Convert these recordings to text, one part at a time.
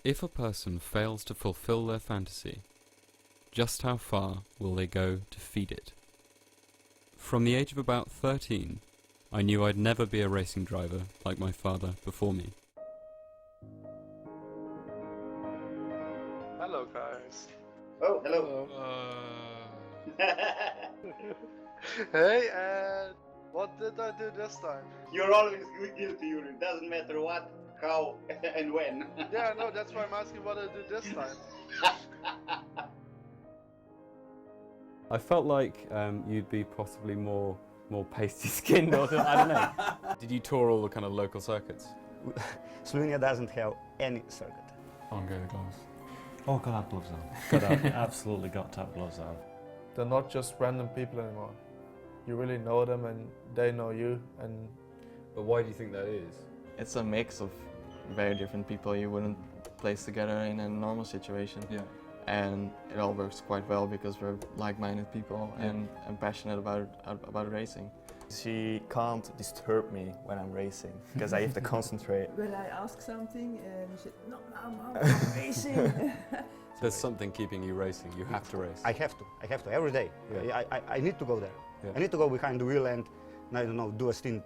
If a person fails to fulfill their fantasy, just how far will they go to feed it? From the age of about 13, I knew I'd never be a racing driver like my father before me. Hello, guys. Oh, hello. Hey, and what did I do this time? You're always guilty, Yuri. Doesn't matter what, how, and when. Yeah, no, that's why I'm asking what I do this time. I felt like you'd be possibly more pasty skinned, or I don't know. Did you tour all the kind of local circuits? Slovenia doesn't have any circuit. On go the gloves. Oh, got to have gloves on. Absolutely got to have gloves on. They're not just random people anymore. You really know them and they know you. And But why do you think that is? It's a mix of very different people you wouldn't place together in a normal situation. Yeah. And it all works quite well because we're like-minded people and passionate about racing. She can't disturb me when I'm racing because I have to concentrate. When I ask something and she said, no, I'm racing. There's something keeping you racing. You have to race. I have to, every day. Yeah. I need to go there. Yeah. I need to go behind the wheel and, I don't know, do a stint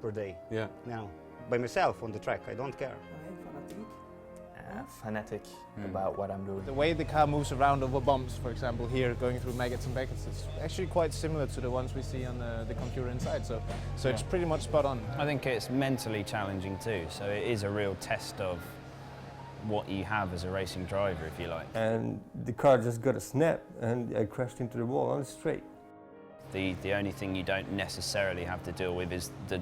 per day. Yeah. Now, by myself on the track, I don't care. Fanatic about what I'm doing. The way the car moves around over bumps, for example, here going through maggots and beckets, is actually quite similar to the ones we see on the computer inside. So it's pretty much spot on. I think it's mentally challenging too. So it is a real test of what you have as a racing driver, if you like. And the car just got a snap, and I crashed into the wall on the straight. The only thing you don't necessarily have to deal with is the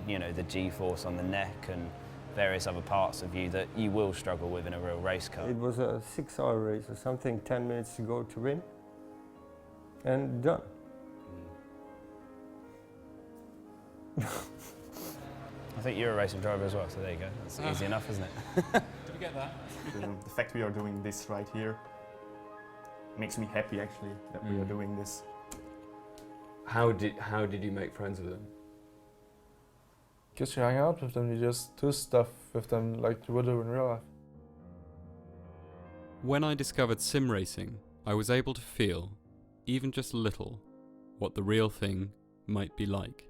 G-force on the neck and various other parts of you that you will struggle with in a real race car. It was a 6-hour race or something, 10 minutes to go to win, and done. I think you're a racing driver as well, so there you go. That's easy enough, isn't it? Did we get that? The fact we are doing this right here makes me happy actually that we are doing this. How did you make friends with them? because you hang out with them, you just do stuff with them like you would do in real life. When I discovered sim racing, I was able to feel, even just a little, what the real thing might be like.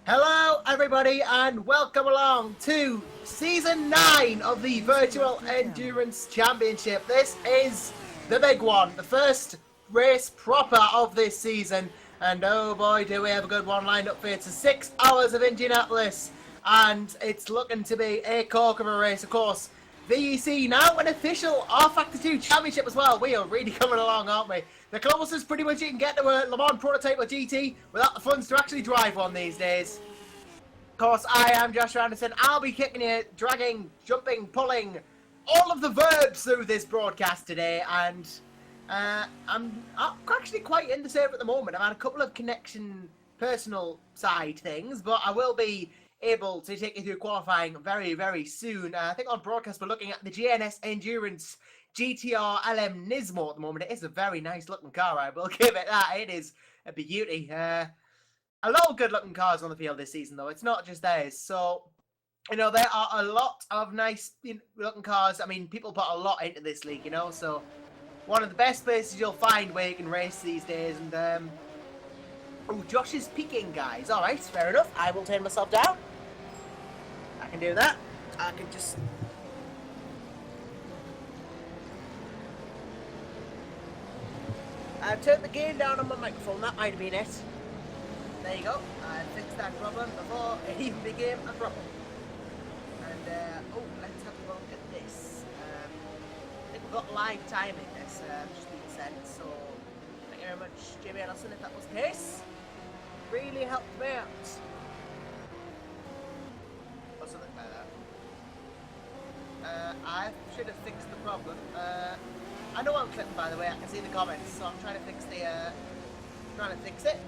Hello everybody and welcome along to Season 9 of the Virtual Endurance Championship. This is the big one, the first race proper of this season, and oh boy do we have a good one lined up for you. It's 6 hours of Indianapolis and it's looking to be a cork of a race. Of course, VEC now an official R-Factor 2 championship as well. We are really coming along, aren't we? The closest pretty much you can get to a Le Mans prototype or GT without the funds to actually drive one these days. Of course, I am Joshua Anderson. I'll be kicking you, dragging, jumping, pulling, all of the verbs through this broadcast today, and I'm actually quite in the server at the moment. I've had a couple of connection, personal side things, but I will be able to take you through qualifying very, very soon. I think on broadcast we're looking at the GNS Endurance GTR LM Nismo at the moment. It is a very nice looking car, I will give it that. It is a beauty. A lot of good looking cars on the field this season though. It's not just theirs. So, you know, there are a lot of nice looking cars. I mean, people put a lot into this league, you know, so one of the best places you'll find where you can race these days. And Oh, Josh is peeking, guys. All right, fair enough. I will turn myself down. I can do that. I can just... I've turned the gain down on my microphone. That might have been it. There you go. I fixed that problem before it even became a problem. And, oh, let's have a look at this. I think we've got live timing this, just being said. So, thank you very much, Jamie Ellison, if that was the case. Really helped me out. Or something like that. I should have fixed the problem. I know I'm clipping, by the way. I can see the comments, so I'm trying to fix the. Trying to fix it.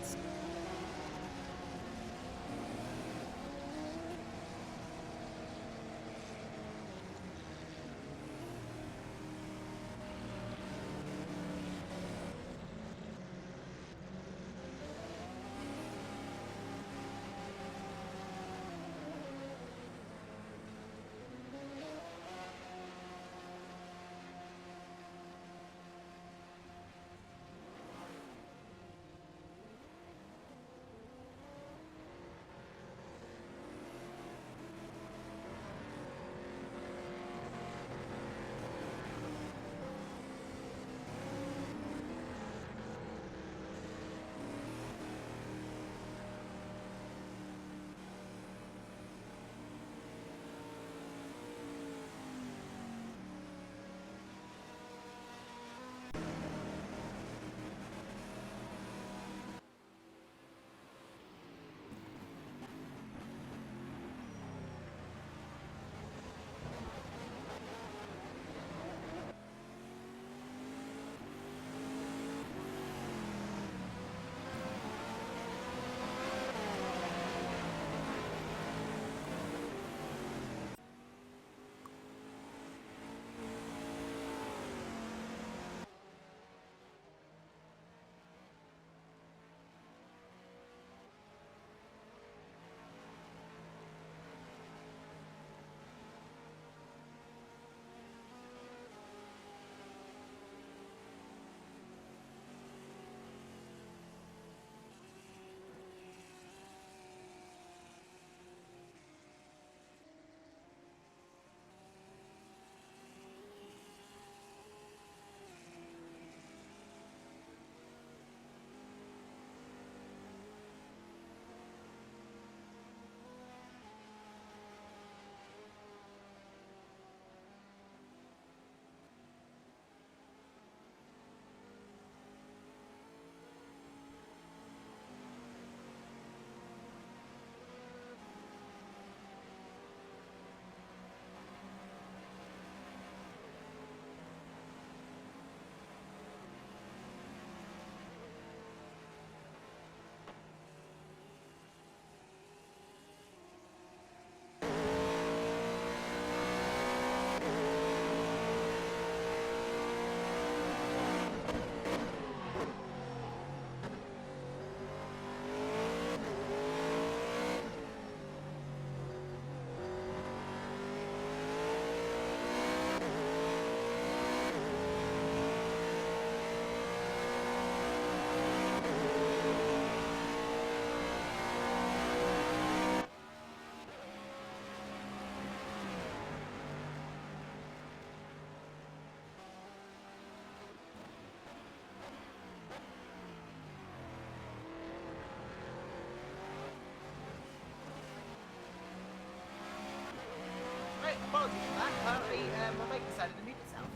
Apologies for that. Apparently, my mic decided to mute itself.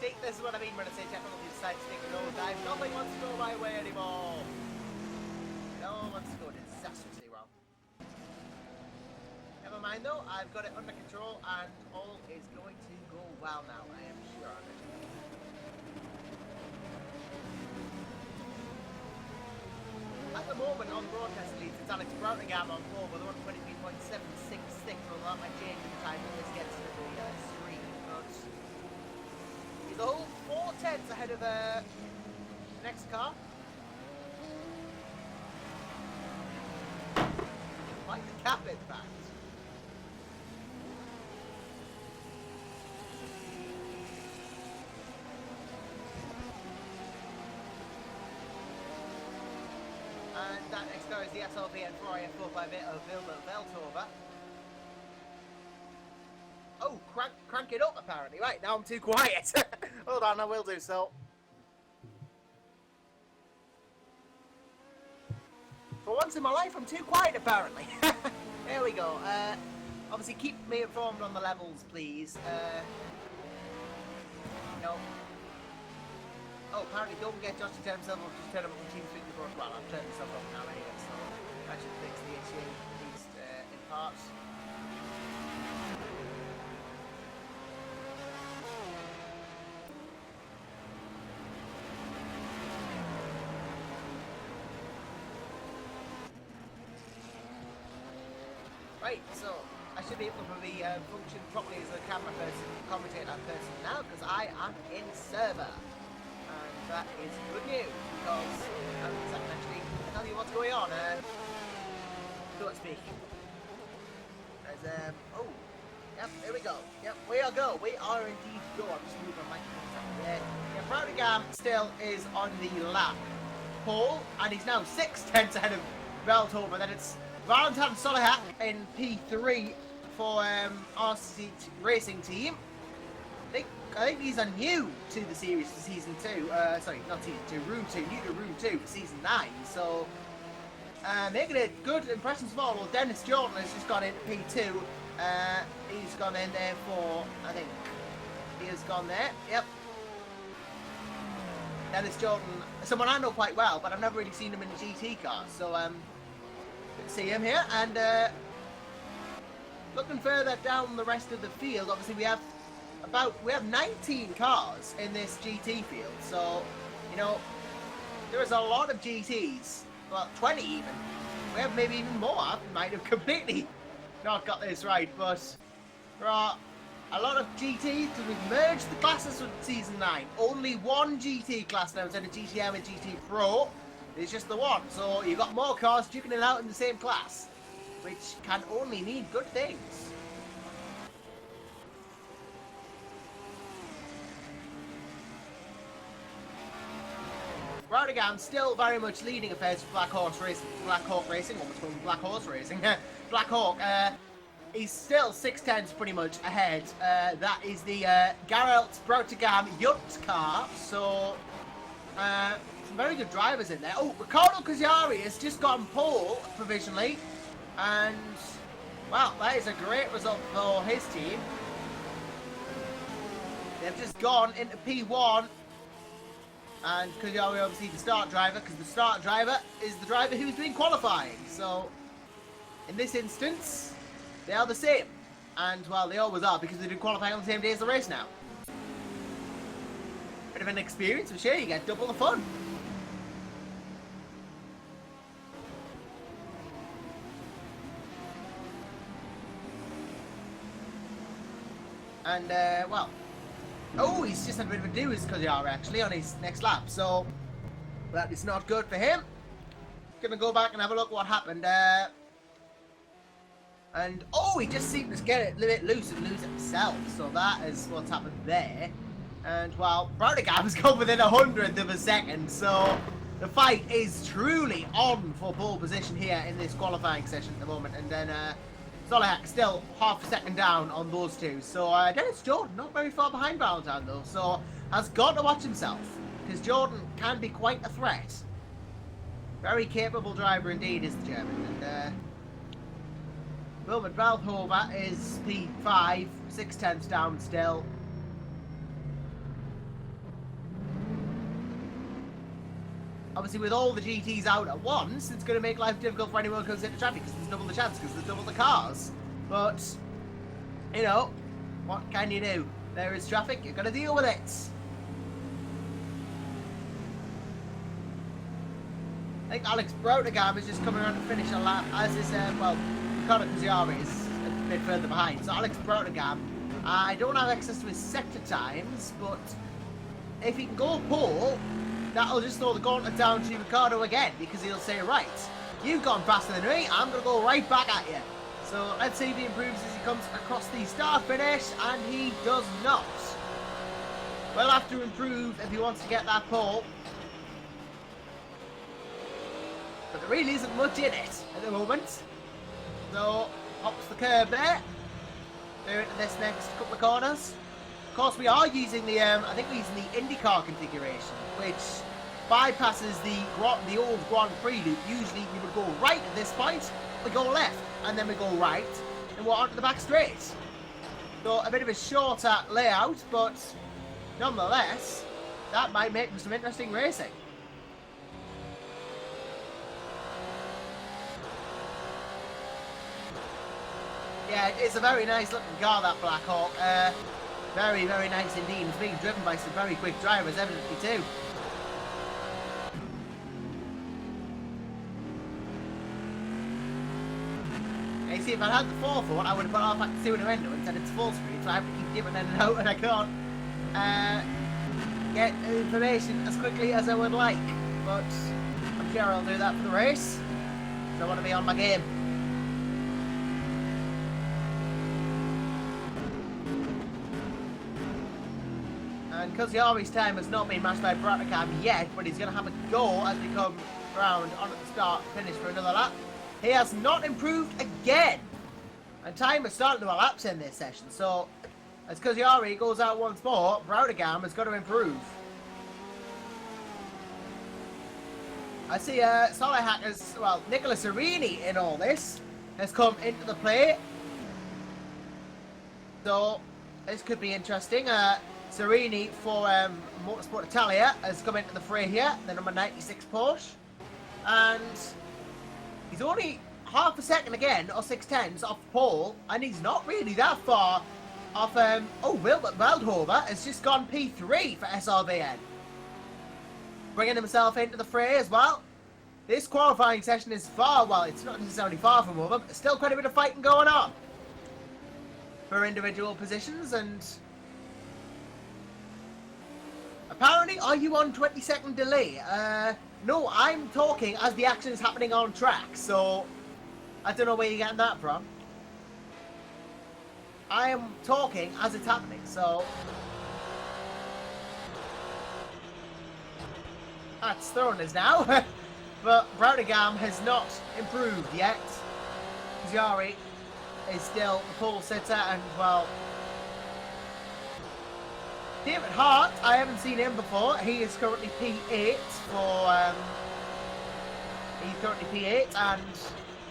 See, this is what I mean when I say technology decides to take the road. Nothing wants to go my way anymore. No one wants to go disastrously wrong. Never mind though, I've got it under control and all is going to go well now. I am sure of it. At the moment on broadcast leads, it's Alex Broughtingham on 4 with 123.766, although that might change in time when this gets to the stream. But he's a whole 4 tenths ahead of the next car. Like the cap, in fact. that next car is the SLVN 4IF458 of Wilbert Veldhoven. Oh, crank it up apparently. Right, now I'm too quiet. Hold on, I will do so. For once in my life, I'm too quiet apparently. There we go. Obviously, keep me informed on the levels, please. No. Oh, apparently don't get Josh to turn himself up, just turn him up on Team Speak before. Well, I've turned myself up now anyway, so that should fix the issue, at least in part. Right, so I should be able to probably function properly as a camera person, commentator person now, because I am in server. And that is good news, because I can actually tell you what's going on, so to speak. There's, oh, yep, here we go. Yep, we are go. We are indeed go. I'm just moving my microphone there. Yeah, Brownigan still is on the lap pole, and he's now 6/10 ahead of Veldhoven. Then it's Valentin Solihat in P3 for RC Racing Team. I think these are new to the series for Season 2. Sorry, not Season 2, Room 2. New to Room 2 for Season 9. So, making a good impression so far. Well, Dennis Jordan has just gone into P2. He's gone in there for, I think, he has gone there. Yep. Dennis Jordan, someone I know quite well, but I've never really seen him in a GT car. So, good to see him here. And looking further down the rest of the field, obviously we have 19 cars in this GT field, so you know there is a lot of GTs, well 20 even. We have maybe even more. I might have completely not got this right, but there are a lot of GTs because we've merged the classes with Season 9. Only one GT class now instead of GTM and GT Pro. It's just the one, so you've got more cars duking it out in the same class, which can only mean good things. Brownigan still very much leading affairs for Black Hawk Racing, almost called Black Horse Racing. Black Hawk, he's still 6/10 pretty much ahead. That is the Geralt Brownigan Yunt car, so some very good drivers in there. Oh, Ricardo Cagliari has just gotten pole provisionally, and well, that is a great result for his team. They've just gone into P1. And Cagliari obviously the start driver, because the start driver is the driver who's been qualifying. So, in this instance, they are the same. And, well, they always are, because they've been qualifying on the same day as the race now. Bit of an experience for sure, you get double the fun. And, well... Oh, he's just had a bit of a do his Cagliari actually on his next lap, so that is not good for him. Gonna go back and have a look what happened. And oh, he just seemed to get it a bit loose and lose it himself, so that is what's happened there. And well, Brownigan has gone within 100th of a second, so the fight is truly on for pole position here in this qualifying session at the moment. And then Solihat still half a second down on those two. So Dennis Jordan not very far behind Valentine though, so has got to watch himself, because Jordan can be quite a threat. Very capable driver indeed is the German. And Wilbert Veldhoven is P5, 6/10 down still. Obviously, with all the GTs out at once, it's going to make life difficult for anyone who comes into traffic, because there's double the chance, because there's double the cars. But, you know, what can you do? There is traffic, you've got to deal with it. I think Alex Brownigan is just coming around to finish a lap, as is, well, Ricardo Cagliari is a bit further behind. So Alex Brownigan, I don't have access to his sector times, but if he can go pole, that'll just throw the gauntlet down to Ricardo again, because he'll say, right, you've gone faster than me, I'm going to go right back at you. So let's see if he improves as he comes across the start finish, and he does not. We'll have to improve if he wants to get that pole. but there really isn't much in it at the moment. So, hops the curb there. Through into this next couple of corners. Of course, we are using the, I think we're using the IndyCar configuration, which bypasses the old Grand Prix loop. Usually we would go right at this point, we go left, and then we go right, and we're onto the back straight. So a bit of a shorter layout, but nonetheless, that might make for some interesting racing. Yeah, it's a very nice looking car, that Black Hawk. Very, very nice indeed. It's being driven by some very quick drivers, evidently too. Yeah, you see, if I had the 4-4, I would have put off back to 2 in the window and said it's full screen, so I have to keep dipping in and out, and I can't get information as quickly as I would like. But I'm sure I'll do that for the race, so I want to be on my game. And Kosciuszko's time has not been matched by Bratacam yet, but he's going to have a go as we come round on at the start finish for another lap. He has not improved again. And time has started to elapse in this session, so as Kosciuszko goes out once more, Bratacam has got to improve. I see Solihak as, well, Nicola Serini in all this has come into the play. So this could be interesting. Serini for Motorsport Italia has come into the fray here, the number 96 Porsche. And he's only half a second again, or 6/10s off pole, and he's not really that far off, Wilbert Veldhoven has just gone P3 for SRVN. Bringing himself into the fray as well. This qualifying session is far, well, it's not necessarily far from over, but still quite a bit of fighting going on for individual positions. And apparently, are you on 20-second delay? No, I'm talking as the action is happening on track, so I don't know where you're getting that from. I am talking as it's happening, so that's thrown us now. But Bratacam has not improved yet. Kosciuszko is still the pole sitter, and well, David Hart, I haven't seen him before. He is currently P8 for, he's currently P8 and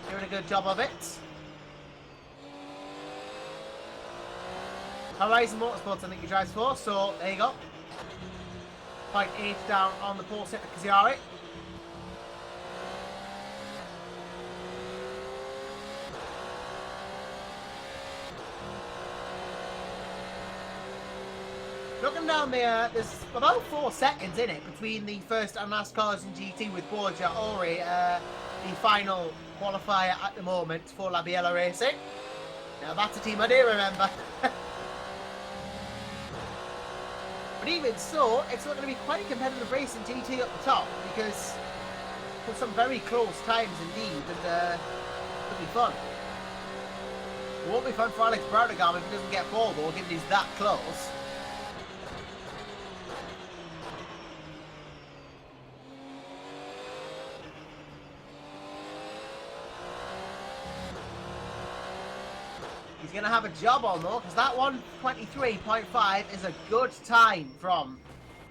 doing a good job of it. Horizon Motorsports, I think he drives for, so there you go. 0.8 down on the pole sitter Kosciuszko. Looking down there, there's about 4 seconds in it between the first and last cars in GT with Borja Ori, the final qualifier at the moment for La Biela Racing. Now that's a team I do remember. But even so, it's not going to be quite a competitive race in GT at the top, because there's some very close times indeed, and it'll be fun. It won't be fun for Alex Bratacam if he doesn't get pole though, given he's that close. He's going to have a job on though, because that 1:23.5 is a good time from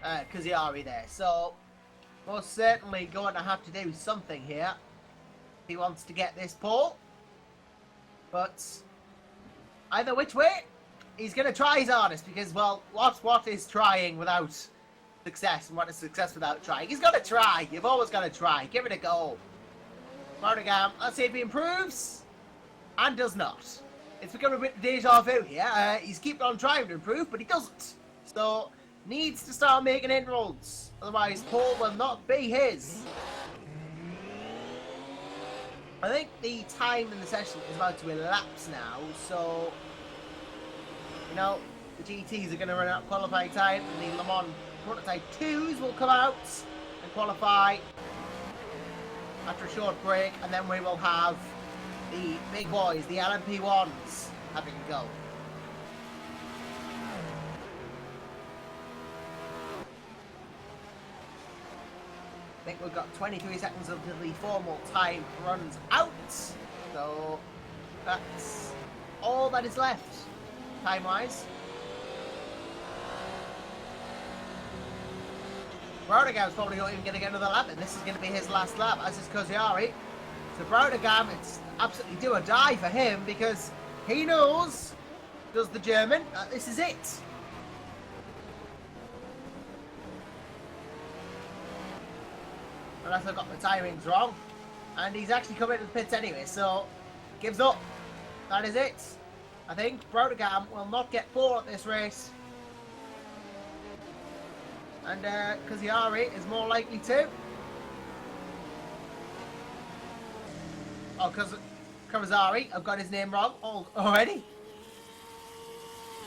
Kosciuszko there. So, most certainly going to have to do something here if he wants to get this pole. But either which way, he's going to try his hardest, because, well, what is trying without success, and what is success without trying? He's got to try. You've always got to try. Give it a go. Bratacam, let's see if he improves, and does not. It's become a bit deja vu here. He's keeping on trying to improve, but he doesn't. So, needs to start making inroads. Otherwise, pole will not be his. I think the time in the session is about to elapse now, so, you know, the GTs are going to run out of qualifying time, and the Le Mans Prototype 2s will come out and qualify after a short break, and then we will have the big boys, the LMP1s, having a go. think we've got 23 seconds until the formal time runs out. So that's all that is left, time-wise. Browningham's probably not even going to get another lap, and this is going to be his last lap, as is Koziari. So Browningam, it's absolutely do or die for him, because he knows, does the German, that this is it. Unless I've got the timings wrong. And he's actually coming into the pits anyway, so gives up. That is it. I think Browningam will not get pole at this race. And Koziari is more likely to. Oh, Koziari, I've got his name wrong already.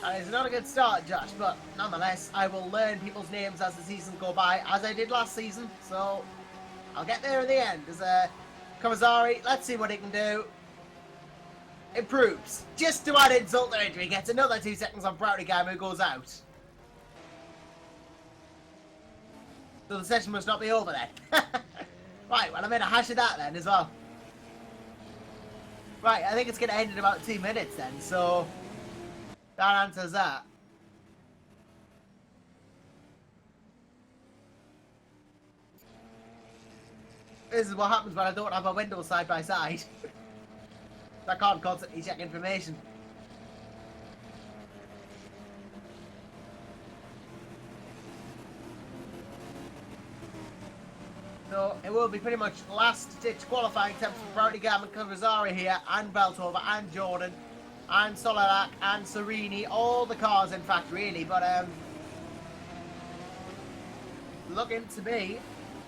That is not a good start, Josh, but nonetheless, I will learn people's names as the seasons go by, as I did last season, so I'll get there in the end. As Koziari, let's see what he can do. Improves. Just to add insult to injury, gets another 2 seconds on Browningam, who goes out. So the session must not be over then. Right, well, I made a hash of that then as well. Right, I think it's going to end in about 2 minutes then, so that answers that. This is what happens when I don't have a window side by side. I can't constantly check information. So it will be pretty much last-ditch qualifying attempts for Browningam and Koziari here, and Beltover, and Jordan, and Solarac, and Serini, all the cars in fact really, but looking to be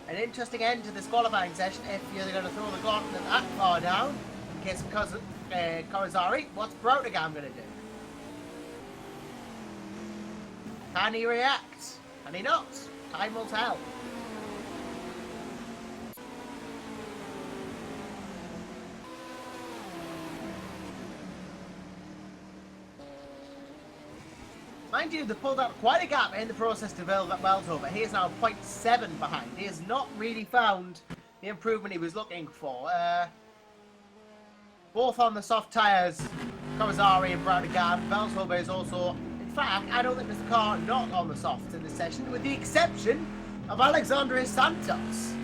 an interesting end to this qualifying session if you're going to throw the gauntlet that far down. In case of Koziari, what's Browningam going to do? Can he react? Can he not? Time will tell. Mind you, they pulled out quite a gap in the process to build that Beltover. He is now 0.7 behind. He has not really found the improvement he was looking for. Both on the soft tyres, Koziari and Browningam. Beltover is also, in fact, I don't think there's a car not on the softs in this session, with the exception of Alexandre Santos.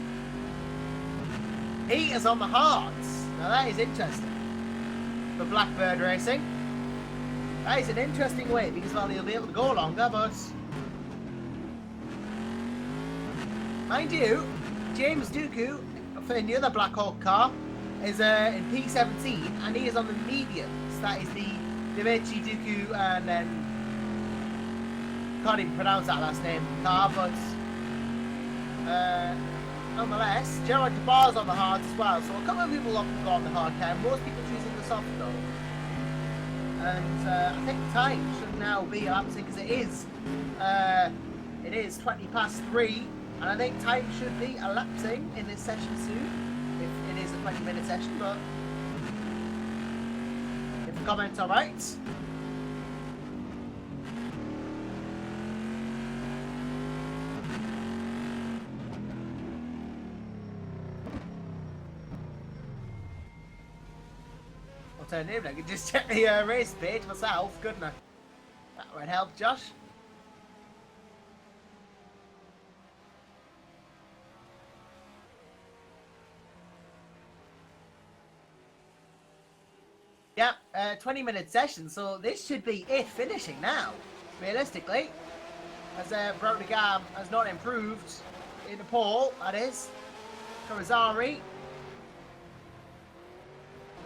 He is on the hards. Now that is interesting for Blackbird Racing. That is an interesting way because, well, he'll be able to go longer, but mind you, James Dooku for the other Black Hawk car is in P17 and he is on the mediums. That is the Demechi Dooku and then can't even pronounce that last name car, but nonetheless, Gerard DeBar's on the hards as well. So a couple of people often go on the hard car. Most people choosing the soft though. And I think time should now be elapsing because it is 20 past 3, and I think time should be elapsing in this session soon, if it is a 20-minute session, but if the comments are right. Alternative, I could just check the race page myself, couldn't I? That would help, Josh. Yep, 20-minute session, so this should be it finishing now, realistically. As Browningam has not improved in the pole, that is. Koziari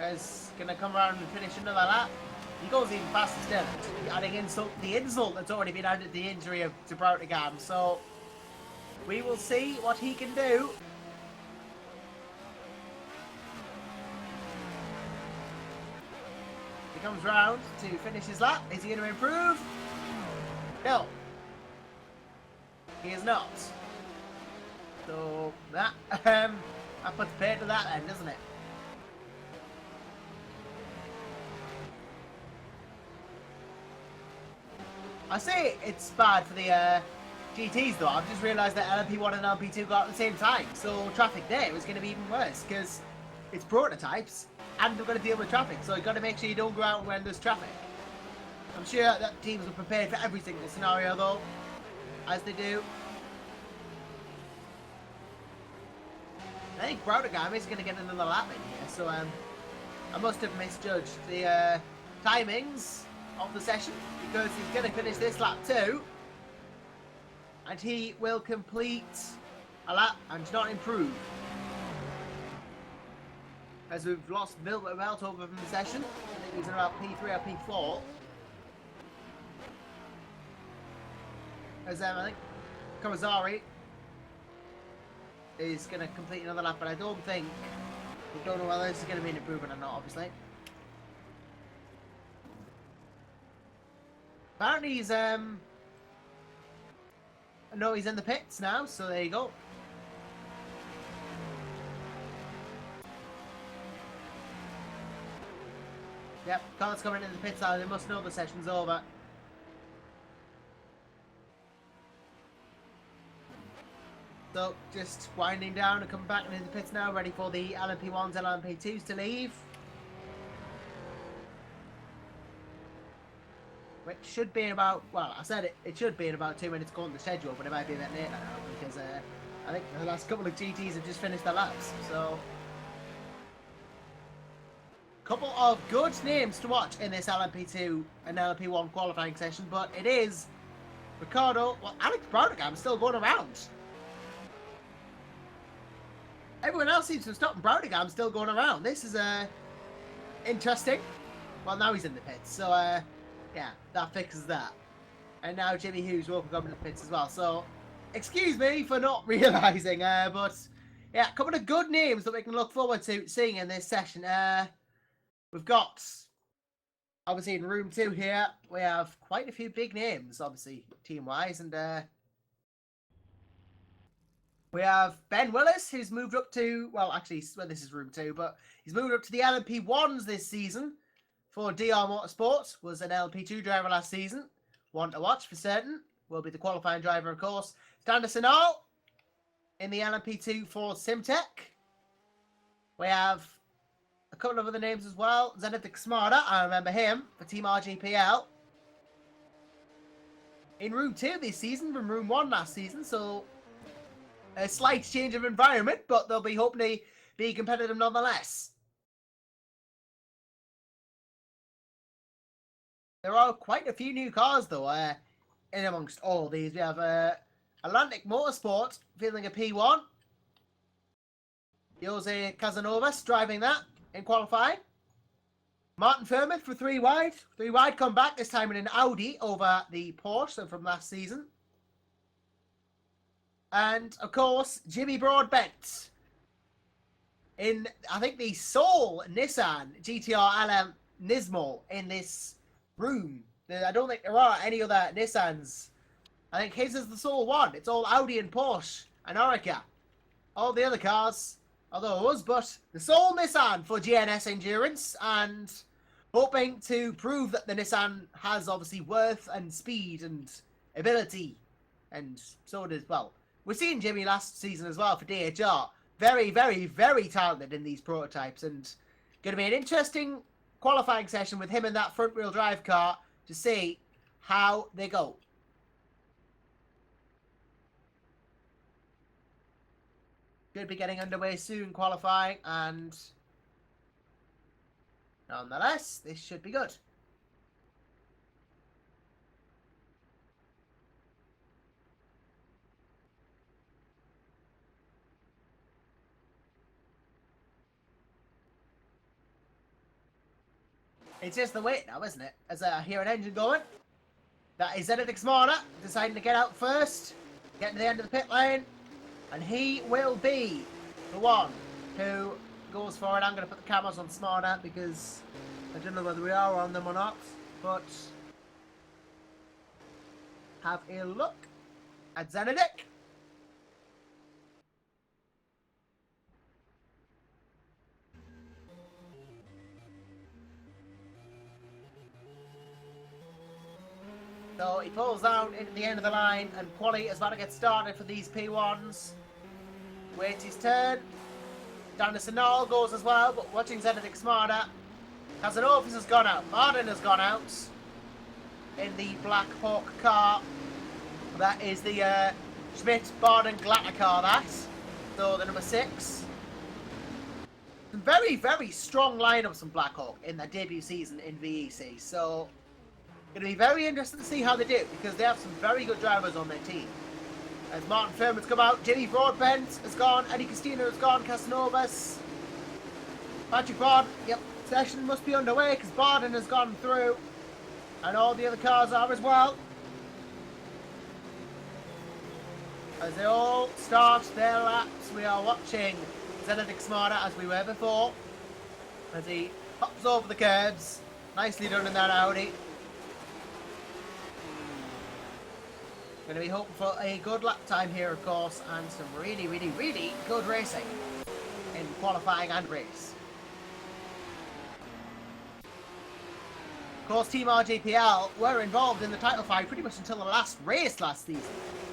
is going to come around and finish another lap. He goes even faster still, adding the insult that's already been added to the injury to Browningam. So we will see what he can do. He comes round to finish his lap. Is he going to improve? No. He is not. So that puts paid to that then, doesn't it? I say it's bad for the GTs though, I've just realised that LMP1 and LMP2 got at the same time, so traffic there was going to be even worse because it's prototypes and they're going to deal with traffic, so you've got to make sure you don't go out when there's traffic. I'm sure that teams are prepared for every single scenario though, as they do. I think Broudegam is going to get another lap in here, so I must have misjudged the timings of the session because he's going to finish this lap too. And he will complete a lap and not improve. As we've lost Belt over from the session. I think he's in about P3 or P4. As I think Kawasari is going to complete another lap, but I don't think, we don't know whether this is going to be an improvement or not, obviously. Apparently he's, no, he's in the pits now, so there you go. Yep, cars coming into the pits now, they must know the session's over. So, just winding down and coming back into the pits now, ready for the LMP1s and LMP2s to leave. Which should be in about, well, I said it should be in about 2 minutes according to the schedule, but it might be a bit later now because I think the last couple of GTs have just finished their laps. So, couple of good names to watch in this LMP2 and LMP1 qualifying session, but it is Ricardo, well, Alex Broudegam still going around. Everyone else seems to have stopped and Broudegam still going around. This is interesting. Well, now he's in the pits, so yeah, that fixes that. And now Jimmy Hughes will come to the pits as well. So, excuse me for not realising, but yeah, a couple of good names that we can look forward to seeing in this session. We've got, obviously in room 2 here, we have quite a few big names, obviously, team-wise. And we have Ben Willis, who's moved up to, well, actually, well, this is room 2, but he's moved up to the LMP1s this season. For DR Motorsports, was an LMP2 driver last season. One to watch for certain. Will be the qualifying driver, of course. Stander Sinal in the LMP2 for Simtech. We have a couple of other names as well. Zenith Xmada, I remember him, for Team RGPL. In room 2 this season from room 1 last season, so a slight change of environment, but they'll be hoping to be competitive nonetheless. There are quite a few new cars, though, in amongst all of these. We have Atlantic Motorsport fielding a P1. Jose Casanovas driving that in qualifying. Martin Furman for 3 wide. 3 wide come back, this time in an Audi over the Porsche from last season. And, of course, Jimmy Broadbent in, I think, the sole Nissan GTR LM Nismo in this room. I don't think there are any other Nissans. I think his is the sole one. It's all Audi and Porsche and Oreca. All the other cars are those, but the sole Nissan for GNS Endurance, and hoping to prove that the Nissan has obviously worth and speed and ability, and so does, well, we've seen Jimmy last season as well for DHR. Very, very, very talented in these prototypes, and going to be an interesting qualifying session with him in that front-wheel drive car to see how they go. Should be getting underway soon, qualifying, and nonetheless, this should be good. It's just the wait now, isn't it? As I hear an engine going. That is Zenith Xmada deciding to get out first, getting to the end of the pit lane, and he will be the one who goes for it. I'm going to put the cameras on Smada because I don't know whether we are on them or not, but have a look at Zenith. So he pulls down into the end of the line, and Quali is about to get started for these P1s. Waits his turn. Down to Sanal goes as well, but watching Zenedic smarter. Casanovas has gone out. Martin has gone out in the Black Hawk car. That is the Schmidt, Barden, Glatter car, that. So the number 6. Some very, very strong lineups from Black Hawk in their debut season in VEC. So, going to be very interesting to see how they do, because they have some very good drivers on their team. As Martin Fairman's come out, Jimmy Broadbent has gone, Eddie Castillo has gone, Casanovas. Patrick Barden, yep, session must be underway because Barden has gone through. And all the other cars are as well. As they all start their laps, we are watching Zenedic Smarter as we were before. As he hops over the curbs. Nicely done in that Audi. Going to be hoping for a good lap time here, of course, and some really, really, really good racing in qualifying and race. Of course, Team RJPL were involved in the title fight pretty much until the last race last season.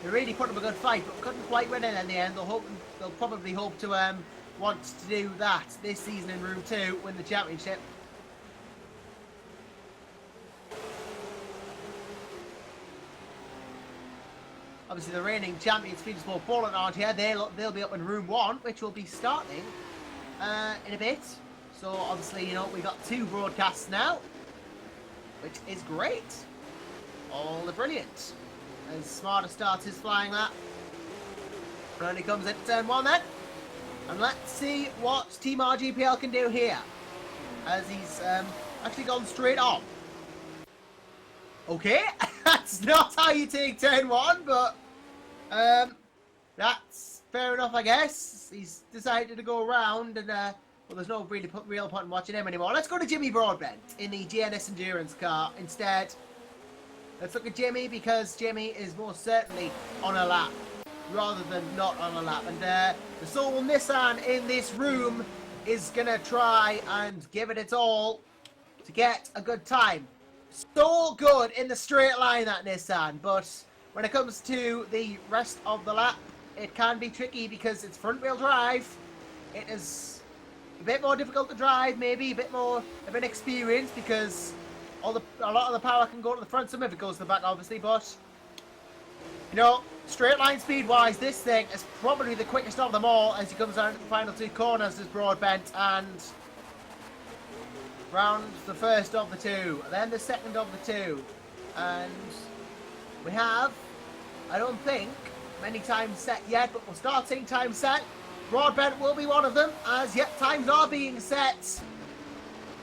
They really put up a good fight, but couldn't quite win it in the end. They'll probably hope to want to do that this season in Room 2, win the championship. Obviously, the reigning champions, Speedsport Poland, aren't here. They'll be up in Room 1, which will be starting in a bit. So, obviously, you know, we got 2 broadcasts now, which is great. All the brilliant. As Smarter starts his flying lap. Currently comes into turn 1 then. And let's see what Team RGPL can do here. As he's actually gone straight on. Okay, that's not how you take turn 1, but that's fair enough, I guess. He's decided to go around, and well, there's no real point in watching him anymore. Let's go to Jimmy Broadbent in the GNS Endurance car instead. Let's look at Jimmy, because Jimmy is most certainly on a lap rather than not on a lap. And the Soul Nissan in this room is going to try and give it its all to get a good time. So good in the straight line, that Nissan, but when it comes to the rest of the lap, it can be tricky because it's front-wheel drive. It is a bit more difficult to drive, maybe a bit more of an experience, because a lot of the power can go to the front, some of it goes to the back, obviously, but you know, straight line speed-wise, this thing is probably the quickest of them all as he comes down to the final 2 corners, is Broadbent, and round the first of the 2, then the second of the 2, and we have, I don't think, many times set yet, but we'll start seeing times set. Broadbent will be one of them, as yet times are being set,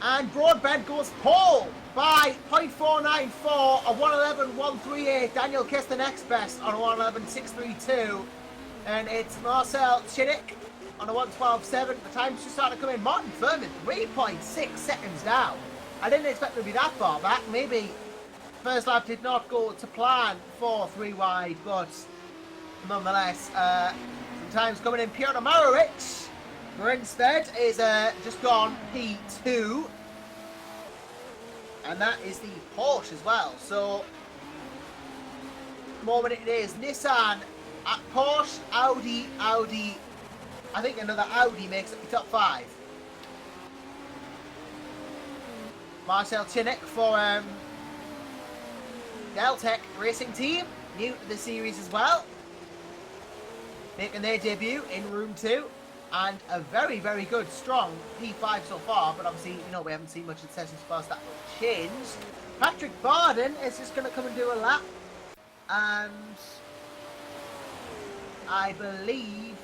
and Broadbent goes pole by 0.494, a 111.138. Daniel Kiss the next best on a 111.632, and it's Marcel Chinnick on a 112.7. The times just started to come in. Martin Furman, 3.6 seconds down. I didn't expect it to be that far back. Maybe first lap did not go to plan for 3 wide, but nonetheless, sometimes coming in. Piotr Marowicz, Grinstead, is just gone P2. And that is the Porsche as well. So, at the moment it is Nissan at Porsche, Audi. I think another Audi makes up the top 5. Marcel Chinnick for Deltec Racing Team, new to the series as well, making their debut in Room 2, and a very, very good, strong P5 so far, but obviously, you know, we haven't seen much in sessions fast. That will change. Patrick Barden is just going to come and do a lap, and I believe,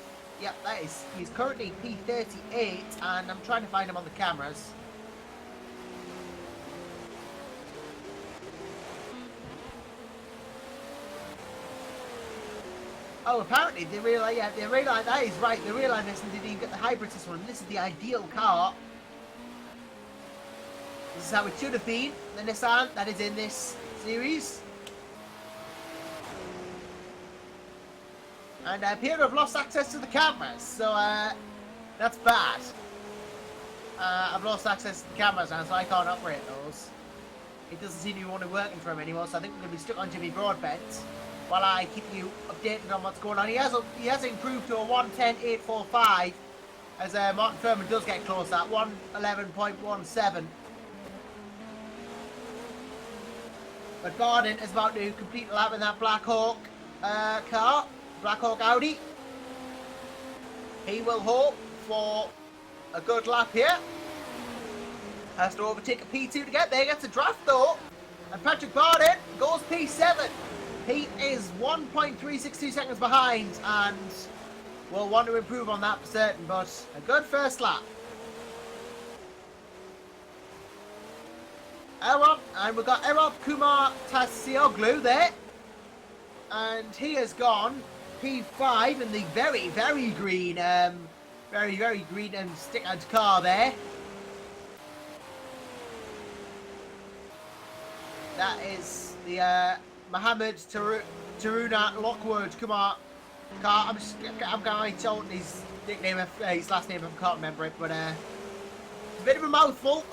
yep, that is, he's currently P38, and I'm trying to find him on the cameras. Oh, apparently they realise, yeah, they realise, that is right, they realise this and didn't even get the hybrids this one. This is the ideal car. This is how it should have been, the Nissan that is in this series. And I appear to have lost access to the cameras, so that's bad. I've lost access to the cameras now, so I can't operate those. it doesn't seem to be working for him anymore, so I think we're going to be stuck on Jimmy Broadbent while I keep you updated on what's going on. He has improved to a 1:10.845 as Martin Furman does get close at 1:11.17. But Barden is about to complete a lap in that Black Hawk car, Black Hawk Audi. He will hope for a good lap here. Has to overtake a P2 to get there. Gets a draft though. And Patrick Barden goes P7. He is 1.362 seconds behind and will want to improve on that for certain, but a good first lap. And we've got Errol Kumar Tasioglu there. And he has gone P5 in the very, very green, very green and stick-out car there. That is the Mohammed Taruna Lockwood Kumar car. I'm going to tell his nickname, his last name, I can't remember it, but it's a bit of a mouthful.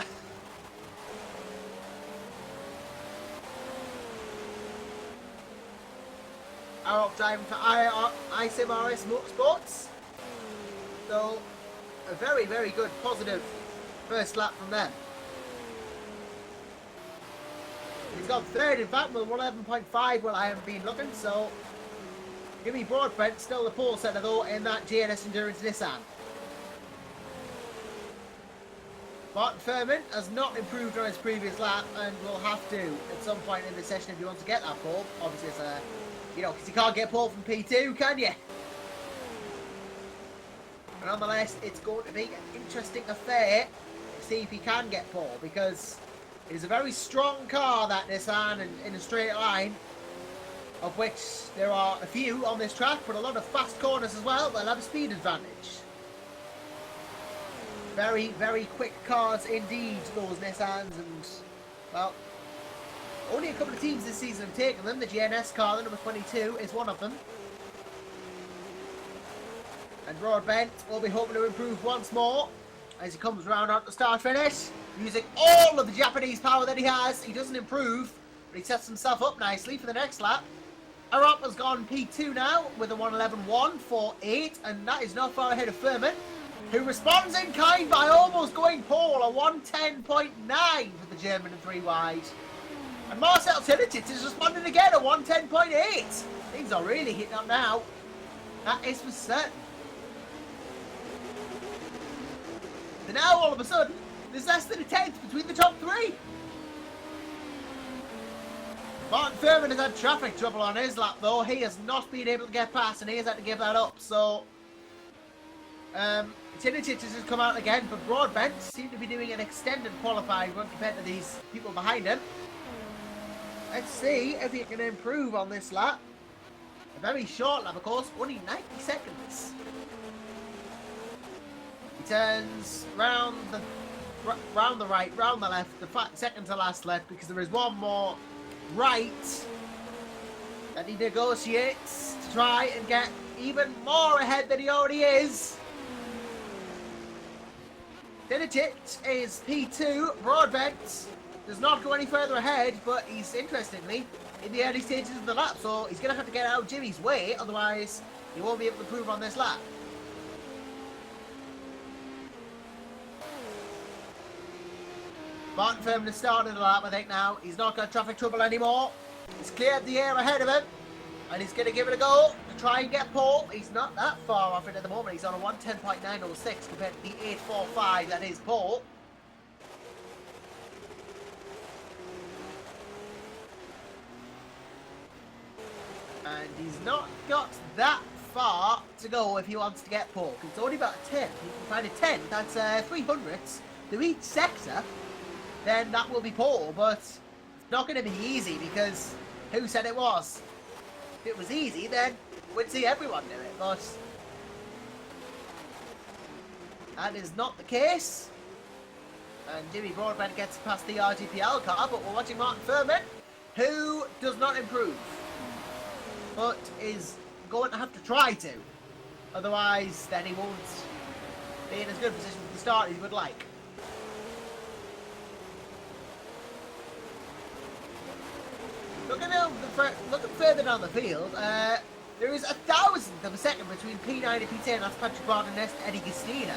Arrow driving for ISMRS Motorsports. So, a very, very good, positive first lap from them. He's got third, in fact, with 111.5 while I haven't been looking, so Jimmy Broadbent still the pole setter, though, in that JNS Endurance Nissan. Martin Furman has not improved on his previous lap and will have to at some point in the session if he wants to get that pole. Obviously, it's a, you know, because you can't get pole from P2, can you? But nonetheless, it's going to be an interesting affair to see if he can get pole, because it is a very strong car, that Nissan, and in a straight line, of which there are a few on this track, but a lot of fast corners as well. They'll have a speed advantage. Very, very quick cars indeed, those Nissans, and, well, only a couple of teams this season have taken them. The GNS car, the number 22, is one of them. And Broadbent will be hoping to improve once more as he comes round on the start finish. Using all of the Japanese power that he has, he doesn't improve, but he sets himself up nicely for the next lap. Arop has gone P2 now with a 1:11.148, and that is not far ahead of Furman, who responds in kind by almost going pole, a 1:10.9 for the German and 3 wide. And Marcel Tilitic is responding again, a 1:10.8. Things are really hitting up now. That is for certain. So now all of a sudden, there's less than a tenth between the top three. Martin Furman has had traffic trouble on his lap though. He has not been able to get past and he has had to give that up. So, Tinicic has come out again, but Broadbent seemed to be doing an extended qualifying run compared to these people behind him. Let's see if he can improve on this lap. A very short lap, of course, only 90 seconds. He turns round the right, round the left, the second to last left, because there is one more right that he negotiates to try and get even more ahead than he already is. Dinicic is P2. Broadbent does not go any further ahead, but he's interestingly in the early stages of the lap, so he's going to have to get out of Jimmy's way, otherwise he won't be able to improve on this lap. Martin Furman has started the lap, I think now. He's not got traffic trouble anymore. He's cleared the air ahead of him, and he's going to give it a go to try and get pole. He's not that far off it at the moment. He's on a 1:10.906 compared to the 8:45 that is pole. And he's not got that far to go if he wants to get pole. It's only about a 10. If he can find a 10, that's 300ths to each sector. Then that will be pole, but it's not going to be easy because who said it was? If it was easy, then we'd see everyone do it, but that is not the case. And Jimmy Broadbent gets past the RGPL car, but we're watching Martin Furman, who does not improve, but is going to have to try to. Otherwise, then he won't be in as good a position for the start as he would like. looking further down the field, there is 1,000th of a second between P9 and P10. That's Patrick Barton and Eddie Gastina.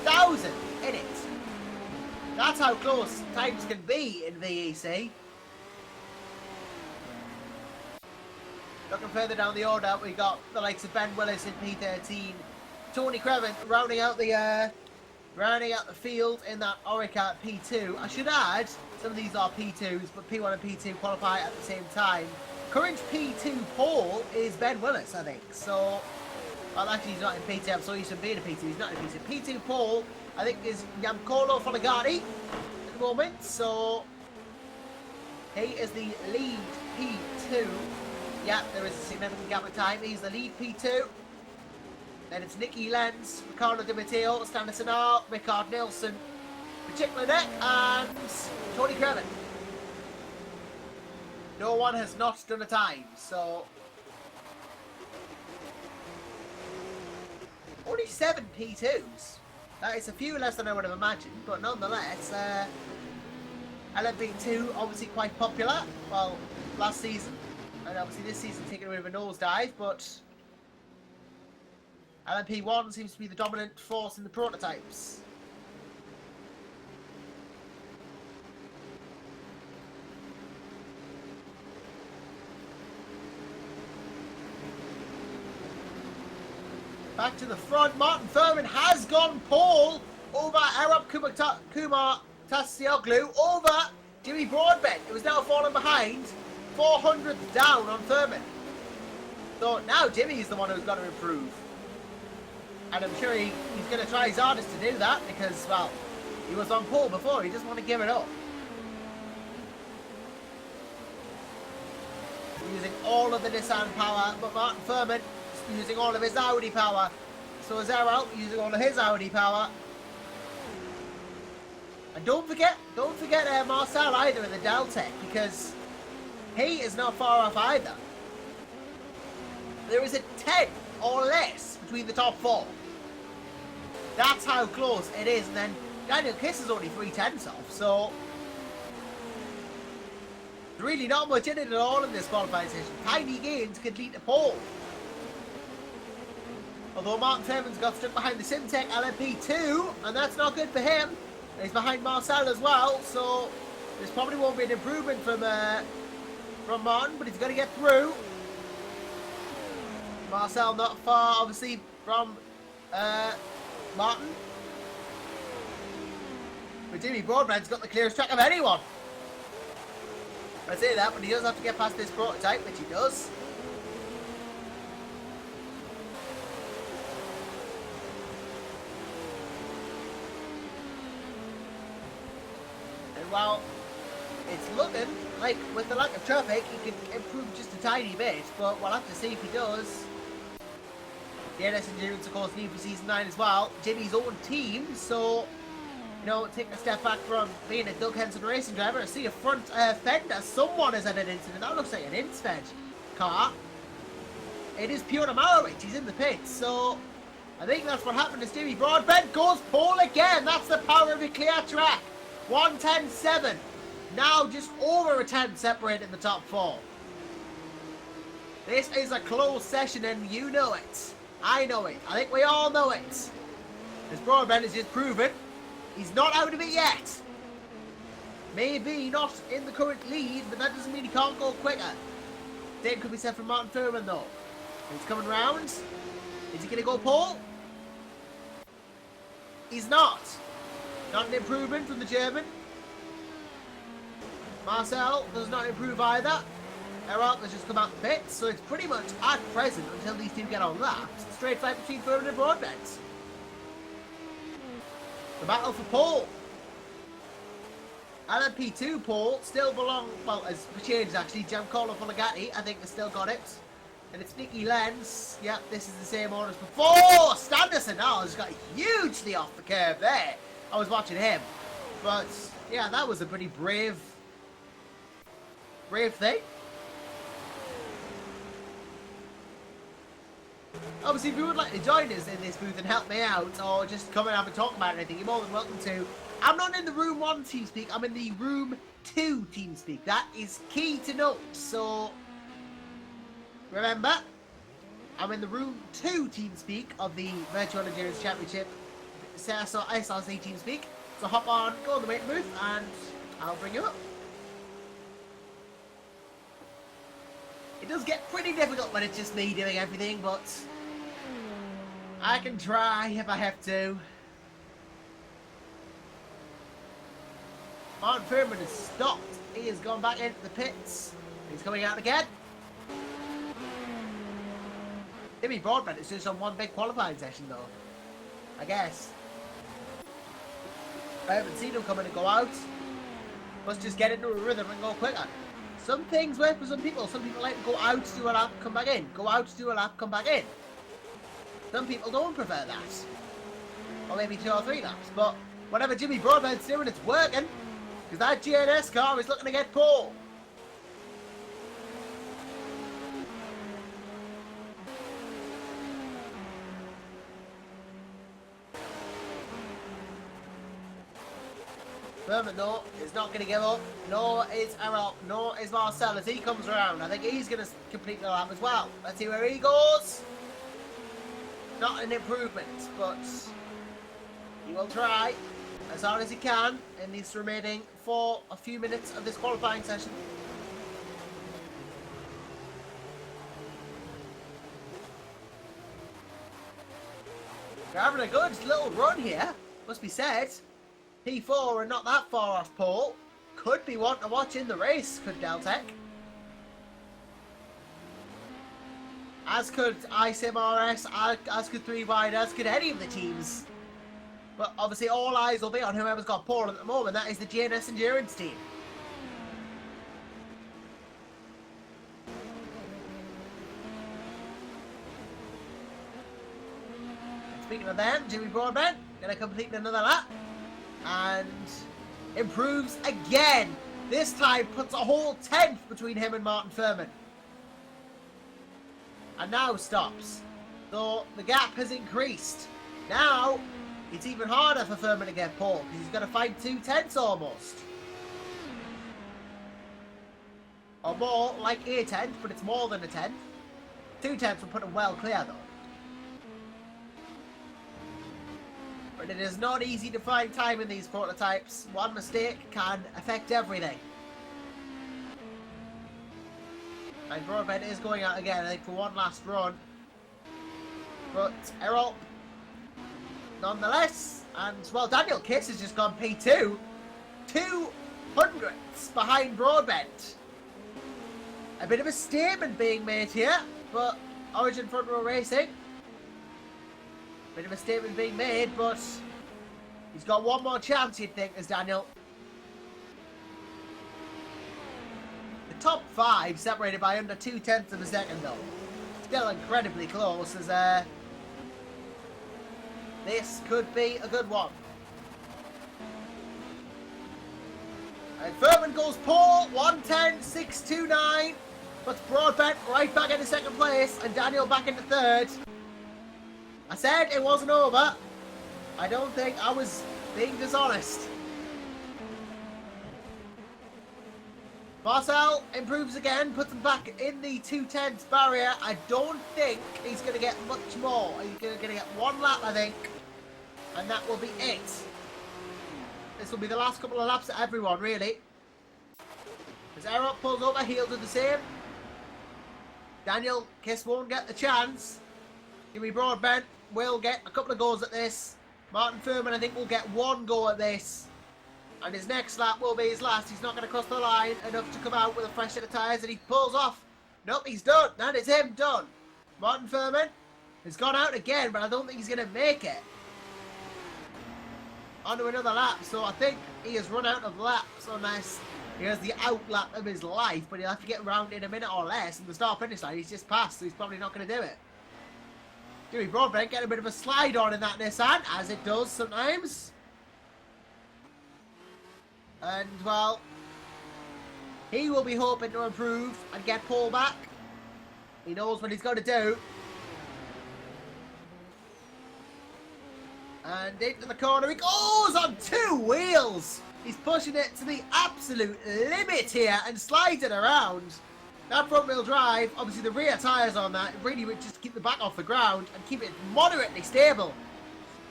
1,000 in it. That's how close times can be in VEC. Looking further down the order, we got the likes of Ben Willis in P13, Tony Crevin rounding out the field in that Orica P2. I should add, some of these are P2s, but P1 and P2 qualify at the same time. Current P2 pole is Ben Willis, I think. So, well, actually he's not in P2. I'm so used to being a P2. He's not in P2. P2 pole, I think, is Giancarlo Folagati at the moment. So, he is the lead P2. Yeah, there is a significant gap of time. He's the lead P2. Then it's Nicky Lenz, Ricardo Di Matteo, Stanley R, Rickard Nelson, Patrick and Tony Crevin. No one has not done a time, so only 7 P2s. That is a few less than I would have imagined, but nonetheless, LMGT obviously quite popular. Well, last season, and obviously this season taking away with a nosedive, but LMP1 seems to be the dominant force in the prototypes. Back to the front, Martin Furman has gone pole over Arab Kumar Tassioglu over Jimmy Broadbent. It was now falling behind, 400th down on Furman. So now Jimmy is the one who's got to improve. And I'm sure he's going to try his hardest to do that because, well, he was on pole before. He doesn't want to give it up. Using all of the Nissan power, but Martin Furman using all of his Audi power. So is Errol using all of his Audi power. And don't forget Marcel either in the Deltec, because he is not far off either. There is a 10 or less between the top 4. That's how close it is. And then Daniel Kiss is only 3/10 off, so there's really not much in it at all in this qualifying session. Tiny gains could lead to pole. Although Martin Furman's got stuck behind the Simtech LMP2, and that's not good for him. He's behind Marcel as well, so this probably won't be an improvement from Martin, but he's got to get through. Marcel not far, obviously, from Martin. But Jimmy Broadbent's got the clearest track of anyone. I say that, but he does have to get past this prototype, which he does. And while it's looking like with the lack of traffic, he can improve just a tiny bit, but we'll have to see if he does. The NS Endurance, of course, need for Season 9 as well. Jimmy's own team, so, you know, taking a step back from being a Doug Henson racing driver. I see a front fender. Someone has had an incident. That looks like an Insfed car. It is Piotr Marowicz. He's in the pits, so I think that's what happened to Jimmy Broadbent. Goes pole again. That's the power of a clear track. 1:10.7. Now just over a 10 separating the top 4. This is a close session, and you know it. I know it. I think we all know it. As Broadbent has just proven, he's not out of it yet. Maybe not in the current lead, but that doesn't mean he can't go quicker. Same could be said for Martin Furman, though. He's coming round. Is he going to go pole? He's not. Not an improvement from the German. Marcel does not improve either. Errol has just come out the pits, so it's pretty much at present, until these two get on laps, straight fight between Furman and Broadbent. The battle for pole. LMP2 pole still belong, well, as changed actually. Giancarlo Folagati, I think, has still got it. And it's Nicky Lenz. Yep, this is the same order as before. Standerson now has got hugely off the curve there. I was watching him. But, yeah, that was a pretty brave thing. Obviously, if you would like to join us in this booth and help me out, or just come and have a talk about anything, you're more than welcome to. I'm not in the Room 1 TeamSpeak, I'm in the Room 2 TeamSpeak. That is key to note. So, remember, I'm in the room 2 TeamSpeak of the Virtual Endurance Championship SRC TeamSpeak. So hop on, go in the waiting booth, and I'll bring you up. It does get pretty difficult when it's just me doing everything, but I can try if I have to. Martin Furman has stopped. He has gone back into the pits. He's coming out again. Jimmy Broadbent is just on one big qualifying session though, I guess. I haven't seen him come in and go out. Must just get into a rhythm and go quicker. Some things work for some people. Some people like to go out, do a lap, come back in. Go out, do a lap, come back in. Some people don't prefer that. Or maybe 2 or 3 laps. But whatever Jimmy Broadbent's doing, it's working. Because that GNS car is looking to get pole. Furman, though, is not going to give up. Nor is Errol. Nor is Marcel as he comes around. I think he's going to complete the lap as well. Let's see where he goes. Not an improvement, but he will try as hard as he can in these remaining for a few minutes of this qualifying session. They're having a good little run here, must be said. P4 and not that far off pole. Could be one to watch in the race, could Deltec. As could ISIMRS, as could 3 Wide, as could any of the teams. But obviously all eyes will be on whoever's got pole at the moment. That is the GNS Endurance team. Speaking of them, Jimmy Broadbent going to complete another lap. And improves again. This time puts a whole 10th between him and Martin Furman. And now stops. So the gap has increased. Now it's even harder for Furman to get pole because he's got to find 2 tenths almost. Or more, like a 10th, but it's more than a 10th. 2 tenths will put him well clear though. But it is not easy to find time in these prototypes. One mistake can affect everything. And Broadbent is going out again, I think, for one last run. But Errol, nonetheless, and well, Daniel Kiss has just gone P2. 200ths behind Broadbent. A bit of a statement being made here, but Origin Front Row Racing. Bit of a statement being made, but he's got one more chance, you'd think, as Daniel. The top 5 separated by under 2 tenths of a second, though. Still incredibly close, as this could be a good one. And Furman goes pole, 1:10.629. Puts Broadbent right back into 2nd place, and Daniel back into 3rd. I said it wasn't over. I don't think I was being dishonest. Marcel improves again, puts him back in the 2 tenths barrier. I don't think he's going to get much more. He's going to get 1 lap, I think. And that will be it. This will be the last couple of laps of everyone, really. As Errol pulls over, he'll do the same. Daniel Kiss won't get the chance. Jimmy Broadbent will get a couple of goes at this. Martin Furman, I think, will get 1 go at this. And his next lap will be his last. He's not going to cross the line enough to come out with a fresh set of tyres, and he pulls off. Nope, he's done. That is him done. Martin Furman has gone out again, but I don't think he's going to make it. Onto another lap, so I think he has run out of laps unless he has the out lap of his life, but he'll have to get around in a minute or less, and the start-finish line he's just passed, so he's probably not going to do it. Jimmy Broadbent getting a bit of a slide on in that Nissan, as it does sometimes. And, well, he will be hoping to improve and get pole back. He knows what he's got to do. And into the corner he goes on 2 wheels. He's pushing it to the absolute limit here and slides it around. That front wheel drive, obviously the rear tyres on that, really would just keep the back off the ground and keep it moderately stable.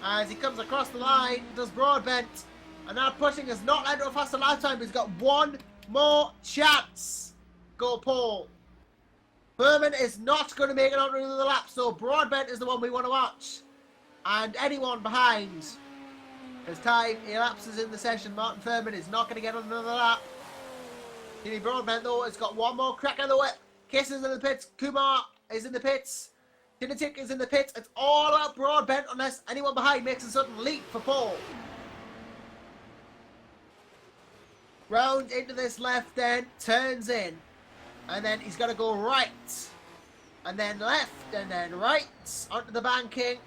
As he comes across the line, does Broadbent, and that pushing has not led to a faster lap time, but he's got one more chance. Go Paul. Furman is not going to make it on another lap, so Broadbent is the one we want to watch. And anyone behind, as time elapses in the session, Martin Furman is not going to get on another lap. Jimmy Broadbent, though, has got one more crack on the whip. Kiss is in the pits. Kumar is in the pits. Tinatic is in the pits. It's all about Broadbent unless anyone behind makes a sudden leap for Paul. Round into this left then, turns in. And then he's got to go right. And then left, and then right. Onto the banking.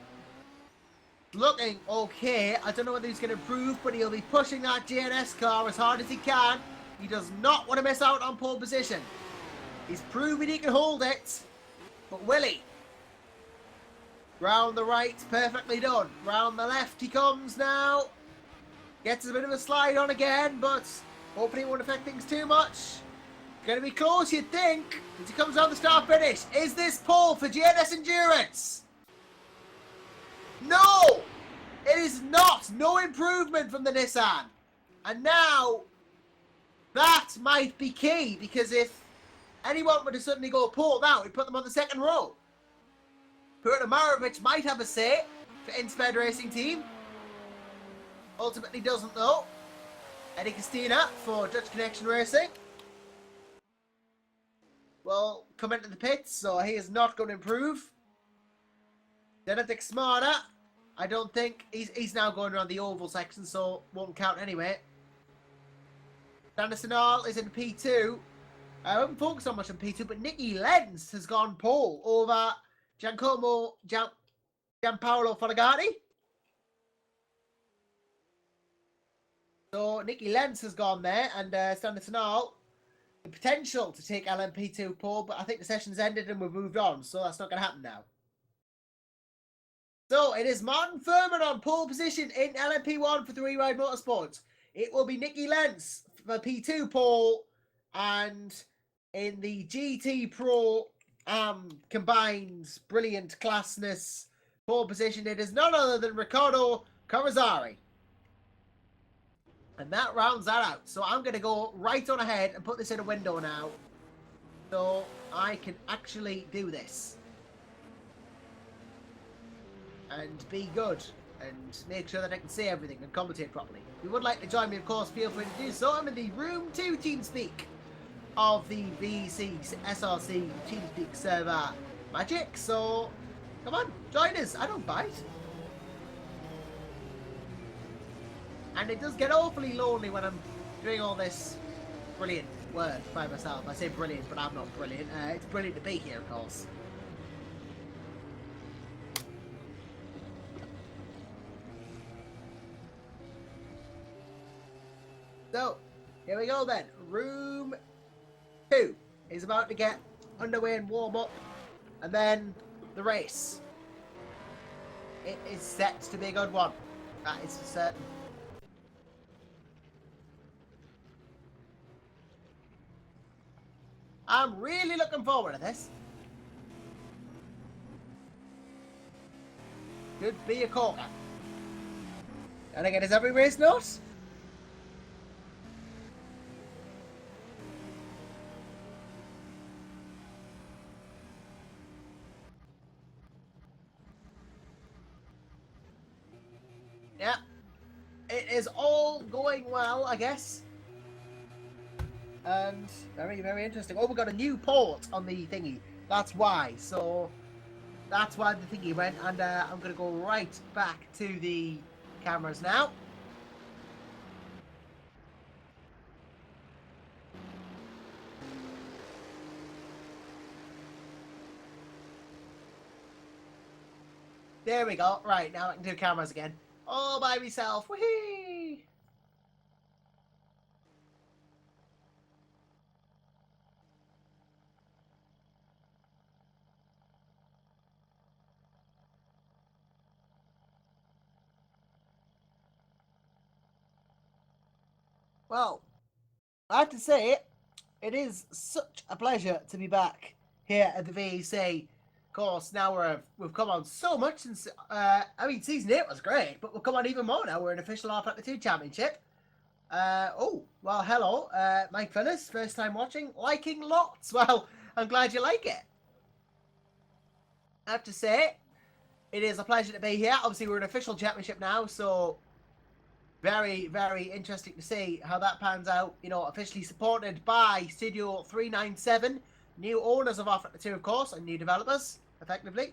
Looking okay. I don't know whether he's going to improve, but he'll be pushing that JNS car as hard as he can. He does not want to miss out on pole position. He's proven he can hold it. But will he? Round the right, perfectly done. Round the left he comes now. Gets a bit of a slide on again, but hopefully it won't affect things too much. Going to be close, you'd think, as he comes down the start finish. Is this pole for JNS Endurance? No! It is not. No improvement from the Nissan. And now, that might be key, because if anyone were to suddenly go pole now, we'd put them on the second row. Kurta Marovic might have a say for Insped Racing Team. Ultimately doesn't, though. Eddie Castina for Dutch Connection Racing will come into the pits, so he is not going to improve. Genetic Smarter, I don't think he's now going around the oval section, so won't count anyway. Anderson All is in P2. I haven't focused on much on P2, but Nicky Lenz has gone pole over Gianpaolo Folagati. So Nicky Lenz has gone there, and Anderson All the potential to take LMP2 pole, but I think the session's ended and we've moved on, so that's not going to happen now. So it is Martin Furman on pole position in LMP1 for 3Ride Motorsports. It will be Nicky Lenz for P2 pole, and in the GT Pro combined brilliant classness pole position, it is none other than Riccardo Carazzari. And that rounds that out. So I'm going to go right on ahead and put this in a window now, so I can actually do this and be good and make sure that I can see everything and commentate properly. If you would like to join me, of course, feel free to do so. I'm in the Room 2 TeamSpeak of the VEC SRC TeamSpeak server magic, so come on, join us. I don't bite. And it does get awfully lonely when I'm doing all this brilliant work by myself. I say brilliant, but I'm not brilliant. It's brilliant to be here, of course. So, here we go then. Room 2 is about to get underway and warm up, and then the race. It is set to be a good one. That is for certain. I'm really looking forward to this. Could be a corker. And again, is every race not? Yeah. It is all going well, I guess. And very, very interesting. Oh, we got a new port on the thingy. That's why. So that's why the thingy went. And I'm going to go right back to the cameras now. There we go. Right, now I can do cameras again. All by myself. Whee! Well, I have to say, it is such a pleasure to be back here at the VEC. Of course, now we've come on so much since, I mean, Season 8 was great, but we've come on even more now. We're an official R22 Championship. Oh, well, hello, Mike Phillips, first time watching, liking lots. Well, I'm glad you like it. I have to say, it is a pleasure to be here. Obviously, we're an official championship now, so very, very interesting to see how that pans out. You know, officially supported by Studio 397, new owners of R22, of course, and new developers, effectively.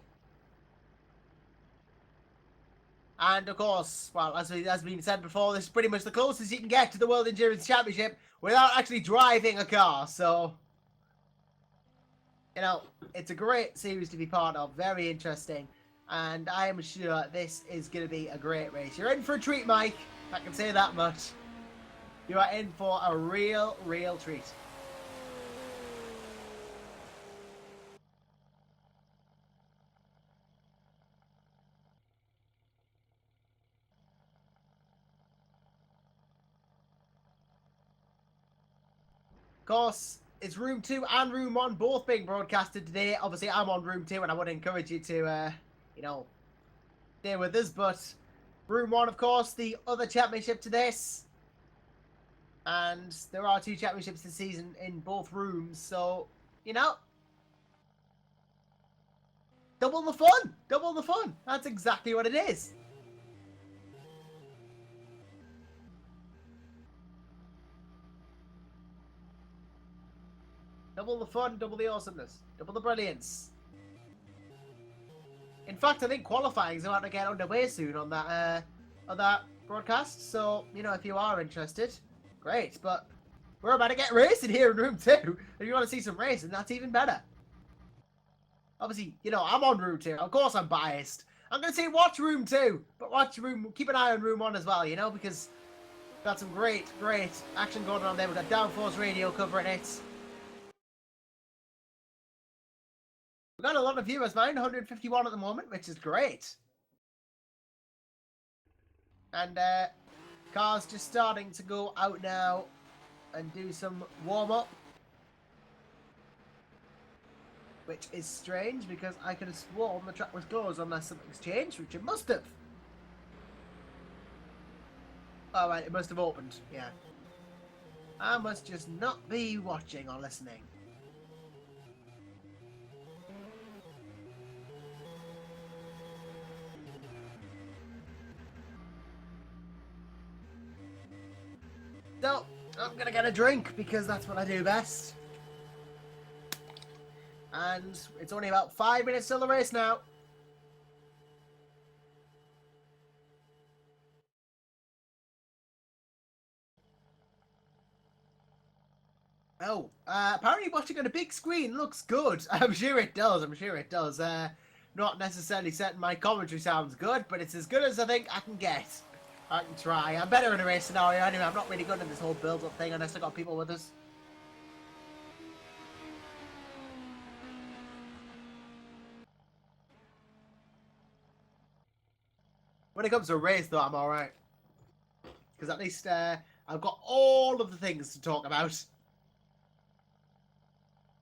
And of course, well, as has been said before, this is pretty much the closest you can get to the World Endurance Championship without actually driving a car. So, you know, it's a great series to be part of. Very interesting. And I am sure this is going to be a great race. You're in for a treat, Mike. If I can say that much. You are in for a real, real treat. Of course, it's Room 2 and Room 1 both being broadcasted today. Obviously, I'm on Room 2 and I would encourage you to, you know, stay with us. But Room 1, of course, the other championship to this. And there are 2 championships this season in both rooms. So, you know, double the fun. Double the fun. That's exactly what it is. Double the fun, double the awesomeness, double the brilliance. In fact, I think qualifying is about to get underway soon on that broadcast. So, you know, if you are interested, great. But we're about to get racing here in Room 2. If you want to see some racing, that's even better. Obviously, you know, I'm on Room 2. Of course I'm biased. I'm going to say watch Room 2, but keep an eye on Room 1 as well, you know, because we've got some great, great action going on there. We've got Downforce Radio covering it. We've got a lot of viewers, man. 151 at the moment, which is great. And cars just starting to go out now and do some warm-up. Which is strange, because I could have sworn the track was closed unless something's changed, which it must have. Oh, right, it must have opened, yeah. I must just not be watching or listening. So, I'm gonna get a drink because that's what I do best. And it's only about 5 minutes till the race now. Oh, apparently watching on a big screen looks good. I'm sure it does, I'm sure it does. Not necessarily certain my commentary sounds good, but it's as good as I think I can get. I can try. I'm better in a race scenario anyway. I'm not really good at this whole build-up thing unless I got people with us. When it comes to a race, though, I'm alright. Because at least I've got all of the things to talk about.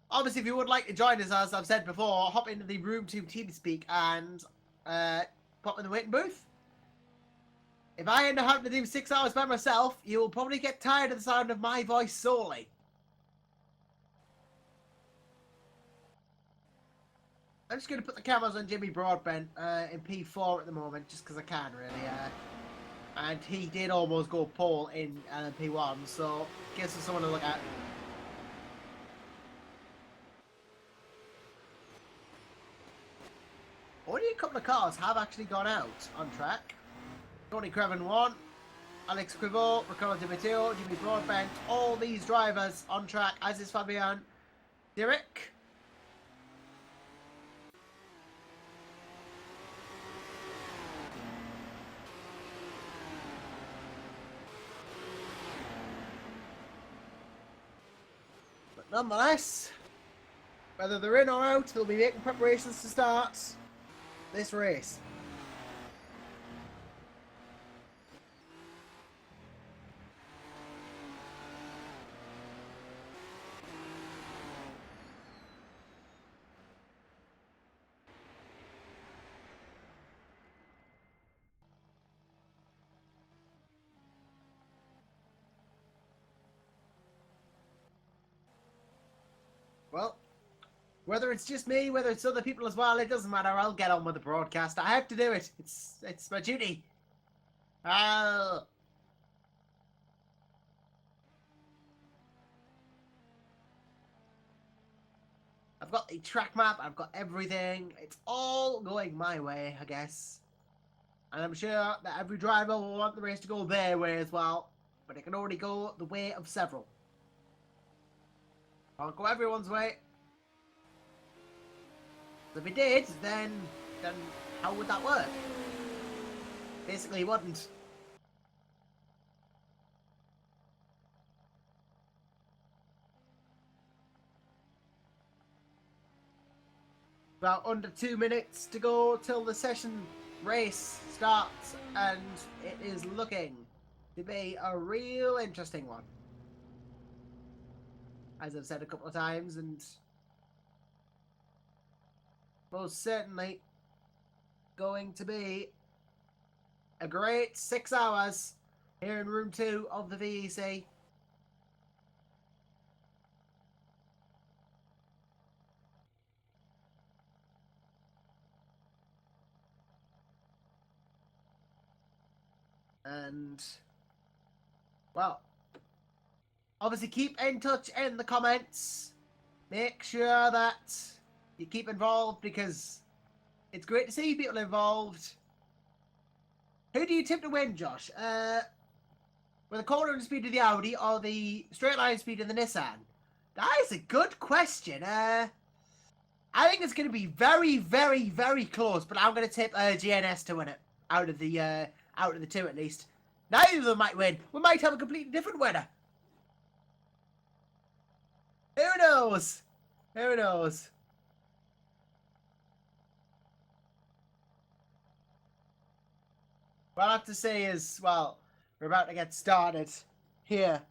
Obviously, if you would like to join us, as I've said before, hop into the Room 2 TeamSpeak and pop in the waiting booth. If I end up having to do 6 hours by myself, you will probably get tired of the sound of my voice solely. I'm just going to put the cameras on Jimmy Broadbent in P4 at the moment, just because I can, really. And he did almost go pole in P1, so gives us someone to look at. Only a couple of cars have actually gone out on track. Tony Creven 1, Alex Crivot, Ricardo Di Matteo, Jimmy Broadbent, all these drivers on track, as is Fabian Derek. But nonetheless, whether they're in or out, they'll be making preparations to start this race. Well, whether it's just me, whether it's other people as well, it doesn't matter. I'll get on with the broadcast. I have to do it. It's my duty. I've got the track map. I've got everything. It's all going my way, I guess. And I'm sure that every driver will want the race to go their way as well. But it can only go the way of several. Can't go everyone's way. If it did, then how would that work? Basically, it wouldn't. About under 2 minutes to go till the session race starts, and it is looking to be a real interesting one. As I've said a couple of times, and most certainly going to be a great 6 hours here in room 2 of the VEC. And, well, obviously keep in touch in the comments. Make sure that you keep involved, because it's great to see people involved. Who do you tip to win, Josh? With the cornering speed of the Audi or the straight line speed of the Nissan? That is a good question. I think it's going to be very, very, very close, but I'm going to tip GNS to win it out of the two at least. Neither of them might win. We might have a completely different winner. Who knows? Who knows? What I have to say is, well, we're about to get started here.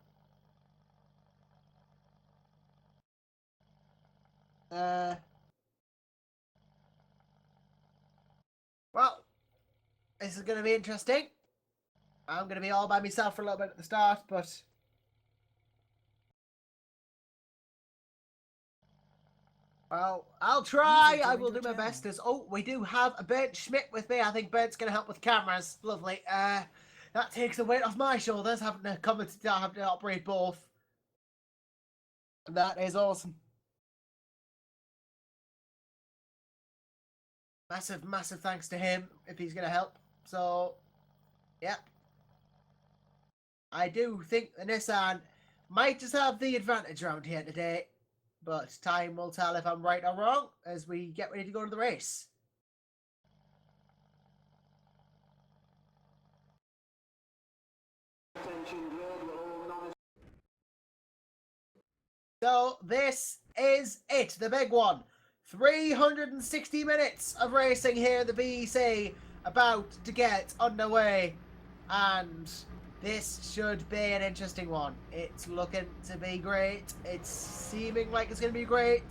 Well, this is going to be interesting. I'm going to be all by myself for a little bit at the start, but well, I'll try. I will do my best. We do have a Bernd Schmidt with me. I think Bernd's going to help with cameras. Lovely. That takes the weight off my shoulders, having to having to operate both. And that is awesome. Massive, massive thanks to him if he's going to help. So, yeah. I do think the Nissan might just have the advantage around here today. But time will tell if I'm right or wrong as we get ready to go to the race. So this is it, the big one. 360 minutes of racing here at the VEC about to get underway. And this should be an interesting one. It's looking to be great. It's seeming like it's going to be great.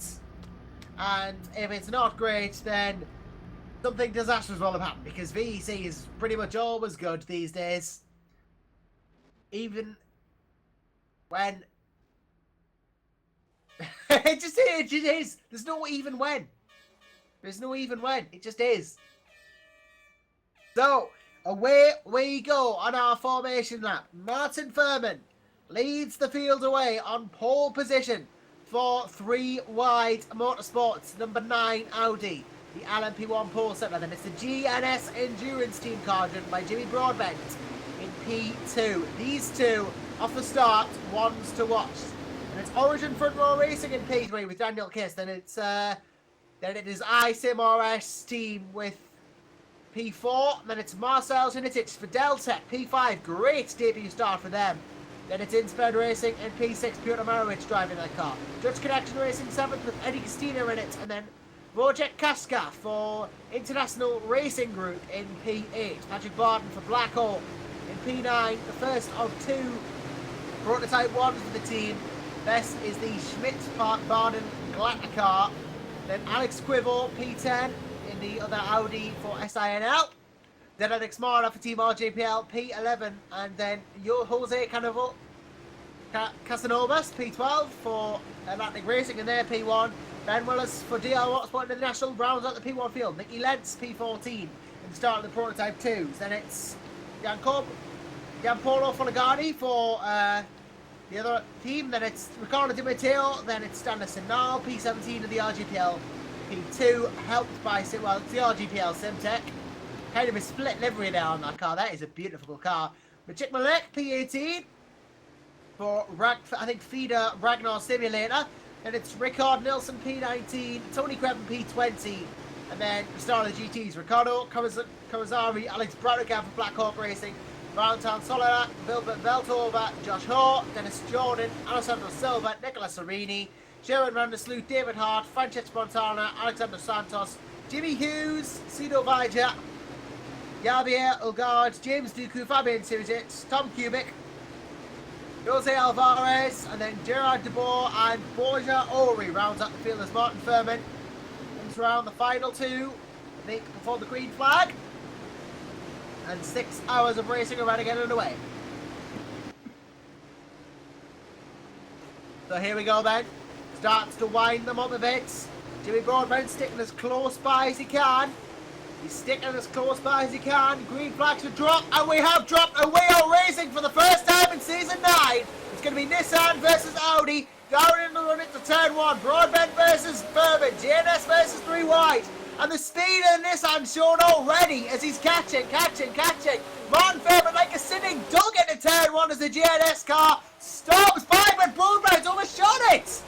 And if it's not great, then something disastrous will have happened, because VEC is pretty much always good these days. Even when... it just is. There's no even when. There's no even when. It just is. So, away we go on our formation lap. Martin Furman leads the field away on pole position for 3 Wide Motorsports, number 9 Audi, the LMP1 pole setter. Then it's the GNS Endurance Team car driven by Jimmy Broadbent in P2. These two off the start, ones to watch. And it's Origin Front Row Racing in P3 with Daniel Kiss. Then it is iSimRS team with P4. And then it's Marcel Genetich for Delta, P5. Great debut start for them. Then it's Inspired Racing and P6, Piotr Marowicz driving that car. Dutch Connection Racing 7th with Eddie Castina in it. And then Wojciech Kaska for International Racing Group in P8. Patrick Barton for Black Hole in P9. The first of 2 prototype ones for the team. Best is the Schmidt-Barden Glatter car. Then Alex Quivo, P10 in the other Audi for SINL. Then Alex Mara for Team RJPL, P11. And then Jose Canaval Casanovas, P12 for Atlantic Racing in their P1. Ben Willis for DR Motorsport International rounds out the P1 field. Nicky Lentz, P14 in the start of the Prototype 2s. Then it's Gianpolo Folagani for the other team. Then it's Ricardo Di Matteo. Then it's Stanley Sinal, P17 of the RGPL P2, helped by, well, it's the RGPL Simtech. Kind of a split livery there on that car. That is a beautiful car. Machik Malek, P18 for, I think, Feeder Ragnar Simulator. Then it's Rickard Nilsson, P19, Tony Crevin, P20. And then the start of the GTs, Ricardo Kawazari, Alex Braunekamp for Blackhawk Racing, Valentin Solera, Wilbert Veltova, Josh Hoare, Dennis Jordan, Alessandro Silva, Nicolas Sorini, Sharon Vandersloot, David Hart, Francesco Montana, Alexander Santos, Jimmy Hughes, Sido Vaja, Javier Ulgard, James Duku, Fabian Suzic, Tom Kubik, Jose Alvarez, and then Gerard De Boer and Borja Ori rounds up the field as Martin Furman comes around the final two, I think, before the green flag. And 6 hours of racing are about to get underway. So here we go then. Starts to wind them up a bit. Jimmy Broadbent sticking as close by as he can. He's sticking as close by as he can. Green flags are dropped, and we have dropped, and we are racing for the first time in Season 9. It's going to be Nissan versus Audi. Down in the run into turn 1. Broadbent versus Furman. GNS versus 3 Wide. And the speed of Nissan shown already as he's catching. Martin Furman like a sitting duck into turn 1 as the GNS car stops by, but Broadbent overshot it.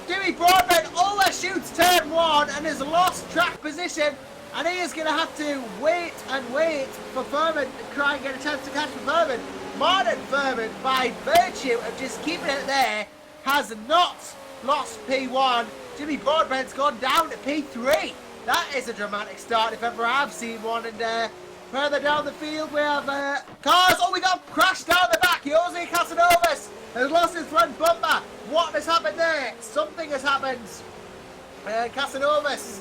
Jimmy Broadbent overshoots turn 1 and has lost track position. And he is going to have to wait for Furman to try and get a chance to catch for Furman. Martin Furman, by virtue of just keeping it there, has not lost P1. Jimmy Broadbent's gone down to P3. That is a dramatic start if ever I've seen one. And further down the field we have cars. Oh, we got crashed down the back. Jose Casanovas has lost his front bumper. What has happened there? Something has happened. Casanovas.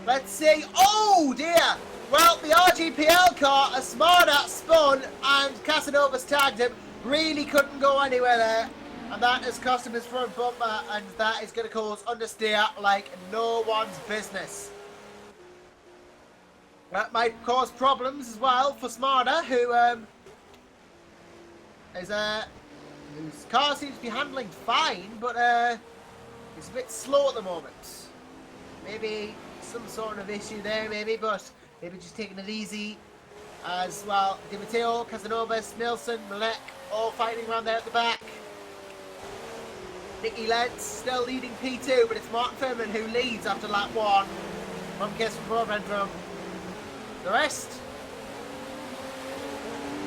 Let's see. Oh dear. Well, the RGPL car, Asmada, spun and Casanovas tagged him. Really couldn't go anywhere there. And that has cost him his front bumper, and that is going to cause understeer like no one's business. That might cause problems as well for Smarter, who whose car seems to be handling fine, but it's a bit slow at the moment. Maybe some sort of issue there, but maybe just taking it easy as well. Di Matteo, Casanovas, Nilsson, Malek, all fighting around there at the back. Nicky Lentz still leading P2, but it's Martin Furman who leads after lap 1. One kiss from Broadbent from the rest.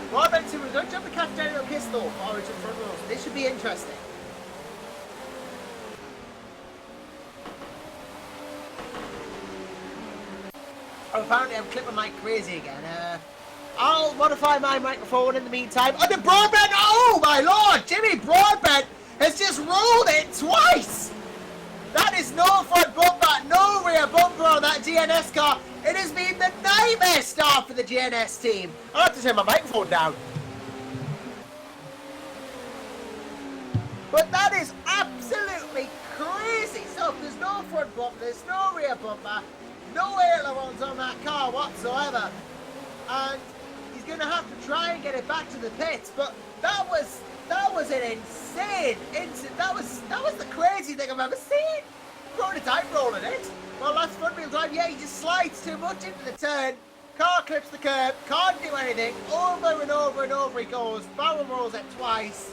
Broadbent who don't jump the catch Daniel Kiss though for Origin front rows. This should be interesting. Oh, apparently I'm clipping like crazy again. I'll modify my microphone in the meantime. And the Broadbent, oh my lord, Jimmy Broadbent has just rolled it twice. That is no front bumper, no rear bumper on that GNS car. It has been the nightmare start for the GNS team. I'll have to turn my microphone down. But that is absolutely crazy. So there's no front bumper, there's no rear bumper, no ailerons on that car whatsoever. And he's going to have to try and get it back to the pits. But that was an insane incident. That was the crazy thing I've ever seen. Prototype rolling it. Well, that's front wheel drive. Yeah, he just slides too much into the turn. Car clips the curb. Can't do anything. Over and over and over he goes. Barrel rolls it twice.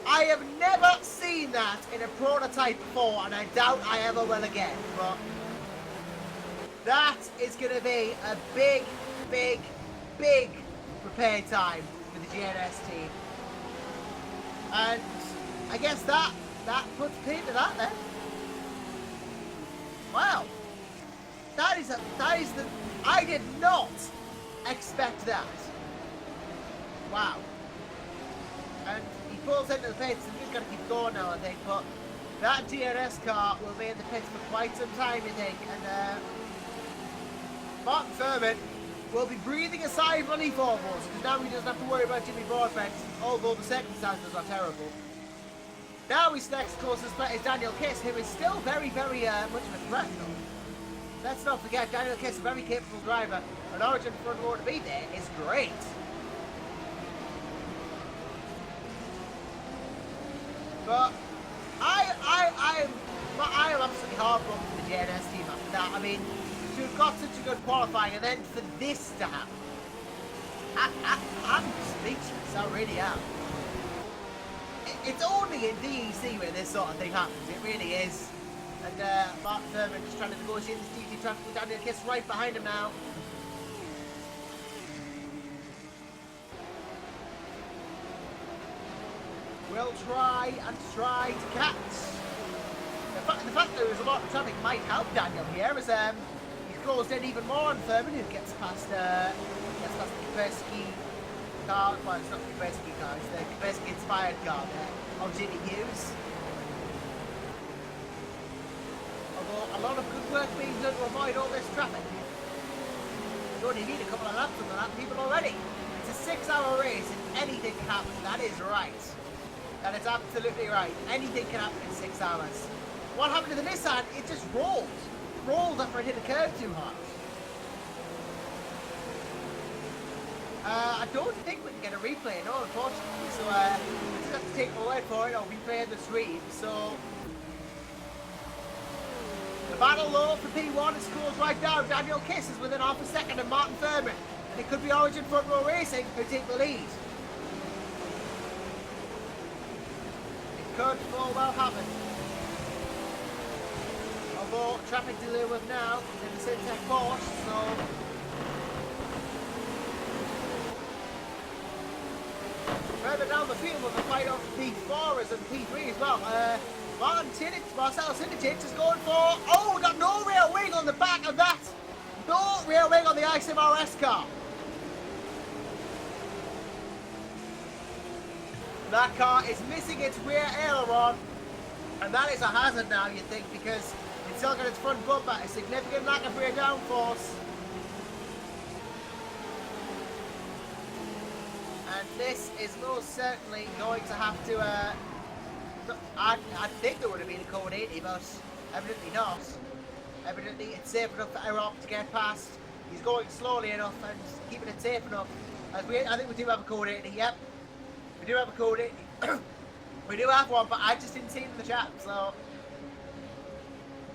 I have never seen that in a prototype before, and I doubt I ever will again. But that is going to be a big repair time for the GNS team. And I guess that puts paid to that then. Wow. That is the I did not expect that. Wow. And he pulls into the pits and he's got to keep going now, I think, but that GNS car will be in the pits for quite some time, I think, and Martin Furman will be breathing a sigh of relief almost, because now he doesn't have to worry about Jimmy Broadbent, although the circumstances are terrible. Now his next closest threat is Daniel Kiss, who is still very, very much of a threat though. Let's not forget, Daniel Kiss, a very capable driver. An Origin front row to be there is great. But I am absolutely heartbroken for the JNS team after that. I mean, to have got such a good qualifying and then for this to happen. I'm speechless, I really am. It's only in VEC where this sort of thing happens, it really is. And Martin Thurman just trying to negotiate this DT traffic with Daniel Kiss right behind him now. Will try to catch. The fact that there is a lot of traffic might help Daniel here as he's closed in even more on Thurman, who gets past the Kuberski car. Well, it's not the Kuberski car, it's the Kuberski inspired car there on Jimmy Hughes. Although a lot of good work being done to avoid all this traffic. You only need a couple of laps on the lap people already. It's a 6-hour race and anything can happen. That is right. That is absolutely right. Anything can happen in 6 hours. What happened to the Nissan? It just rolled. Rolled after it hit a curve too hard. I don't think we can get a replay, no, unfortunately. So we just have to take my word for it or replay the stream. So the battle low for P1 is closed right down. Daniel Kiss is within half a second of Martin Thurman. And it could be Origin Front Row Racing who take the lead. It could full well happen. Although traffic delay with now in the Syntec Porsche, so further down the field with a fight off P4s and P3 as well. Marcel Sinicic is going for... Oh, we got no rear wing on the back of that. No rear wing on the ISMRS car. That car is missing its rear aileron. And that is a hazard now, you think, because it's still got its front bumper. A significant lack of rear downforce. And this is most certainly going to have to... I think there would have been a code 80, but evidently not. Evidently it's safe enough for Erop to get past. He's going slowly enough and keeping it safe enough. I think we do have a code 80, yep. We do have a code 80. We do have one, but I just didn't see it in the chat, so...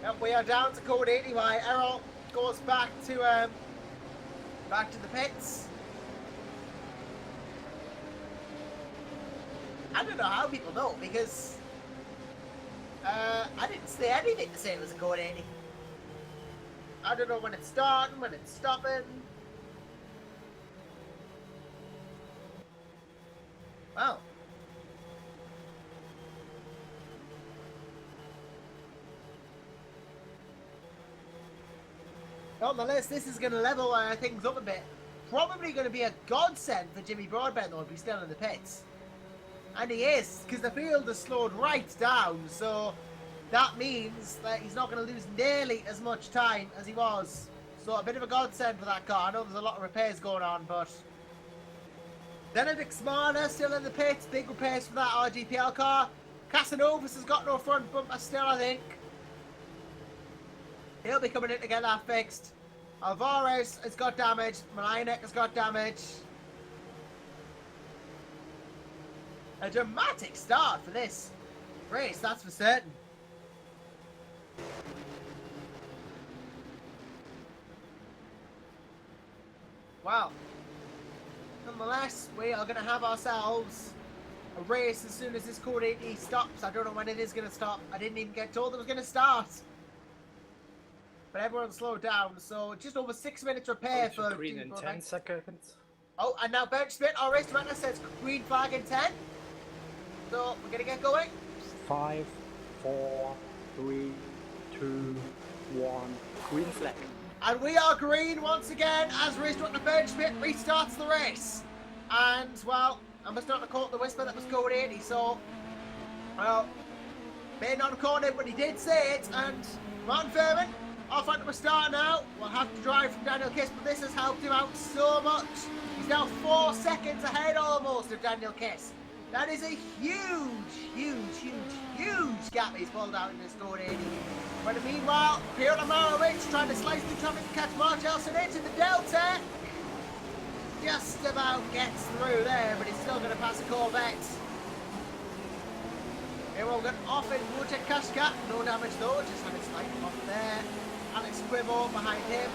Yep, we are down to code 80 while Errol goes back to the pits. I don't know how people know, because I didn't say anything to say it was a code 80. I don't know when it's starting, when it's stopping. Wow. Nonetheless, this is going to level things up a bit. Probably going to be a godsend for Jimmy Broadbent, though, if he's still in the pits. And he is, because the field has slowed right down, so that means that he's not going to lose nearly as much time as he was. So a bit of a godsend for that car. I know there's a lot of repairs going on, but... Benedict Smarner still in the pits. Big repairs for that RGPL car. Casanovas has got no front bumper still, I think. He'll be coming in to get that fixed. Alvarez has got damage. Malinek has got damage. A dramatic start for this race, that's for certain. Wow. Nonetheless, we are going to have ourselves a race as soon as this code 80 stops. I don't know when it is going to stop. I didn't even get told it was going to start. But everyone slowed down, so just over 6 minutes repair for green in 10 seconds. Oh, and now bench split. Our race director says green flag in 10. So we're gonna get going. 5, 4, 3, 2, 1. Green flag. And we are green once again as race director bench split restarts the race. And well, I must not have caught the whisper that was code 80. So, well, may not have caught it, but he did say it. And Martin Fairman, off onto a start now. We'll have to drive from Daniel Kiss, but this has helped him out so much. He's now 4 seconds ahead almost of Daniel Kiss. That is a huge, huge, huge, huge gap he's pulled out in this score 80. But meanwhile, Piotr Marowicz trying to slice through traffic to catch Mark Elson into the Delta. Just about gets through there, but he's still going to pass a Corvette. Here we'll get off in Wojciech Kaszka. No damage though, just had it slightly off there. Alex Quibble behind him.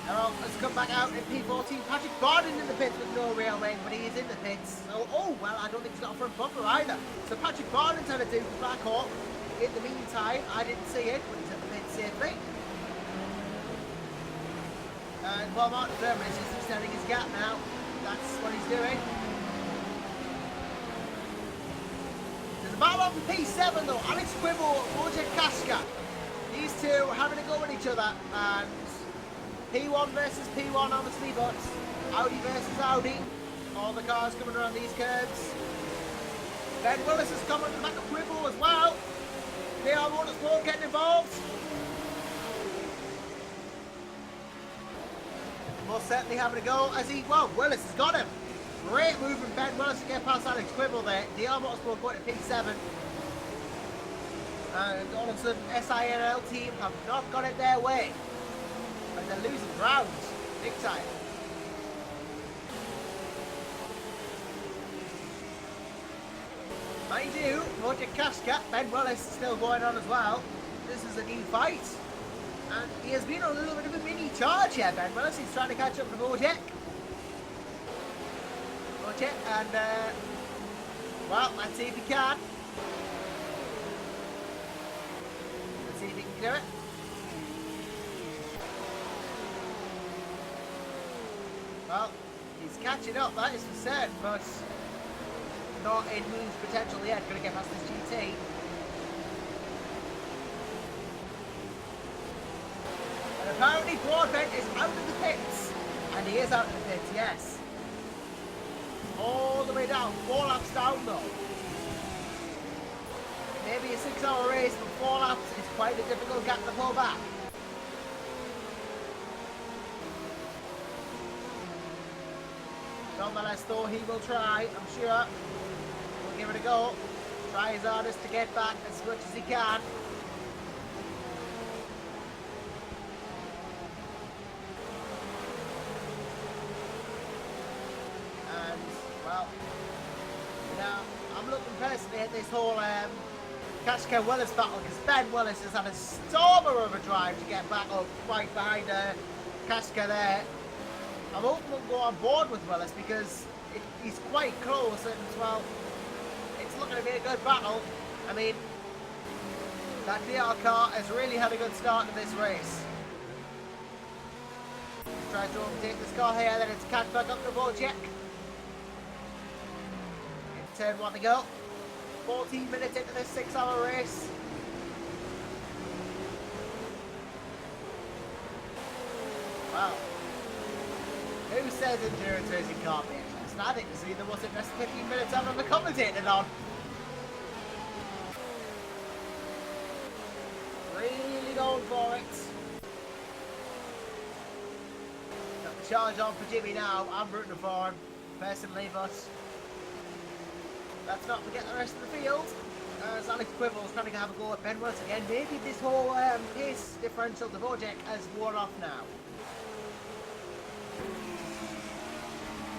Errol has come back out in P14. Patrick Borden in the pits with no real wing, but he is in the pits. So, oh, well, I don't think he's got a front bumper either. So Patrick Borden's had a do for Black Hawk. In the meantime, I didn't see it, but he's at the pit safely. And Paul Martin Thurman is just extending his gap now. That's what he's doing. There's a battle on P7 though. Alex Quibble, Wojciech Kaszka. These two having a go at each other. And P1 versus P1 obviously, but Audi versus Audi. All the cars coming around these curves. Ben Willis is coming to the back of Quibble as well. PR Motorsport getting involved. Most certainly having a go as he, well, Willis has got him. Great move from Ben Willis to get past Alex Quibble there. DR Motorsport going to P7. And all of a sudden, SINL team have not got it their way. And they're losing ground, big time. Mind you, Wojciech Kaszka, Ben Willis is still going on as well. This is a new fight. And he has been on a little bit of a mini charge here, Ben Willis. He's trying to catch up to Wojciech. And, well, let's see if he can. Let's see if he can do it. Well, he's catching up, that is for certain, but not in moves potential yet. Going to get past this GT. And apparently Broadbent is out of the pits. And he is out of the pits, yes. All the way down, 4 laps down though. Maybe a 6-hour race, but 4 laps is quite a difficult gap to pull back. Nonetheless though, he will try, I'm sure. We'll give it a go. Try his hardest to get back as much as he can. And, well, now, I'm looking personally at this whole Kaszka Willis battle because Ben Willis has had a stormer of a drive to get back up right behind Kaszka there. I'm hoping we'll go on board with Willis because he's quite close and, well, it's looking to be a good battle. I mean, that DR car has really had a good start to this race. Tries to overtake this car here, then it's catch back up to Wojciech. Turn 1 to go. 14 minutes into this 6-hour race. Wow. Who says endurance racing can't be interesting? I think this is the most interesting 15 minutes I've ever commentated on. Really going for it. Got the charge on for Jimmy now. I'm rooting for him, personally, but let's not forget the rest of the field. As Alex Quibble is trying to have a go at Ben Willis again. Maybe this whole pace differential to Wojciech has worn off now.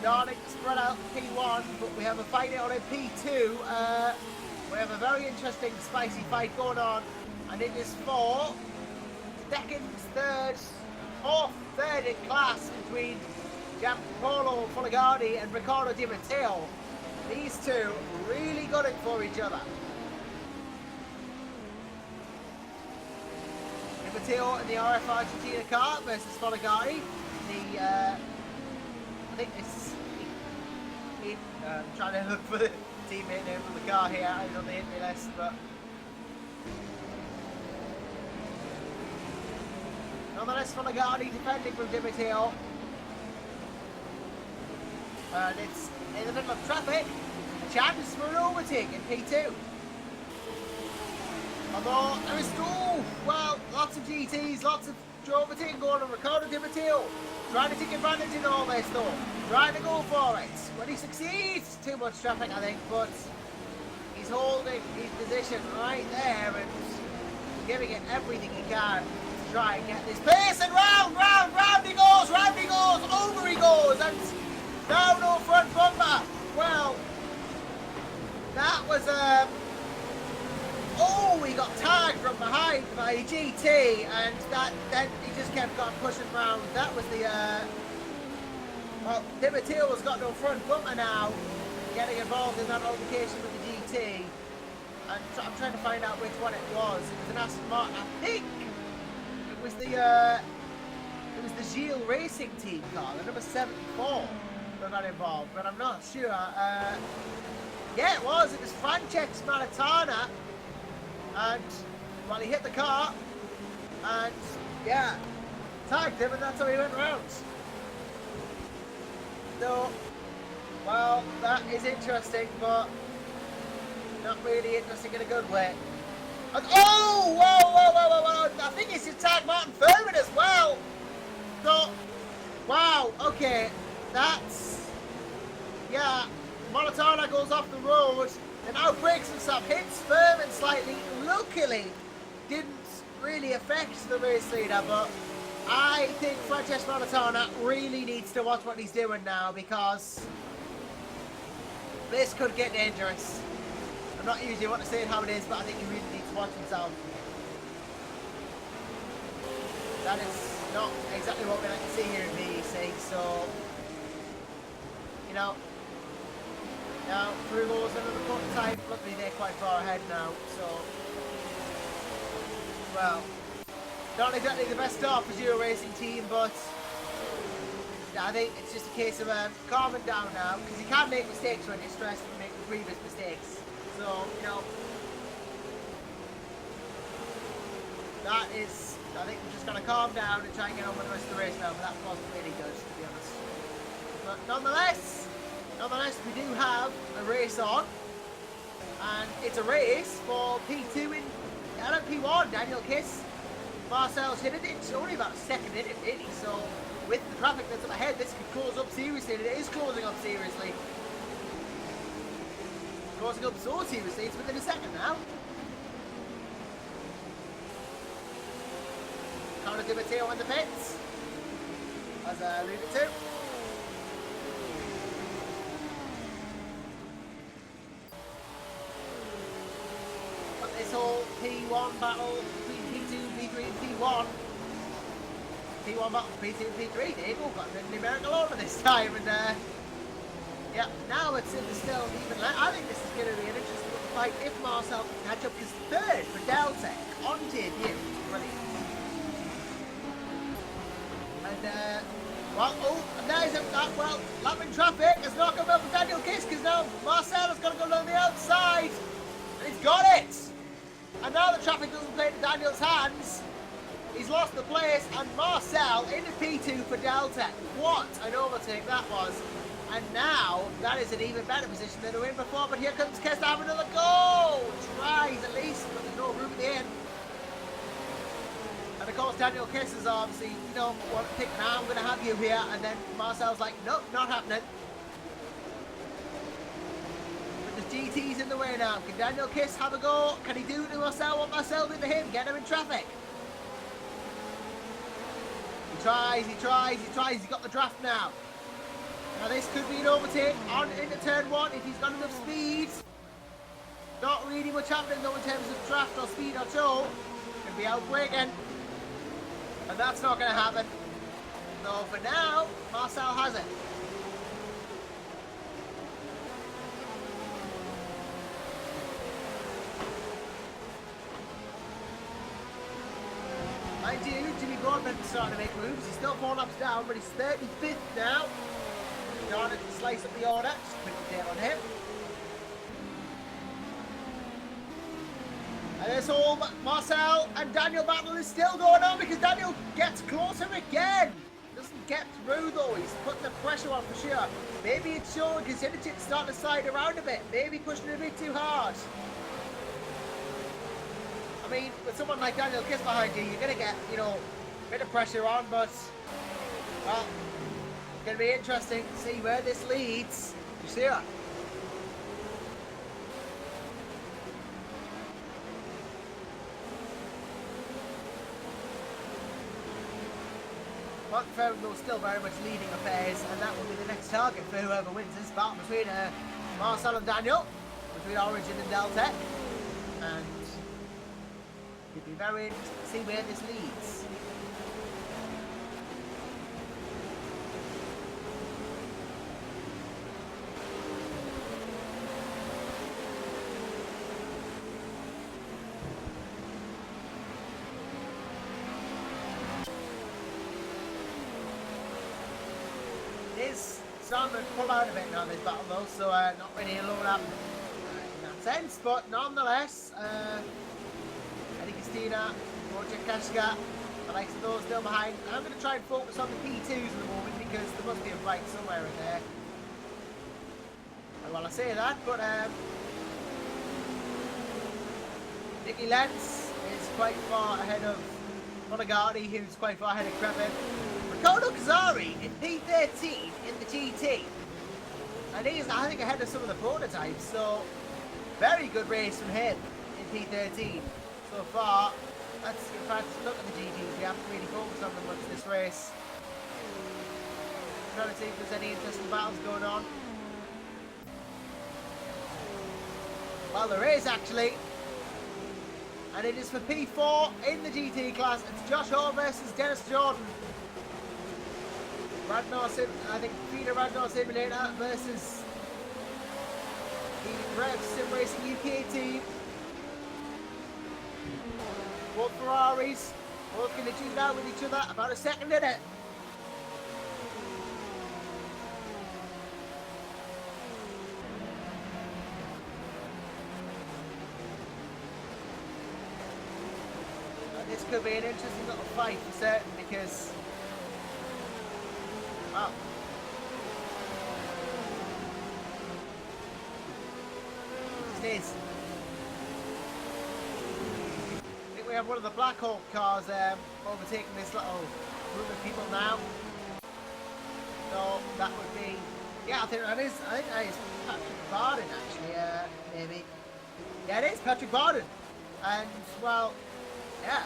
Darling spread out P1, but we have a fight out in P2. We have a very interesting, spicy fight going on, and it is for second, third, fourth, third in class between Giampaolo Foligardi and Riccardo Di Matteo. These two really got it for each other. Di Matteo in the RF Argentina car versus Foligardi. I think it's I'm trying to look for the teammate name for the car here. I don't hit me list, but nonetheless, Foligardi defending from Di Matteo, and it's in the middle of traffic. A chance for an overtake in P2. Although there is still, well, lots of GTs, lots of overtaking going on. Riccardo Di Matteo trying to take advantage of all this though. trying to go for it. When he succeeds, too much traffic, I think, but he's holding his position right there and giving it everything he can to try and get this pace. And round he goes, over he goes, and now no front bumper. Well, that was oh, he got tagged from behind by GT, and then he just kept pushing round. That was the well, Timateo's got no front bumper now, getting involved in that altercation with the GT. And I'm trying to find out which one it was. It was an Aston Martin, I think. It was the Gilles Racing Team car, the number 74 that got involved, but I'm not sure. Yeah, it was Francesco Malatana, and well, he hit the car, and yeah, tagged him, and that's how he went round. So, well, that is interesting, but not really interesting in a good way. And, oh, whoa! I think he's just tagged Martin Furman as well. So, wow, okay, that's, yeah, Malatana goes off the road and now breaks himself, hits Furman slightly. Luckily, didn't really affect the race leader, but I think Francesco Malatana really needs to watch what he's doing now, because this could get dangerous. I'm not usually want to say how it is, but I think he really needs to watch himself. That is not exactly what we like to see here in VEC, so, you know, now through goes another prototype. Luckily they're quite far ahead now, so, well, not exactly the best start for Giro Racing Team, but I think it's just a case of calming down now, because you can make mistakes when you're stressed from making previous mistakes. So, you know, that is, I think we're just going to calm down and try and get on with the rest of the race now, but that wasn't really good, to be honest. But nonetheless, we do have a race on, and it's a race for P2 in LMP1. Daniel Kiss, Marcel's hit it. It's only about a second in it, really, so with the traffic that's up ahead, this could close up seriously, and it is closing up seriously. Closing up so seriously, it's within a second now. Conor Di Matteo in the pits, as I alluded to. But this whole P1 battle between P2, P3 and P1. P1 battle for P2 and P3. Diego got a numerical order this time, and yeah, now it's in the still even. I think this is going to be an interesting fight if Marcel can catch up, because third for Deltec on debut. Brilliant. And, well, oh, and there's well, lapping traffic has not come up for Daniel Kiss, because now Marcel has got to go down the outside, and he's got it! And now the traffic doesn't play to Daniel's hands. He's lost the place, and Marcel into P2 for Deltec. What an overtake that was. And now, that is an even better position than the win before, but here comes Kiss to have another go! Tries at least, but there's no room at the end. And of course, Daniel Kiss is obviously, you know, thinking, now I'm going to have you here, and then Marcel's like, nope, not happening. But the GT's in the way now. Can Daniel Kiss have a go? Can he do to Marcel what Marcel did to him? Get him in traffic. He tries, he's got the draft now. Now this could be an overtake on into turn one if he's got enough speed. Not really much happening though in terms of draft or speed or show. Could be outbraking. And that's not going to happen. So for now, Marcel has it. Mind you, Jimmy Broadbent's starting to make moves. He's still 4 laps down, but he's 35th now. Started to slice up the order. Just quick update on him. And this whole Marcel and Daniel battle is still going on, because Daniel gets closer again. Doesn't get through though. He's putting the pressure on for sure. Maybe it's showing because Innochit's starting to slide around a bit. Maybe pushing it a bit too hard. I mean, with someone like Daniel Kiss behind you, you're going to get, you know, a bit of pressure on, but, well, going to be interesting to see where this leads. You see that? We're still very much leading affairs, and that will be the next target for whoever wins this battle between Marcel and Daniel, between Origin and Deltec. And it'll be very interesting to see where this leads. Is starting to pull out a bit now this battle though, so not really a load up in that sense, but nonetheless, Eddie Castina, Roger Kashka, the likes of those still behind. I'm going to try and focus on the P2s at the moment because there must be a fight somewhere in there. And while I say that, but Nicky Lenz is quite far ahead of Monagati, who's quite far ahead of Krepin. Ricardo Kazari in P13 in the GT. And he's, I think, ahead of some of the prototypes, so very good race from him in P13 so far. Let's in fact look at the GTs. We haven't really focused on them much this race. Trying to see if there's any interesting battles going on. Well, there is actually. And it is for P4 in the GT class. It's Josh Hall versus Dennis Jordan. I think Peter Ragnar Simulator versus the Rev Sim Racing UK team. Both Ferraris, both going to duke it out with each other. About a second in it. And this could be an interesting little fight for certain because. Wow. It is. I think we have one of the Black Hawk cars overtaking this little group of people now. So that would be, yeah, I think that is Patrick Barden actually, maybe. Yeah, it is Patrick Barden. And well, yeah,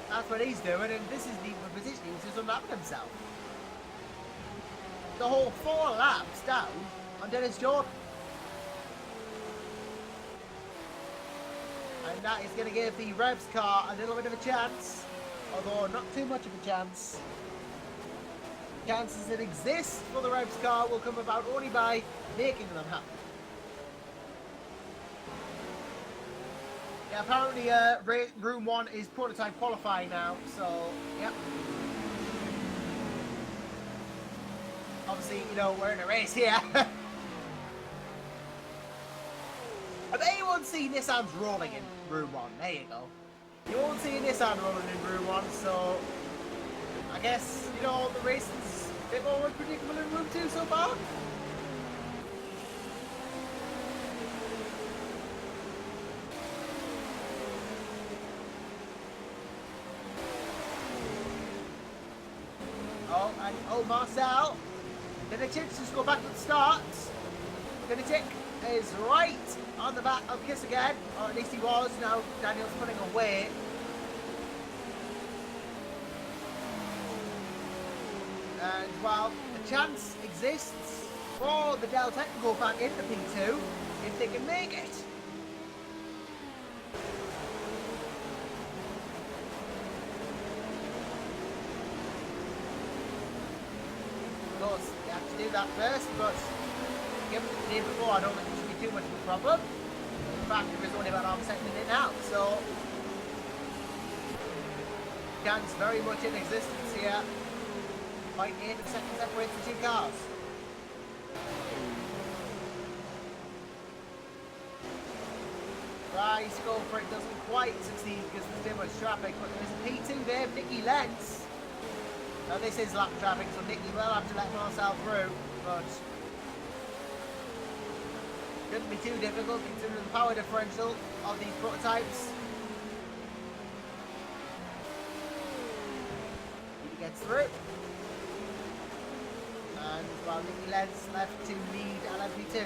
that's what he's doing, and this is the position he's just unwrapping himself. The whole 4 laps down on Dennis Jordan. And that is going to give the Revs car a little bit of a chance, although not too much of a chance. Chances that exist for the Revs car will come about only by making them happen. Yeah, apparently Room 1 is prototype qualifying now, so, yep. Obviously, you know, we're in a race here. I bet you won't see Nissans rolling in Room 1. There you go. You won't see a Nissan rolling in Room 1, so I guess, you know, the racing's a bit more unpredictable in Room 2 so far. Oh, and Marcel. Denichik just go back to the start. Denichik is right on the back of Kiss again, or at least he was. Now Daniel's pulling away. And while a chance exists for the Delta to go back into P2 if they can make it. Of course, you have to do that first, but given the day before, I don't think it should be too much of a problem. In fact, there is only about half a second in it now, so chance very much in existence here. 0.8 of a second separates the two cars. Tries to go for it, doesn't quite succeed because there's too much traffic, but there's a P2 there, Nicky Lenz. Now this is lap traffic, so Nicky will have to let Marcel through, but shouldn't be too difficult considering the power differential of these prototypes. He gets through. and there's about 50 lengths left to lead LMGT.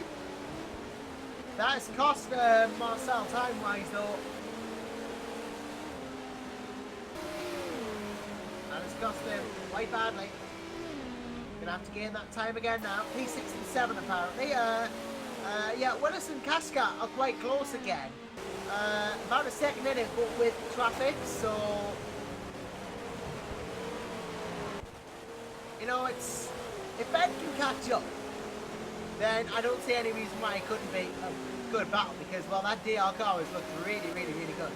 That has cost Marcel time-wise though. And it's cost him quite badly. Gonna have to gain that time again now. P67 apparently. Yeah, Willis and Casca are quite close again. About a second in it, but with traffic, so you know, it's if Ben can catch up, then I don't see any reason why it couldn't be a good battle because well, that DR car has looked really good.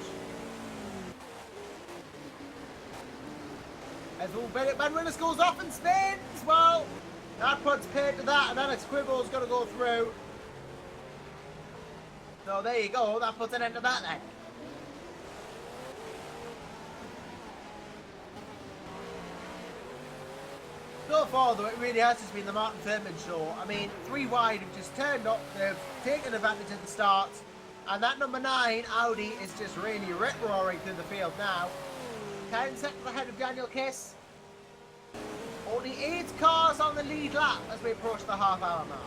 As well, Ben Willis goes off and spins. Well, that puts paid to that, and then it's Quibble's going to go through. So there you go. That puts an end to that then. So far, though, it really has just been the Martin Furman show. I mean, 3 wide have just turned up. They've taken advantage of the start, and that number 9 Audi is just really rip-roaring through the field now. 10 seconds ahead of Daniel Kiss. Only 8 cars on the lead lap as we approach the half-hour mark.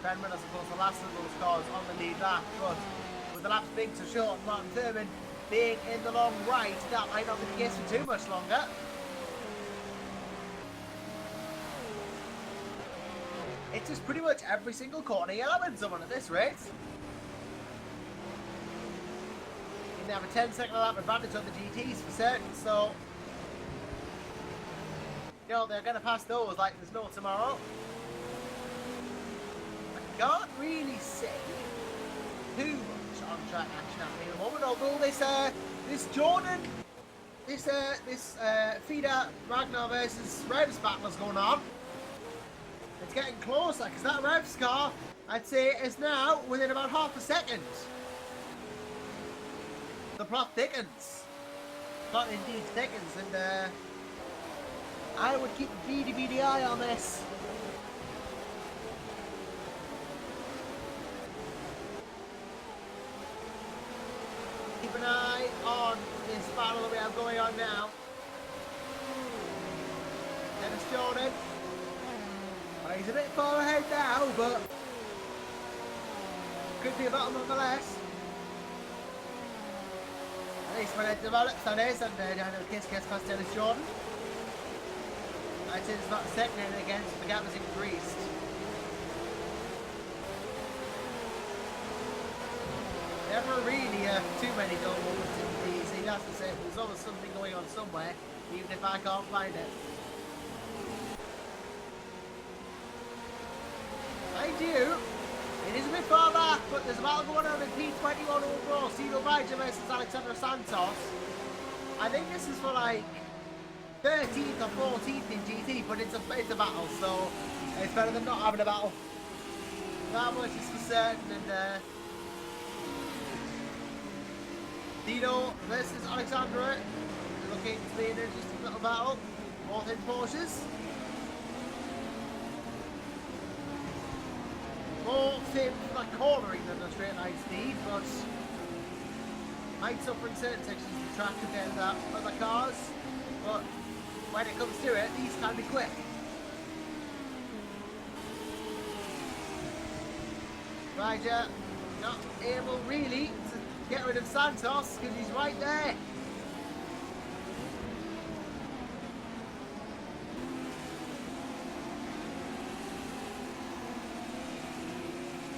Ben Willis, of course, the last of those cars on the lead lap, but with the laps being so short, Martin Thurman being in the long right, that might not be the case for too much longer. It's just pretty much every single corner you'll have in someone at this rate. You can have a 10-second lap advantage on the GTs for certain, so you know they're going to pass those like there's no tomorrow. I can't really see too much on track action happening at the moment, although this Jordan, this Feeder Ragnar versus Revs battle is going on. It's getting closer because that Revs car, I'd say, is now within about half a second. The plot thickens. The plot indeed thickens, and I would keep a beady eye on this. Keep an eye on this battle that we have going on now. Dennis Jordan. Well, he's a bit far ahead now, but could be a battle nonetheless. At least when it develops, that is, and Daniel Kiss gets past Dennis Jordan. I'd say it's about a second in again, so the gap has increased. Never really too many dull moments in these. He has to say there's always something going on somewhere, even if I can't find it. Mind you, it is a bit far back, but there's a battle going on in P21 overall. Cedar Badger versus Alexander Santos. I think this is for like 13th or 14th in GT, but it's a battle, so it's better than not having a battle. That much is for certain, and Dino versus Alexandra, looking to be an interesting little battle, both in Porsches. More fit for that cornering than the straight line speed, but might suffer in certain sections of the track compared to that other cars. But when it comes to it, these can be quick. Ryder not able really to get rid of Santos because he's right there.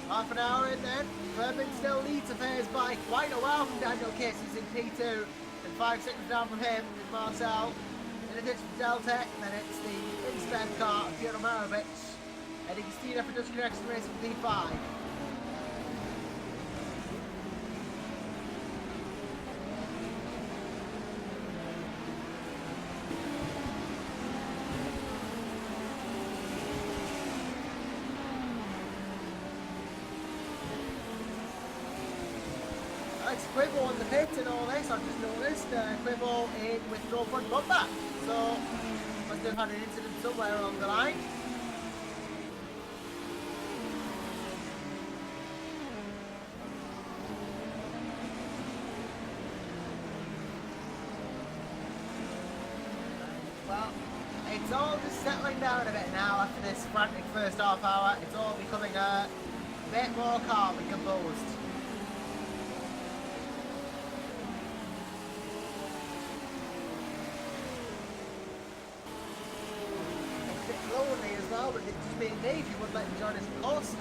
Half an hour in then, Furman still leads affairs by quite a while from Daniel Kiss, who's in P2, and 5 seconds down from him is Marcel. In addition to Deltec, then it's the inspect car of Piotr Marovic, heading to Stena for Dutch Connection Racing P5. Alex Quibble on the pit and all this, I've just noticed Quibble in with no front bumper, so must have had an incident somewhere along the line. Well, it's all just settling down a bit now after this frantic first half hour. It's all becoming a bit more calm and composed. It's a bit lonely as well, but it's just me and Dave. If you would like to join us, of course,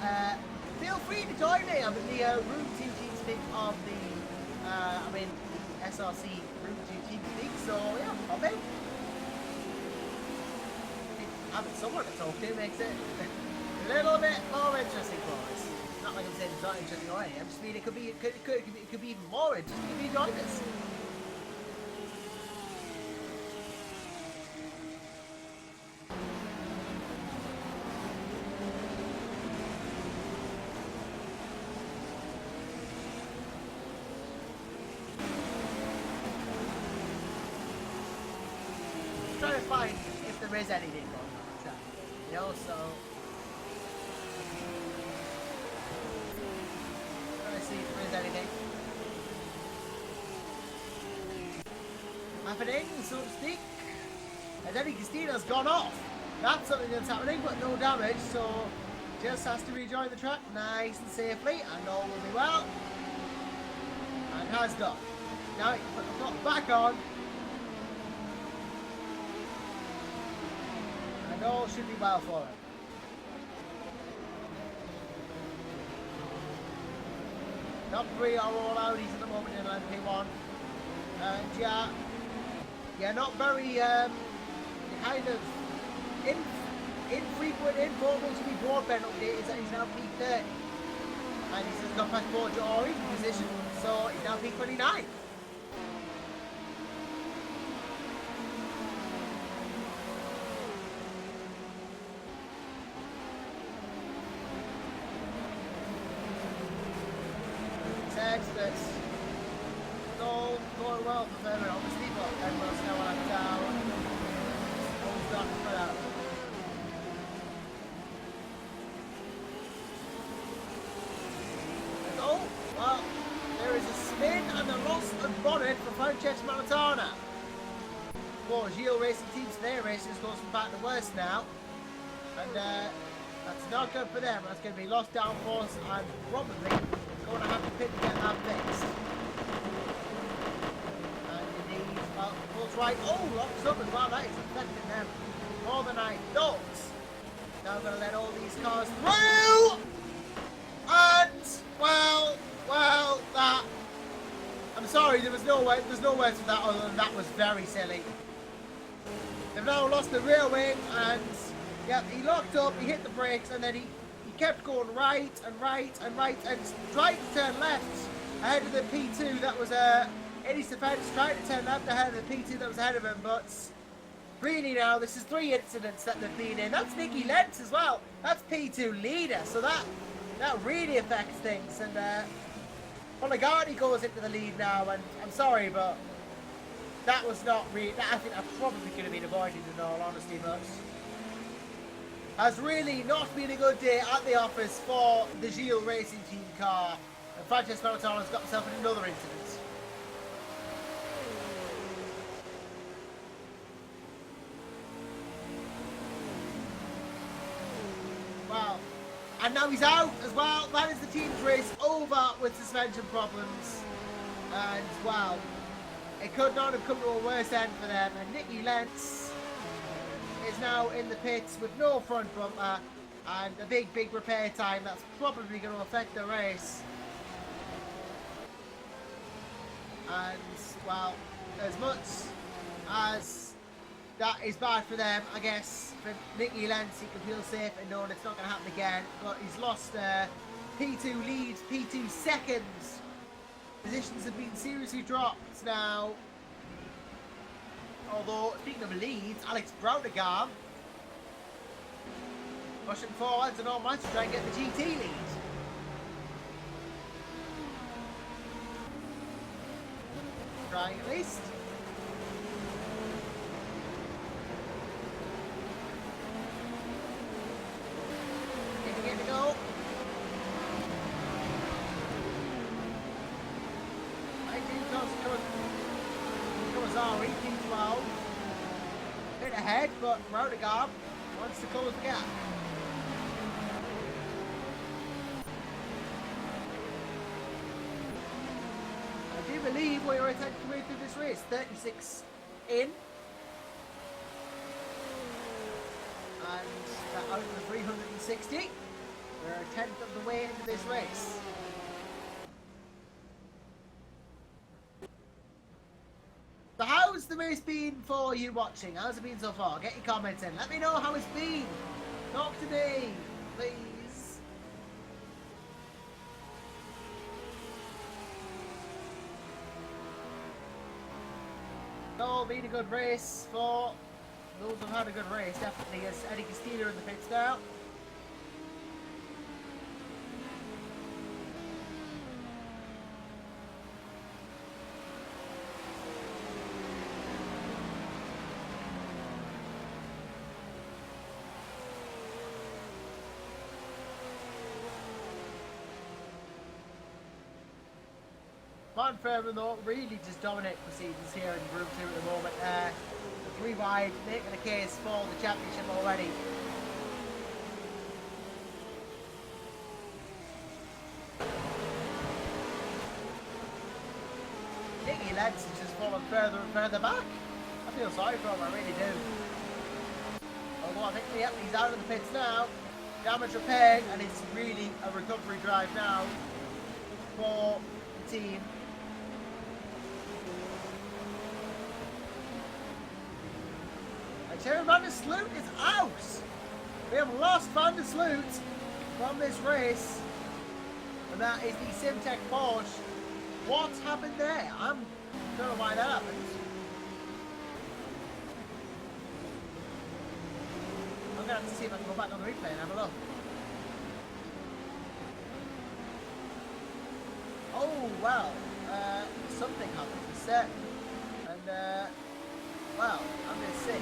feel free to join me. I'm in the Room 2 team speak of the, SRC Room 2 team speak, so yeah, I'll be. Having someone to talk to makes it a little bit more interesting for us. Not like I'm saying it's not interesting already. I just mean it could be even more interesting if you joined us. Trying to find if there is anything going on. You know, so trying to see if there is anything happening, so to speak. And then Christina's gone off. That's something that's happening, but no damage, so just has to rejoin the track nice and safely, and all will be well. And has done. Now he can put the clock back on. And all should be well for him. Top 3 are all Audis at the moment in LMP1. And yeah, not very kind of infrequent, informal to be broadband update is that he's now P30. And he's just got past Borja Ori position, so he's now P29. That's all going well for Fairman, obviously, but everyone's now on down. All done for that. Oh, well, there is a spin and a loss of bonnet for Francesco Malatana. For Gilles Racing Teams, their racing goes from bad to worse now. And that's not good for them. That's going to be lost downforce and probably going to have to pit to get that fixed. And indeed, well, pulls right. Oh, locks up as well. That is affecting them more than I thought. Now I'm going to let all these cars through. And well, that. I'm sorry, there's no words for that other than that was very silly. They've now lost the rear wing, and yeah, he locked up. He hit the brakes, and then he kept going right and tried to turn left ahead of the P2 that was in his defence, tried to turn left ahead of the P2 that was ahead of him, but really now this is 3 incidents that they've been in. That's Nicky Lentz as well. That's P2 leader, so that really affects things. And Oligardi goes into the lead now, and I'm sorry, but that was not really. I think that probably could have been avoided in all honesty, but has really not been a good day at the office for the Gilles Racing Team car. And Francesco Malatana's got himself in another incident. Wow. And now he's out as well. That is the team's race over with suspension problems. And wow, it could not have come to a worse end for them. And Nicky Lentz is now in the pits with no front bumper and a big repair time that's probably going to affect the race. And well, as much as that is bad for them, I guess for Nicky Lentz he can feel safe and knowing it's not going to happen again, but he's lost P2 leads, P2 seconds. Positions have been seriously dropped now. Although, speaking of leads, Alex Braudegar pushing forwards and all much to try and get the GT lead. Trying at least. Getting it to go. P12. straight ahead, but Rodegar wants to close the gap. I do believe we are attempting to move through this race. 36 in. And that out of the 360. We're a tenth of the way into this race. So how's the race been for you watching? How's it been so far? Get your comments in. Let me know how it's been. Talk to me, please. It's all been a good race for those who've had a good race. Definitely as Eddie Castillo in the pits now. Van Fairman though really just dominate proceedings here in Group 2 at the moment. The 3 wide making a case for the championship already. Nicky Lenz is just falling further and further back. I feel sorry for him, I really do. Although I think yep, he's out of the pits now. Damage repaired, and it's really a recovery drive now for the team. Terry Van der Sloot is out! We have lost Van der Sloot from this race. And that is the Simtech Porsche. What happened there? I don't know why that happened. I'm going to have to see if I can go back on the replay and have a look. Oh, well. Something happened for certain. And, well, I'm going to see.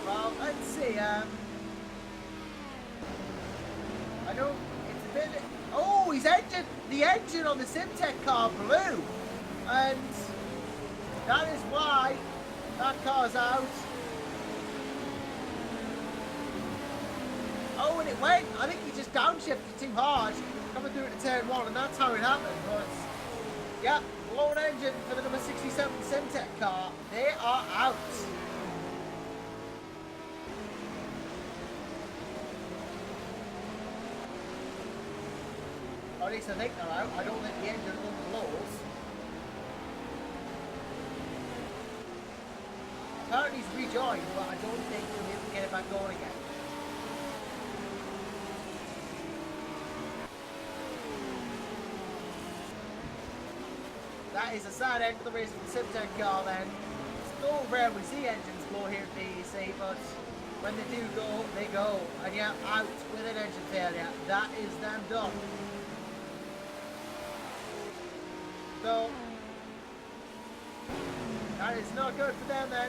Well, let's see, I know it's a bit... Oh, the engine on the Simtech car blew! And that is why that car's out. Oh, and it went! I think he just downshifted too hard coming through into turn 1, and that's how it happened, but... Yeah, blown engine for the number 67 Simtech car. They are out. Or at least I think they're out. I don't think the engine overloads. Apparently he's rejoined, but I don't think he'll be able to get it back going again. That is a sad end to the race for the Simtech car then. It's so rare we see engines blow here at VEC, but when they do go, they go. And yeah, out with an engine failure. That is them done. So, that is not good for them then.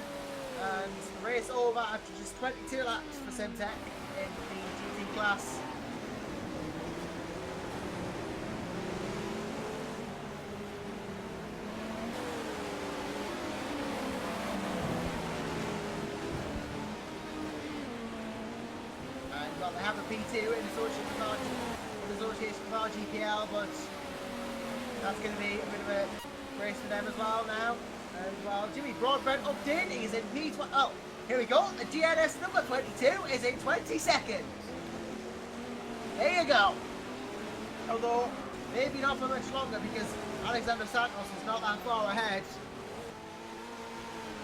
And the race over after just 22 laps for Simtech in the GT class. And well, they have a P2 in association with our GPL, but that's going to be a bit of a race for them as well now. And well, Jimmy Broadbent upped in. He's in P12. Oh, here we go. The GNS number 22 is in 22nd. There you go. Although, maybe not for much longer because Alexander Santos is not that far ahead.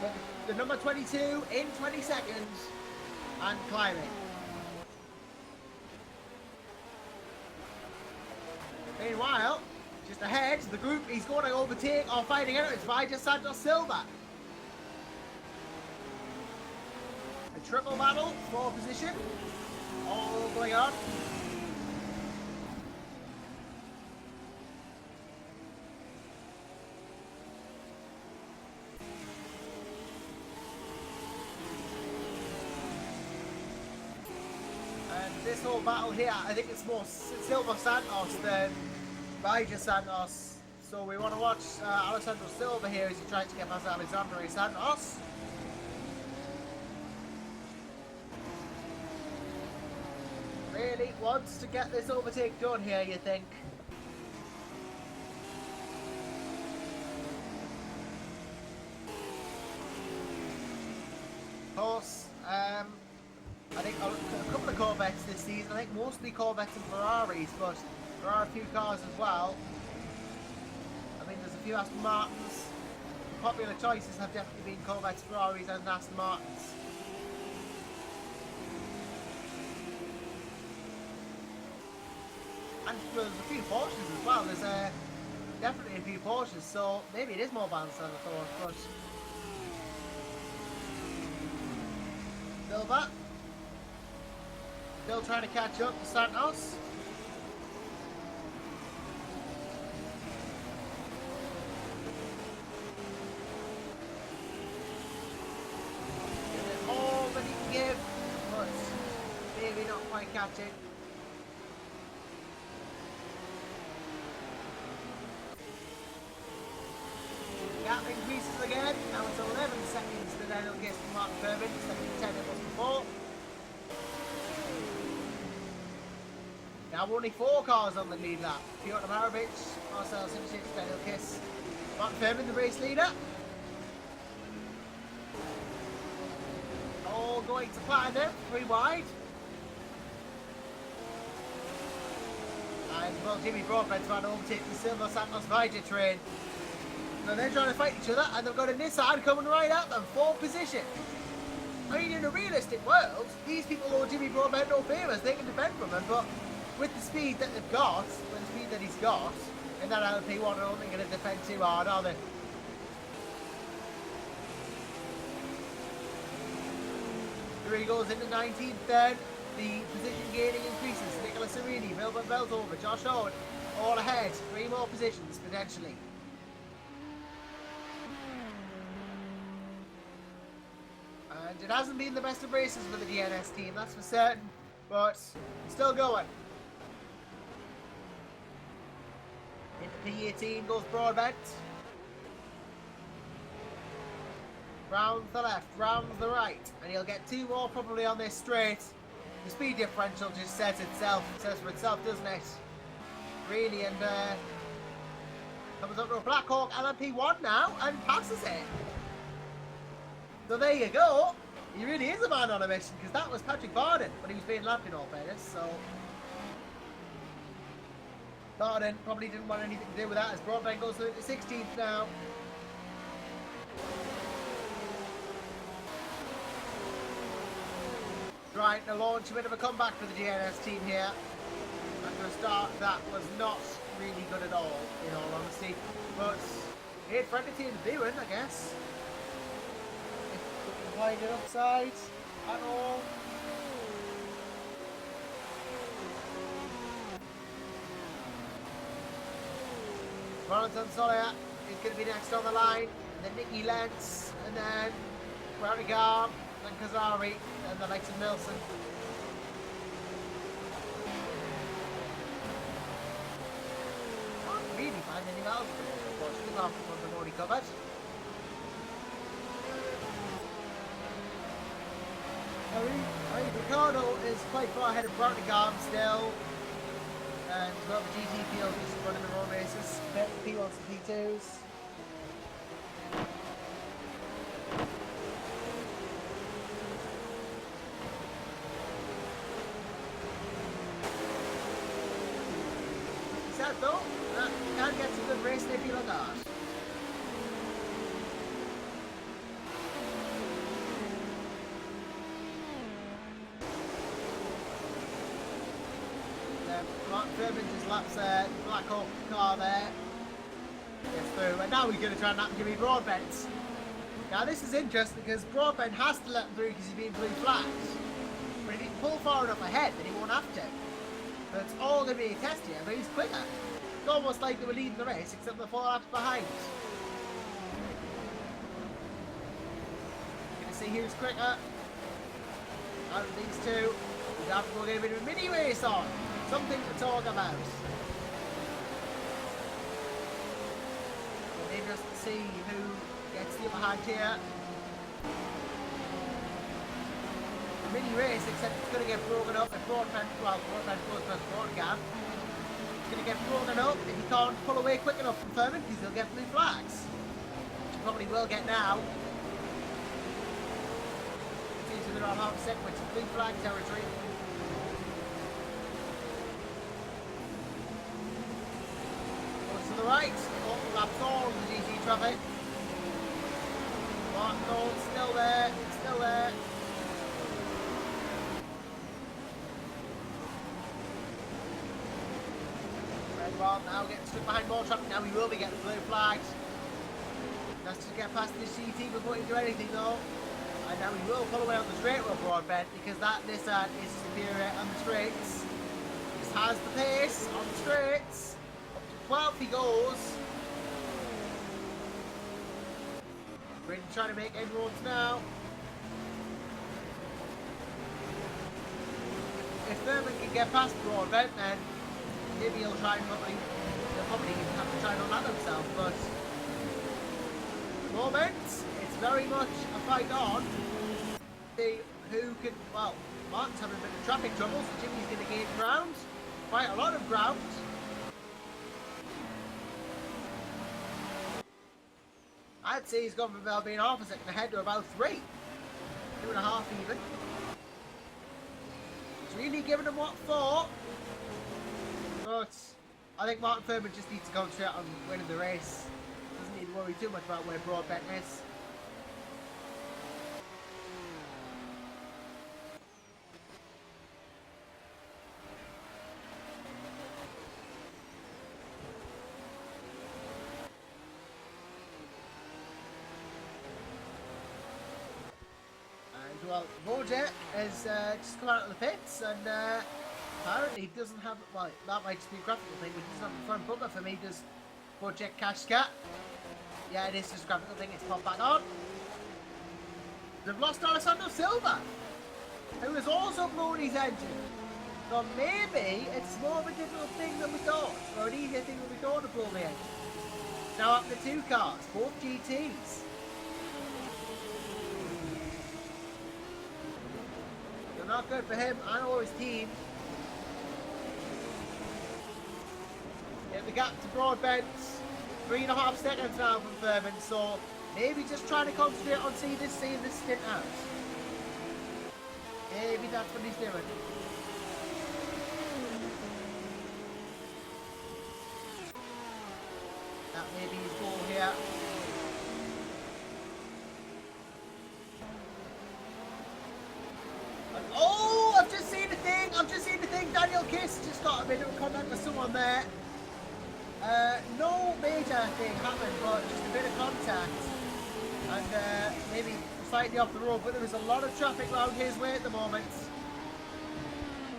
But the number 22 in 20 seconds and climbing. Meanwhile, just ahead, the group he's going to overtake or fighting out is Vija Santos Silva. A triple battle for position, all going on. And this whole battle here, I think it's more Silva Santos than Vija Santos So we want to watch Alessandro Silva here as he tries to get past Alexandre Santos. Really wants to get this overtake done here, you think? Of course, I think a couple of Corvettes this season. I think mostly Corvettes and Ferraris, but there are a few cars as well. I mean, there's a few Aston Martins. The popular choices have definitely been Corvettes, Ferraris, and Aston Martins. And there's a few Porsches as well. There's definitely a few Porsches, so maybe it is more balanced than I thought. But Silva still trying to catch up to Santos. Give it all that he can give, but maybe not quite catching. Gap increases again. Now it's 11 seconds to Daniel Kiss from Mark Turbin instead of 10 it was before. Now only 4 cars on the lead lap. Piotr Marovic, Marcel Simčić, Daniel Kiss, Mark Turbin, the race leader. All going to platinum, 3 wide. And well, Jimmy Broadbent's trying to overtake the Silva Santos Vijay train. So they're trying to fight each other, and they've got a Nissan coming right at them, 4th position. I mean, in a realistic world, these people owe Jimmy Broadbent no favours. They can defend from him, but with the speed that they've got, with the speed that he's got, in that LP1, I don't think they're going to defend too hard, are they? Here he goes into 19th then. The position gaining increases. Nicolas Serini, Wilbert Veltover, Josh Owen, all ahead. 3 more positions, potentially. And it hasn't been the best of races for the DNS team, that's for certain, but still going. Into P18 goes Broadbent. Round the left, round the right, and he'll get 2 more probably on this straight. The speed differential just says for itself, doesn't it? Really, and comes up to a Blackhawk LMP1 now and passes it. So there you go. He really is a man on a mission, because that was Patrick Barden, but he was being lapped in all fairness, so Barden probably didn't want anything to do with that as Broadbent goes through to 16th now. Trying to launch a bit of a comeback for the DNS team here. After a start that was not really good at all, in all honesty. But it friendly team to do it, I guess. Wide it upside at all. Valentin Soler is going to be next on the line, and then Nicky Lentz, and then Rarigar, then Kazari, and the likes of Milson. Can't really find any else, unfortunately, apart from what they've already covered. I mean, Ricardo is quite far ahead of Bartigam still, and well, the GT field is running their own races, P1s and P2s. He said though, that you can get some good racing if you look hard. Mark Turbin just laps the Black Hawk car there. Gets through, and now he's going to try and lap Jimmy Broadbent. Now this is interesting because Broadbent has to let him through because he's being blue flagged. But if he can pull far enough ahead, then he won't have to. But it's all going to be a test here, but he's quicker. It's almost like they were leading the race, except they're 4 laps behind. You're going to see who's quicker. Out of these two, we'd have to go get a bit of a mini race on. Something to talk about. just to see who gets the upper hand here. A mini race, except it's going to get broken up if Broadbent goes past Broadcam. It's going to get broken up if he can't pull away quick enough from Furman, because he'll get blue flags. Which he probably will get now. It seems to be around half a second, which is blue flag territory. To the right, laps all the GT traffic. Martin Gold's still there, still there. Redwell now getting stuck behind more traffic. Now he will be getting blue flags. Has to get past this GT before he can do anything though. And now he will pull away on the straight road Broadbent because that Nissan is superior on the straights. This has the pace on the straights. 12th he goes. Brayden trying to make inroads now. If Thurman can get past Broadbent, then maybe he'll try and he'll probably have to try and unlap himself, but at the moment it's very much a fight on. See who can, well, Martin's having a bit of traffic trouble, so Jimmy's going to gain ground, quite a lot of ground. I'd say he's gone from about being half a second ahead to about 3. 2.5 even. It's really giving him what for. But I think Martin Furman just needs to concentrate on winning the race. Doesn't need to worry too much about where Broadbent is. Well, Mojet has just come out of the pits and apparently he doesn't have, well, that might just be a graphical thing, but he doesn't have the front bumper for me, does Mojet Cash Scat. Yeah, it is just a graphical thing, it's popped back on. They've lost Alessandro Silva, who has also blown his engine. So maybe it's more of a difficult thing than we thought, or an easier thing than we thought to blow the engine. Now up to 2 cars, both GTs. Not good for him and all his team. Yeah, the gap to Broadbent, 3.5 seconds now from Furman, so maybe just trying to concentrate on seeing this stint out. Maybe that's what he's doing. That may be his goal here. Oh, I've just seen the thing. Daniel Kiss just got a bit of contact with someone there. No major thing happened, but just a bit of contact. And maybe slightly off the road, but there was a lot of traffic around his way at the moment.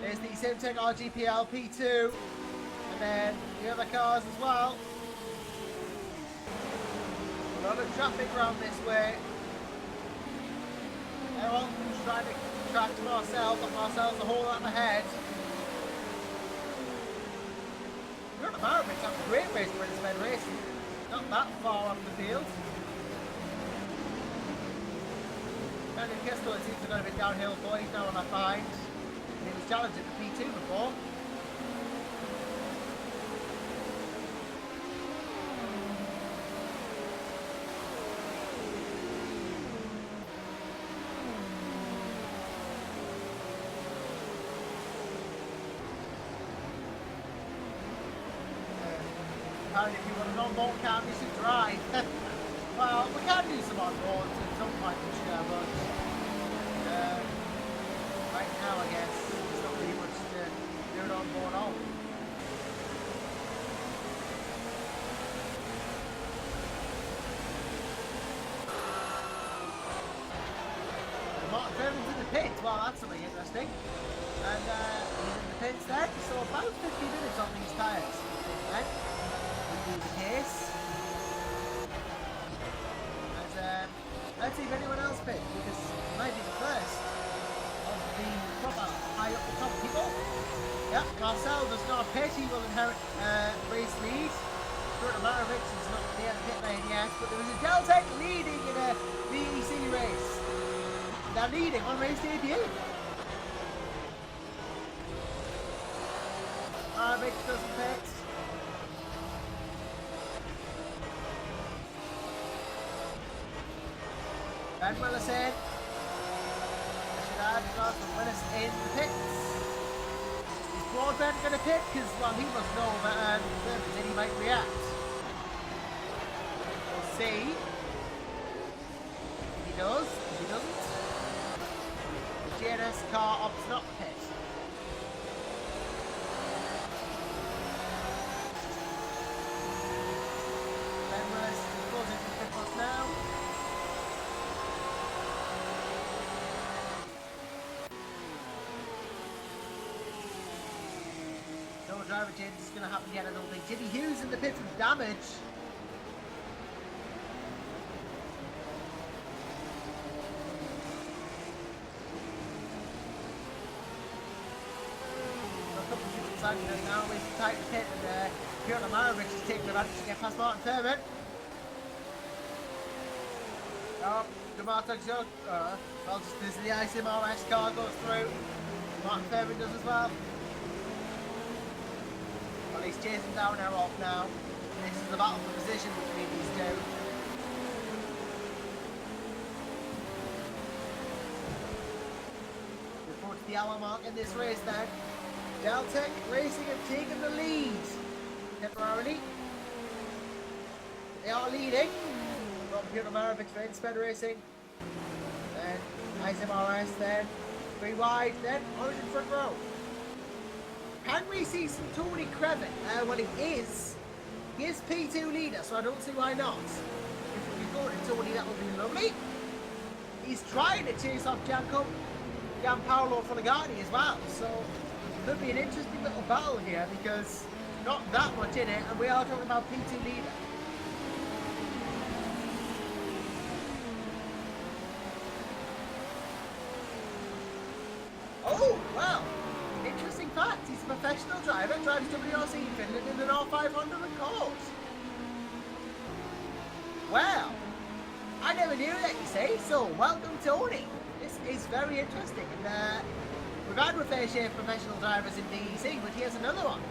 There's the Simtech RGPL P2. And then the other cars as well. A lot of traffic around this way. Everyone's trying to track to Marcel's, but Marcel's a whole lot ahead. We're on the Marathon, it's a great race for Insped Racing. Not that far off the field. Daniel Kistel, it seems to have got a bit downhill for, he's now on that behind. He was challenged at the P2 before. If you want an on-board cam, you should drive. Well, we can do some on-boards at some point this year, but right now, I guess, there's not really much to do an on-board on. Martin Furman's in the pit. Well, that's something interesting. And he's in the pits then, so about 50 minutes on these tyres. Right? The case. And let's see if anyone else picked, because it might be the first of the proper high up the top people. Yep, Marcel does not pit, he will inherit race lead. Jordan Marovich is not near the pit lane yet. points, but there is a Deltec leading in a VEC race. They're leading on race debut. Rich doesn't pit. Ben Willis in. I should add Jonathan Willis in the pits. Is Broadbent going to pit? Because, well, he must know that then he might react. We'll see. If he does, if he doesn't. The GNS car opts not to pit. Ben Willis goes into the pit box now. No driver change is going to happen yet, I don't think. Jimmy Hughes in the pit with damage. A couple of people inside us now, we're tight in the pit, and Pierre Lamarovich is taking advantage to get past Martin Thurman. Oh, Demartag Jog. Well, just as the ICMRS car goes through, Martin Thurman does as well. Well, he's chasing down Errol now. This is the battle for position between these two. Report to the hour mark in this race then. Deltec Racing have taken the lead temporarily. They are leading. From Peter Maravich for Insped Racing. Then ISMRS then. 3 wide, then Origin front row. Can we see some Tony Crevin? Well, he is P2 leader, so I don't see why not. If we can go to Tony, that would be lovely. He's trying to chase off Gianpaolo Foligati as well, so it could be an interesting little battle here because not that much in it, and we are talking about P2 leader. Oh, wow. Interesting fact, he's a professional driver, drives WRC in Finland in an R500 record. Well, I never knew that, you say, so welcome Tony. This is very interesting, and we've had a fair share of professional drivers in VEC, but here's another one.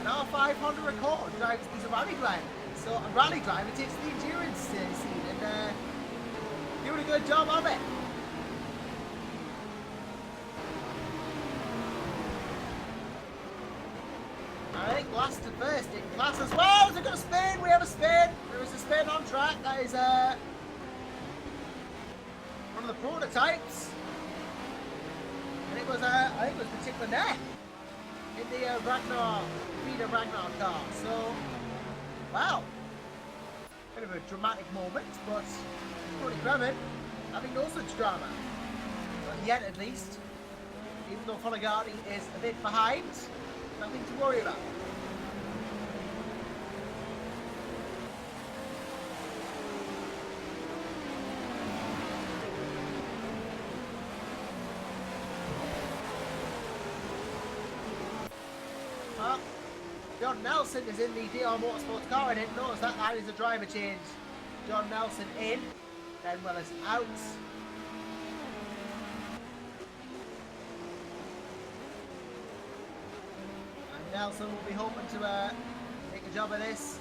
An R500 record, he's a rally driver, so a rally driver takes the endurance scene, and doing a good job of it. Alright, last to first in class as well. We've got a spin. We have a spin. There is a spin on track. That is one of the prototypes. And it was I think it was the Chick Lynette in the Peter Ragnar car. So, wow. Bit of a dramatic moment, but Tony Crevin having no such drama. Not yet, at least. Even though Foligati is a bit behind. Nothing to worry about. Well, John Nelson is in the DR Motorsports car. I didn't notice that. That is a driver change. John Nelson in. Ben Willis out. Nelson will be hoping to make a job of this.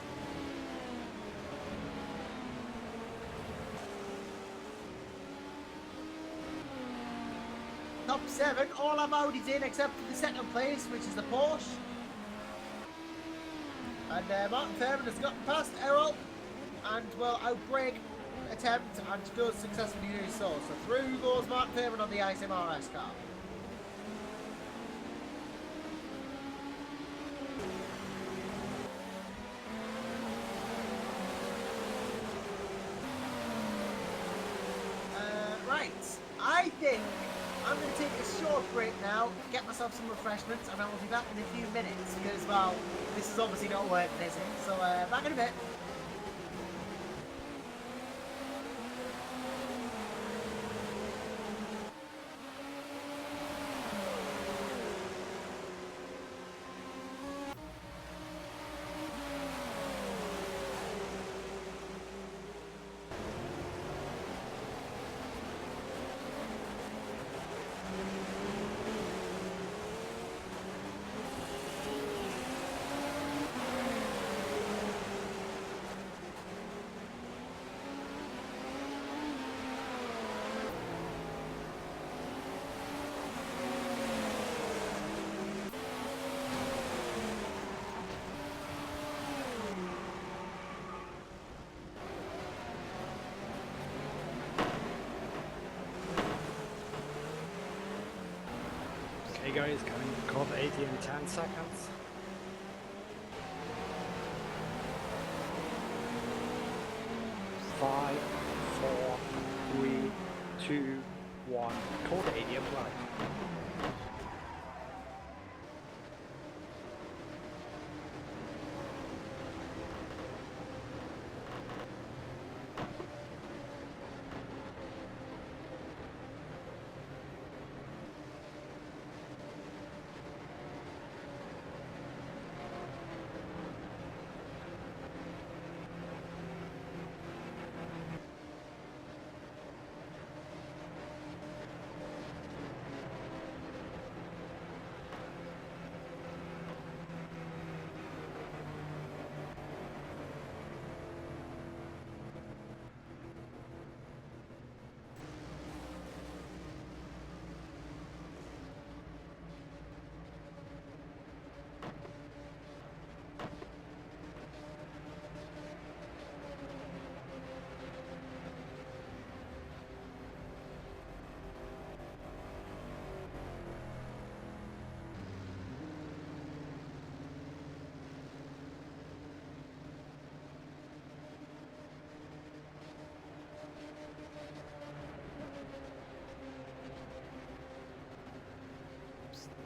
Top 7, all our Audis in except for the second place, which is the Porsche. And Martin Thurman has gotten past Errol and will outbrake attempt and does successfully do so. So through goes Martin Thurman on the ISMRS car. I think I'm going to take a short break now, get myself some refreshments, and I will be back in a few minutes, because, well, this is obviously not working, is it? So, back in a bit. guys, coming code 80 in 10 seconds. 5, 4, 3, 2, 1. Code 80 applied.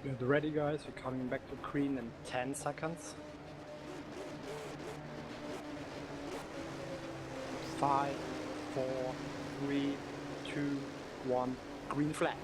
Get ready, guys. We're coming back to green in 10 seconds. 5, 4, 3, 2, 1. Green flag.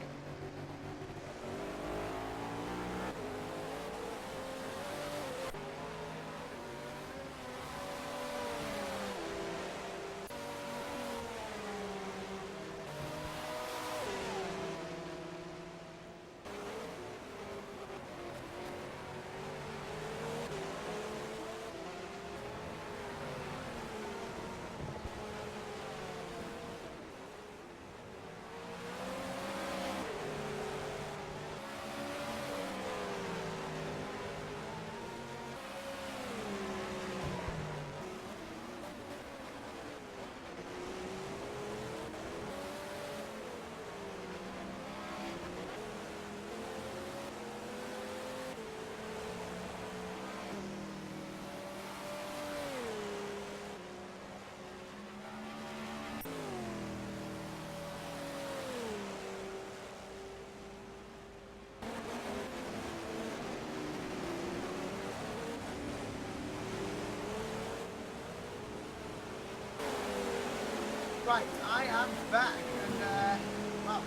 Right, I am back, and well,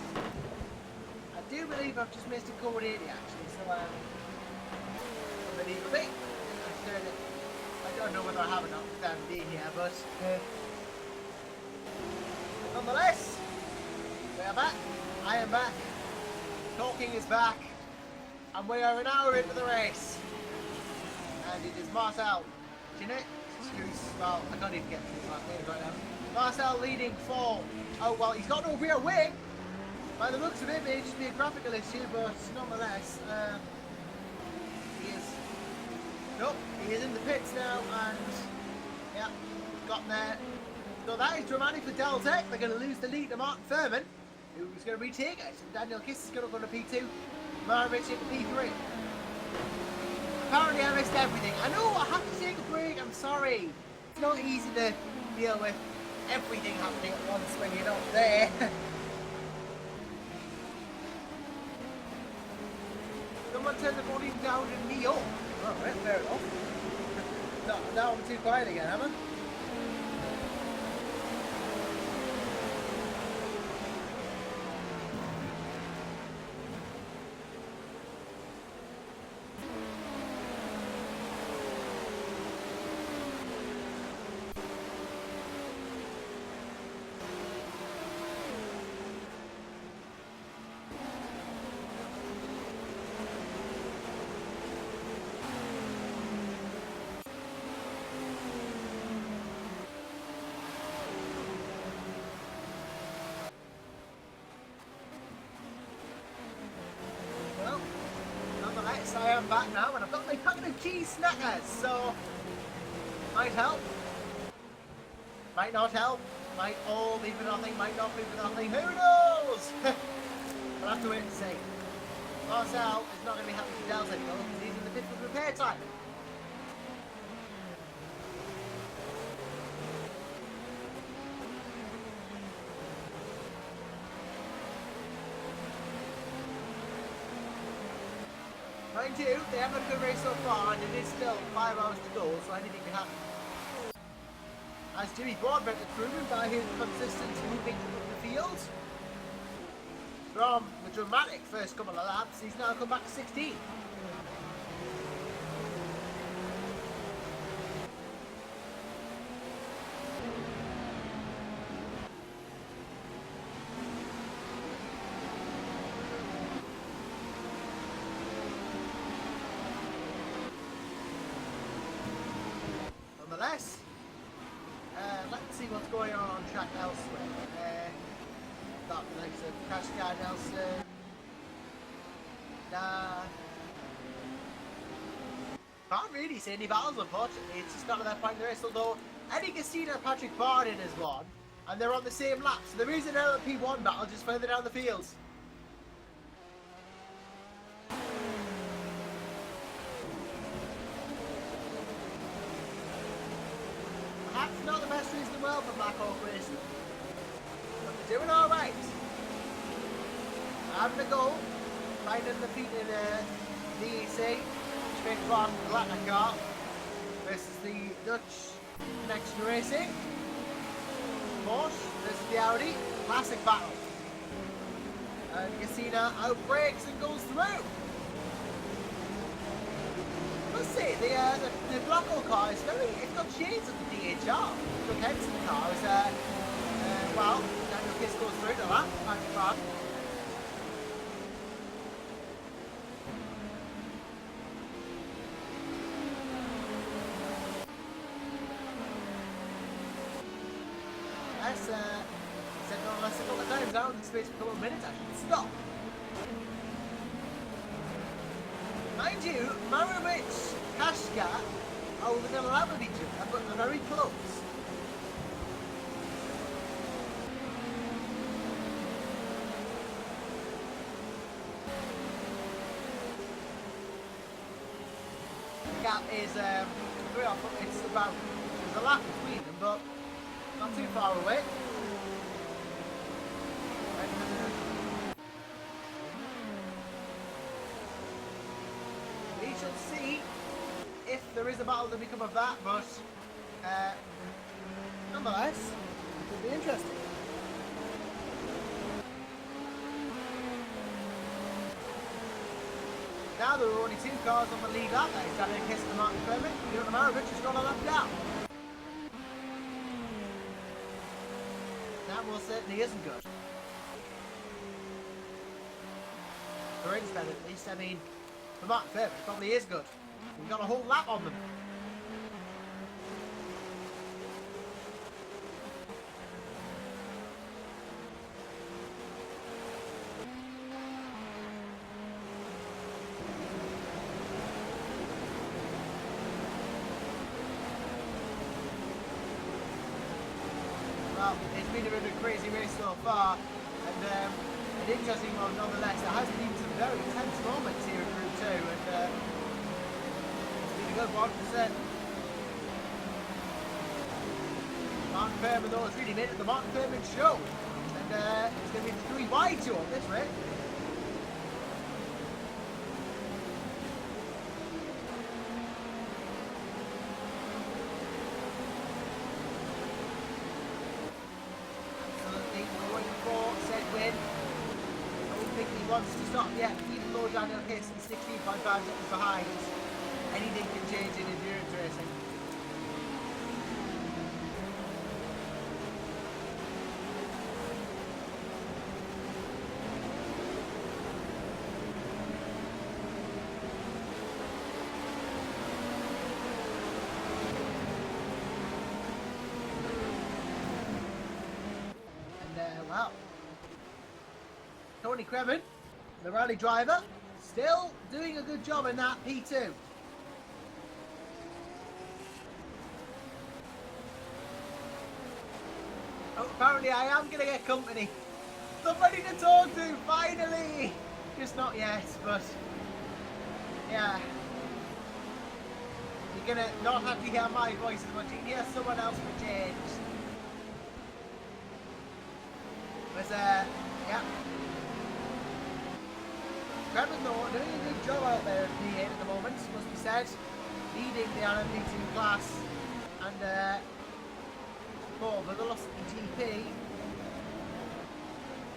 I do believe I've just missed a code 80 actually, so believe me, I don't know whether I have enough for them being here, but nonetheless, we are back, I am back, talking is back, and we are an hour into the race, and it is Marcel, Jeanette, well, I can't even get through his last name right now. Marcel leading 4. Oh, well, he's got no rear wing. By the looks of it, it may just be a graphical issue, but nonetheless, he is. Nope, he is in the pits now, and yeah, got there. So that is dramatic for Deltec. They're going to lose the lead to Martin Furman, who's going to retake it. Daniel Kiss is going to go to P2, Maravich into P3. Apparently, I missed everything. I know, I have to take a break. I'm sorry. It's not easy to deal with everything happening at once when you're not there. Someone turned the volume down and me up. Alright, fair enough. No, now I'm too quiet again, am I? I am back now, and I've got my packet of cheese snackers, so might help, might not help, might all be for nothing, might not be for nothing, who knows? We'll have to wait and see. Marcel is not going to be happy with Del's anymore because he's in the pit for repair time. Mind you, they haven't had a good race so far and it is still 5 hours to go, so anything can happen. As Jimmy Broadbent is proven by his consistent moving of the field. From the dramatic first couple of laps, he's now come back to 16. Nonetheless, let's see what's going on track elsewhere. Got the likes of Crash Car Nelson. Can't really see any battles, unfortunately. It's just not at that point in the race, although Eddie Cassina and Patrick Bardin has won, and they're on the same lap, so there is an LMP1 battle just further down the fields. Perhaps not the best race in the world for Black Hawk Racing, but they're doing alright. Having a go, finding the feet in the VEC, straight from the Latin car versus the Dutch Connection Racing. Porsche versus the Audi, classic battle. And Cassina outbreaks and goes through. Let's see, the Blacko car is it's got shades of the DHR. Look heads in the car is, well, Daniel Kiss goes through the lap, Patrick Bardin. Said no less a couple of times out in the space of a couple of minutes actually. Stop! Mind you, Marovic, Kashka are within a lap of each other, but they're very close. The gap is, it's about, there's a lap between them, but not too far away. We shall see if there is a battle to become of that, but nonetheless, it could be interesting. Now there are only 2 cars on the lead lap. That is Daniel Kiss and Martin Kermit. Jonathan Marovic has gone a lap down. That most certainly isn't good. For instead, at least, I mean, for Martin Kermit, it probably is good. We've got a whole lap on them. Well, it's been a bit of a crazy race so far, and an interesting one nonetheless. There has been some very tense moments here in Group 2, and it's been a good one. Martin Kermit, though, has really made it the Martin Kermit show, and it's going to be the 3 wide show on this race. Wants to stop yet, even though Daniel Kiss is 16.5 seconds behind. Anything can change in endurance racing. And well, Tony Kremen, the rally driver, still doing a good job in that P2. Oh, apparently I am going to get company. Somebody to talk to, finally! just not yet, but yeah. You're gonna not have to hear my voice as much, you can hear someone else for change. But yeah. Gremlin though, doing a good job out there in P8 at the moment, must be said. Leading the LMGT class and for the velocity GP.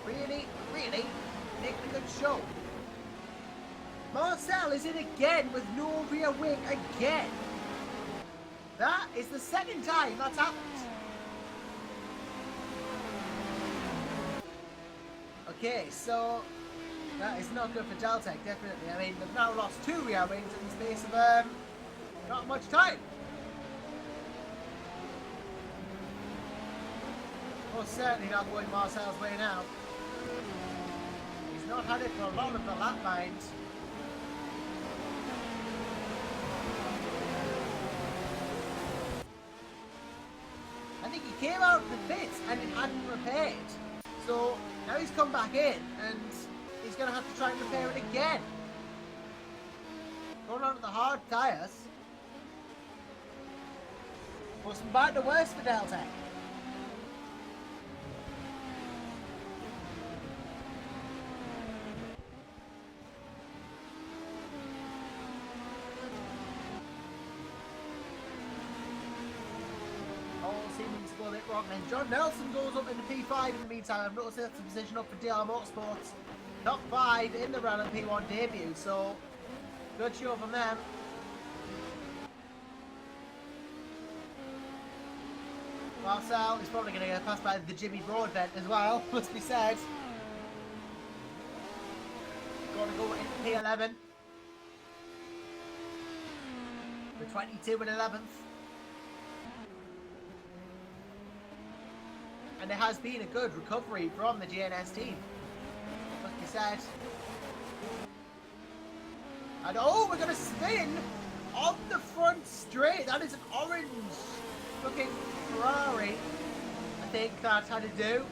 Really making a good show. Marcel is in again with no rear wing again. That is the second time that's happened. Okay, so that is not good for Deltec, definitely. I mean, they've now lost 2 rear wings in the space of not much time. Most certainly not going Marcel's way now. He's not had it for a lot of the lap lines. I think he came out of the pits and it hadn't repaired. So now he's come back in and he's going to have to try and repair it again. Going on with the hard tyres. Well, from bad to worse for Deltec. All seeming to go a bit wrong then. John Nelson goes up into P5 in the meantime. I've noticed that's a position up for DL Motorsports. Top 5 in the Rally P1 debut, so good show from them. Marcel is probably going to get passed by the Jimmy Broadbent as well, must be said. Going to go into P11. The 22 and 11th. And there has been a good recovery from the GNS team, must be said. And oh, we're going to spin on the front straight. That is an orange looking Ferrari, I think that's how to do.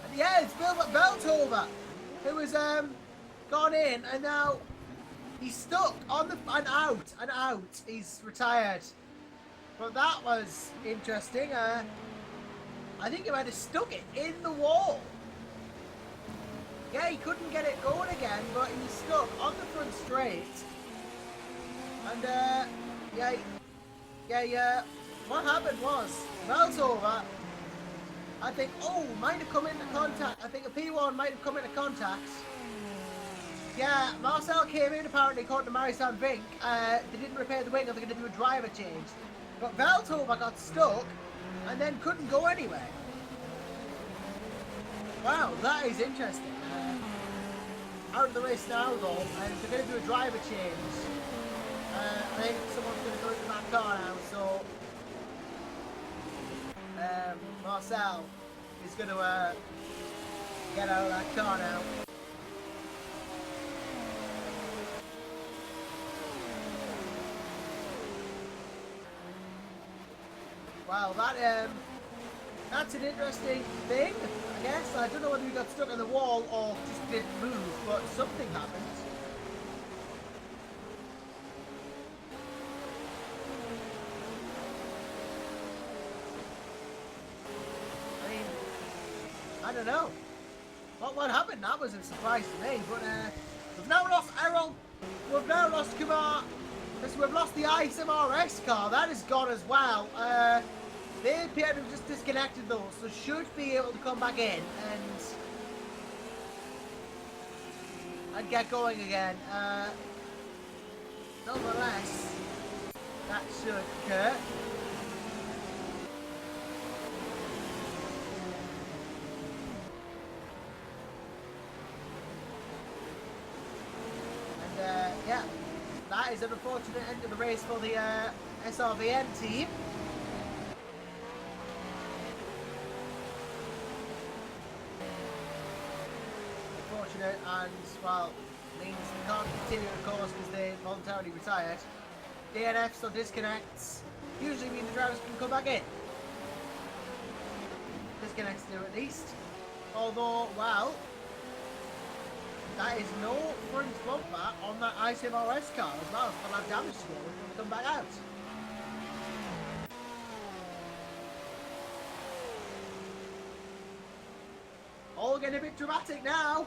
And yeah, it's Beltover who has gone in and now he's stuck on the and out. He's retired. But that was interesting. I think he might have stuck it in the wall. Yeah, he couldn't get it going again, but he was stuck on the front straight. And yeah. What happened was, Beltover, I think, might have come into contact. I think a P1 might have come into contact. Yeah, Marcel came in apparently, according to Marisan Vink. They didn't repair the wing, they're going to do a driver change. But Beltover got stuck and then couldn't go anywhere. Wow, that is interesting. Out of the race now though, and they're going to do a driver change. I think someone's going to go into that car now, so Marcel is going to get out of that car now. Wow, that's an interesting thing, I guess. I don't know whether we got stuck on the wall or just didn't move, but something happened. I mean, I don't know. What happened? That was a surprise to me, but we've now lost Errol, we've now lost Kumar, we've lost the ISMRS car, that is gone as well. They appear to have just disconnected those, so should be able to come back in and get going again. Nonetheless, that should occur. And yeah, that is an unfortunate end of the race for the SRVN team. And well, means we can't continue, of course, because they voluntarily retired. DNFs or disconnects usually mean the drivers can come back in. Disconnects do at least. Although, well, That is no front bumper on that ICMRS car as well. So I'll have damage to it when we come back out. All getting a bit dramatic now.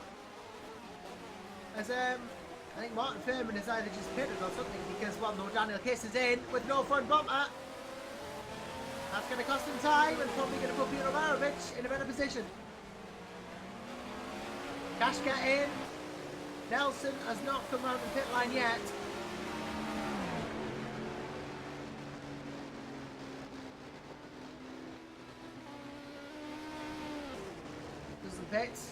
As I think Martin Fairman has either just pitted or something because, well, no, Daniel Kiss is in with no front bumper. That's going to cost him time and probably going to put Peter Marovich in a better position. Kashka in. Nelson has not come round the pit line yet. There's the pits.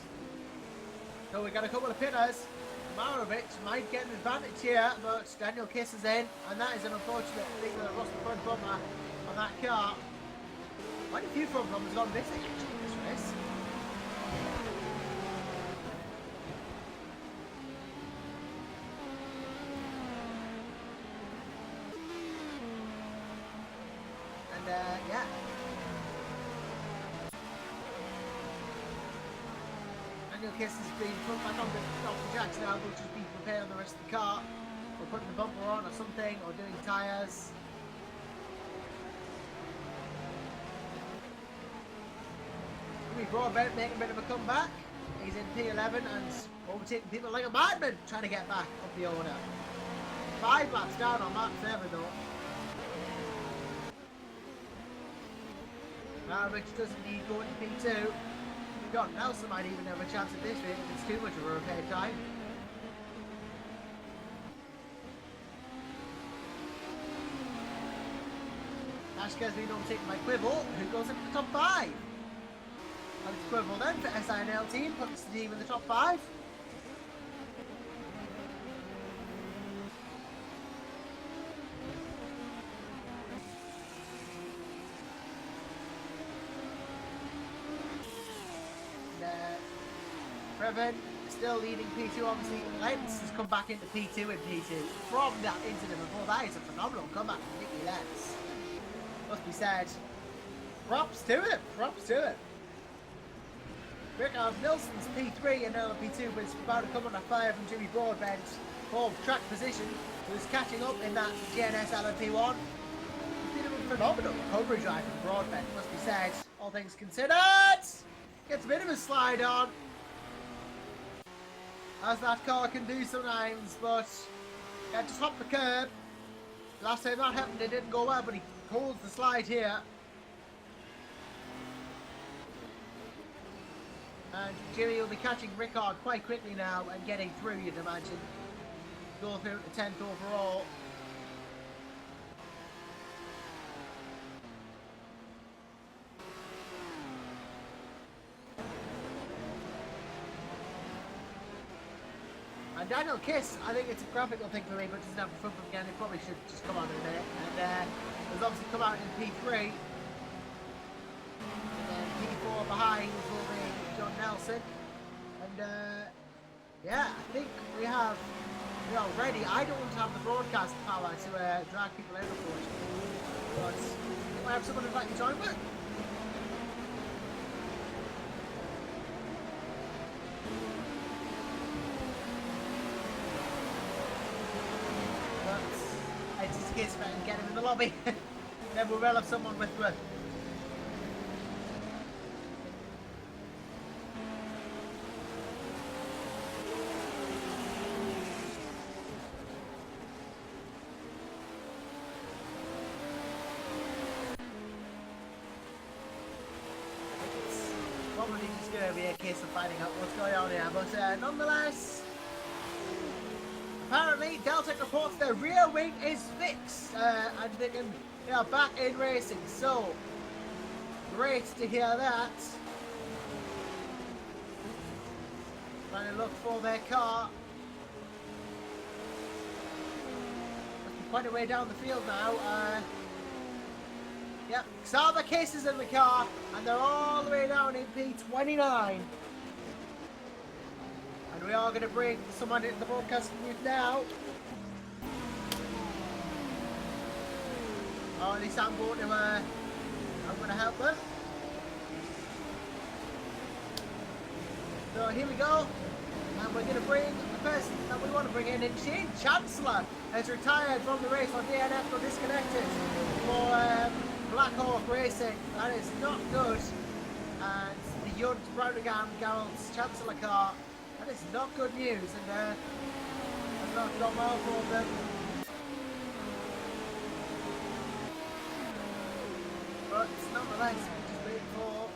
So we got a couple of pitters. Marovich might get an advantage here, but Daniel Kiss is in, and that is an unfortunate thing that lost the front bumper on that car. Quite a few front bumpers gone missing actually in this race. And yeah. Daniel Kiss has been put back on the jacks now. They'll just be preparing the rest of the car, or putting the bumper on or something, or doing tyres. Broadbent making a bit of a comeback. He's in P11 and overtaking people like a madman, trying to get back up the order. 5 laps down on Mark Fairman though. Rich doesn't need going to P2. God, Nelson might even have a chance at this rate if it's too much of a repair time. Ashka's been overtaken by Quibble, who goes into the top 5. And it's Quibble then for SINL team, puts the team in the top 5. Previn still leading P2, obviously. Lentz has come back into P2 and P2 from that incident before. That is a phenomenal comeback from Nicky Lentz. Must be said. Props to him, props to him. Rickard Nilsson's P3 and now P2, but it's about to come on a fire from Jimmy Broadbent for track position, who's catching up in that GNS LMP1. He's been a phenomenal recovery drive from Broadbent, must be said, all things considered. Gets a bit of a slide on, as that car can do sometimes, but had to top the curb. Last time that happened, it didn't go well, but he holds the slide here. And Jimmy will be catching Rickard quite quickly now and getting through, you'd imagine. Go through to 10th overall. And Daniel Kiss, I think it's a graphical thing for me, but doesn't have the front again. It probably should just come out in a minute. And there's obviously come out in P3. And then P4 behind will be John Nelson. And yeah, I think we are ready. I don't have the broadcast power to drag people in, unfortunately. But I have someone who'd like to join with. It's his kids and get him in the lobby. Then we'll have someone with us. Probably just going to be a case of finding out what's going on here, but nonetheless. Apparently, Deltec reports their rear wing is fixed and they are back in racing. So, great to hear that. Trying to look for their car. Looking quite a way down the field now. Yep, Xavier Case is in the car and they're all the way down in P29. And we are going to bring someone into the broadcasting booth now. Or at least I'm going to help them. So here we go. and we're going to bring the person that we want to bring in, and Shane Chancellor has retired from the race on DNF or disconnected for Black Hawk Racing. That is not good. And the Yunt Browningam Gerald's Chancellor car, that is not good news, and has not gone well for them. But nonetheless, we're just waiting for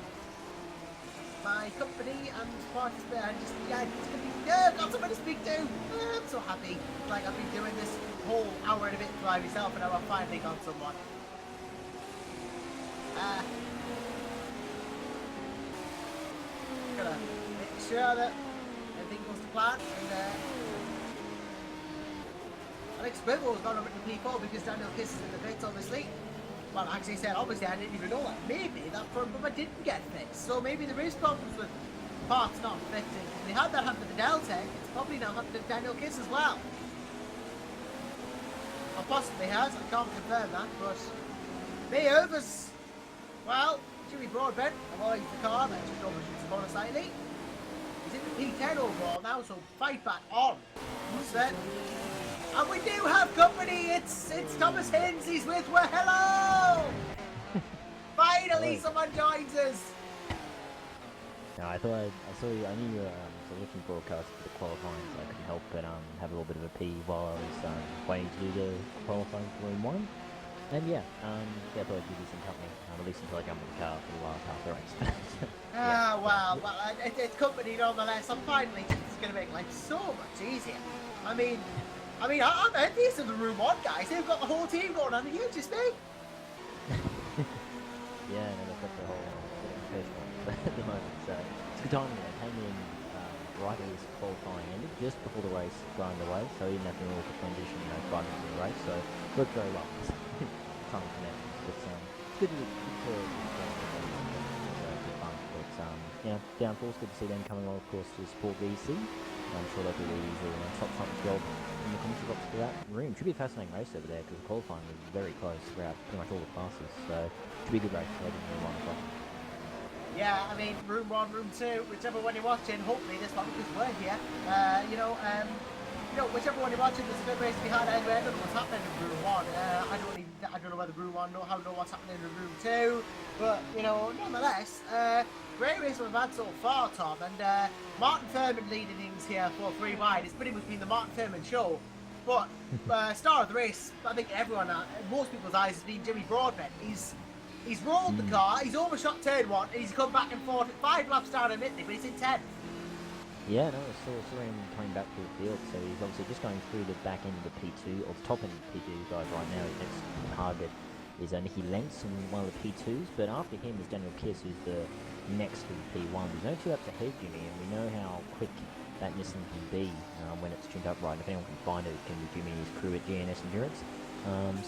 my company and participate, and just, yeah, it's gonna be, yeah, got someone to speak to. I'm so happy. Like, I've been doing this whole hour and a bit by myself, and now I've finally got someone. Gonna make sure that everything goes to plan, and Alex Swivel's gone over to P4 because Daniel Kiss is in the pits, obviously. Well, actually said, obviously I didn't even know that. Maybe that front bumper didn't get fixed, so maybe there is problems with parts not fitting. If they had that happen to Deltec, it's probably now happened to Daniel Kiss as well. Or possibly has, I can't confirm that, but me overs. Well, Jimmy Broadbent avoids the car that just overshoots the corner slightly. He's in the P10 overall now, so fight back on. Set. And we do have company. It's Thomas Hinds. He's with. Well, hello. Finally, someone joins us. No, I thought I saw you. I knew you were looking broadcast for the qualifying, so I couldn't help but have a little bit of a pee while I was waiting to do the qualifying for room 1. And yeah, I thought I'd give you some company, at least until I jump in the car for the last half of the race. Well, it's company nonetheless. I'm finally, it's going to make life so much easier. I mean, I'm envious of the room 1 guys. They've got the whole team going on, and you just me. Yeah, no, they've got the whole first one at the moment. So it's good timing. I came in right as qualifying ended, just before the race got underway, so he didn't have to move the transition, right into the race. So it worked very well. Time connections, but it's good to fun. But yeah, downfalls, good to see them coming on, of course, to support VEC. I'm sure they'll do the usual top front job in the commentary box for that room. Should be a fascinating race over there because the qualifying was very close throughout pretty much all the classes. So should be a good race later in room 1 o'clock. Yeah, I mean, room 1, room 2, whichever one you're watching. Hopefully this one because we're here. Whichever one you're watching, there's a good race to be had anyway. I don't know what's happening in room 1. I don't know whether room 1 know what's happening in room 2. But nonetheless, great race we've had so far, Tom. And Martin Furman leading things here for 3 wide. It's pretty much been the Martin Furman show. But star of the race, I think everyone, most people's eyes, has been Jimmy Broadbent. He's rolled the car. He's overshot turn 1, and he's come back and forth 5 laps down admittedly, but he's in 10th. Yeah, no, I saw him coming back through the field, so he's obviously just going through the back end of the P2, or the top end of the P2 guys right now. His next target is Nicky Lentz in one of the P2s, but after him is Daniel Kiss, who's the next to the P1. There's no 2 laps ahead, Jimmy, and we know how quick that Nissan can be when it's tuned up right, and if anyone can find it, it can be Jimmy and his crew at GNS Endurance.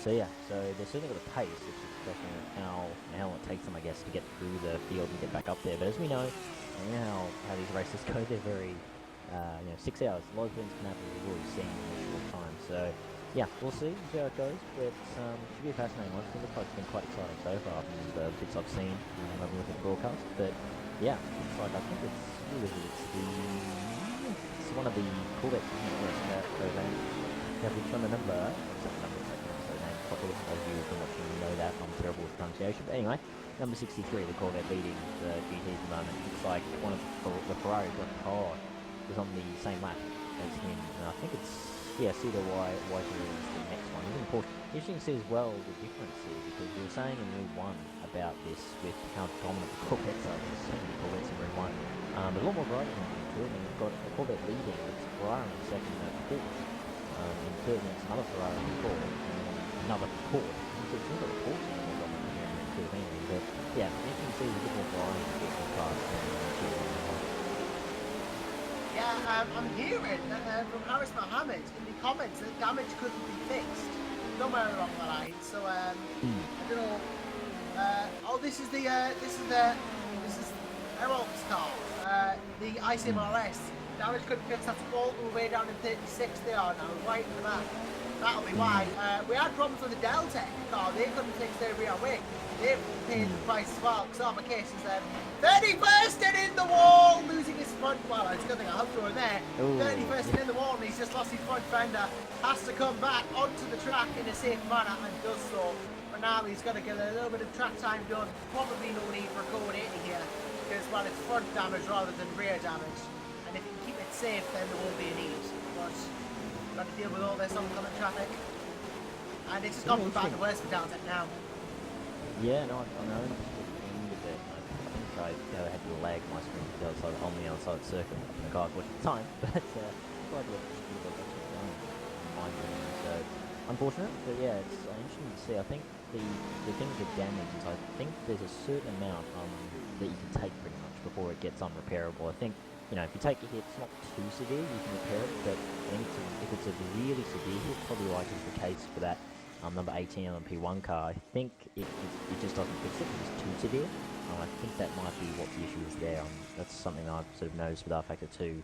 So they've certainly got a pace. It's just a question of how long it takes them, I guess, to get through the field and get back up there. But as we know, how these races go, they're very, 6 hours. A lot of things can happen. We've already seen in a short time. So yeah, we'll see how it goes. But it should be a fascinating one. It looks like it's been quite exciting so far from the bits I've seen. I've been looking at the broadcast. But yeah, it's like I think it's one of the Corvettes, isn't it? Program. Yeah, which on the number. Properly, as you've been watching, you know that I'm terrible with pronunciation. But anyway, number 63, the Corvette leading the GT at the moment. It's like one of the Ferrari was on the same lap as him. And I think it's Cedar White is the next one. Even Porsche. Interesting to see as well the difference here because we were saying in room 1 about this with how dominant the Corvettes are. There's so many Corvettes in room 1. But a lot more variety in room 2. I mean, we've got a Corvette leading, it's Ferrari in second and Porsche. In third, it's another Ferrari in fourth. Another Porsche. So it's not a Porsche anymore, but yeah, you can see a bit more variety in the cars. Yeah, I'm hearing from Harris Mohammed in the comments that damage couldn't be fixed somewhere along the line. So I don't know. This is Errol's car, the ICMRS. Damage couldn't fix. That's all the way down in 36. They are now right in the back. That'll be why. We had problems with the Delta car. They couldn't fix their rear wing. They paid the price as well. Because our case is 31st and in the wall, losing his front. Well, it's a good thing I hooked her in there. 31st and in the wall, and he's just lost his front fender. Has to come back onto the track in a safe manner and does so. But now he's got to get a little bit of track time done. Probably no need for code 80 here. Because, well, it's front damage rather than rear damage. And if you can keep it safe, then there won't be a need. But got to deal with all this oncoming traffic. And it's just gotten back to worse for Downside now. Yeah, no, I know. I think I had to lag my screen to the other side, on the other side of the circuit. The guys watching the time, but quite a lot of people actually going. So unfortunate, but yeah, it's interesting to see. I think the thing with damage is I think there's a certain amount that you can take pretty much before it gets unrepairable. I think, you know, if you take a hit, it's not too severe, you can repair it, but if it's a really severe hit, probably like is the case for that number 18 on the P1 car. I think it just doesn't fix it, it's too severe. I think that might be what the issue is there. That's something I've sort of noticed with R-Factor 2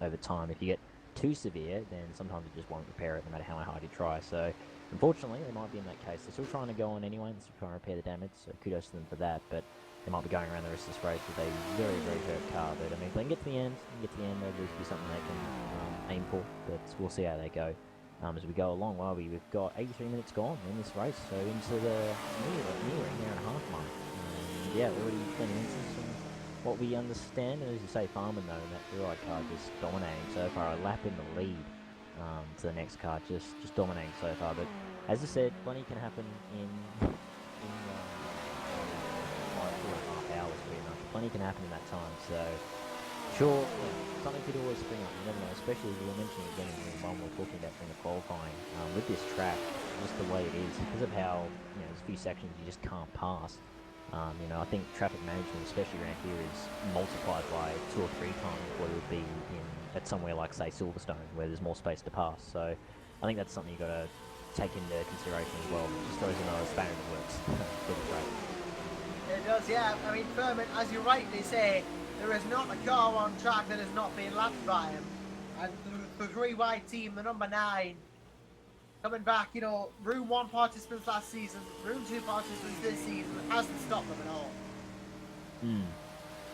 over time. If you get too severe, then sometimes it just won't repair it no matter how hard you try. So unfortunately, they might be in that case. They're still trying to go on anyway, they're still trying to repair the damage, so kudos to them for that. But they might be going around the rest of this race with a very, very hurt car. But I mean, if they can get to the end, there'll at least be something they can aim for. But we'll see how they go as we go along. Well, we've got 83 minutes gone in this race, so into the near an hour and a half mark. Yeah, already 20 minutes from what we understand. And as you say, Farman though, that ride car just dominating so far, a lap in the lead to the next car, just dominating so far. But as I said, plenty can happen in 4.5 hours pretty much. Plenty can happen in that time. So sure, yeah, something could always spring up. You never know, especially as we were mentioning again in the one we're talking about during the qualifying with this track, just the way it is, because of how there's a few sections you just can't pass. I think traffic management, especially around here, is multiplied by 2 or 3 times what it would be at somewhere like, say, Silverstone, where there's more space to pass. So I think that's something you've got to take into consideration as well. It just throws another spanner in the works for the track. It does, yeah. I mean, Furman, as you rightly say, there is not a car on track that has not been lapped by him. And the 3-wide team, the number 9, coming back, Room 1 participants last season, Room 2 participants this season, hasn't stopped them at all.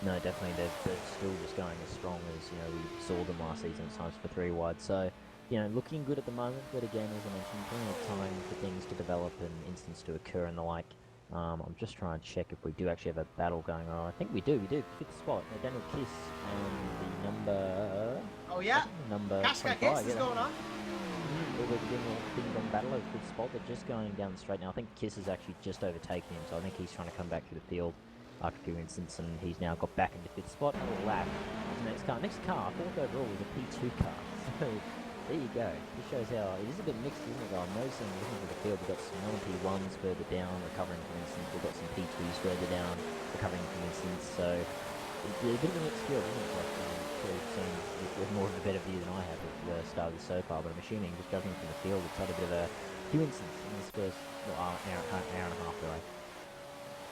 No, definitely, they're still just going as strong as, we saw them last season at times for 3-wide. So, looking good at the moment, but again, as I mentioned, plenty of time for things to develop and incidents to occur and the like. I'm just trying to check if we do actually have a battle going on. I think we do, 5th spot. Daniel Kiss and the number... Oh yeah, number Casca Kiss is going on. We're getting on battle over 5th spot. They're just going down the straight now. I think Kiss has actually just overtaken him, so I think he's trying to come back through the field after a few instants, and he's now got back into 5th spot. Another lap. Next car, 4th overall, is a P2 car. So there you go. This shows how it is a bit mixed, isn't it? I'm noticing looking at the field, we've got some P1s further down, recovering from instance. We've got some P2s further down, recovering from instance. So it's a bit of a mixed field, isn't it? Like, you've seen with more of a better view than I have at the start of this so far, but I'm assuming, just judging from the field, it's had a bit of a few instances in this first hour and a half delay.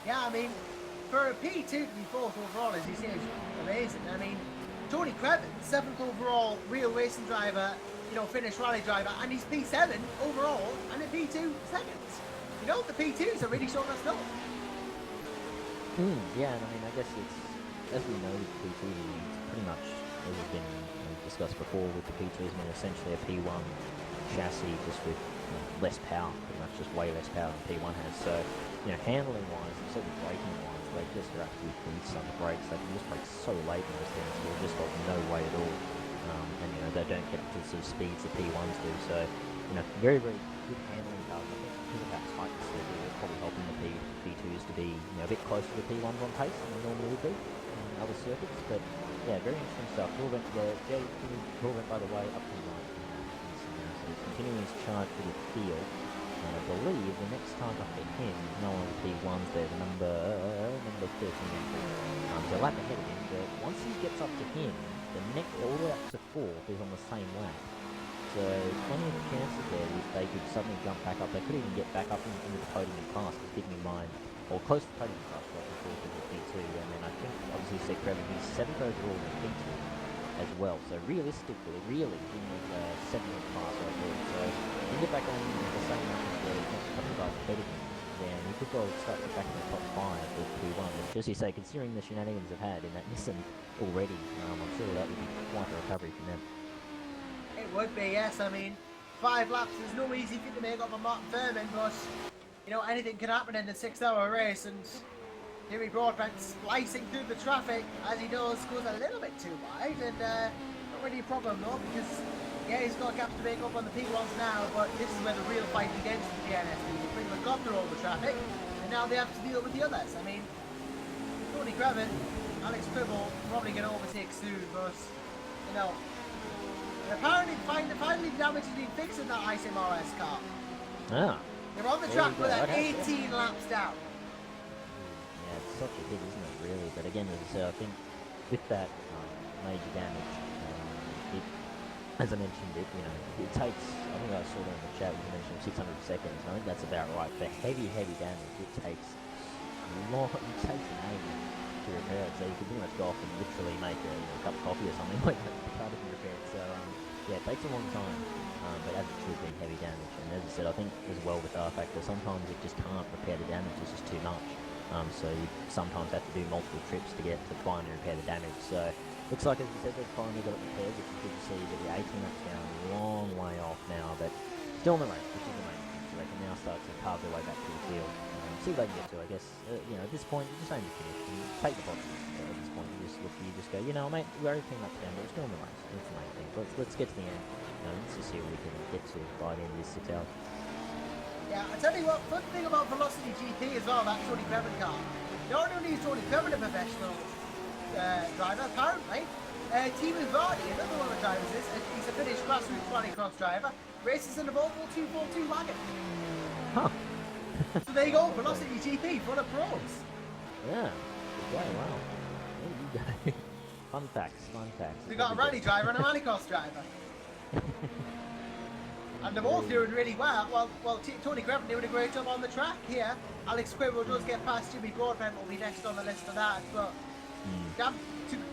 Yeah, I mean, for a P2 to be 4th overall, as you say, is amazing. I mean, Tony Crevin, 7th overall, real racing driver, finished rally driver, and he's P7 overall, and a P2 second. The P2s are really showing us no. Yeah, and I mean, I guess it's, as we know, with P2, it's pretty much, as has been discussed before, with the P2s, essentially a P1 chassis, just with less power, pretty much just way less power than P1 has. So, handling-wise, and certainly braking-wise, they just are absolutely beasts on the brakes. They can just brake so late in those things, they've just got no way at all. And they don't get to the sort of speeds that P1s do. So, very, very good handling cars. I think because of how tight this is, it's probably helping the P2s to be a bit closer to P1s on pace than they normally would be in other circuits. But yeah, very interesting stuff. Corvette, by the way, up to 9. So he's continuing his charge for the field. And I believe the next time up at him, no one of the P1s there, the number 13. He's a lap ahead of him, but once he gets up to him, the next all the way up to 4th is on the same lap. So plenty of chances there if they could suddenly jump back up. They could even get back up into the podium class, keeping in mind, or close to the podium class, right before the P2. And then I think, obviously, Crevin, he's 7th overall in P2. as well. So realistically, really, he was 7th class right there. So he can get back on the same lap as the next couple of guys ahead of him. Then he could well start to get back in the top 5 with P1. Which, as you say, considering the shenanigans they've had in that Nissan already, I'm sure that would be quite a recovery from them. It would be, yes. I mean, 5 laps is no easy thing to make up on Martin Furman, but you know, anything can happen in a 6-hour race, and Jimmy Broadbent splicing through the traffic as he does, goes a little bit too wide, and not really a problem though, because yeah, he's got gaps to make up on the P1s now, but this is where the real fight begins for the NSP. They pretty much got through all the traffic, and now they have to deal with the others. I mean, Tony Craven, Alex Cribble probably going to overtake soon, but you know, and apparently finally damage has been fixed in that ISMRS car. Ah. They're on the track with 18 laps down. Yeah, it's such a hit, isn't it, really? But again, as I said, I think with that major damage, it, as I mentioned, it takes, I think I saw that in the chat, you mentioned 600 seconds, and I think that's about right. For heavy damage, it takes an age to repair it, so you can pretty much go off and literally make a cup of coffee or something like that to try to repair it. So, yeah, it takes a long time, but as it should be, heavy damage. And as I said, I think as well with R Factor, sometimes it just can't repair the damage, it's just too much. So you sometimes have to do multiple trips to get to finally repair the damage. So looks like, as you said, they've finally got it repaired, which is good to see. But the 18 laps down, a long way off now, but still in the race, which is the main thing. So they can now start to carve their way back to the field. See what they can get to, I guess. At this point, you just aim to finish and take the positives. At this point, you just go, mate, we're 18 laps down, but we're still in the race. That's the main thing. Let's get to the end. Let's just see what we can get to by the end of this 6 hours. Yeah, I tell you what, fun thing about Velocity GT as well, that Tony Craven car. Not only is Tony Craven a professional driver, apparently, Timo Vardy, another one of the drivers, he's a Finnish grassroots rallycross driver, races in a Volvo 242 wagon. Huh. So there you go, Velocity GP, full of pros. Yeah, wow. There you go. Fun facts. We got a rally driver and a rallycross driver. And they're both doing really well. Well, Tony Craven doing a great job on the track here. Alex Quibble does get past Jimmy Broadbent, will be next on the list of that. But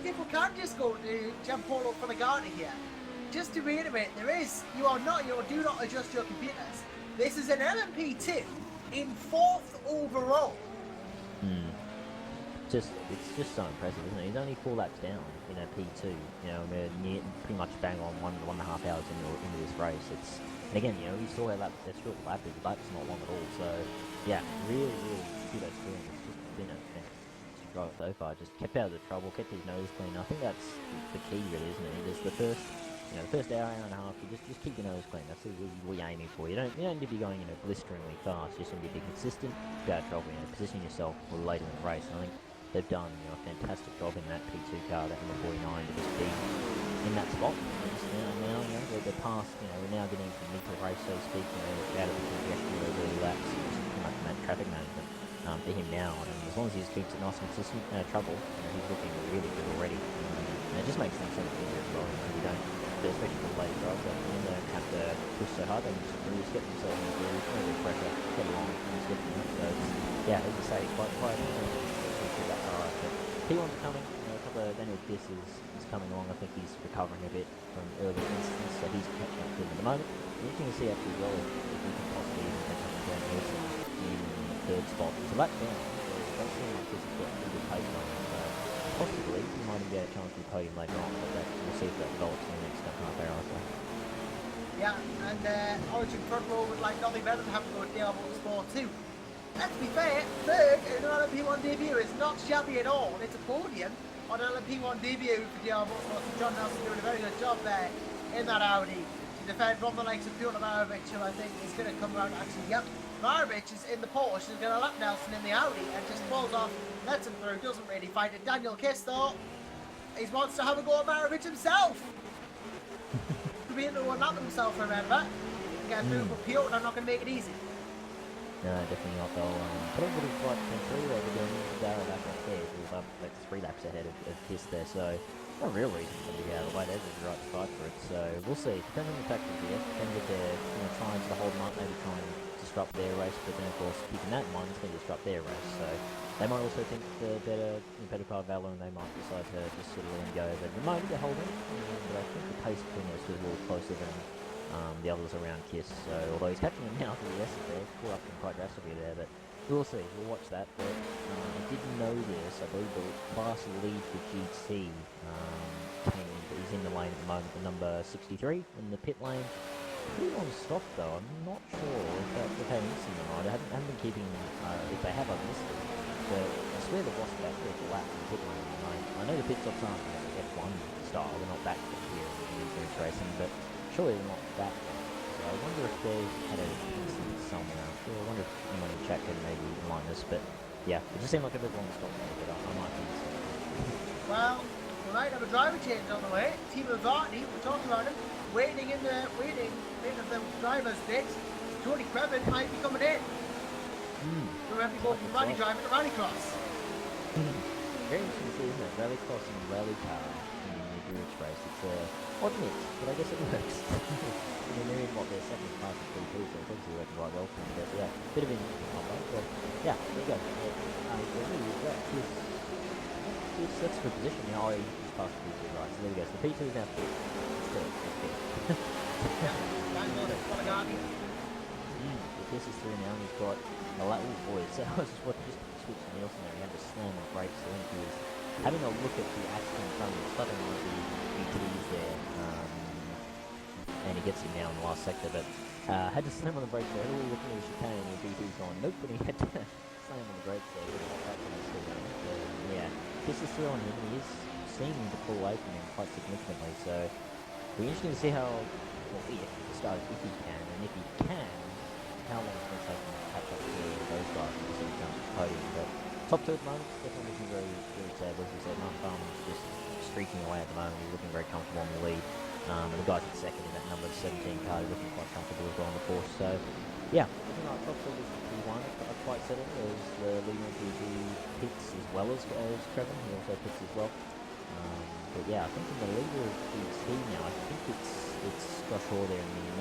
people can't just go to Giampolo Fregati here. Just to reiterate, do not adjust your computers. This is an LMP2 in 4th overall. It's just so impressive, isn't it? He's only 4 laps down in a P2. We're pretty much bang on 1.5 hours into this race. And again, you saw how short the lap is. The lap's not long at all. So, yeah, really kudos to him. It's just been a fantastic drive so far. Just kept out of the trouble, kept his nose clean. I think that's the key, really, isn't it? Just the first hour and a half, you just keep your nose clean. That's what you're aiming for. You don't need to be going blisteringly fast. You just need to be consistent, be out of trouble, position yourself for later in the race. And I think they've done a fantastic job in that P2 car, that number 49, to just be in that spot. Now, they're past, we're now getting into the middle race, so to speak, out of the congestion of those early laps, pretty much in that traffic management for him now. And as long as he just keeps it nice and consistent, no trouble, he's looking really good already. And it just makes things so much easier as well. You don't, especially for the late drivers, they don't have to push so hard, they can just really get themselves in the groove, no real pressure, get along, and just get them. So, yeah, as you say, quite that alright. But P1's coming, a couple of Daniel Kiss is coming along. I think he's recovering a bit from earlier incidents, so he's catching up to him at the moment. Interesting to see actually as well if we can possibly even catch up to Dan Wilson in 3rd spot. He's a lap down, so it does seem like this has got a good pace on him. So possibly he might even get a chance to the podium later on, but we'll see if that develops in the next half hour or so. Yeah, and Origin front row would like nothing better than have to go to DR Motorsport 2. Let's be fair, 3rd in an LMP1 debut is not shabby at all. It's a podium on an LMP1 debut for DR Motorsport. John Nelson doing a very good job there in that Audi to defend from the likes of Piotr Maravich, who I think is going to come around. Actually, yep, Maravich is in the Porsche, is going to lap Nelson in the Audi and just falls off, lets him through, doesn't really fight it. Daniel Kiss, though, he wants to have a go at Maravich himself. To be able to lap himself, remember? Get through, but Piotr, I'm not going to make it easy. No, definitely not. They'll put a bit of fight potentially. They were doing Darrow back up there. He was up like 3 laps ahead of Kiss there, so no real reason for them to be out of the way. They're the right to fight for it. So we'll see. Depends on the tactics here. Depends if they're trying to hold them up, maybe try and disrupt their race, but then of course keeping that in mind, it's going to disrupt their race. So They might also think they're better car Valor, and they might decide to just sort of let him go. But at the moment they're holding, but I think the pace between those two is a little closer than the others around Kiss. So although he's catching him now through the S there, caught up him quite drastically there, but we'll see. We'll watch that. But I didn't know this. I believe the class lead for GT came in, but he's in the lane at the moment, the number 63 in the pit lane. Pretty long stop though. I'm not sure if they've had an incident or not. I haven't been keeping. If they have, I've missed it. But I swear they've lost about 3 or 4 laps in the pit lane at the moment. I know the pit stops aren't F1 style. They're not that quick here in endurance racing, but surely they're not that long. So I wonder if they've had an incident somewhere. I wonder if anyone in chat can maybe remind us. But yeah, it just seemed like a bit long stop there, but I might be mistaken. Well, we might have a driver change on the way. Timo Vartney, we're talking about him, waiting of the driver's pit. Tony Crevin might be coming in. We're having to go from rally driver to rallycross. Very interesting to see, isn't it? Rallycross and rally car in the endurance race. It's a odd mix, but I guess it works. I mean, they're in their second class of P2, so it's obviously working quite well for them. But yeah, bit of an interesting combo. But yeah, there you go. That's for position now. He's past the P2, right? So there we go. So the P2 is now fifth. This is through now, and he's got a lot. Oh boy, so I was just switch to Nielsen there. He had to slam on brakes, so I think he was having a look at the action in front of him, stuffing one of the GTs there, and he gets him now in the last sector, but had to slam on the brakes there. Had a little look at the chicane, and the GT's gone nope, but he had to slam on the brakes there. Yeah, this is through on him. He is seeming to pull away from him quite significantly, so it'll be interesting to see how, well, if he starts, if he can, and if he can, how long it's going to take him to catch up to those guys and see if he comes to the podium. But top two at the moment, definitely looking very, very stable. As we said, Mark Farman's just streaking away at the moment. He's looking very comfortable on the lead. And the guys at second in that number 17 car are looking quite comfortable as well on the course. So, yeah, looking like top two is P1 are quite settled. There's the leader of the pits as well as Trevor. He also pits as well. But yeah, I think in the leader of GT now, I think it's Josh Hall there in the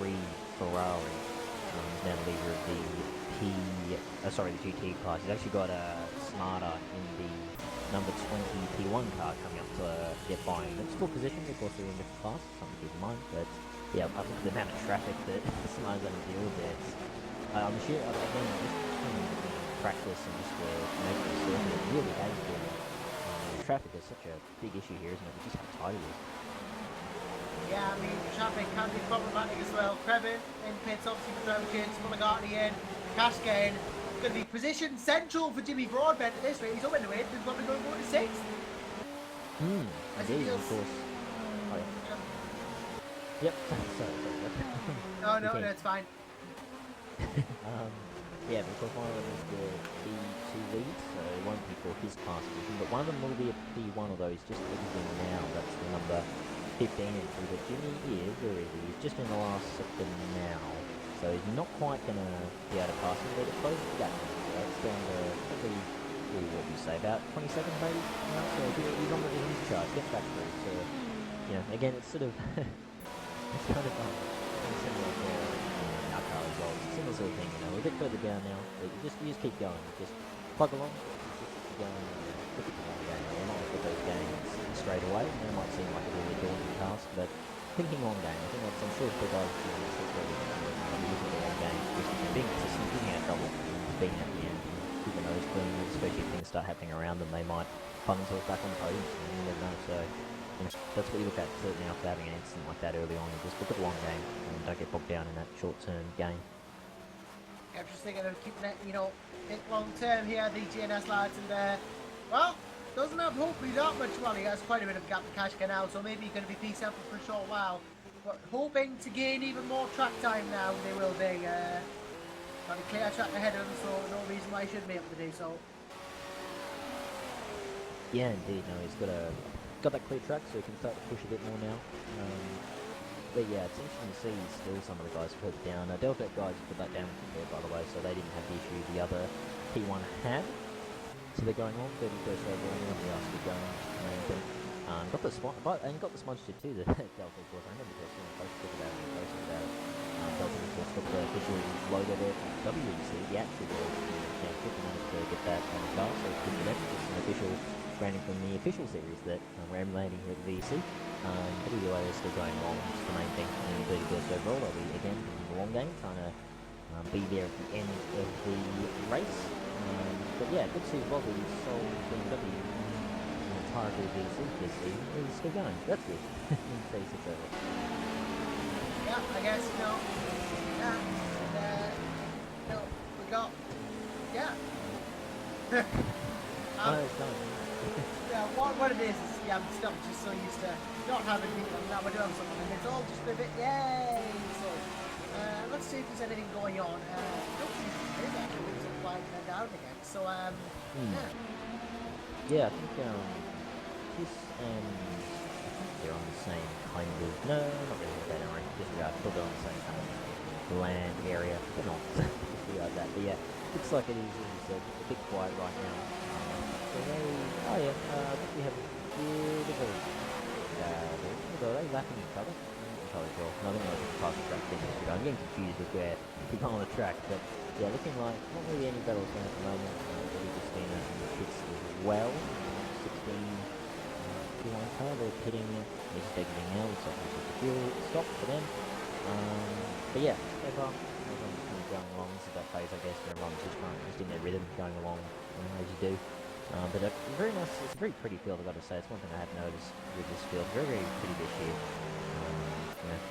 93 Ferrari. He's now the leader of the the GT class. He's actually got a Smarter in the number 20 P1 car coming up to get by him. It's full position, of course, they're in different class, something to keep in mind. But yeah, I think the amount of traffic that Smarter's going to deal with there, I'm sure, again, just between practice and just make the circuit, it really has been. Traffic is such a big issue here, isn't it? Just how tight it is. Yeah, I mean, traffic can be problematic as well. Crevin in pits, obviously, for driver change. Mulligatny in. Cascade. It's going to be position central for Jimmy Broadbent at this rate. He's up in the way. He's probably going to go to 6th. Indeed, of course. Oh, yeah. Yep. Sorry. No, it's fine. Yeah, because one of them is the P2 lead, so it won't be for his class position, but one of them will be a P1, although he's just exiting now. That's the number 15 entry, but Jimmy is, where is he? He's just in the last sector now, so he's not quite going to be able to pass him, but it closes the gap. So it's down to probably, what would you say, about 20 seconds maybe? So he's on his charge, gets back through. So, you know, again, it's sort of, it's kind of similar to our car as well. It's a similar sort of thing, you know, we're a bit further down now, but you just keep going, just plug along, just keep going, look at the long game. We're not look at those games straight away, and it might seem like a really daunting task, but thinking long game, I think that's, I'm sure the guys doing this as well, looking at the long game, just being consistent, giving out trouble, being at the end, keeping those clean, especially if things start happening around them, they might find themselves back on the podium, you never know, so you know, that's what you look at certainly after having an incident like that early on, and just look at the long game, and don't get bogged down in that short-term game. I'm just thinking of keeping it, you know, think long-term here, the GNS lads, and well, doesn't have hopefully that much money. He has quite a bit of gap to cash now, so maybe he's going to be peace out for a short while. But hoping to gain even more track time now, they will be. Got a clear track ahead of them, so no reason why he shouldn't be able to do so. Yeah, indeed. No, he's got that clear track, so he can start to push a bit more now. But yeah, it's interesting to see still some of the guys further down. Delta guys put that down there, by the way, so they didn't have the issue the other P1 had. So they're going on 31st overall now. They are still going. Got the sponsorship too. The Delta, of course. I remember just doing a post about it. Delta, of course, got the official logo there from WEC. The actual logo. Yeah, quick enough to get that that on the car, so it's good for them. It's an official branding from the official series that we're emulating here at the VEC. But either way, they're still going along, which is the main thing. And 31st overall, I'll be again in the long game, trying to be there at the end of the race. But yeah, good to see Bobby sold BMW the entirety of the VEC this season. He's still going. That's good. 36 overall. Yeah, I guess, yeah, and, we got, yeah. Yeah, what it is yeah, I'm still just so used to not having people, now we're doing something, and it's all just a bit, yay! So, let's see if there's anything going on. Don't see if there is actually, it's quite down again, so, yeah. Yeah, I think, this and they're on the same kind of, no, not really that area, disregard, still they're on the same kind of land area, but not disregard that, but yeah, looks like it is a bit quiet right now. So they, oh yeah, I think we have a bit of a, are they lapping each other? I'm not entirely sure. No, I think I was just passing track thing. I'm getting confused with where people are on the track, but yeah, looking like not really any battles going at the moment. Billy Justina in the pits as well. 16 P1 car, they're pitting, they're just exiting now, looks like it's a fuel stop for them. But yeah, so far, everyone's kind of going along. This is that phase, I guess, where everyone's just in their rhythm, going along as you do. But a very nice, it's a very pretty field, I've got to say. It's one thing I have noticed with this field. Very, very pretty this year.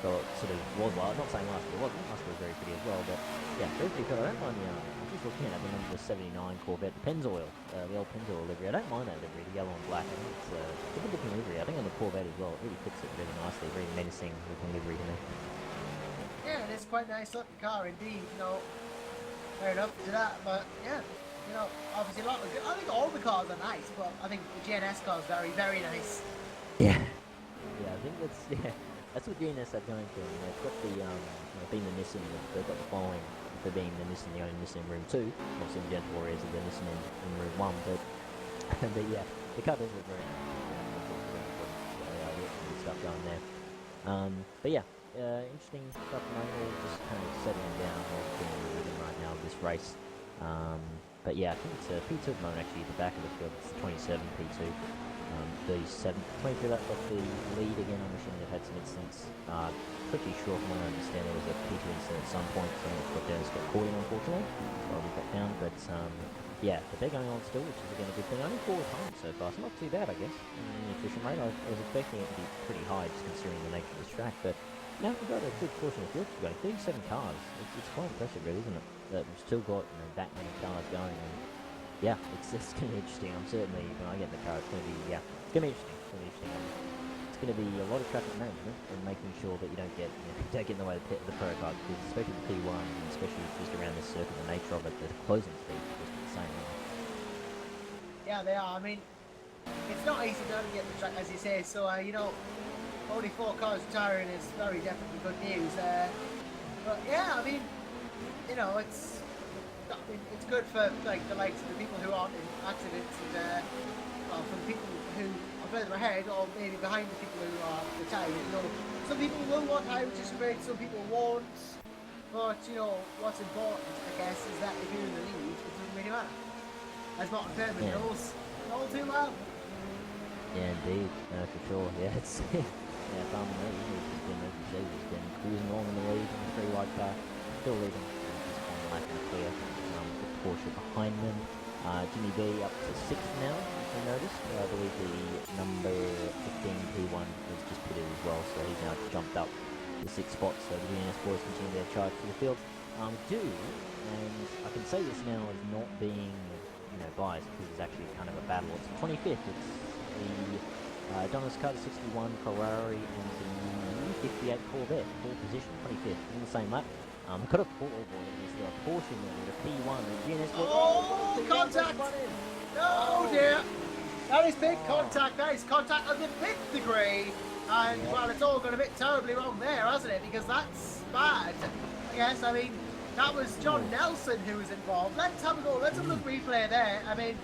Felt sort of was, not saying last year wasn't, last year was very pretty as well, but yeah, very pretty field. I don't mind I'm just looking at the number 79 Corvette, the Pennzoil, the old Pennzoil livery. I don't mind that livery, the yellow and black. I think it's a good looking livery. I think on the Corvette as well, it really fits it really nicely. Very menacing looking livery to me. Yeah, it is quite a nice looking car indeed, fair enough to that, but yeah. Obviously a lot of good. I think all the cars are nice, but I think the GNS car is very, very nice. Yeah. Yeah, I think that's what GNS are going for. They've got the, being the Nissan, they've got the following for being the Nissan, the only Nissan in Room 2. Obviously the Gentle Warriors are the Nissan in Room 1, but yeah, the car does look very nice. Stuff going there. But yeah, interesting stuff. We're just kind of settling down or being in the rhythm right now of this race. But yeah, I think it's a P2 at the moment actually at the back of the field. It's 27 P2, 37, 23 laps off the lead again. I'm assuming they've had some incidents. Pretty sure from what I understand there was a P2 incident at some point. So got down, got caught in unfortunately. So we got down, but yeah, but they're going on still, which is again a good thing. Only 4 times so far, so not too bad I guess. The attrition rate, I was expecting it to be pretty high just considering the nature of this track, but no, we've got a good portion of the field to go. 37 cars. It's quite impressive, really, isn't it? That we've still got that many cars going, and yeah, it's going to be interesting. I'm certainly, when I get in the car, it's going to be, yeah, it's going to be interesting. It's going to be interesting. It's going to be a lot of traffic management and making sure that you don't get, don't get in the way of the pro cars, because especially the P1, and especially just around this circuit, the nature of it, the closing speed is just insane. Yeah, they are. I mean, it's not easy to navigate the track, as you say. So, only 4 cars retiring is very definitely good news. But yeah, I mean, it's good for like the likes of the people who aren't in accidents, and for the people who are further ahead or maybe behind the people who are retired. Some people will want high retention rates, some people won't. But what's important, I guess, is that if you're in the lead, it doesn't really matter. As Martin Fairman knows all too well. Yeah, indeed, for sure. Yeah, it's Farmer he's just been cruising along in the lead in the 3 wide car, still leading. Just on the lap and clear. The Porsche behind them. Jimmy B up to 6th now, if you noticed. I believe the number 15 P1 has just pitted as well, so he's now jumped up to 6 spots. So the DNS boys continue their charge to the field. And I can say this now as not being biased, because it's actually kind of a battle. It's 25th. It's the Donna's Carter 61 Ferrari and the 58 Corvette, 4th position, 25th, in the same lap. We've got a Porsche in there with a P1 and GNS. Oh, contact! Oh dear! That is big contact. That is contact of the 5th degree. And well, it's all gone a bit terribly wrong there, hasn't it? Because that's bad. Yes, I mean, that was John Nelson who was involved. Let's have a go. Let's have a look replay there. I mean,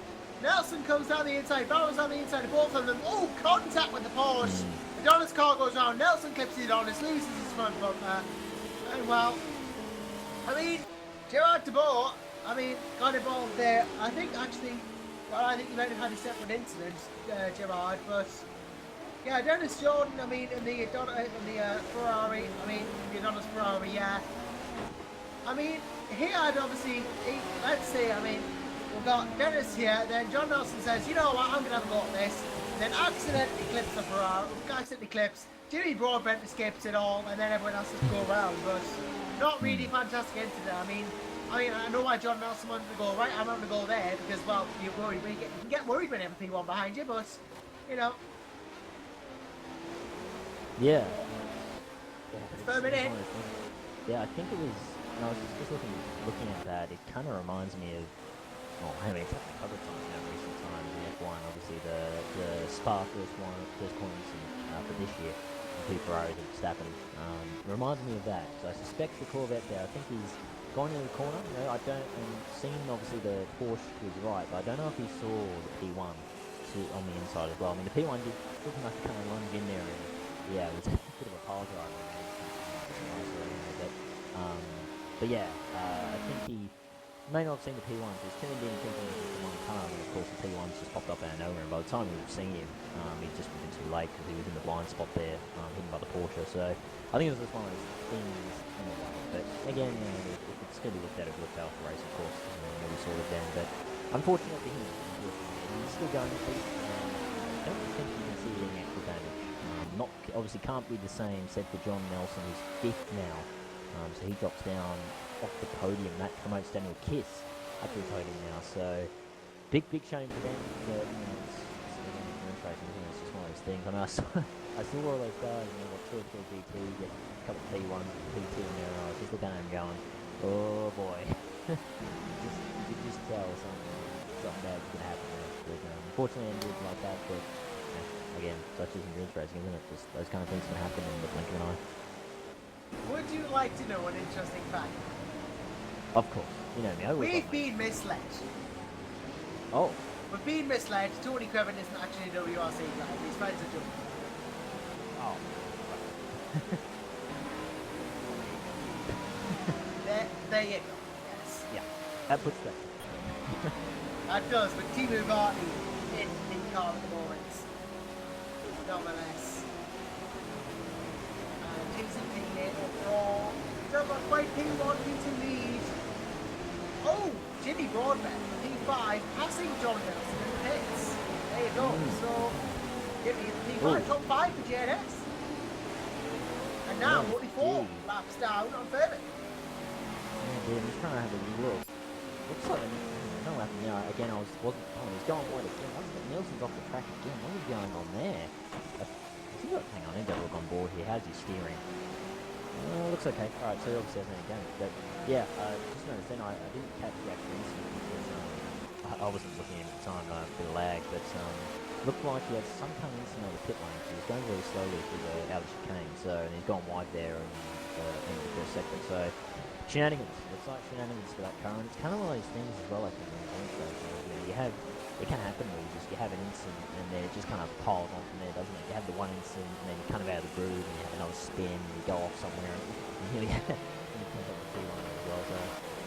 Nelson comes down the inside, Barrow's on the inside of both of them. Oh, contact with the Porsche. Adonis' car goes round. Nelson clips the Adonis, loses his front bumper. And well, I mean, Gerard de Boer, I mean, got involved there. I think actually, well, I think you might have had a separate incident, Gerard, but yeah, Dennis Jordan. I mean, in the Ferrari. I mean, the Adonis Ferrari. Yeah. I mean, he had obviously. Let's see. I mean, we've got Dennis here. Then John Nelson says, "You know what? I'm gonna have a go at this." Then accidentally clips the Ferrari. Accidentally clips. Jimmy Broadbent escapes it all, and then everyone else has to go around. But not really fantastic incident. I mean, I know why John Nelson wanted to go right. I'm not going to go there because, well, you're worried. You can get worried when everything one behind you, but you know. Yeah. Firm it in. Yeah, I think it was. I was just looking at that. It kind of reminds me of. Oh, I mean, it's happened a couple of times now in recent times in F1. Obviously, the Spa first points for this year. Two Ferraris and Verstappen. Reminds me of that. So I suspect the Corvette there. I think he's gone into the corner. You know, I don't. And seen obviously the Porsche was right, but I don't know if he saw the P1 on the inside as well. I mean, the P1 did look like kind of lunge in there, and yeah, it was a bit of a pile driver. But yeah, I think he may not have seen the P1, so he's tuned in thinking it was the one car, and of course the P1's just popped up out of nowhere, and by the time we were seeing him, he'd just been too late because he was in the blind spot there, hidden by the Porsche, so I think it was just one of those things in a way, but again, you know, if it's going to be looked at, it looked out for race, of course, we saw it then, but unfortunately he's still going to beat, I don't think you can see any actual damage. Not obviously can't be the same said for John Nelson, who's 5th now. So he drops down off the podium. That promotes Daniel Kiss up to the podium now. So big shame for them. But you know, it's racing, isn't it? It's just one of those things. I mean, I saw all those guys. You know, what 2 or 3 GT, get a couple of P1s, P2 in there. And I was just looking at them going, oh boy. you could just tell something bad's gonna happen there. But unfortunately, it ended like that. But again, such is endurance racing, isn't it? Just those kind of things can happen in the blink of an eye. Would you like to know an interesting fact? Of course. You know me. We've been misled. Oh. We've been misled. Tony Craven isn't actually a WRC guy. His friends are doing it. Oh. there you go. Yes. Yeah. That puts that. That does, but Timu Varney in car at the moment. Nonetheless. TCP overall. Still got quite P1, P2 lead. Oh, Jimmy Broadbent, P5, passing John Nelson in the pits. There you go. So, Jimmy in P5, top 5 for JNS. And now, 44 laps down on Fairbairn. Yeah, I'm just trying to have a look. Looks like no lap now. Again, he's going wide again. Nelson's off the track again. What is going on there? Hang on, I need to look on board here. How's he steering? Looks okay. Alright, so he obviously hasn't any damage. But yeah, just noticed then I didn't catch the actual incident because I wasn't looking at the time, a bit of lag, but looked like he had some kind of incident on the pit lane. He was going very slowly through the out of the chicane, so and he's gone wide there in the first sector. So shenanigans. It's like shenanigans for that car, and it's kind of one of those things as well. I think it can happen where you have an incident and then it just kind of piles on from there, doesn't it? You have the one incident and then you're kind of out of the groove and you have another spin and you go off somewhere and you pick up the P1 as well. So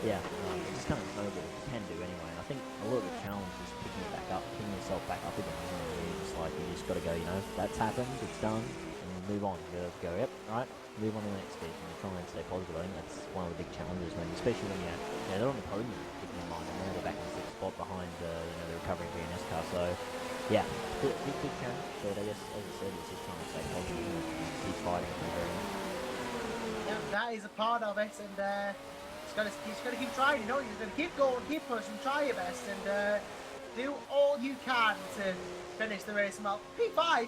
yeah, it just kind of snowballs. You can do anyway. And I think a lot of the challenge is picking yourself back up again, isn't it? Really just like you just got to go, you know, that's happened, it's done, and move on. You go, yep, right, move on to the next stage and try and stay positive. I think that's one of the big challenges especially when they're on the podium, keeping in mind, and now they're back in the 6th spot behind the recovering VNS car. So yeah, big challenge. But I guess as I said, it's just trying to stay positive and keep fighting for the very end. Yeah, that is a part of it, and he's got to keep trying. You know, you're going to keep going, keep pushing, try your best, and do all you can to finish the race. Well, P5,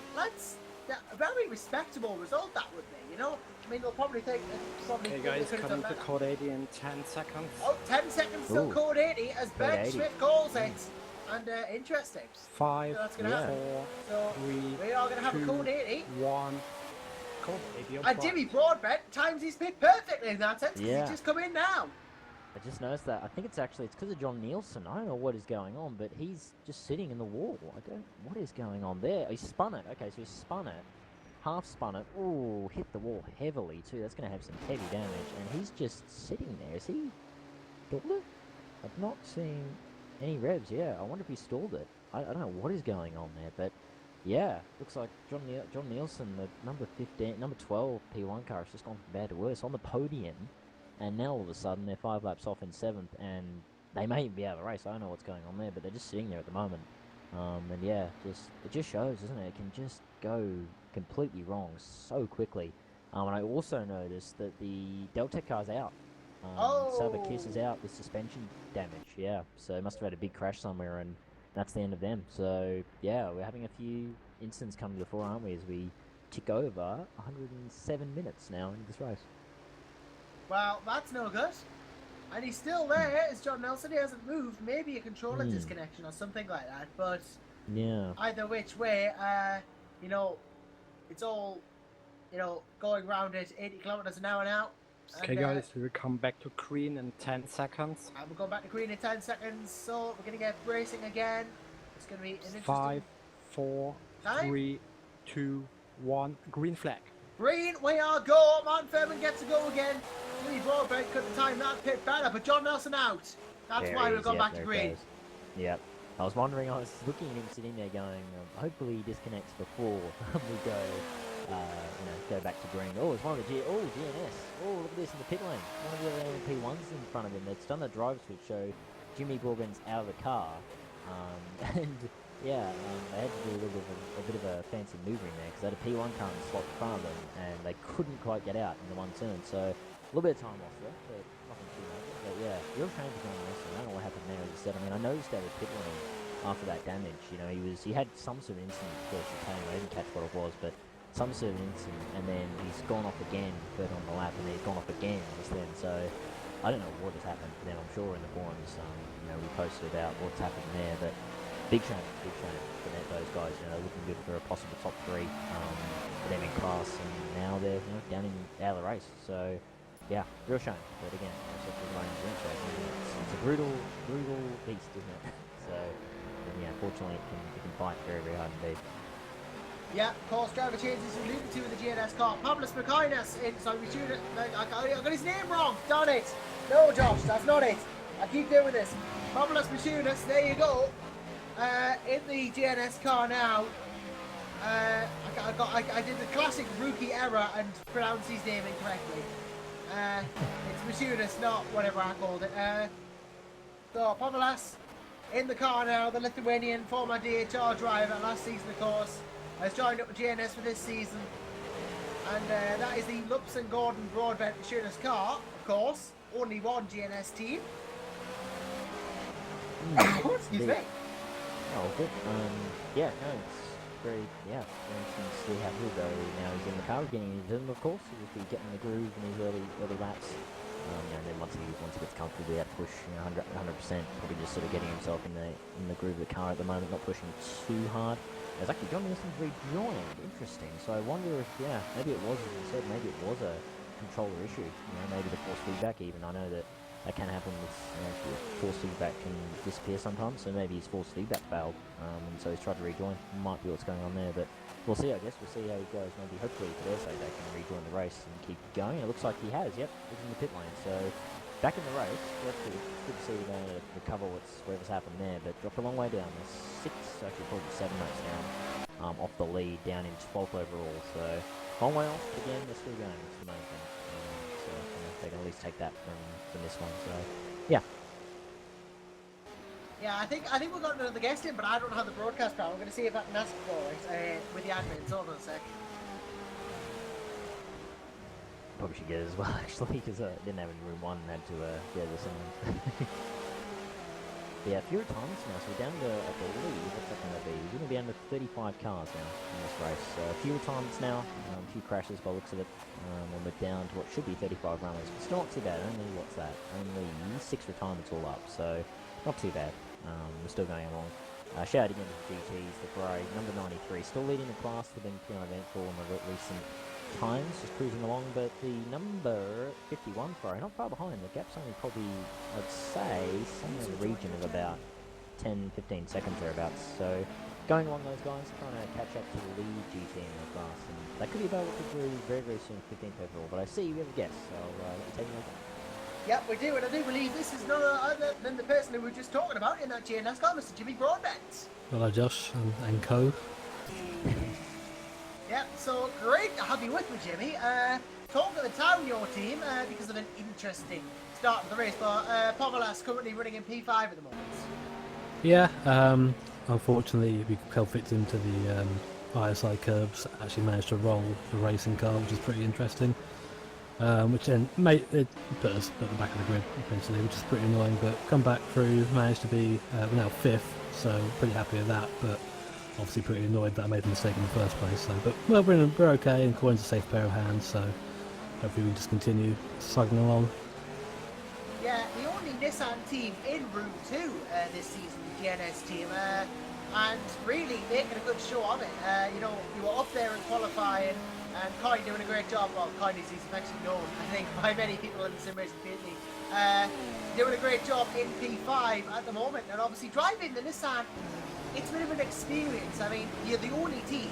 a very respectable result that would be. You know, I mean, they'll probably think something. Hey guys, coming to code 80 in 10 seconds. Oh, 10 seconds till code 80, as Ben Schmidt calls it. And interesting. 5, so that's gonna happen. 4, 3, we are going to have a code 80. 1. Code 80. And Jimmy Broadbent times his pit perfectly in that sense, because he's just come in now. I just noticed that. I think it's because of John Nielsen. I don't know what is going on, but he's just sitting in the wall. What is going on there? He spun it. Okay, so he spun it. Half spun it. Ooh, hit the wall heavily too. That's going to have some heavy damage. And he's just sitting there. Is he? I've not seen any revs. Yeah, I wonder if he stalled it. I don't know what is going on there, but yeah, looks like John Nielsen, the number 12 P1 car, has just gone from bad to worse on the podium, and now all of a sudden they're 5 laps off in 7th, and they may even be out of the race. I don't know what's going on there, but they're just sitting there at the moment. And yeah, it just shows, doesn't it? It can just go completely wrong so quickly. And I also noticed that the Deltec car's out. Saber Kiss is out with suspension damage. Yeah, so they must have had a big crash somewhere, and that's the end of them. So yeah, we're having a few incidents coming to the fore, aren't we? As we tick over 107 minutes now into this race. Well, that's no good. And he's still there, is John Nelson. He hasn't moved. Maybe a controller disconnection or something like that. But yeah, either which way, you know, it's all, you know, going round at 80 kilometers an hour now. Okay, guys, we will come back to green in 10 seconds. And we'll go back to green in 10 seconds. So we're going to get racing again. It's going to be an interesting... 5, 4, 3, 2, 1. Green flag. Green, we are go. Martin Fairman gets to go again. Lee Broadbent couldn't time that pit better, but John Nelson out. That's why we've gone back to green. Yep. I was wondering, I was looking at him sitting there going, hopefully he disconnects before we go, go back to green. Oh, it's one of the GNS. Oh, look at this in the pit lane. One of the P1s in front of him. It's done the drive switch, so Jimmy Broadbent's out of the car. And yeah, they had to do a bit of a fancy manoeuvre in there because they had a P1 car in the slot in front of them, and they couldn't quite get out in the one turn. So a little bit of time off there, but nothing too much. But yeah, real shame for John Nelson. I don't know what happened there, as I said. I mean, I noticed that with pit lane after that damage. You know, he had some sort of incident before chicane. I didn't catch what it was, but some sort of incident, and then he's gone off again further on the lap, and then he's gone off again just then. So I don't know what has happened to them. I'm sure in the forums, we posted about what's happened there, but big shame for those guys. You know, looking good for a possible top 3 for them in class, and now they're down out of the race. So yeah, real shame. But again, it's a brutal beast, isn't it? So yeah, fortunately it can fight very, very hard indeed. Yeah, course driver changes alluded to with the GNS car. Pablos Macinas in, so we shoot it. I got his name wrong. Darn it. No, Josh, that's not it. I keep doing this. Pablos Macinas, there you go. In the GNS car now. I did the classic rookie error and pronounced his name incorrectly. It's Macinas, not whatever I called it. So Pavlas in the car now, the Lithuanian former DHR driver last season, of course, has joined up with GNS for this season. And that is the Lups and Gordon Broadbent Macinas car, of course. Only one GNS team. Excuse me. Oh, good. Yeah, no, it's very interesting to see how he'll go now he's in the car, getting in his rhythm, of course. He'll be getting the groove in his early laps. And then once he gets comfortable with that push, 100%, probably just sort of getting himself in the groove of the car at the moment, not pushing too hard. There's actually John Nielsen's rejoined. Interesting. So I wonder if, maybe it was, as you said, maybe it was a controller issue. Maybe the force feedback even. I know that can happen with force feedback can disappear sometimes. So maybe his force feedback failed, and so he's tried to rejoin. Might be what's going on there, but we'll see. I guess we'll see how he goes. Maybe hopefully for their sake they can rejoin the race and keep going. It looks like he has. Yep, he's in the pit lane. So back in the race. That's good. It's good to see them able to recover whatever's happened there, but dropped a long way down. There's 6, actually probably 7 laps down off the lead, down in 12th overall. So long way off. Again, they're still going. It's the main thing. So they can at least take that from this one. So yeah. Yeah, I think we've got another guest in, but I don't have the broadcast power. I'm going to see if I can ask for it with the admins. Hold on a sec. Probably should get it as well, actually, because I didn't have any room 1 and had to listen. Yeah, fewer times now, so we're down to, I believe, what's that going to be? We're going to be down to 35 cars now in this race. So fewer times now, a few crashes by the looks of it, and we're down to what should be 35 runners. But still not too bad, only, what's that? Only 6 retirements all up, so not too bad. We're still going along. Shout out again to the GTs, the Bray, number 93, still leading the class. They've been feeling eventful in the recent times, just cruising along, but the number 51 Ferrari, not far behind. The gap's only probably, I'd say, somewhere in the region of about 10-15 seconds thereabouts. So going along those guys, trying to catch up to the lead GT in the class, and that could be available to do very, very soon, 15th overall. But I see we have a guest, so let me take a look. Yep, we do, and I do believe this is none other than the person who we were just talking about in that GNS car, Mr. Jimmy Broadbent. Hello, Josh and co. Yep, so great to have you with me, Jimmy. Talk to the town, your team, because of an interesting start of the race, but Povolas currently running in P5 at the moment. Yeah, unfortunately we fell victim to the ISI curbs. Actually managed to roll the racing car, which is pretty interesting. Which then it put us at the back of the grid eventually, which is pretty annoying, but come back through, managed to be, we're now 5th, so pretty happy with that, but obviously pretty annoyed that I made a mistake in the first place. So, but well, we're okay, and Coin's a safe pair of hands, so hopefully we can just continue slugging along. Yeah, the only Nissan team in Route 2 this season, the GNS team, and really making a good show of it. You know, you were up there in qualifying, and Coin doing a great job. Well, Coin is actually known, I think, by many people in the sim racing community. Doing a great job in P5 at the moment, and obviously driving the Nissan, it's a bit of an experience. I mean, you're the only team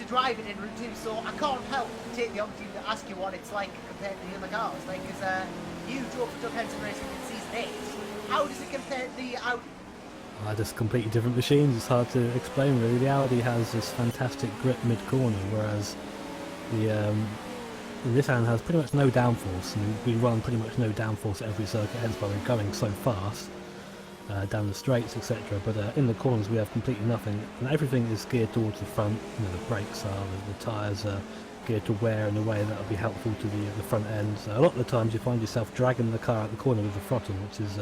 to drive it in Route 2, so I can't help but take the opportunity to ask you what it's like compared to the other cars. Like, because you drove for Doug Henson Racing in Season 8. How does it compare to the Audi? Just completely different machines. It's hard to explain really. The Audi has this fantastic grip mid-corner, whereas the Nissan has pretty much no downforce. And we run pretty much no downforce at every circuit, hence why we're going so fast down the straights, etc. But in the corners we have completely nothing, and everything is geared towards the front. You know, the brakes are, the tyres are geared to wear in a way that will be helpful to the front end. So a lot of the times you find yourself dragging the car out the corner with the throttle, which is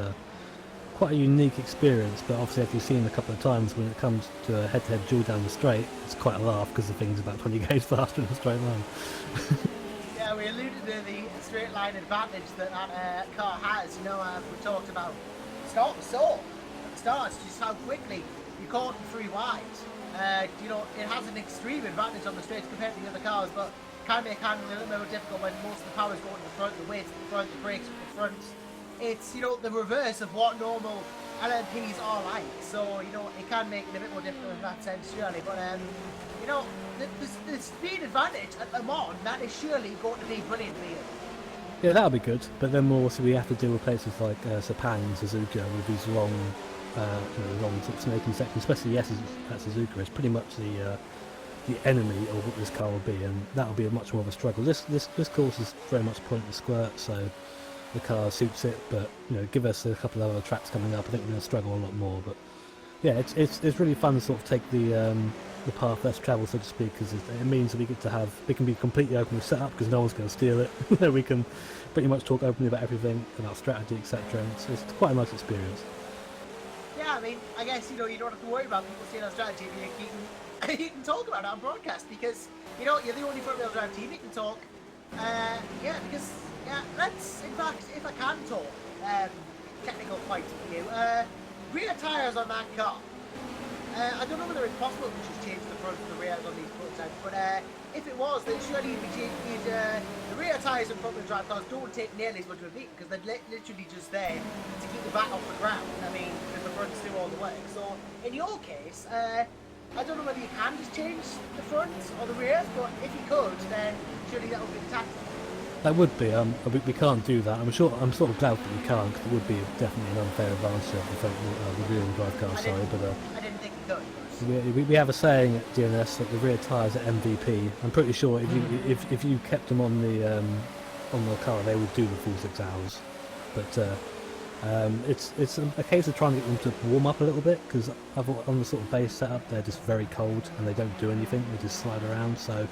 quite a unique experience, but obviously as you've seen a couple of times when it comes to a head-to-head duel down the straight, it's quite a laugh because the thing's about 20 k's faster in a straight line. Yeah, we alluded to the straight line advantage that that car has. You know, we talked about start to stop. At the start, just how quickly you caught in 3 wide. You know, it has an extreme advantage on the straights compared to the other cars, but can make handling a little bit more difficult when most of the power is going to the front, the weight to the front, the brakes to the front. It's, you know, the reverse of what normal LMPs are like, so, you know, it can make it a bit more difficult in that sense, surely, but, you know, the speed advantage at Le Mans, that is surely going to be brilliant for you. Yeah, that'll be good, but then more so we have to deal with places like Sepang and Suzuka with these long, long sort of snaking sections, especially at Suzuka. It's pretty much the enemy of what this car will be, and that'll be much more of a struggle. This course is very much point and squirt, so the car suits it, but you know, give us a couple of other tracks coming up, I think we're going to struggle a lot more. But yeah, it's really fun to sort of take the path less travelled, so to speak, because it means that we can be completely open with setup because no one's going to steal it. We can pretty much talk openly about everything, about strategy, etc. And it's quite a nice experience. Yeah, I mean, I guess, you know, you don't have to worry about people stealing our strategy if you can talk about it on broadcast, because, you know, you're the only front-wheel drive team, you can talk. Yeah, because, yeah, let's, in fact, if I can talk, technical point for you, rear tyres on that car. I don't know whether it's possible to just change the front and the rears on these prototypes, but if it was, then surely you'd be changing the rear tyres in front-wheel drive cars don't take nearly as much of a beat, because they're literally just there to keep the back off the ground. I mean, because the fronts do all the work. So, in your case, I don't know whether you can just change the front or the rears, but if you could, then surely that would be the tactic. That would be. We can't do that. I'm sort of glad that we can't, because it would be definitely an unfair advantage of the rear-wheel drive car. Sorry, but I didn't think you could. we have a saying at DNS that the rear tyres are MVP. I'm pretty sure if you kept them on the car, they would do the full 6 hours. But it's a case of trying to get them to warm up a little bit, because on the sort of base setup they're just very cold and they don't do anything. They just slide around. So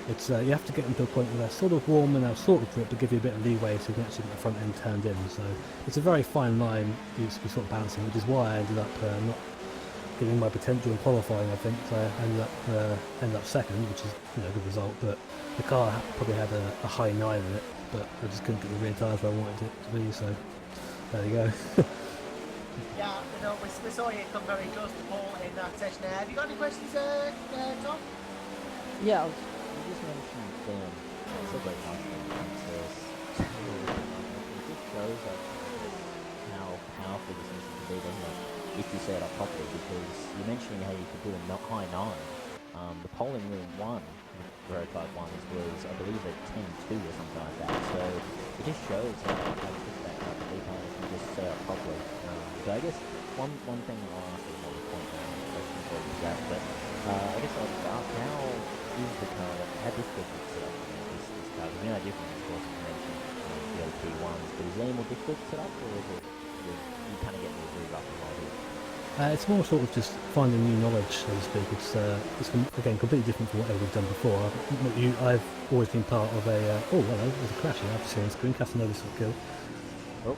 it's you have to get them to a point where they're sort of warm and they'll sort of grip to give you a bit of leeway so you can actually get the front end turned in. So it's a very fine line you sort of balancing, which is why I ended up not giving my potential in qualifying. I think so I ended up second, which is, you know, a good result. But the car probably had a high 9 in it, but I just couldn't get the rear tyres where I wanted it to be. So there you go. Yeah, you know, we saw you come very close to Paul in that session. Have you got any questions, Tom? Yeah, you just mentioned it's a great nice thing. It just shows like how powerful this system can be, doesn't it? If you set it up properly, because you're mentioning how you could do a high 9. The polling room 1 prototype ones was, I believe, a 10.2 or something like that. So it just shows how quick that type of detail can just set up properly. So I guess one thing I'll ask is more of a point question for you, Zach, but I guess I'll just ask, how is the car, how difficult is it to set up this car? Because we know how different, of course, you mentioned the OT1s, but is it any more difficult to set up, or is it you kind of get the really rough and rolling? It's more sort of just finding new knowledge, so to speak. It's again completely different from whatever we've done before. I've always been part of a. Oh, hello, there's a crash here. I've just seen on screen. Casanova kill. Oh.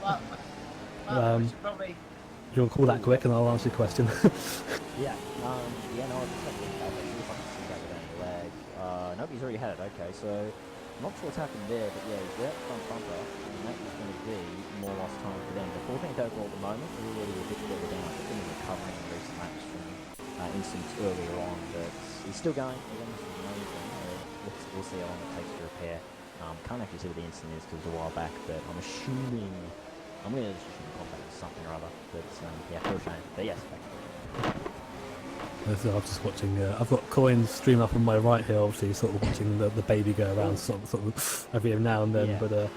Well, probably. Do you want to call that quick, and I'll answer your question. Yeah. Yeah. No, I just have to see if I can see that without any lag. Nope, he's already had it. Okay, so I'm not sure what's happened there, but yeah, he's out front bumper, and that is going to be more lost time for them. The 14th overall at the moment, we're already a bit further down. I think he's recovering in recent laps from incidents earlier on, but he's still going. Again, this is amazing. We'll see how long it takes to repair. Can't actually see what the incident is because it was a while back, but I'm going to assume combat or something or other. But yeah, for a shame. But yes, back. I'm just watching. I've got coins stream up on my right here, obviously, sort of watching the baby go around, sort of every now and then. Yeah. But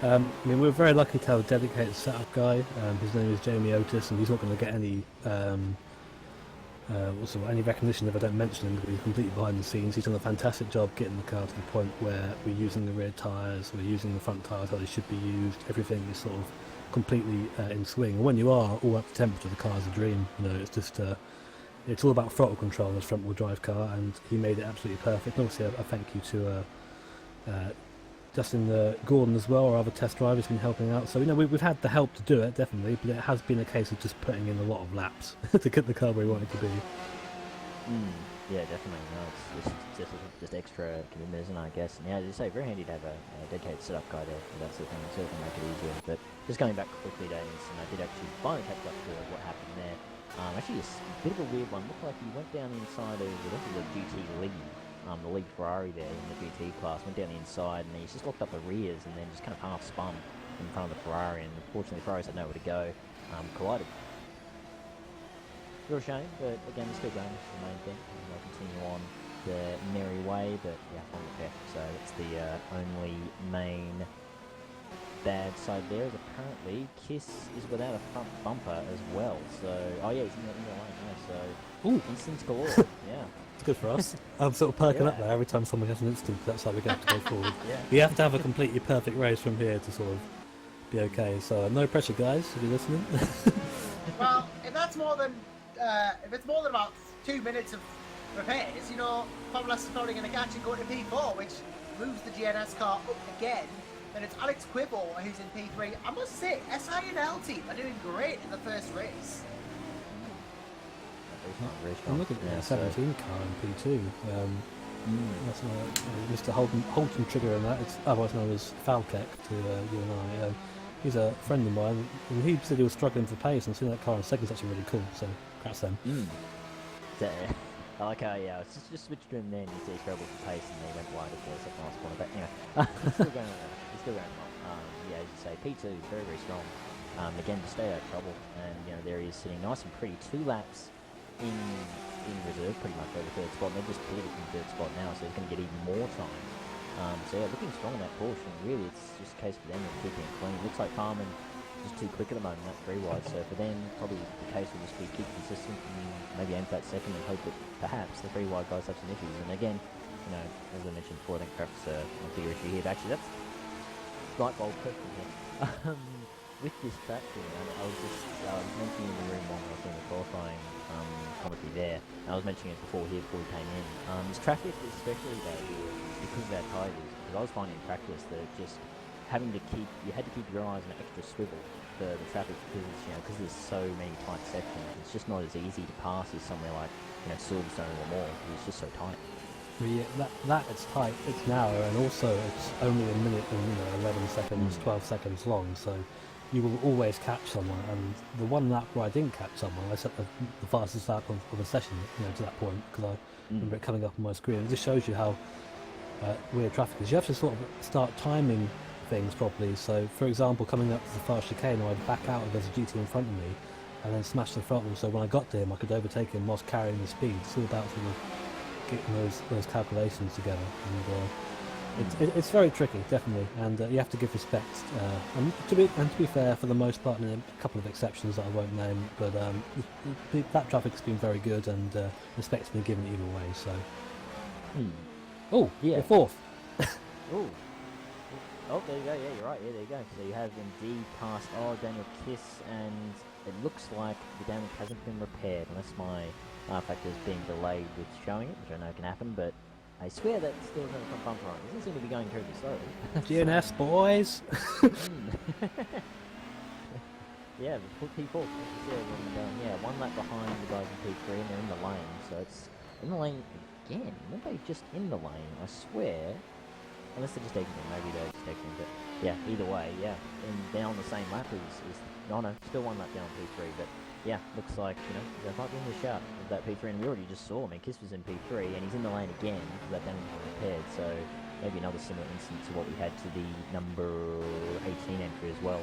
I mean, we're very lucky to have a dedicated setup guy. His name is Jamie Otis, and he's not going to get any any recognition if I don't mention him, because he's completely behind the scenes. He's done a fantastic job getting the car to the point where we're using the rear tyres, we're using the front tyres how they should be used. Everything is sort of completely in swing. And when you are all up to temperature, the car's a dream. You know, it's just it's all about throttle control in this front-wheel drive car, and he made it absolutely perfect. And obviously, a thank you to Justin Gordon as well, our other test driver, who's been helping out. So you know, we've had the help to do it, definitely, but it has been a case of just putting in a lot of laps to get the car where we want it to be. Yeah, definitely. No, it's just extra commitment, isn't it, I guess. And yeah, as you say, very handy to have a dedicated setup guy there for that sort of thing. It certainly make it easier. But just going back quickly to Anderson, I did actually finally catch up to what happened there. Actually, a bit of a weird one. Looked like he went down inside of the GT lead, the lead Ferrari there in the GT class. Went down the inside and he's just locked up the rears and then just kind of half spun in front of the Ferrari. And unfortunately, the Ferrari had nowhere to go. Collided. Real shame, but again, we're still going. That's the main thing. And we'll continue on the merry way, but yeah, on the pair. So it's the only main bad side there is apparently Kiss is without a front bumper as well. So, oh yeah, he's in the lane now, so instance galore. Yeah. It's good for us. I'm sort of perking up there every time someone has an instant, that's how we're going to have to go forward. You have to have a completely perfect race from here to sort of be okay. So no pressure, guys, if you're listening. Well, if it's more than about 2 minutes of repairs, you know, Pavlas is probably going to catch and go to P4, which moves the GNS car up again. Then it's Alex Quibble who's in P3. I must say, SI and L team are doing great in the first race. I'm looking at the 17 car in P2. That's Mr. Holton Trigger in that. It's otherwise known as Falkek to you and I. He's a friend of mine, and he said he was struggling for pace, and seeing that car in second is actually really cool. So, congrats them. I like how, yeah, it's just switched to him then, you see he struggled for pace and then he went wide for a second last corner, but anyway, he's still going well. Yeah, as you say, P2 is very, very strong. Again, to stay out of trouble, and you know, there he is sitting nice and pretty, 2 laps in reserve, pretty much over third spot, and they're just cleared it from third spot now, so he's going to get even more time. So yeah, looking strong in that portion, really, it's just a case for them of keeping it clean. Looks like Farman just too quick at the moment, that 3 wide, so for them, probably the case will just be keep consistent and maybe aim for that second and hope that perhaps the 3 wide guys have some issues. And again, you know, as I mentioned before, I think perhaps a bigger issue here, but actually that's light bulb question here. With this track here, I was mentioning in the room while I was doing the qualifying commentary there, and I was mentioning it before we came in. This traffic, especially though, because of our tyres, because I was finding in practice that it just you had to keep your eyes on an extra swivel for the traffic, because there's so many tight sections. It's just not as easy to pass as somewhere like Silverstone or more. It's just so tight. Yeah, that it's tight, it's narrow, and also it's only a minute and 11 seconds, 12 seconds long. So you will always catch someone. And the one lap where I didn't catch someone, I set the fastest lap of the session, to that point, because I remember it coming up on my screen. It just shows you how weird traffic is. You have to sort of start timing things properly. So for example, coming up to the fast chicane, I'd back out if there's a GT in front of me and then smash the throttle, so when I got to him I could overtake him whilst carrying the speed. It's all about sort of getting those calculations together. And it's very tricky, definitely, and you have to give respect. And to be fair, for the most part, and a couple of exceptions that I won't name, but that traffic's been very good, and respect's been given either way. So, oh yeah, we're fourth. Oh, there you go. Yeah, you're right. Yeah, there you go. So you have indeed passed. Oh, Daniel Kiss, and it looks like the damage hasn't been repaired, unless my artifact is being delayed with showing it, which I know can happen, but I swear that still has a bumper on it. It doesn't seem to be going terribly slowly. GNS, boys! Yeah, P4, yeah, one lap behind the guys in P3, and they're in the lane, so it's in the lane again. Weren't they just in the lane? I swear. Unless they're just exiting, maybe they're just exiting, but yeah, either way, yeah. And down the same lap is no, still one lap down P3, but yeah, looks like, you know, they might be in the shout of that P3, and we already just saw him. I mean, Kiss was in P3, and he's in the lane again, because that damage was repaired, so maybe another similar instance to what we had to the number 18 entry as well,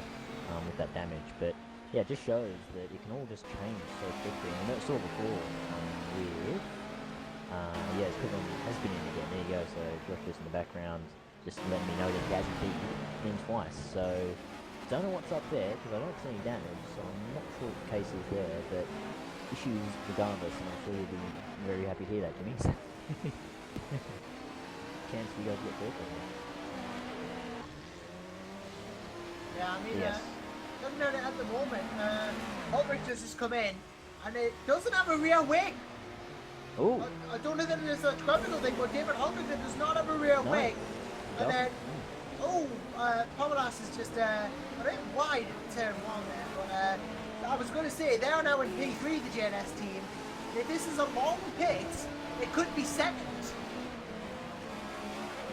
with that damage. But yeah, it just shows that it can all just change so quickly, and we saw before with... yeah, Equivalent has been in again. There you go. So Josh just in the background, just letting me know that he hasn't beaten him twice. So don't know what's up there because I don't see any damage. So I'm not sure what the case is there, but issues regardless. And I'm sure you'll be very happy to hear that, Jimmy. Chance for you guys to get through it. Yeah, I mean, yes. looking at it at the moment, Ulbrichter's just come in, and it doesn't have a rear wing. Oh. I don't know that it is a criminal thing, but David Ulbrichter does not have a rear wing. And then, Pomelas is just a bit wide in turn one there. But I was going to say, they are now in P3, the GNS team. If this is a long pit, it could be second.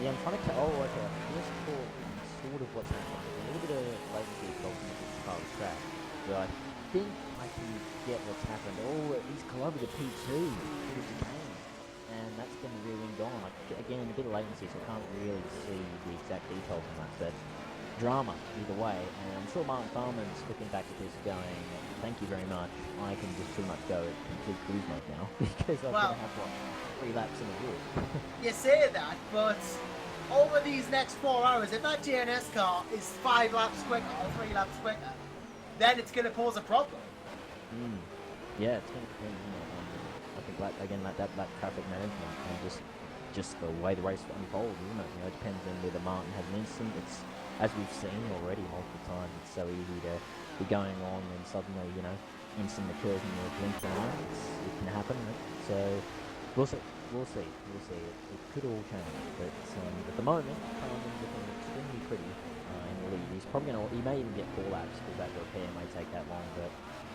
Yeah, I'm trying to... Oh, okay. Just for sort of what's happening. A little bit of latency problem with this part of the track. But I think I can get what's happened. Oh, he's collided with a P2. And that's been the rear wing gone. Again, a bit of latency, so I can't really see the exact details on that. But drama, either way. And I'm sure Martin Farman's looking back at this going, thank you very much. I can just pretty much go at complete cruise mode now. Because I'm going to have, what, 3 laps in a row. You say that, but over these next 4 hours, if that GNS car is 5 laps quicker or 3 laps quicker, then it's going to pose a problem. Yeah, it's going to depend on, I think, again, that traffic management and just the way the race unfolds, isn't it? You know, it depends on whether Martin has an instant. It's, as we've seen already multiple times, it's so easy to be going on and suddenly, you know, instant occurs in the blink of an eye. It can happen. So we'll see. It could all change, but at the moment, Carmen's looking extremely pretty in the lead. He's probably he may even get 4 laps because that repair may take that long. But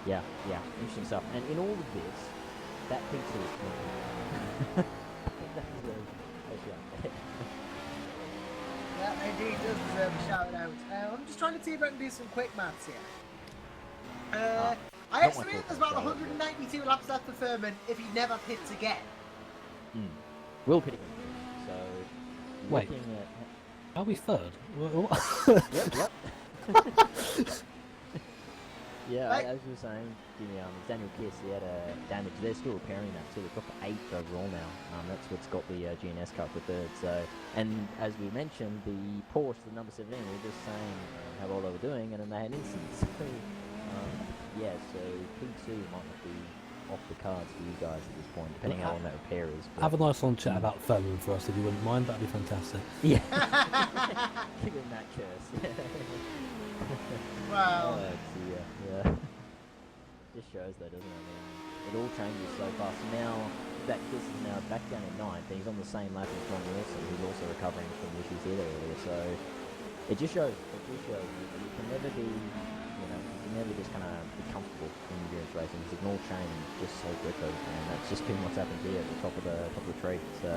yeah, interesting stuff. And in all of this, that P2 is coming. Yeah, indeed does deserve a shout out. I'm just trying to see if I can do some quick maths here. I estimate there's about 192 laps left for Furman if he never pits again. Will pit again. So wait, are we third? Yep. Yeah, as you were saying, Daniel Kiss, he had a damage. They're still repairing that, so they've got the 8th overall now. That's what's got the GNS car for 3rd. So, and as we mentioned, the Porsche, the number 17, we were just saying how well they were doing, and then they had incidents. Yeah, so P2 might not be off the cards for you guys at this point, depending how long that repair is. But have a nice long chat about Furman for us, if you wouldn't mind. That'd be fantastic. Yeah. Give him that curse. Wow. Yeah. Just shows that, doesn't it? I mean, it all changes so fast. Now, that Kiss is now back down in 9th, and he's on the same lap as John Wilson, who's also recovering from the issues he had earlier. So it just shows. You can never be, you know, you can never just kind of be comfortable in endurance racing. Because it can all change just so quickly, and that's just been what's happened here at the top of the tree. So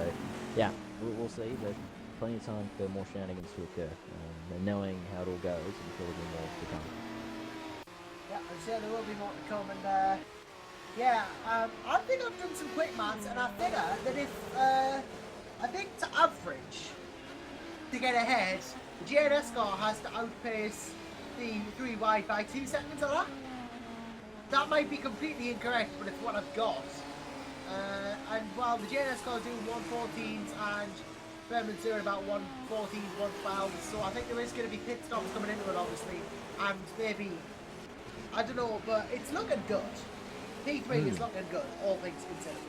yeah, we'll see, but plenty of time for more shenanigans to occur. And knowing how it all goes, I'm sure there'll be more to come. Yeah, I'm sure there will be more to come, and I think I've done some quick maths, and I figure that if I think to average to get ahead, the GNS car has to outpace the 3 wide by 2 seconds a lap. That might be completely incorrect, but it's what I've got. And while the JNS cars doing 114s and Birmingham's doing about 114s, 112s, so I think there is going to be pit stops coming into it, obviously, and maybe, I don't know, but it's looking good. P3 is looking good, all things considered.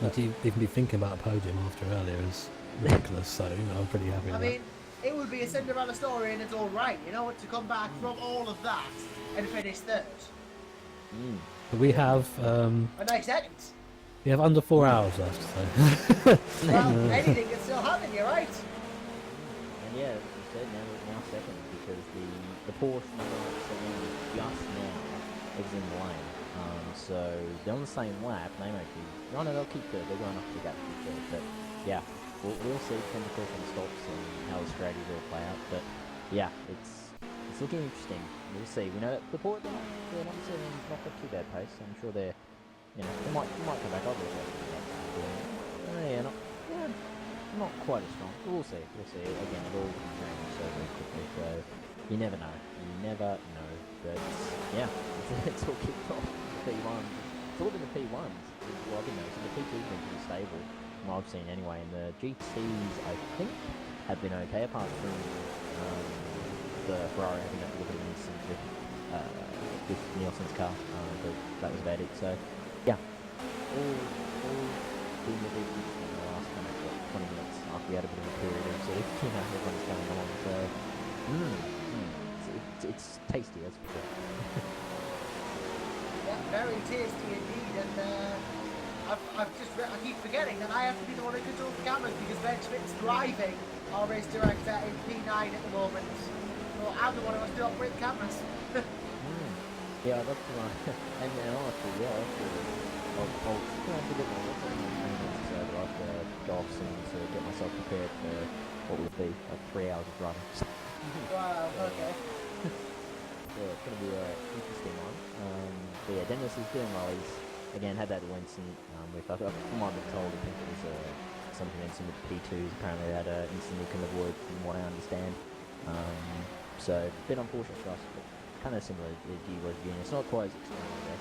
Not to even be thinking about a podium after earlier is ridiculous, so I'm pretty happy with I mean, it would be a Cinderella story and it's alright, to come back from all of that and finish third. But we have A nice second. we have under 4 hours left, so Well, anything can still happen, you're right. And yeah, as you said, now second because the Porsche number just now is in the lane. So they're on the same lap. They might be. No, they'll keep third. They're going up to gap to third. But yeah, we'll see from the question stops and how the strategies will play out. But yeah, it's looking interesting. We'll see. We know that the Porsche they're not got too bad pace. I'm sure they're they might come back up a little bit. Not quite as strong. We'll see. Again, it all can change so very quickly. So you never know. But yeah, it's all kicked off. P1s. It's all been the P1s. Well, I've been noticing the P2's been pretty stable from what I've seen anyway, and the GTs I think have been okay apart from the Ferrari having a little bit of an incident with Nielsen's car, but that was about it. So yeah, all been a bit in the last kind of 20 minutes after we had a bit of a period of sort of everyone's going on. So it's tasty, that's for sure. Yeah, very tasty indeed, and I keep forgetting that I have to be the one who controls the cameras because Ben Schmidt's driving our race director in P9 at the moment. So I'm the one who has to operate the cameras. Yeah, that's right. And honestly, I'll have to get my work on so that I have to go off soon to get myself prepared for what would be like 3 hours of driving. Wow, okay. Yeah, it's going to be an interesting one. But yeah, Dennis is doing well. He's, again, had that little incident with, from what I've been told, I think it was something incident with the P2s. Apparently they had an incident he couldn't avoid, from what I understand. So, a bit unfortunate for us, but kind of similar to G was again. It's not quite as extreme, I guess.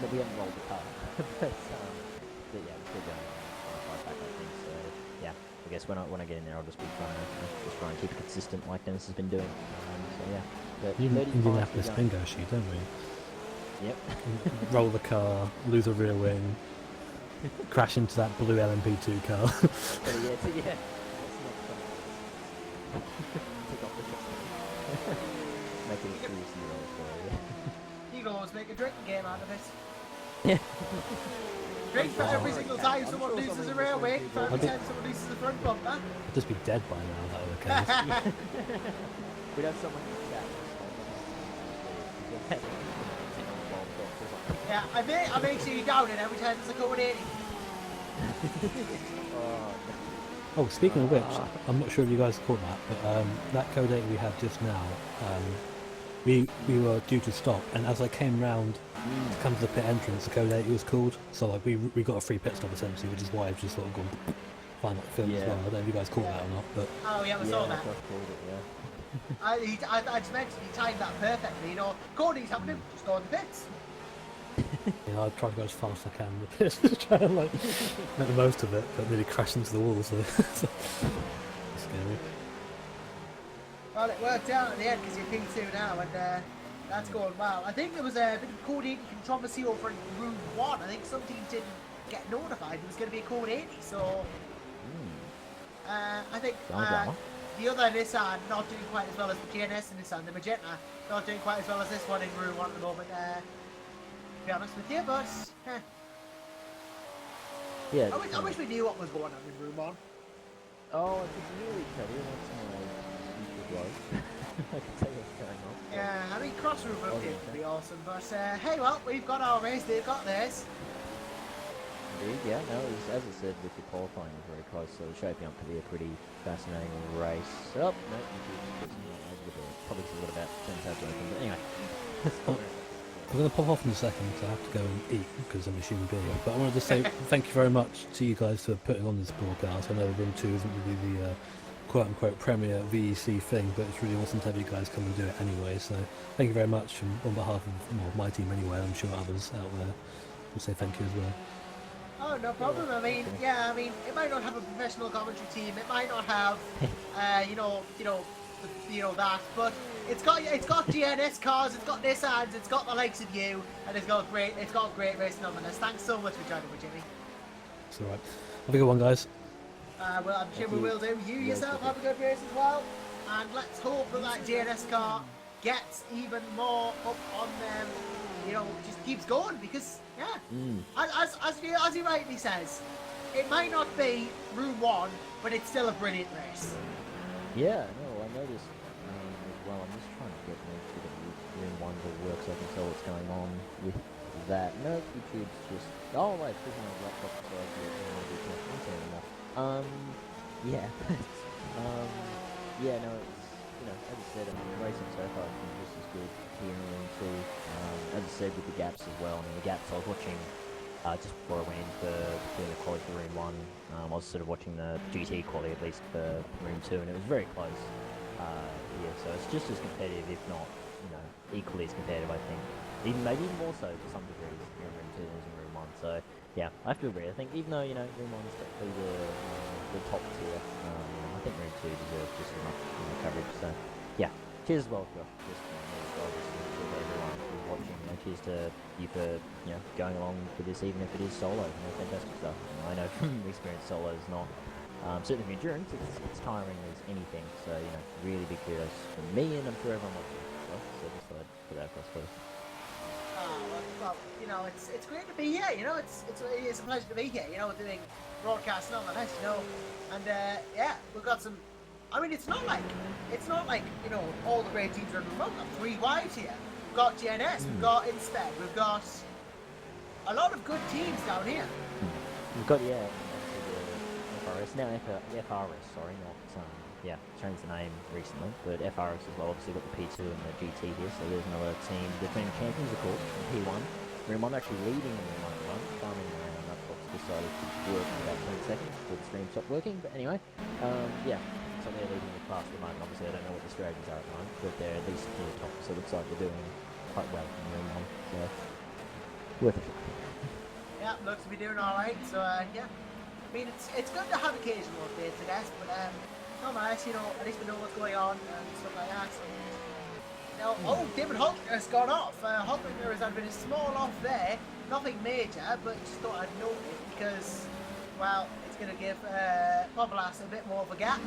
We haven't rolled the car. but yeah, we're still going right back, I think. So, yeah, I guess when I get in there, I'll just be trying to keep it consistent like Dennis has been doing. So, yeah. Indianapolis bingo sheet, don't we? Yep. Roll the car, lose a rear wing, crash into that blue LMP2 car. Yeah. Make it a serious roll story. You can always make a drinking game out of it. Yeah. Drink for every single time someone loses a rear wing, for every time someone loses a front bumper. I'd just be dead by now, if that were the case. We'd have someone in the chat. Yeah, I make sure you down it every time there's a code 80. Oh, speaking of which, I'm not sure if you guys caught that, but that code 8 we had just now, we were due to stop, and as I came round to come to the pit entrance, the code 8 was called, so like we got a free pit stop essentially, which is why I've just sort of gone find that film as well. I don't know if you guys caught that or not, but oh yeah, we saw that. I just mentioned he timed that perfectly. Cody's happening, just go in the pits. I try to go as fast as I can in the pits to try and like make the most of it, but really crash into the wall, so it's scary. Well, it worked out at the end because you're P2 now, and that's going well. I think there was a bit of code 80 controversy over in Room 1. I think some teams didn't get notified there was going to be a code 80, so I think the other Nissan not doing quite as well as the GNS and Nissan, the Magenta, not doing quite as well as this one in Room 1 at the moment, to be honest with you, but yeah. I wish we knew what was going on in Room 1. Oh, if it's really petty, that's my usual blow. I can tell you what's going on. Yeah, I mean, cross-room update would be awesome, but hey, well, we've got our race, they've got theirs. Indeed, yeah, no, it was, as I said, with the qualifying was very close, so it's shaping up to be a pretty fascinating race. Oh, no, probably because I've got about 10 tabs open, but anyway. I'm going to pop off in a second because I have to go and eat because I'm a human being. But I wanted to say thank you very much to you guys for putting on this broadcast. I know Room 2 isn't really the quote-unquote premier VEC thing, but it's really awesome to have you guys come and do it anyway. So thank you very much on behalf of my team anyway. I'm sure others out there we'll say thank you as well. Oh, no problem. I mean, yeah, I mean, it might not have a professional commentary team. It might not have, that, but it's got GNS cars, it's got Nissans, it's got the likes of you, and it's got great racing on the list. Thanks so much for joining me, Jimmy. It's all right. Have a good one, guys. Well, I'm sure we will do. You yourself have a good race as well, and let's hope that GNS car gets even more up on them. Just keeps going because, as he rightly says, it might not be Room 1, but it's still a brilliant race. Yeah, no, I noticed as well. I'm just trying to get into the Room 1 that works so I can tell what's going on with that. No, YouTube's just... Oh, wait, there's my laptop, so I can yeah. Yeah, no, it's, as I said, I mean, racing so far has been just as good here in Room 2. As I said, with the gaps as well. I mean, the gaps, I was watching just before I went into the quality for Room 1. I was sort of watching the GT quality, at least for Room 2, and it was very close. So it's just as competitive, if not, equally as competitive, I think. Maybe even more so to some degrees in Room 2 as in Room 1. So, yeah, I have to agree. I think even though, Room 1 is definitely the top tier, I think Room 2 deserves just as much coverage. So, yeah, cheers as well, Josh. Just to everyone who's watching. Cheers to you for, going along with this, even if it is solo. Fantastic stuff. I know from experience, solo is not, certainly for endurance, it's tiring as anything. So, really big kudos from me and I'm sure everyone watching. So just thought I'd put that across first. Well, it's great to be here. It's a pleasure to be here. Doing broadcasting on the list. And we've got some. I mean, it's not like all the great teams are in the room. We've got 3 wides here. We've got GNS. We've got Insped. We've got a lot of good teams down here. We've got FRS now. FRS, sorry, not changed the name recently, but FRS as well. Obviously got the P2 and the GT here, so there's another team defending champions, of course, in P1. Room 1 actually leading in the Room 1, farming around that box decided to work in about 20 seconds before the stream stopped working, but anyway, so they're leading the class at the moment. Obviously I don't know what the strategies are at the moment, but they're at least near the top, so it looks like they're doing quite well in Room 1, so worth it. Yeah, looks to be doing alright, so I mean, it's good to have occasional updates, I guess, but not nice, at least we know what's going on and stuff like that. So, David Hulkner's gone off. Hulkner has had been a small off there, nothing major, but just thought I'd note it because, well, it's going to give Popolas a bit more of a gap.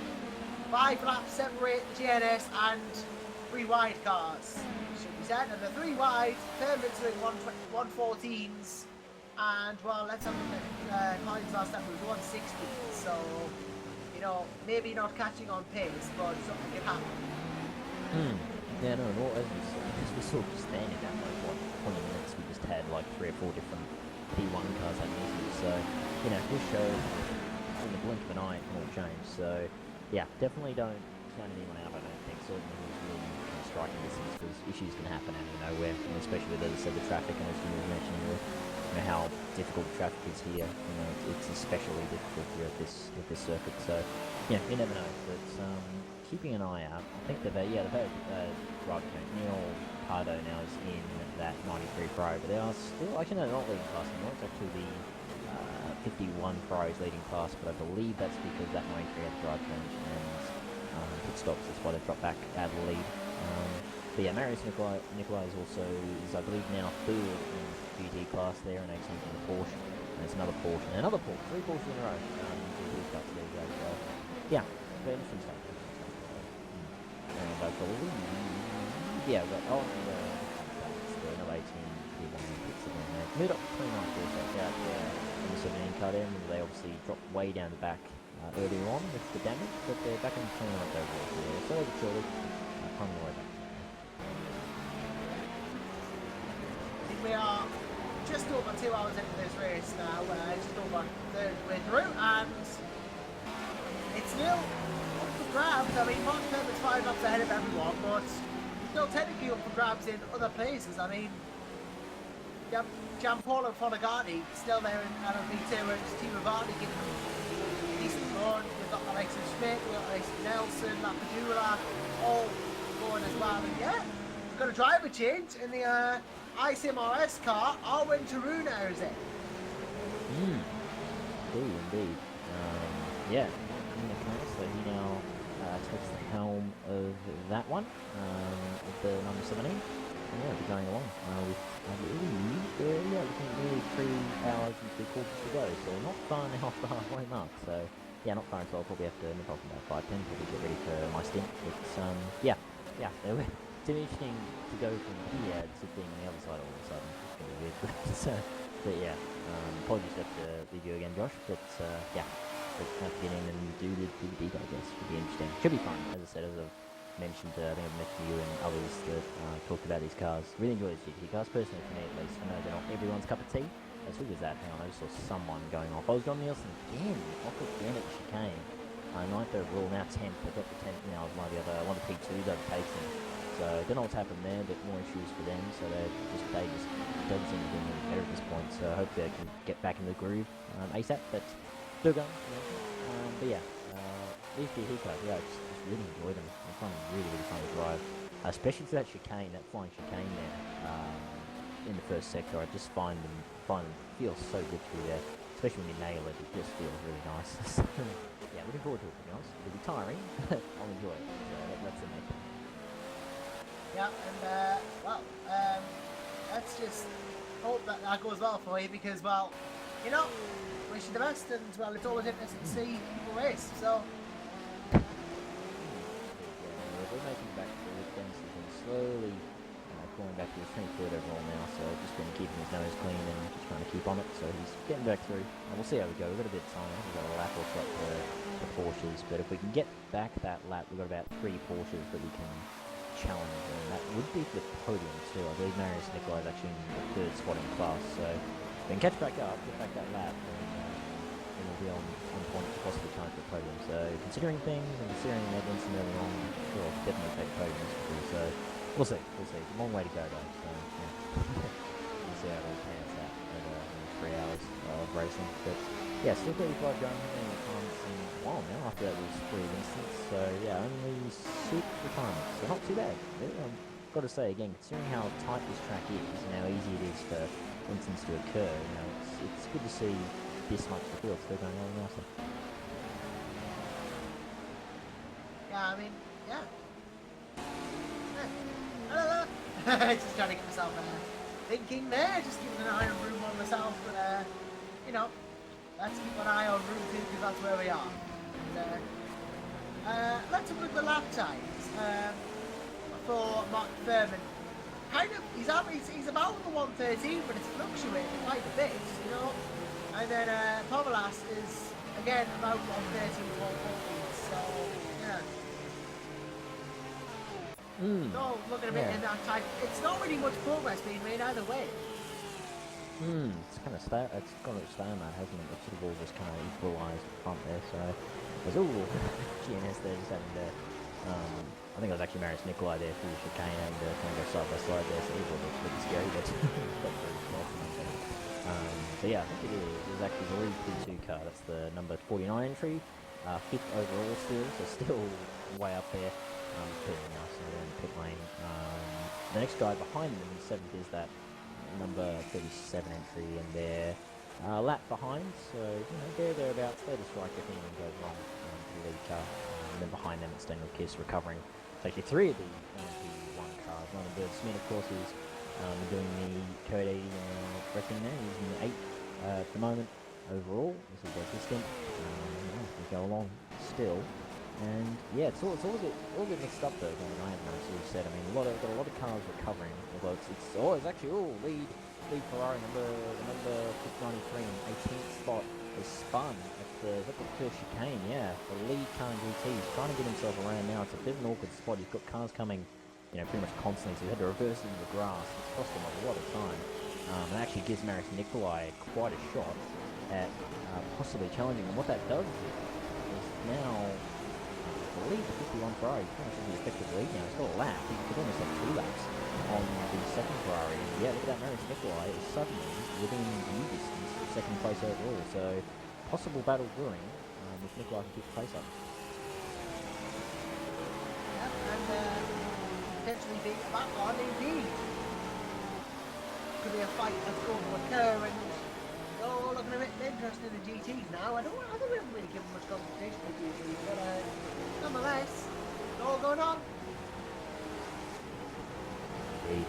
5 laps separate the GNS and 3 wide cars, should be said, and the 3 wide, Fairman's doing 114s, and well, let's have a look. Collins last lap was 160, so maybe not catching on pace, but something can happen. Yeah, no, and as we sort of standing at 20 minutes, we just had 3 or 4 different P1 cars underneath, so this show in the blink of an eye it can all change. So yeah, definitely don't count anyone out. I don't think certainly was really striking distance because issues can happen out of nowhere, especially with, as I said, the traffic, and as you were mentioning with how difficult the traffic is here. It's especially difficult here at this circuit. So yeah, you never know. But keeping an eye out. I think they've had driver coach Neil Pardo now is in that 93 Pro, but they are still actually no, not leading class anymore. It's actually the 51 Pro is leading class, but I believe that's because that 93 had the drive change and pit stops. That's why they've dropped back out of the lead. But yeah, Marius Nikolai is also, I believe, now 3rd in GT class there, and 18th in the Porsche. And it's another Porsche, and another Porsche, 3 Porsches in a row. So yeah, very interesting stuff. And I believe, we've got another 18 P1 pits again there. Moved up to 29 also out there in the 17 car there, and they obviously dropped way down the back earlier on with the damage, but they're back in the 29 overall there. So shortly, climbing the way back. We are just over 2 hours into this race now, just over the way through, and it's still up for grabs. I mean, Mark Perman's 5 laps ahead of everyone, but still technically up for grabs in other places. I mean, Gianpaolo Fonagati still there in LMGT, and Steve Vardy getting a decent run. We've got the likes of Schmidt, we've got the likes of Nelson, Lapadula, all going as well. And yeah, we've got a driver change in the ICMRS car, Arwen Taruna is it? Indeed. Yeah, in the car, so he now takes the helm of that one, of the number 17. And yeah, we're going along with, looking at nearly 3 hours and 3/4 to go, so not far now off the halfway mark, so yeah, not far at all. Probably have to nip off about 5:10 probably get ready for my stint. It's it's interesting to go from here to being on the other side all of a sudden. It's going to be weird. But yeah, apologies to have to leave you again, Josh, but yeah, but have to get in and do the beat, I guess. Should be interesting. Should be fun, as I said, as I've mentioned, I think I've mentioned you and others that talked about these cars. Really enjoy these GT cars, personally for me at least. I know they're not everyone's cup of tea. Who was that? Hang on, I just saw someone going off. Oh, it was John Nielsen again, off again at the chicane. 9th overall, now 10th. I got the 10th now, one of the P2s overtakes him. So don't know what's happened there, but more issues for them. So they just don't seem to be any better at this point. So hopefully they can get back in the groove ASAP. But still going. But yeah, these GT cars, yeah, I just really enjoy them. I find them really, really fun to drive, especially to that chicane, that flying chicane there in the first sector. I just find them feel so good through there, especially when you nail it. It just feels really nice. So, yeah, looking forward to it. To be honest, it'll be tiring, but I'll enjoy it. So that's the main thing. Yeah, and let's just hope that goes well for you because, well, you know, wish you the best, and well, it's always interesting to see people race. So. We're making back to the fence. He's been slowly going back to his 23rd overall now, so just been keeping his nose clean and just trying to keep on it. So he's getting back through. And we'll see how we go. We've got a bit of time. We've got a lap or so for the Porsches, but if we can get back that lap, we've got about 3 Porsches that we can challenge, and that would be for the podium too. I believe Marius Nikolai is actually in the 3rd spot in class, so if we can catch back up, get back that lap, then we'll be on point to possibly challenge the podium. So considering things and considering Edmondson early on, I'm sure I'll definitely take the podium. So we'll see. It's a long way to go though. So yeah, we'll see how it all pans out over 3 hours of racing. But yeah, still 35 going. Having retirements in a while now. After that was 3 instants. So yeah, only 6 retirements. So not too bad. I've got to say again, considering how tight this track is and how easy it is for incidents to occur, you know, it's good to see this much of the field still going on nicely. Yeah, I mean, yeah. I don't know. Just trying to get myself thinking there, just giving an eye on room on myself, but you know, let's keep an eye on room 2 because that's where we are. And, let's have a look at the lap times for Mark Thurman. Kind of, he's about the 113, but it's fluctuating quite a bit, you know. And then Pomelas is again about 113 to 114, so yeah. So looking a bit in that type, it's not really much progress being made either way. It's kind of it's gone to stalemate, hasn't it? The sort of all just kind of equalised at the front there, so there's all GNS there just having to. I think it was actually Marius Nikolai there through the chicane and kind of go side by side there, so it was pretty scary, but got very close. So yeah, I think it is actually the lead P2 car. That's the number 49 entry, 5th overall still way up there. Pitting now, so they're in pit lane. The next guy behind them in 7th is that number 37 entry, and they're a lap behind. So you know thereabouts. They're the strike if anything goes wrong to the lead car. And then behind them it's Daniel Kiss recovering. It's actually 3 of the LMP1 cars. Ryan Bird Smith, of course, is doing the Code 80 wrecking there. He's in the 8th at the moment overall. This is their stint. We go along still. And yeah, it's all a bit mixed up though. I have noticed, as you said. I mean, got a lot of cars recovering. Although it's actually lead Ferrari number 93 in 18th spot is spun at the first chicane. Yeah, the lead car in GT is trying to get himself around now. It's a bit of an awkward spot. You've got cars coming, you know, pretty much constantly. So he had to reverse into the grass. It's cost him a lot of time. It actually gives Marius Nikolai quite a shot at possibly challenging. And what that does is now. The lead, the 51 Ferrari, pretty much the effective lead now. He's got a lap. He could almost have 2 laps on the 2nd Ferrari. And yeah, look at that. Marius Nikolai is suddenly within due distance of 2nd place overall. So possible battle brewing if Nikolai can keep the pace up. Yep, and potentially beat a back on indeed. could be a fight that's going to occur, and they're all looking a bit interested in GTs now. I think we haven't really given much competition to GTs, but nonetheless, it's all going on. Indeed.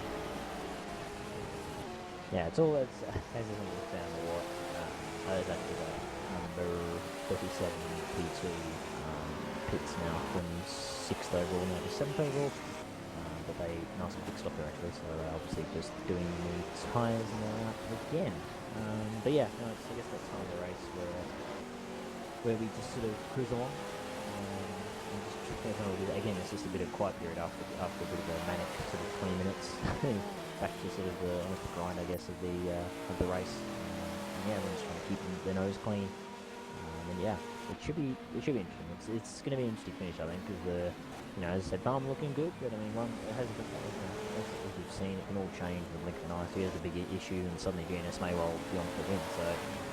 Yeah, it's all as I look down the what. I was actually the number 37 P2 pits now from 6th overall now to 7th overall. But they nice and big stop there actually, so obviously just doing the tyres now again. But yeah, no, I guess that time of the race where we just sort of cruise along. And just, again, it's just a bit of quiet period after a bit of a manic sort of 20 minutes. Back to sort of almost the grind, I guess, of the race. And yeah, everyone's trying to keep their nose clean. And yeah, it should be interesting. It's going to be an interesting finish, I think, because as I said, farm looking good, but I mean, it has a bit, as we've seen, it can all change with Lincoln and Ice. Here's a big issue, and suddenly GNS may roll beyond the win. So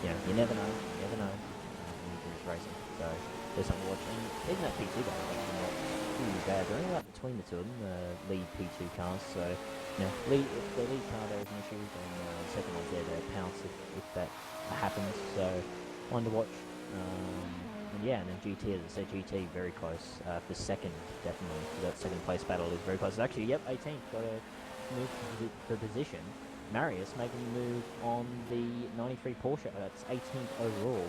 you never know. When you finish racing. So there's something to watch. And even that P2 guy is actually not too bad. They're only like between the two of them, the lead P2 cars. So if the lead car there is an issue, then the second one's there to pounce if that happens. So one to watch. And then GT, as I said, GT very close for second, definitely. That second place battle is very close. Actually, 18th got to move the position. Marius making the move on the 93 Porsche. That's 18th overall.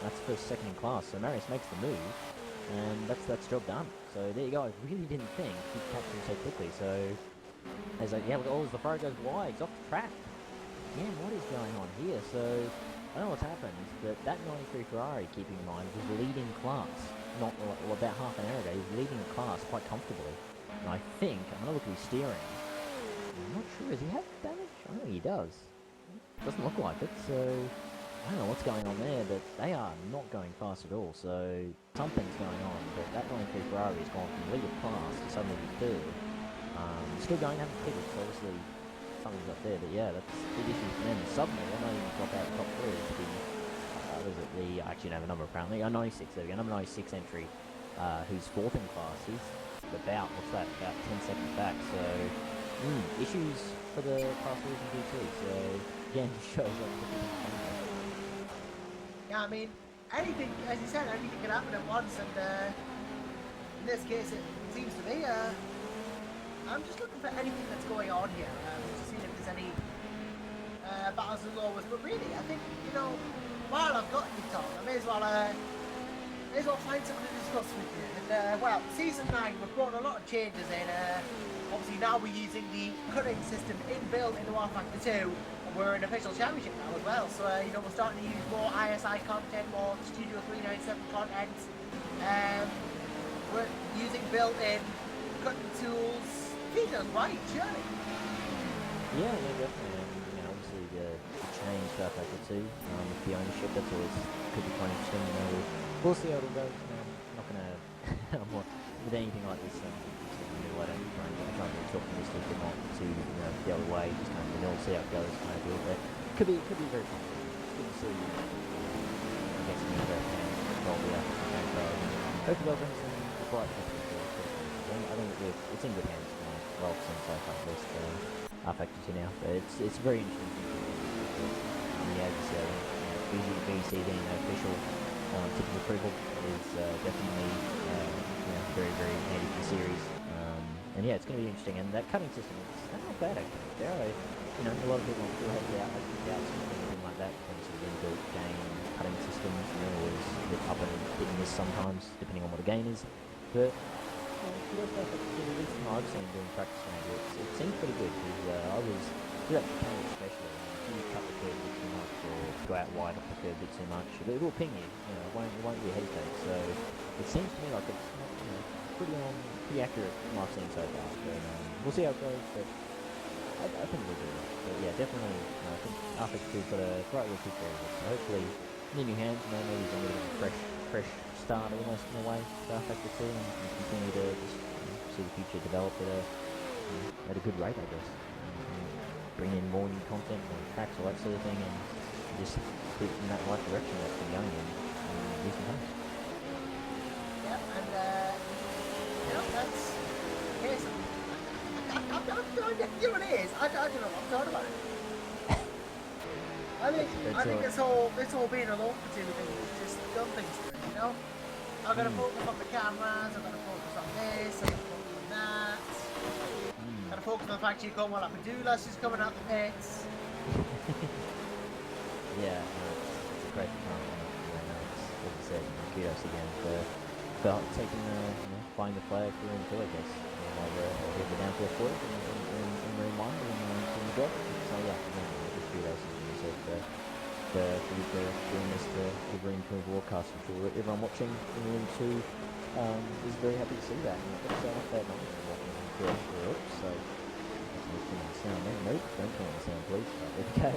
That's first, second in class. So Marius makes the move, and that's job done. So there you go. I really didn't think he'd catch him so quickly. So as as the Ferrari goes wide, he's off the track. Man, what is going on here? So I don't know what's happened, but that 93 Ferrari, keeping in mind, was leading class. Not about half an hour ago, he was leading the class quite comfortably. And I think, I'm going to look at his steering. I'm not sure, does he have damage? I don't think he does. Doesn't look like it, so I don't know what's going on there, but they are not going fast at all, so something's going on. But that 93 Ferrari has gone from lead of class to suddenly be third. Still going to have a pitted, so obviously something's up there, but yeah, that's a big issue for them. Suddenly, they might even drop out of the top three. I actually don't have a number apparently. 96, there we go, number 96 entry, who's fourth in class. He's about 10 seconds back, so issues for the class leaders in GT, so again, just shows up. Yeah, I mean, anything, as you said, anything can happen at once, and in this case, it seems to me, I'm just looking for anything that's going on here, just seeing if there's any battles and lowers, but really, I think, while I've got you, Tom, I may as well find something to discuss with you. And, Season 9, we've brought a lot of changes in. Obviously, now we're using the cutting system inbuilt into R Factor 2, and we're in official championship now as well. So, we're starting to use more ISI content, more Studio 397 content. We're using built-in cutting tools. Feels right, surely. Yeah, definitely. And, obviously, the change to R Factor 2, with the ownership, that's always could be quite interesting. We'll see how it'll go. I'm not going to, with anything like this, I don't try and be too optimistic and not too the other way, just kind of vanilla, see how it goes, kind of deal. But could be very comfortable. Good to see I guess some interest and involved with that. Hopefully they'll bring some bright I think it's in good hands now. Well, since I at least R Factor 2 now, but it's very interesting. As you say, VEC getting an official typical approval is definitely very, very handy for the series. And yeah, it's going to be interesting. And that cutting system is not bad actually. There are, a lot of people still have doubts or anything like that from sort of inbuilt game cutting systems. Always a bit up and hit and miss sometimes, depending on what the game is. But at least from what I've seen doing practice around here, it seems pretty good. Because I was through that cutting especially. If you cut the curve a bit too much or go out wide off the curve a bit too much, it will ping you. It won't be a head fake. So it seems to me like it's pretty accurate from what I've seen so far. But we'll see how it goes. But I think we'll do it. But yeah, definitely. I think R Factor 2's got a great little kick there. So hopefully, in new hands, maybe it's a little bit of a fresh start almost in a way to R Factor 2 and continue to just see the future develop at a good rate, I guess. Bring in more new content, more tracks, all that sort of thing, and just put it in that right direction that's been going in recent times. Yeah, and that's yes. You know what it is? I don't know what I'm talking about. I think this whole being alone for 2 things is just done things to it, you know? I'm gonna focus on the cameras, I'm gonna focus on this, I'm gonna focus on that. I'm gonna focus on the fact you're going while Apadulas is coming out the pits. Yeah, no, it's a great department. As I said, kudos again for taking flying the flag through and through, I guess. While we're down to a foot and rewind and doing the job. So yeah, just kudos as you said for doing this to bring to a broadcast. I'm sure everyone watching in room 2 is very happy to see that. And it's not that nice to watch it. So turn on the sound there. Nope, don't turn on the sound, please. There we go.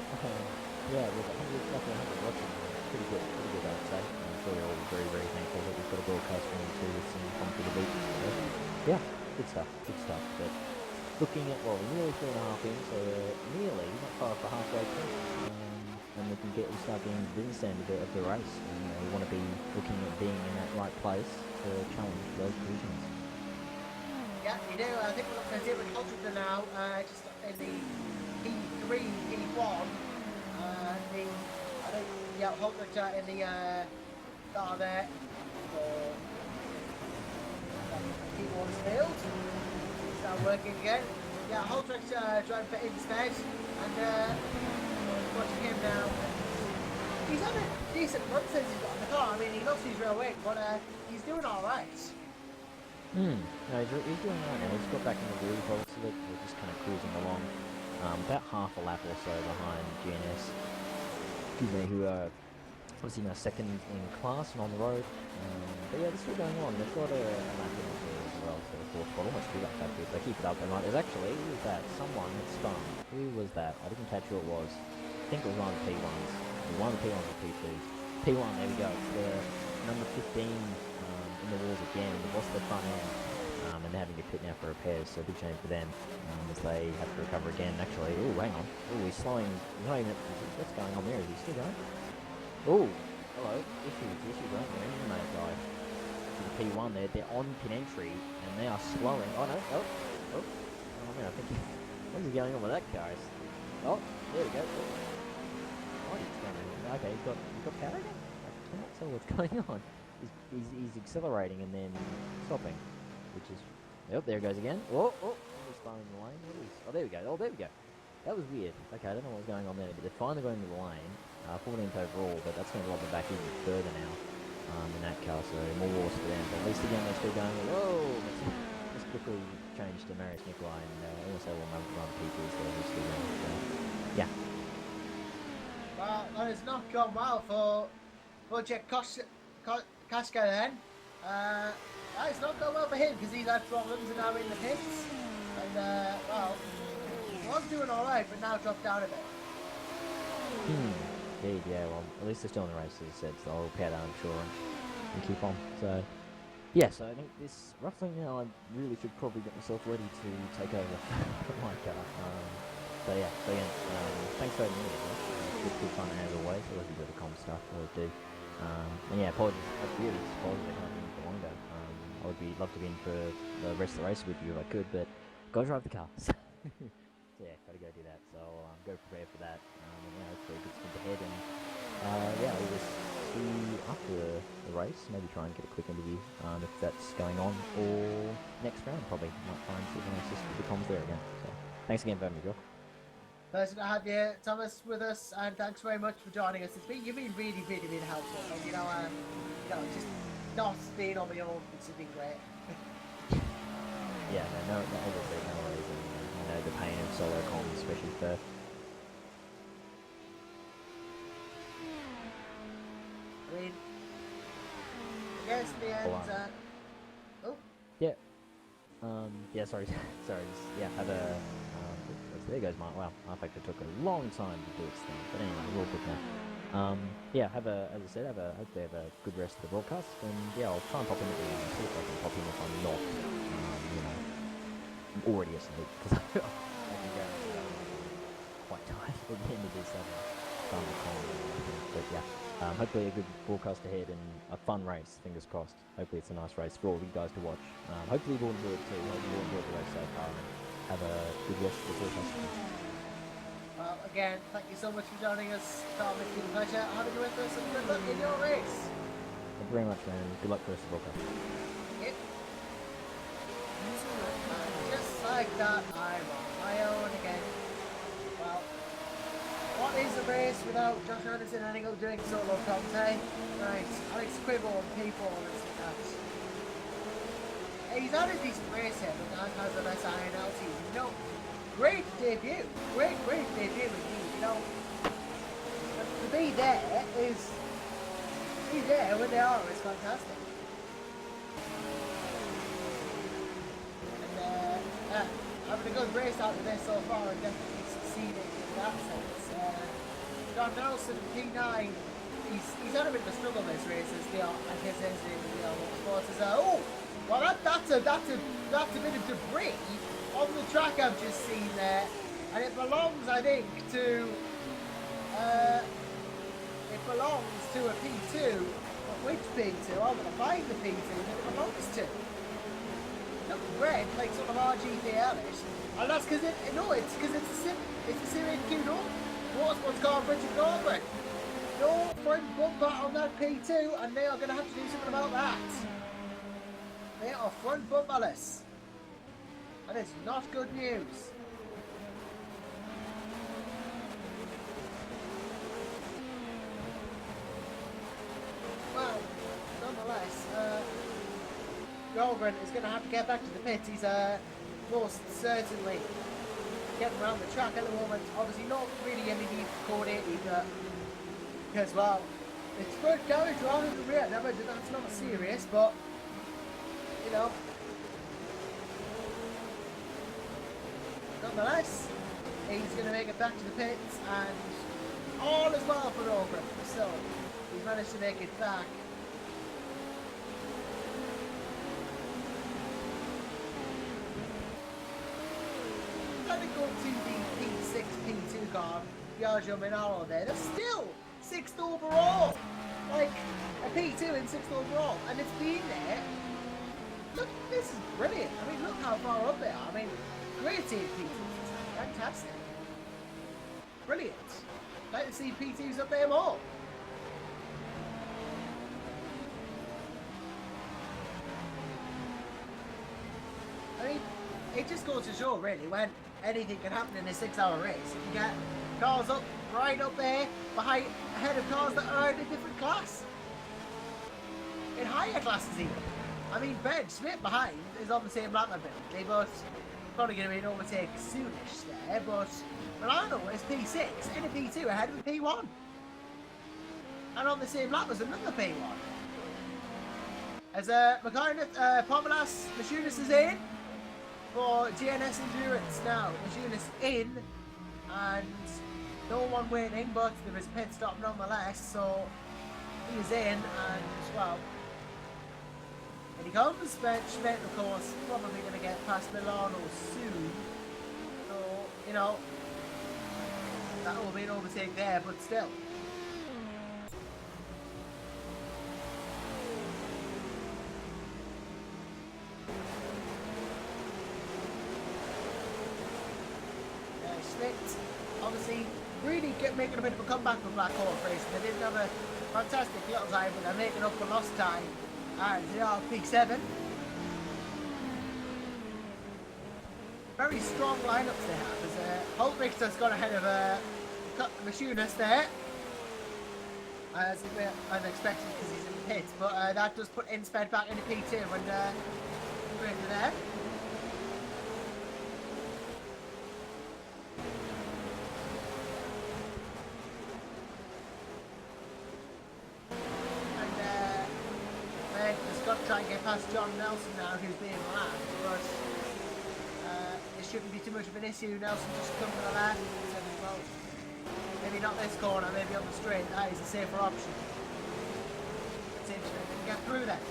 Yeah, with 100 watching, pretty good, I would say. I'm sure you're all very, very thankful that we've got a broadcast room 2 with some fun for the beach. So, yeah, good stuff. But looking at, well, we're nearly 3.5 in, so nearly, not far off the halfway point. And we start getting the business end of the race. And we want to be looking at being in that right place to challenge those positions. Yeah, you do. I think we're looking at David Holter now, just in the P3, P1. Holter in the car there for P1's field. Start working again. Yeah, Holtrick's driving for instead, and watching him now. He's had a decent run since he's got in the car. I mean, he lost his real weight, but he's doing alright. No, he's doing alright now. He's got back in the groove, obviously. We're just kind of cruising along. About half a lap or so behind GNS. Who are obviously now second in class and on the road. But yeah, this is still going on. They've got a lap in as well, so the fourth spot, almost 2 laps actually. If they keep it up, they might. There's actually, who was that? Someone had spun. Who was that? I didn't catch who it was. I think it was one of the P1s. One of the P1s or P2s. P1, there we go. It's the number 15 in the walls again. They've lost their front end. And they're having to pit now for repairs, so big shame for them as they have to recover again. Actually, oh, hang on. Oh, he's slowing. He's not even. What's going on there? Is he still going? Oh, hello. Issues right there. Engine may have died. The P1 there. They're on pit entry and they are slowing. Oh no. Oh man, I think. What is going on with that, guys? Oh, there we go. Oh, he's going. Okay, he's got power again. I cannot tell what's going on. He's accelerating and then stopping. Which is, yep, there it goes again. Oh, he's slowing the lane. What is? Oh, there we go. That was weird. Okay, I don't know what's going on there, but they're finally going into the lane. 14th overall, but that's going to lob them back even further now in that car, so more wars for them. But at least again, they're still going. Whoa! Let's quickly change to Marius Nikolai and also one run people's there. He's still going. So, yeah. Well, that has not gone well for Jack Casca then. It's not going well for him because he's had problems and now in the pits. And, well, he was doing alright, but now dropped down a bit. Indeed, yeah, well, at least they're still in the race, as I said, so I'll repair that, I'm sure, and keep on. So, yeah, so I think this, roughly now, I really should probably get myself ready to take over my car. So, yeah, so again, thanks for having me. Good fun as always. I always enjoy the comm stuff, I always do. And yeah, apologies. I really apologize I can't be in for longer. I would love to be in for the rest of the race with you if I could, but gotta drive the car. So yeah, gotta go do that. So go prepare for that. And yeah, hopefully a good sprint ahead. And yeah, we'll just see after the race. Maybe try and get a quick interview if that's going on, or next round probably. Might try and see if I can assist with the comms there again. So thanks again for having me, Joe. Pleasure to have you, Thomas, with us, and thanks very much for joining us. You've been really, really, really helpful. And, you know, just not being on my own, it's been great. Yeah, no worries. And I know the pain of solo comms, especially for. I mean, I guess in the end. Oh. Yeah. Yeah. Sorry. Just, yeah. Have a. There goes my. Wow. I think it took a long time to do its thing, but anyway, we're all good now. Yeah. As I said, hopefully have a good rest of the broadcast, and yeah, I'll try and pop in at the end, see if I can pop in if I'm not, already asleep, because I can guarantee I'm quite tired at the end of this. But yeah, hopefully a good broadcast ahead and a fun race. Fingers crossed. Hopefully it's a nice race for all of you guys to watch. Hopefully you'll enjoy it too. Hopefully you'll enjoy the race so far. Have a good rest of the broadcast. Well, again, thank you so much for joining us. Tom, it's been a pleasure having you with us, and good luck in your race. Thank you very much, man. Good luck for the rest of the podcast. Yep. And just like that, I'm on my own again. Well, what is a race without Josh Anderson and Engel doing solo commentary? Right, Alex Quibble and People, let's look at. He's had a decent race here, but Dan has the best INL team. You know, great debut. Great debut indeed, you know. But to be there when they are is fantastic. And having a good race out of this so far and definitely succeeding in that sense. John Nelson, P9, he's had a bit of a struggle this race as the Motorsports is well that's a bit of debris on the track I've just seen there, and it belongs, I think, to a P2. But which P2? I'm gonna find the P2 that it belongs to. Look red, like sort of RGPL-ish, and that's because it's a Syrian Q0 Motorsports car, Richard Goldberg. No front bumper on that P2, and they are gonna have to do something about that. They are front bumperless, and it's not good news. Well, nonetheless, Goldgren is going to have to get back to the pits. He's most certainly getting around the track at the moment. Obviously not really any need for code 80, but because, well, it's front carriage rather than rear. Never, that's not serious, but you know. Nonetheless, he's going to make it back to the pits, and all is well for Goldgren. So he's managed to make it back. Let it go to the P6, P2 car, Piaggio Minaro there. They're still 6th overall. Like a P2 in 6th overall. And it's been there. Look, this is brilliant. I mean, look how far up they are. I mean, great team P2s. Fantastic. Brilliant. Like to see P2s up there more. I mean, it just goes to show, really, when anything can happen in a 6-hour race. You can get cars up, right up there, ahead of cars that are in a different class. In higher classes, even. I mean, Ben Schmidt behind is on the same lap ability, but probably going to be an overtake soonish there. But Milano is P6 in a P2 ahead of a P1. And on the same lap as another P1. As Pomelas Machunas is in for GNS Endurance now. Machunas in, and no one winning, but there is pit stop nonetheless, so he is in, and well, here he comes. Ben Schmidt, of course, probably going to get past Milano soon, so, you know, that will be an overtake there, but still. Obviously, really making a bit of a comeback with Black Hawk Racing. They didn't have a fantastic little time, but they're making up for lost time. And they are P7. Very strong lineups they have. As Holt Richter's gone ahead of Machunas there. As unexpected because he's in the pits, but that does put Insped back into P2 and into there. Try and get past John Nelson now, who's being lapped, but it shouldn't be too much of an issue. Nelson just come to the left and said, well, maybe not this corner, maybe on the straight. That is a safer option. Let's see if we can get through that.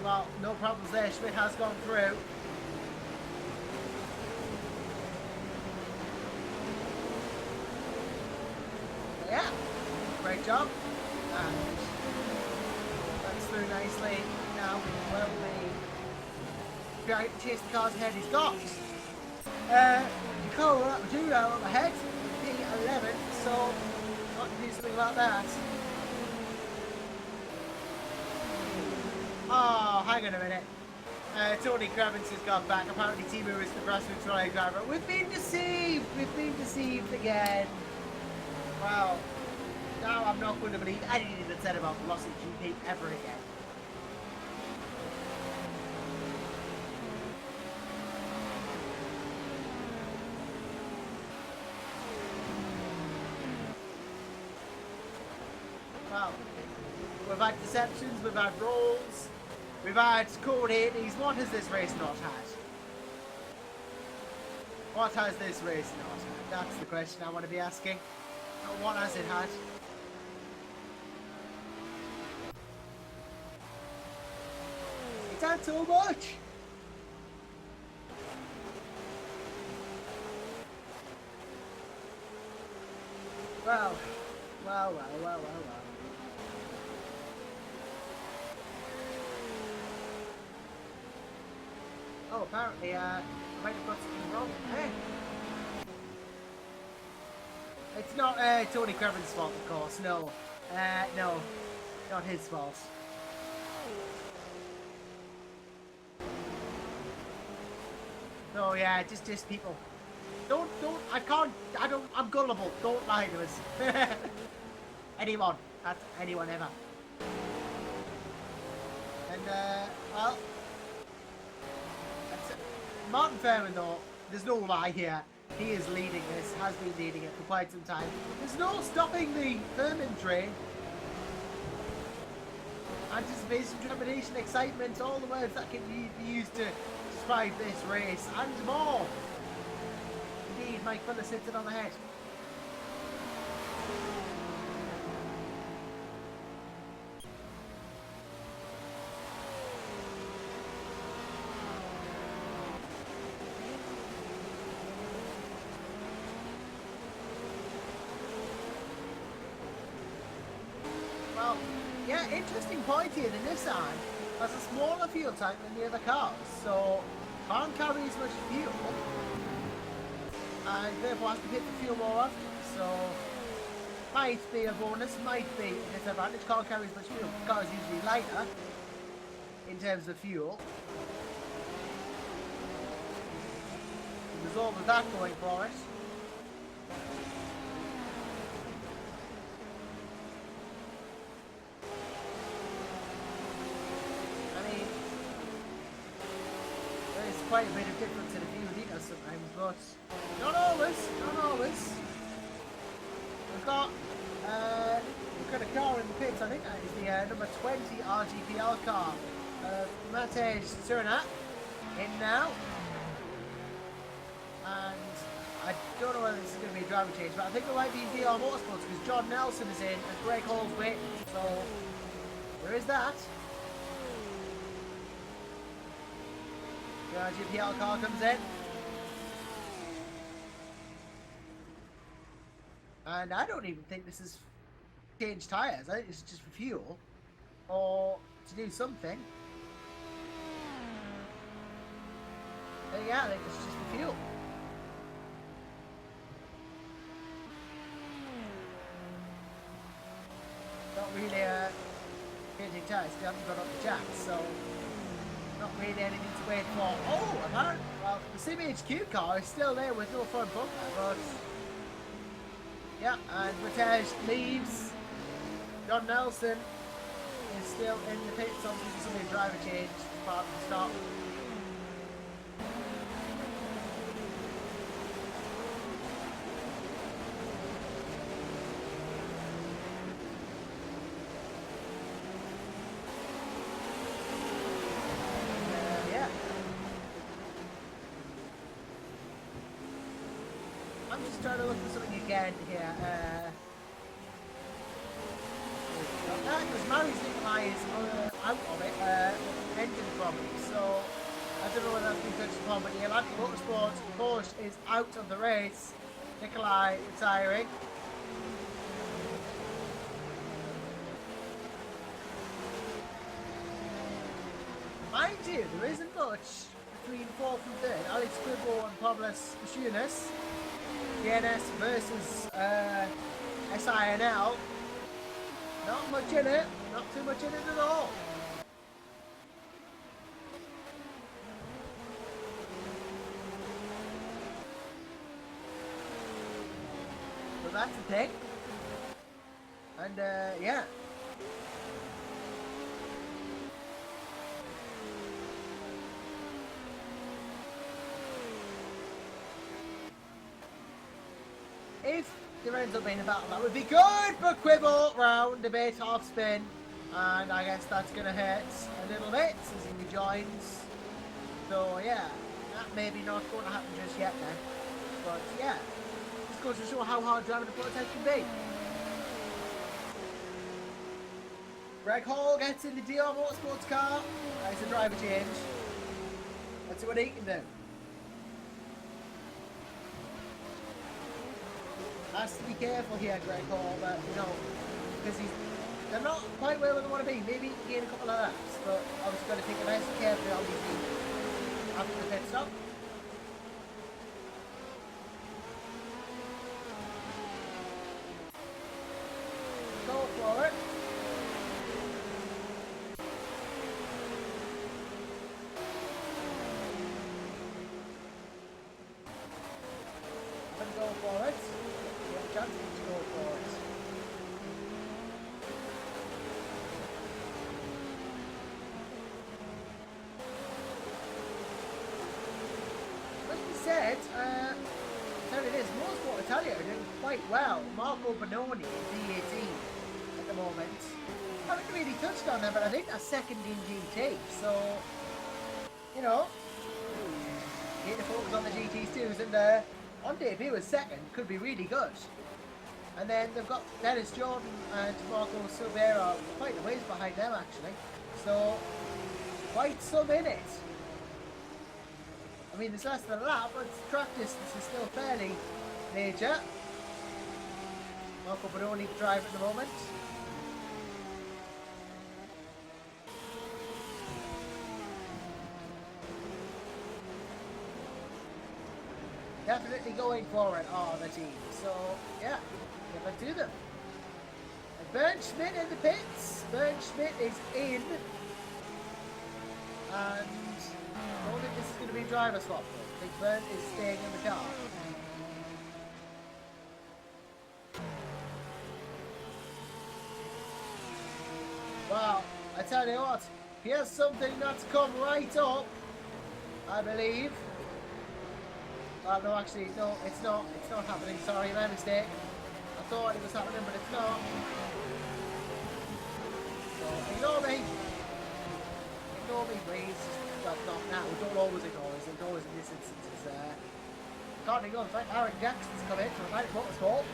Well, no problems there. Schmidt has gone through. yeah, great job. And that's through nicely. Now we will be trying to chase the cars ahead. He's got Nicole Judo up ahead, P11, so got to do something about that. Oh, hang on a minute. Tony Kravitz has gone back. Apparently Timu is the grassroots rally driver. We've been deceived! We've been deceived again. Well, now I'm not going to believe anything that's said about Velocity GP ever again. Well, we've had deceptions, we've had rolls, we've had coordinates. What has this race not had? What has this race not had? That's the question I want to be asking. What has it had? It's had so much! Well. Oh, apparently, I might have got something wrong. Hey! It's not Tony Krevin's fault, of course. No, no, not his fault. So yeah, just people. I'm gullible. Don't lie to us. Anyone. That's anyone ever. And well, that's it. Martin Fairman though, there's no lie here. He is leading this, has been leading it for quite some time. There's no stopping the Furman train. Anticipation, trepidation, excitement, all the words that can be used to describe this race, and more. Indeed, Mike Phillips hits it on the head. Well, yeah, interesting point here. The Nissan has a smaller fuel tank than the other cars, so can't carry as much fuel, and therefore has to hit the fuel more often. So might be a bonus, might be a disadvantage. Can't carry as much fuel. The car is usually lighter in terms of fuel. There's all of that going for it. Quite a bit of difference in a few litres sometimes, but not always, not always. We've got a car in the pits. I think that is the number 20 RGPL car. Matej Surinat in now. And I don't know whether this is going to be a driver change, but I think it might be VR Motorsports because John Nelson is in and Greg Hall's waiting. So there is that. The RGPL car comes in. And I don't even think this is change tyres. I think it's just for fuel. Or to do something. Yeah, I think it's just for fuel. Not really changing tyres. They haven't got up the jack, so not really anything to wait for. Oh, apparently, well, the CBHQ car is still there with no front bumper, but yeah, and Matej leaves. John Nelson is still in the pits, obviously somebody driver change part of the stop. I'm just trying to look for something again here. Because Mary's Nikolai is out of it, engine problem, so I don't know whether that's been touched upon, but the Atlantic Motorsports Porsche is out of the race. Nikolai retiring. mind you, there isn't much between 4th and 3rd. Alex Quibble and Pablos Bashunas. DNS versus SINL. Not much in it. Not too much in it at all. But that's the thing. And yeah. If there ends up being a battle, that would be good for Quibble round a bit off spin. And I guess that's going to hurt a little bit as he rejoins. So yeah, that maybe not going to happen just yet then. But yeah, just goes to show how hard driving the prototype can be. Greg Hall gets in the DR Motorsports car. It's a driver change. Let's see what he can do. Has to be careful here, Greg Hall, but you know, because they're not quite where they want to be. Maybe he can gain a couple of laps, but obviously got to take it nice and carefully on these after the pit stop. Go for it. And go for it. Chance to go for it. Like we said, tell you this, Motorsport Italia are doing quite well. Marco Bononi in VEC at the moment. I haven't really touched on them, but I think they're second in GT, so you know, need to focus on the GTs too, and on debut as second could be really good. And then they've got Dennis Jordan and Marco Silveira quite a ways behind them actually. So quite some in it. I mean there's less than a lap, but track distance is still fairly major. Marco Bononi drive at the moment. Definitely going for it are the team. So yeah, give it to them. And Bernd Schmidt in the pits. Bernd Schmidt is in. And I don't think this is going to be a driver swap though. I think Bernd is staying in the car. Well, I tell you what, here's something that's come right up, I believe. No, actually, no, it's not. It's not happening. Sorry, my mistake. I thought it was happening, but it's not. So, ignore me. Ignore me, please. Well, not now. Don't always ignore us. Ignore us in this instance. Can't ignore the fact Aaron Jackson's come in from United Motorsport.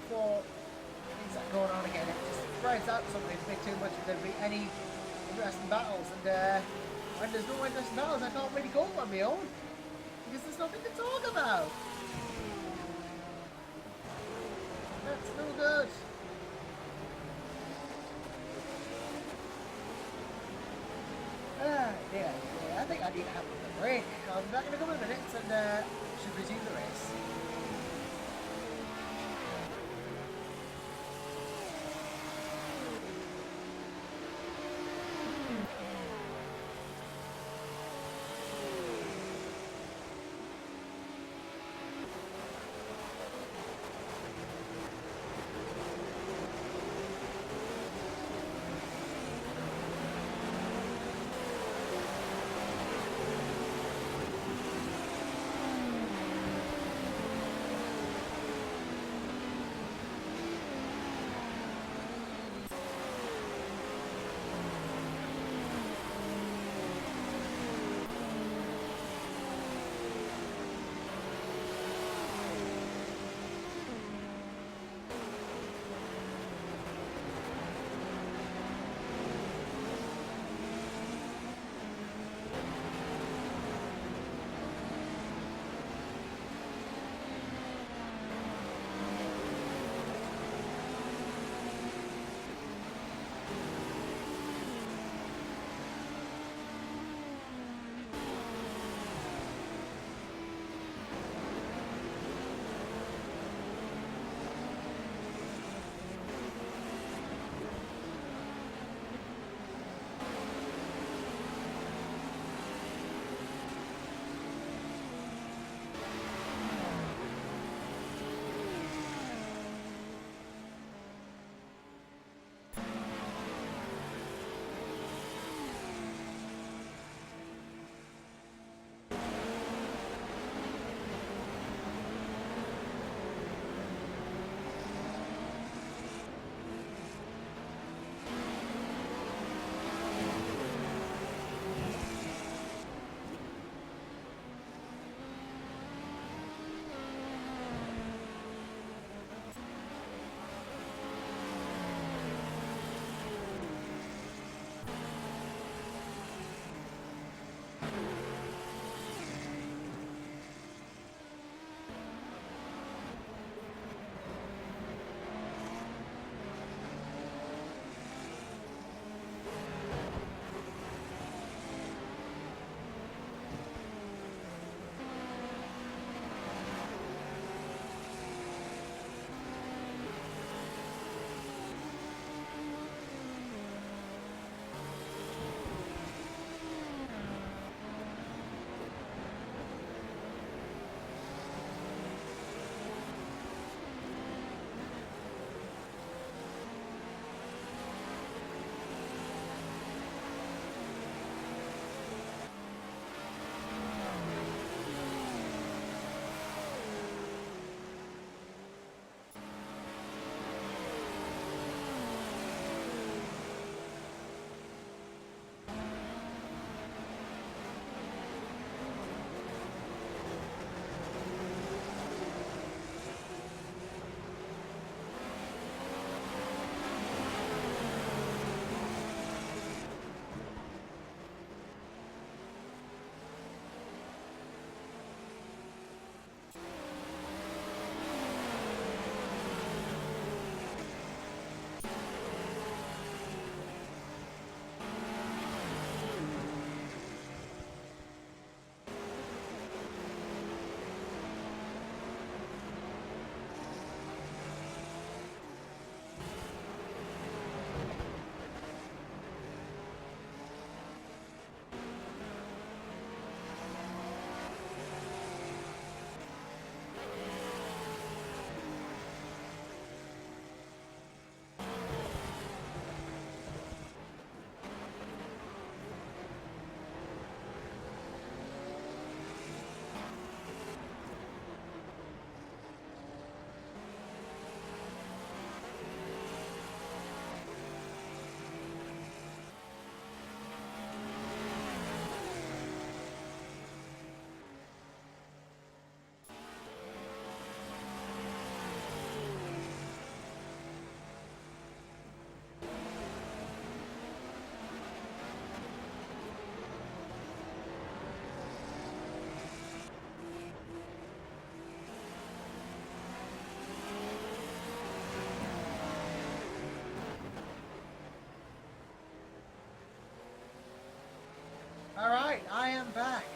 For things that are going on again, it just spreads out something a bit too much if there'll be any interesting battles, and when there's no interesting battles I can't really go on my own because there's nothing to talk about. That's no good. Yeah, I think I need to have a break. I'm back in a couple of minutes and should resume the race.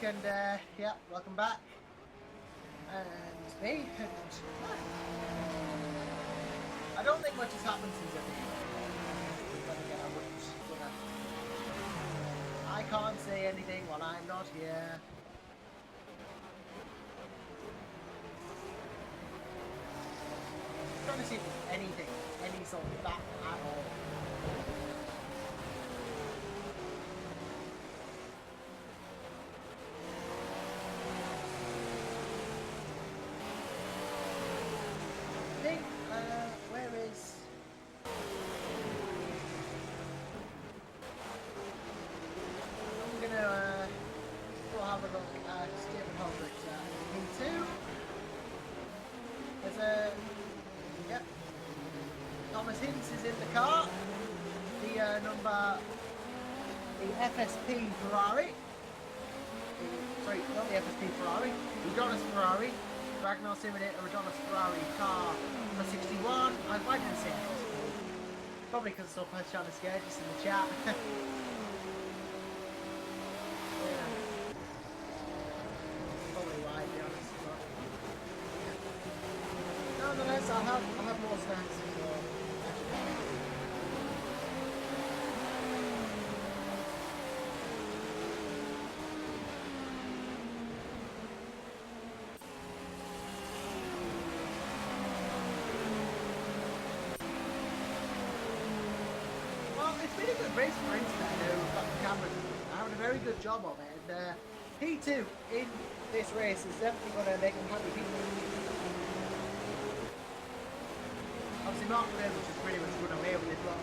and yeah, welcome back. And it's me, and I don't think much has happened since I've been here. But again, I can't say anything while I'm not here. I'm trying to see if there's anything, any sort of that at all. Where is... I'm gonna go have a look at Stephen Holdridge P2. There's a... Yep. Thomas Hinz is in the car. The the FSP Ferrari. Sorry, not the FSP Ferrari. The Jonas Ferrari. Ragnar Simulator Adonis Ferrari car for 61. Why didn't I say FSP? Probably because I saw Pashana Scared just in the chat. Yeah. Probably why, to be honest. But, yeah. Nonetheless, I'll have more stats. So, it's been a good race for internet. We've got the cameras. I having a very good job of it. And P2 in this race is definitely going to make them happy people. Obviously, Mark Williams just pretty much run away with it, but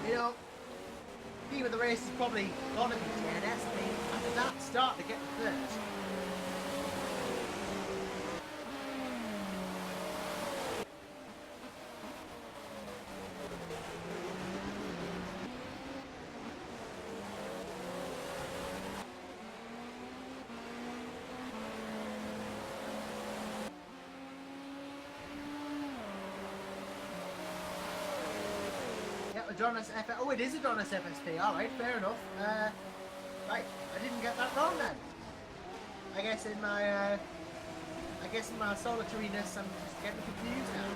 you know, team of the race is probably going to be TNS. I mean, after that start to get the third. Adonis FSP. Oh, it is Adonis FSP. Alright, fair enough. Right, I didn't get that wrong then. I guess in my solitariness, I'm just getting confused now.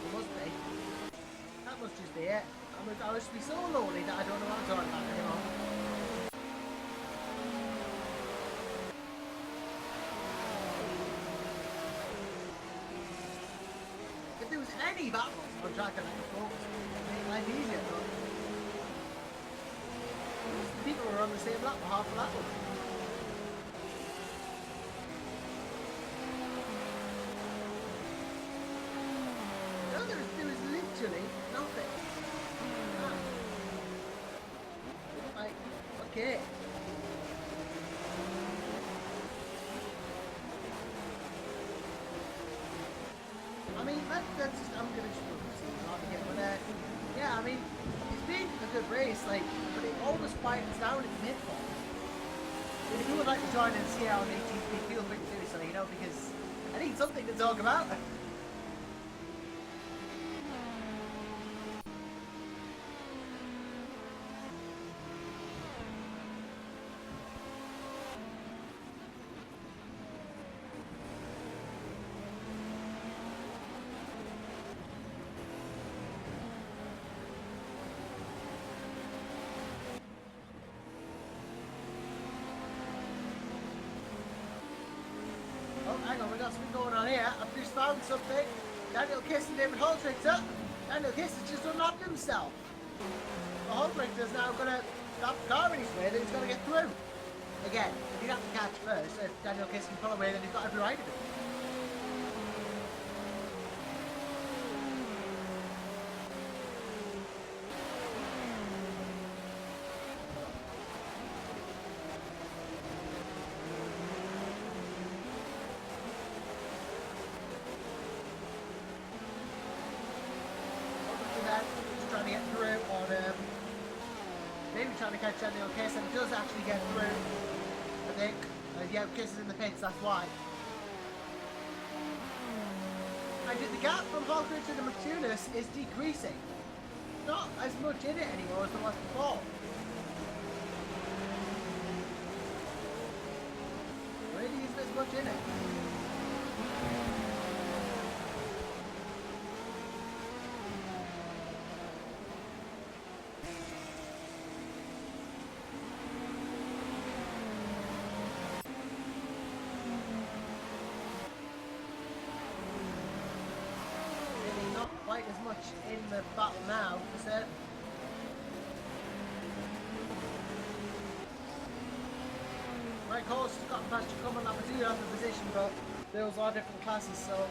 It must be. That must just be it. I must be so lonely that I don't know what I'm talking about anymore. Any battles on track and I can focus, make life easier, but the people who are on the same lap for half a lap. No, there was literally nothing. Like, okay. I mean, that's just, I'm gonna just not again, but yeah, I mean, it's been a good race, like, but it always quietens down at the midpoint. And if you would like to join and see how an 18 feel free to do so, you know, because I need something to talk about. Hang on, we got something going on here. I've just found something. Daniel Kiss and David Holtrichter. Daniel Kiss has just unlocked himself. The Holtrichter's now going to stop the car in his way, then he's going to get through. Again, if he'd have to catch first, if Daniel Kiss can pull away, then he's got every right to do it. Trying to get through on maybe trying to catch Daniel Kiss, and he does actually get through, I think. Yeah, Kiss is in the pits, that's why. Mind you, the gap from Hawker to the Mercuris is decreasing. Not as much in it anymore as there was before. Really isn't as much in it. Quite as much in the battle now, for certain. Right, course, has got past you coming up. I do have the position, but those are different classes, so.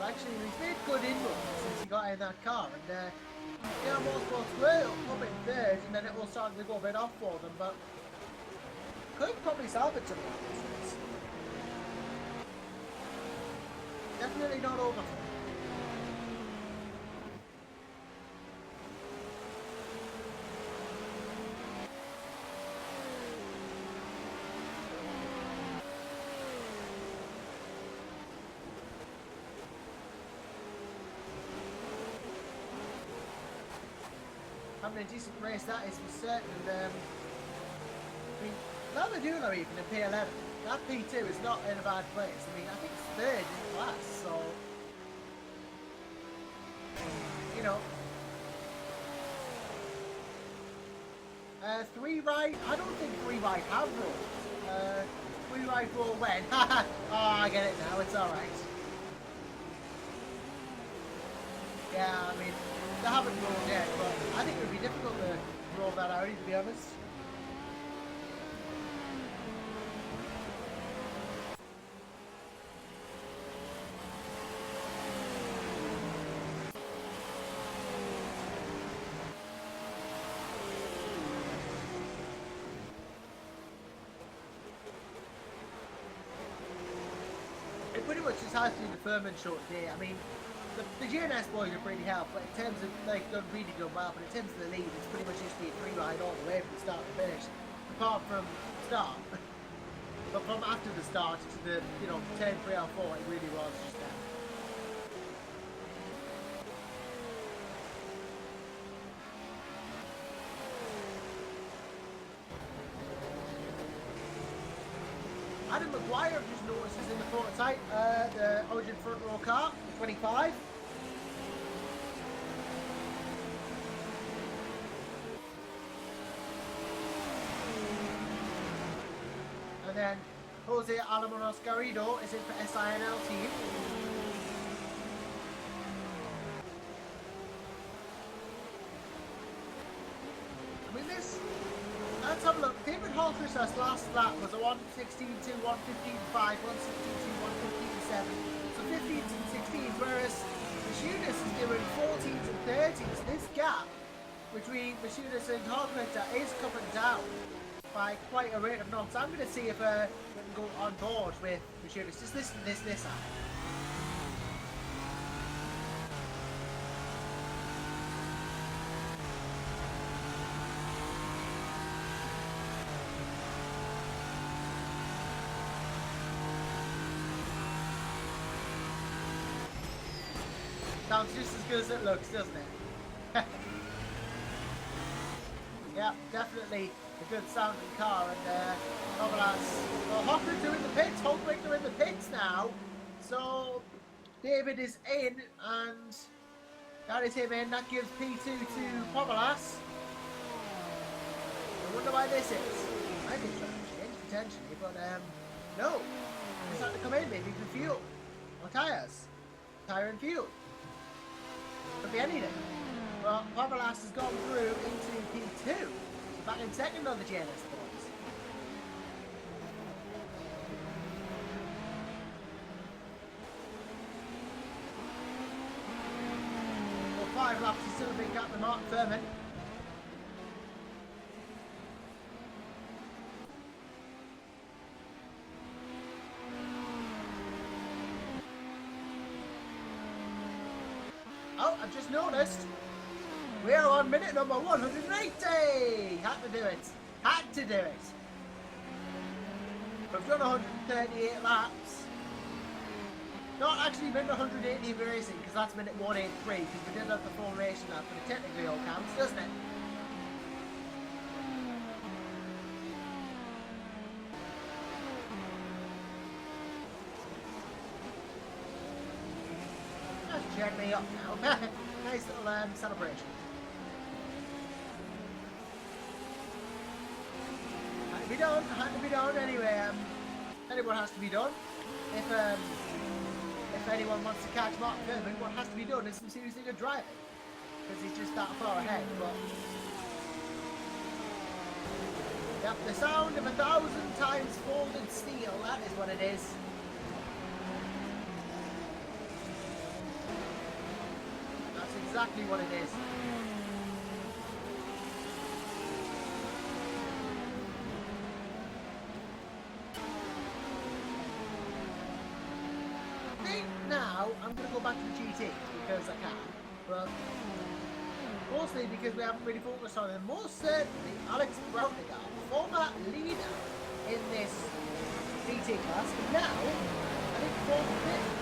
Actually, he's made good inroads since he got in that car, and yeah, Motorsports will come in third, and then it will start to go a bit off for them, but could probably salvage some of that. Definitely not over for them. Having a decent race, that is for certain. And, I mean, Lamadula even in P11, that P2 is not in a bad place. I mean, I think it's third in class, so, you know. 3 right, I don't think 3 right have rolled. 3 right roll when? Oh, I get it now, it's alright. Yeah, I mean, they haven't rolled yet, but I think it would be difficult to roll that out, to be honest. It pretty much just has to be the Furman short day. I mean, the GNS boys are pretty helpful, but in terms of, like, done really well, but in terms of the lead, it's pretty much just be a free ride all the way from start to finish, apart from start. But from after the start to the, you know, turn 3 or 4, it really was just that. Adam McGuire, I've just noticed, is in the prototype, the Origin front row car, 25. And then Jose Alamaros Garrido is in for SINL team. I mean, this. Let's have a look. David Halter's last lap was a 1:16.2, 1:15.5, 1:16.2, 1:15.7. So 15s and 16s, whereas Machunas is doing 14s and 30s. This gap between Machunas and Hogritter is coming down by quite a rate of knots. I'm going to see if we can go on board with Machunas. Just listen to this out. Sounds just as good as it looks, doesn't it? Yeah, definitely a good sounding car, and Hogritter in the pits, Hogritter in the pits now. So David is in, and that is him in. That gives P2 to Pomelas. I wonder why this is. I think trying to change potentially, but no. It's not to come in, maybe for fuel or tyres. Tyre and fuel. Could be anything. Well, Pomelas has gone through into P2. Back in second on the GNS points. Well, 5 laps is still a big gap with Mark Furman. just noticed we're on minute number 180. Had to do it. Had to do it. We've done 138 laps. Not actually minute 180 of racing, because that's minute 183, because we did have the full racing lap, but it technically all counts, doesn't it? Just check me up now. Nice little celebration. Had to be done. Had to be done anyway. Anyone has to be done. If anyone wants to catch Mark Kerman, what has to be done is some seriously good driving, because he's just that far ahead. But yep, the sound of 1,000 times folded steel. That is what it is. That's exactly what it is. Now, I'm going to go back to the GT because I can, but mostly because we haven't really focused on it. Most certainly, Alex Brownigard, former leader in this GT class, but now, I think former fifth.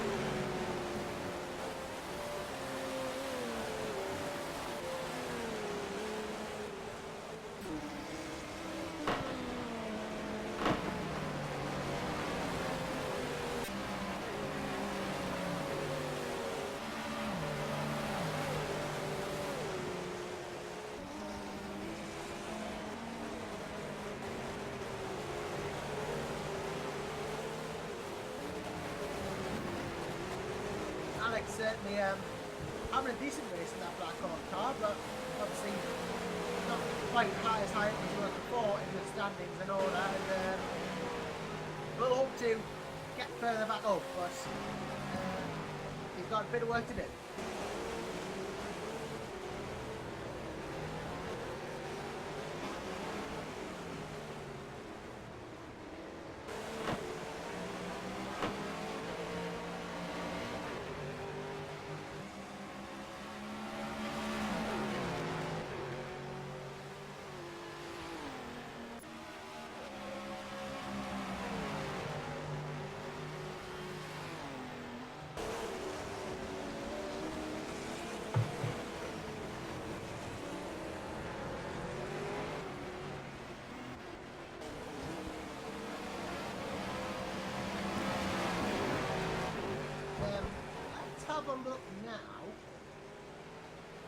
Alex certainly having a decent race in that black car, but obviously not quite as high as he was before in the standings and all that. And we'll hope to get further back up, but he's got a bit of work to do. Have a look now.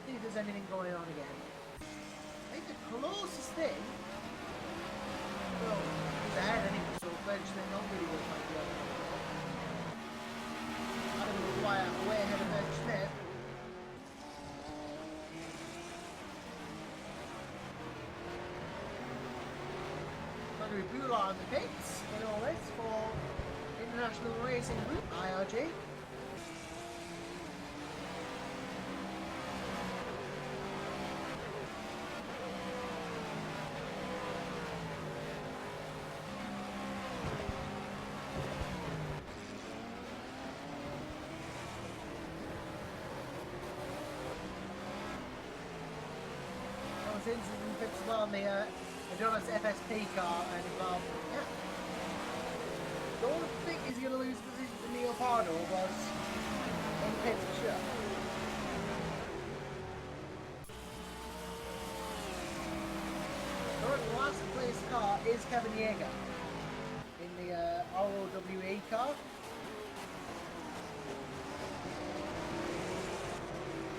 See if there's anything going on again. I think the closest thing. Well, he's ahead anyway, so eventually not really going to find the other one. Adam McGuire way ahead of Ben Smith. Henry Bular on the pits in all this for International Racing Group, IRG. Incident fits well on the Adonis FSP car and involved. Yeah. Don't think he's going to lose position to Leopardo, but in pit for sure. Current last place car is Kevin Yeager in the ROWE car.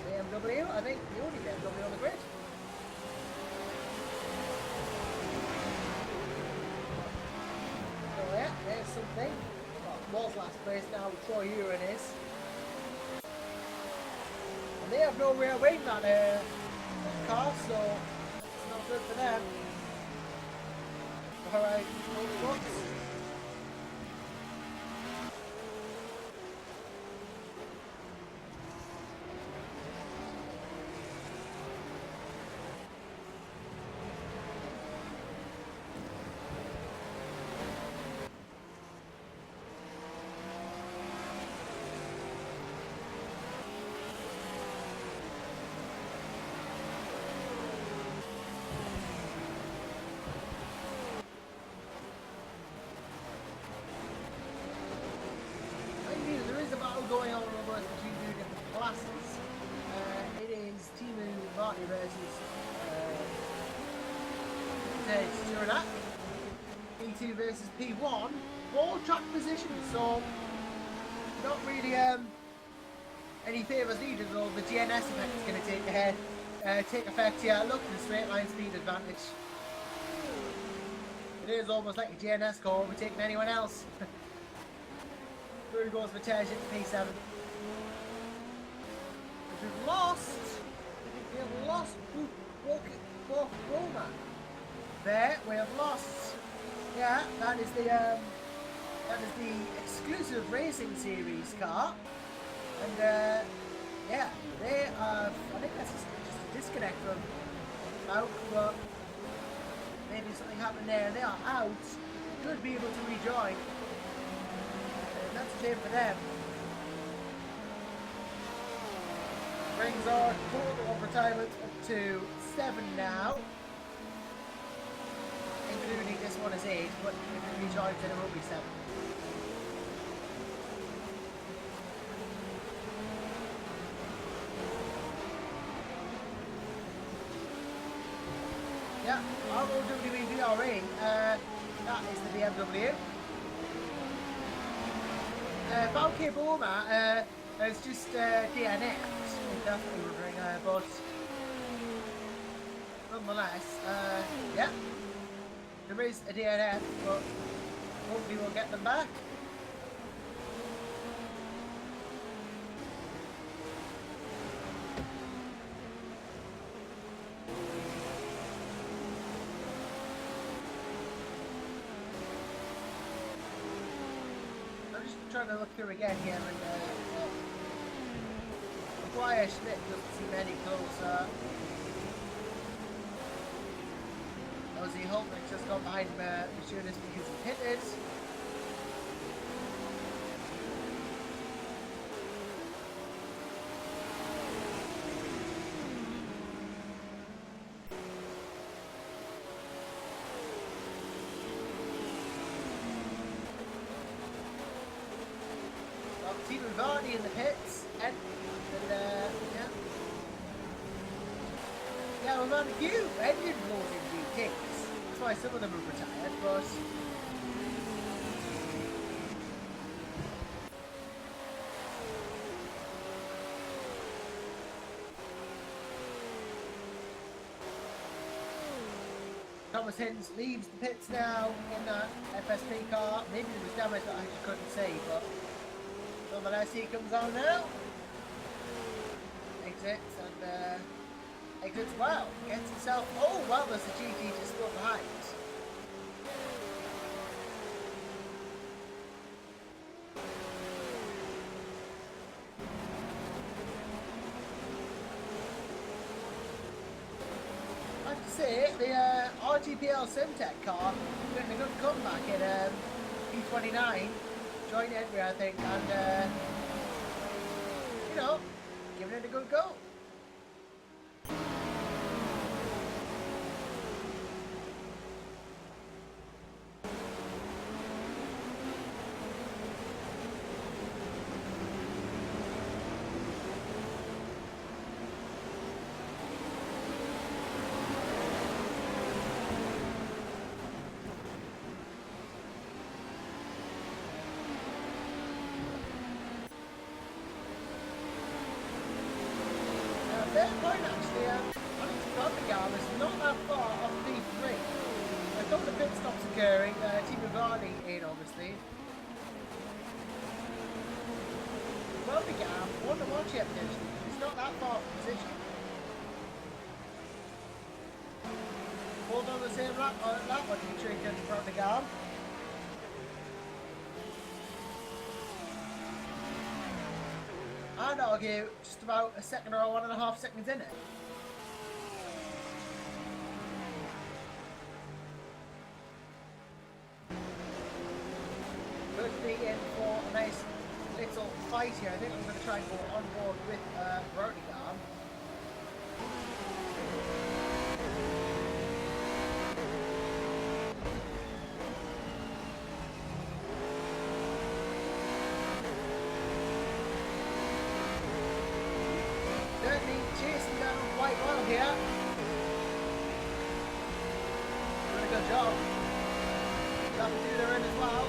BMW, I think the only BMW on the grid. Yeah, there's something. Well, was last place, now Troy Urin is. And they have no rear wing that car, so it's not good for them. Alright, looks. sure enough, P2 versus P1, 4 track positions, so not really any favours needed, although the GNS effect is going to take effect here. Look, the straight line speed advantage. It is almost like a GNS car overtaking anyone else. Through goes Vitesse into P7. Which we've lost. We have lost Warmup. There, we have lost. Yeah, that is the exclusive racing series car. And yeah, they are. I think that's just a disconnect from out, but maybe something happened there. They are out. Should be able to rejoin. And that's a shame for them. Brings our total of retirement up to 7 now. Including this one is 8, but if it rejoins then it will be 7. Yeah, ROWE VRE, that is the BMW. Valkyrie Boma is just DNF'd, definitely wondering, but nonetheless, yeah, there is a DNF, but hopefully we'll get them back. Trying to look through again here, and Maguire Schmidt doesn't seem any closer. Ozzy Holtman's just got behind Machinis because he pitted. Stephen Varney in the pits, and yeah. Yeah, we've had a few engine blows in GTs. That's why some of them have retired, but Thomas Hinds leaves the pits now in that FSP car. Maybe there was damage that I just couldn't see, but nonetheless, he comes on now. Exits and exits well. Gets himself. Oh, well, there's the GT just still behind. I have to say, the RGPL Simtech car getting a good comeback in P29. Joint entry, I think, and you know, giving it a good go. Fair point actually, Birmingham is not that far off P3. A couple of pit stops occurring, Team Varney in obviously. Birmingham, 1-1 championship, it's not that far from position. Hold on the same lap one featuring Birmingham. I'd argue just about a second or 1.5 seconds in it. Could be in for a nice little fight here. I think I'm going to try and go on board with Birmingham. Certainly chasing down quite well here. Good job. Got to do their in as well.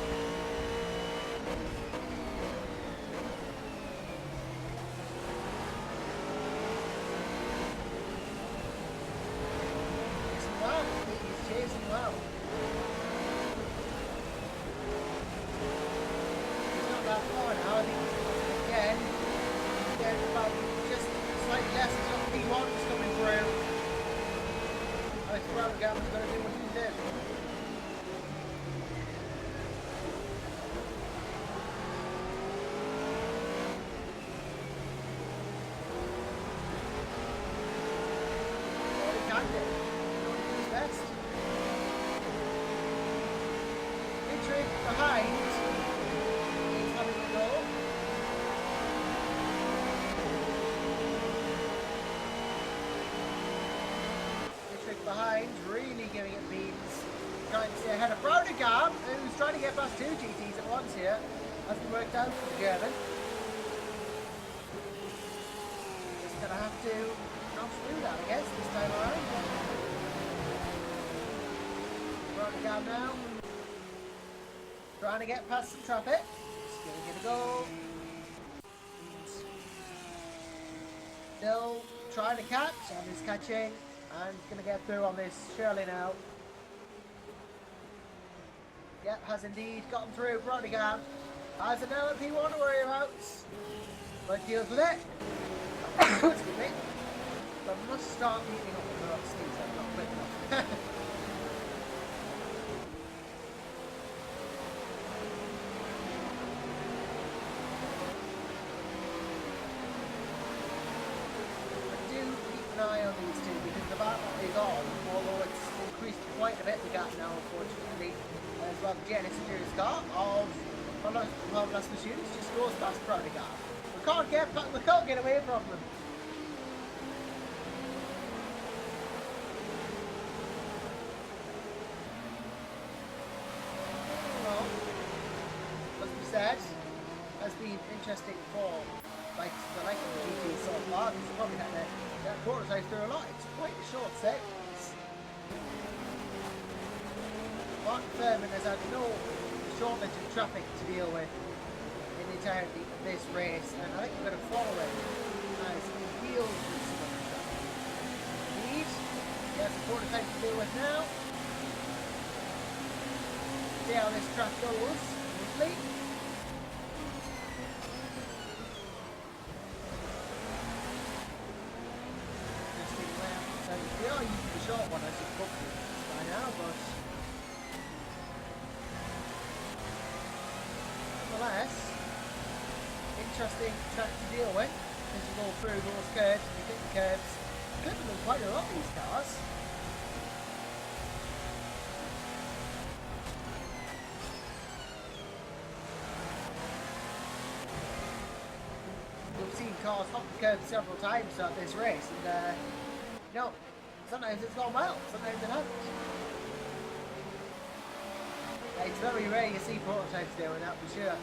Chasing well. He's chasing well. He's not that far now. I think again, there's about just slightly less than P1's coming through. I think Robert Gavin's going to do what he did. Well, he can do. He'll do his best. Dietrich behind. He's having a go. Behind, really giving it beans. Trying to stay ahead of Brodegard, who's trying to get past two GTs at once here. Hasn't worked out for the German. Just gonna have to not through that, I guess, this time around. Brodegard now. Trying to get past some traffic. Just gonna get a go. Still trying to catch, and he's catching. And going to get through on this surely now. Yep, has indeed gotten through. Brodegard has an LMP1 to worry about. But deals with it. Excuse me. But must start meeting up with the rock sneeze. I'm not quick enough. An eye on these two because the battle is on, although it's increased quite a bit the gap now, unfortunately. As well, the Genesis car of Marvelous Machines just goes past Brodegard. We can't get away from them. Well, as we said, has been interesting for like the GT so far. This is probably that prototype through a lot. It's quite a short segment. Mark Thurman has had no shortage of traffic to deal with in the entirety of this race, and I think we're going to follow it as he deals with some of the traffic. Indeed, he has a prototype to deal with now. See how this track goes. Smoothly. We are using the short one as a couple by now, but nonetheless, interesting track to deal with as you go through those curves. You hit the curves, clipping them quite a lot, these cars. We've seen cars hop the curve several times throughout this race, and no, sometimes it's gone well, sometimes it hasn't. It's very rare you see prototypes doing that for sure.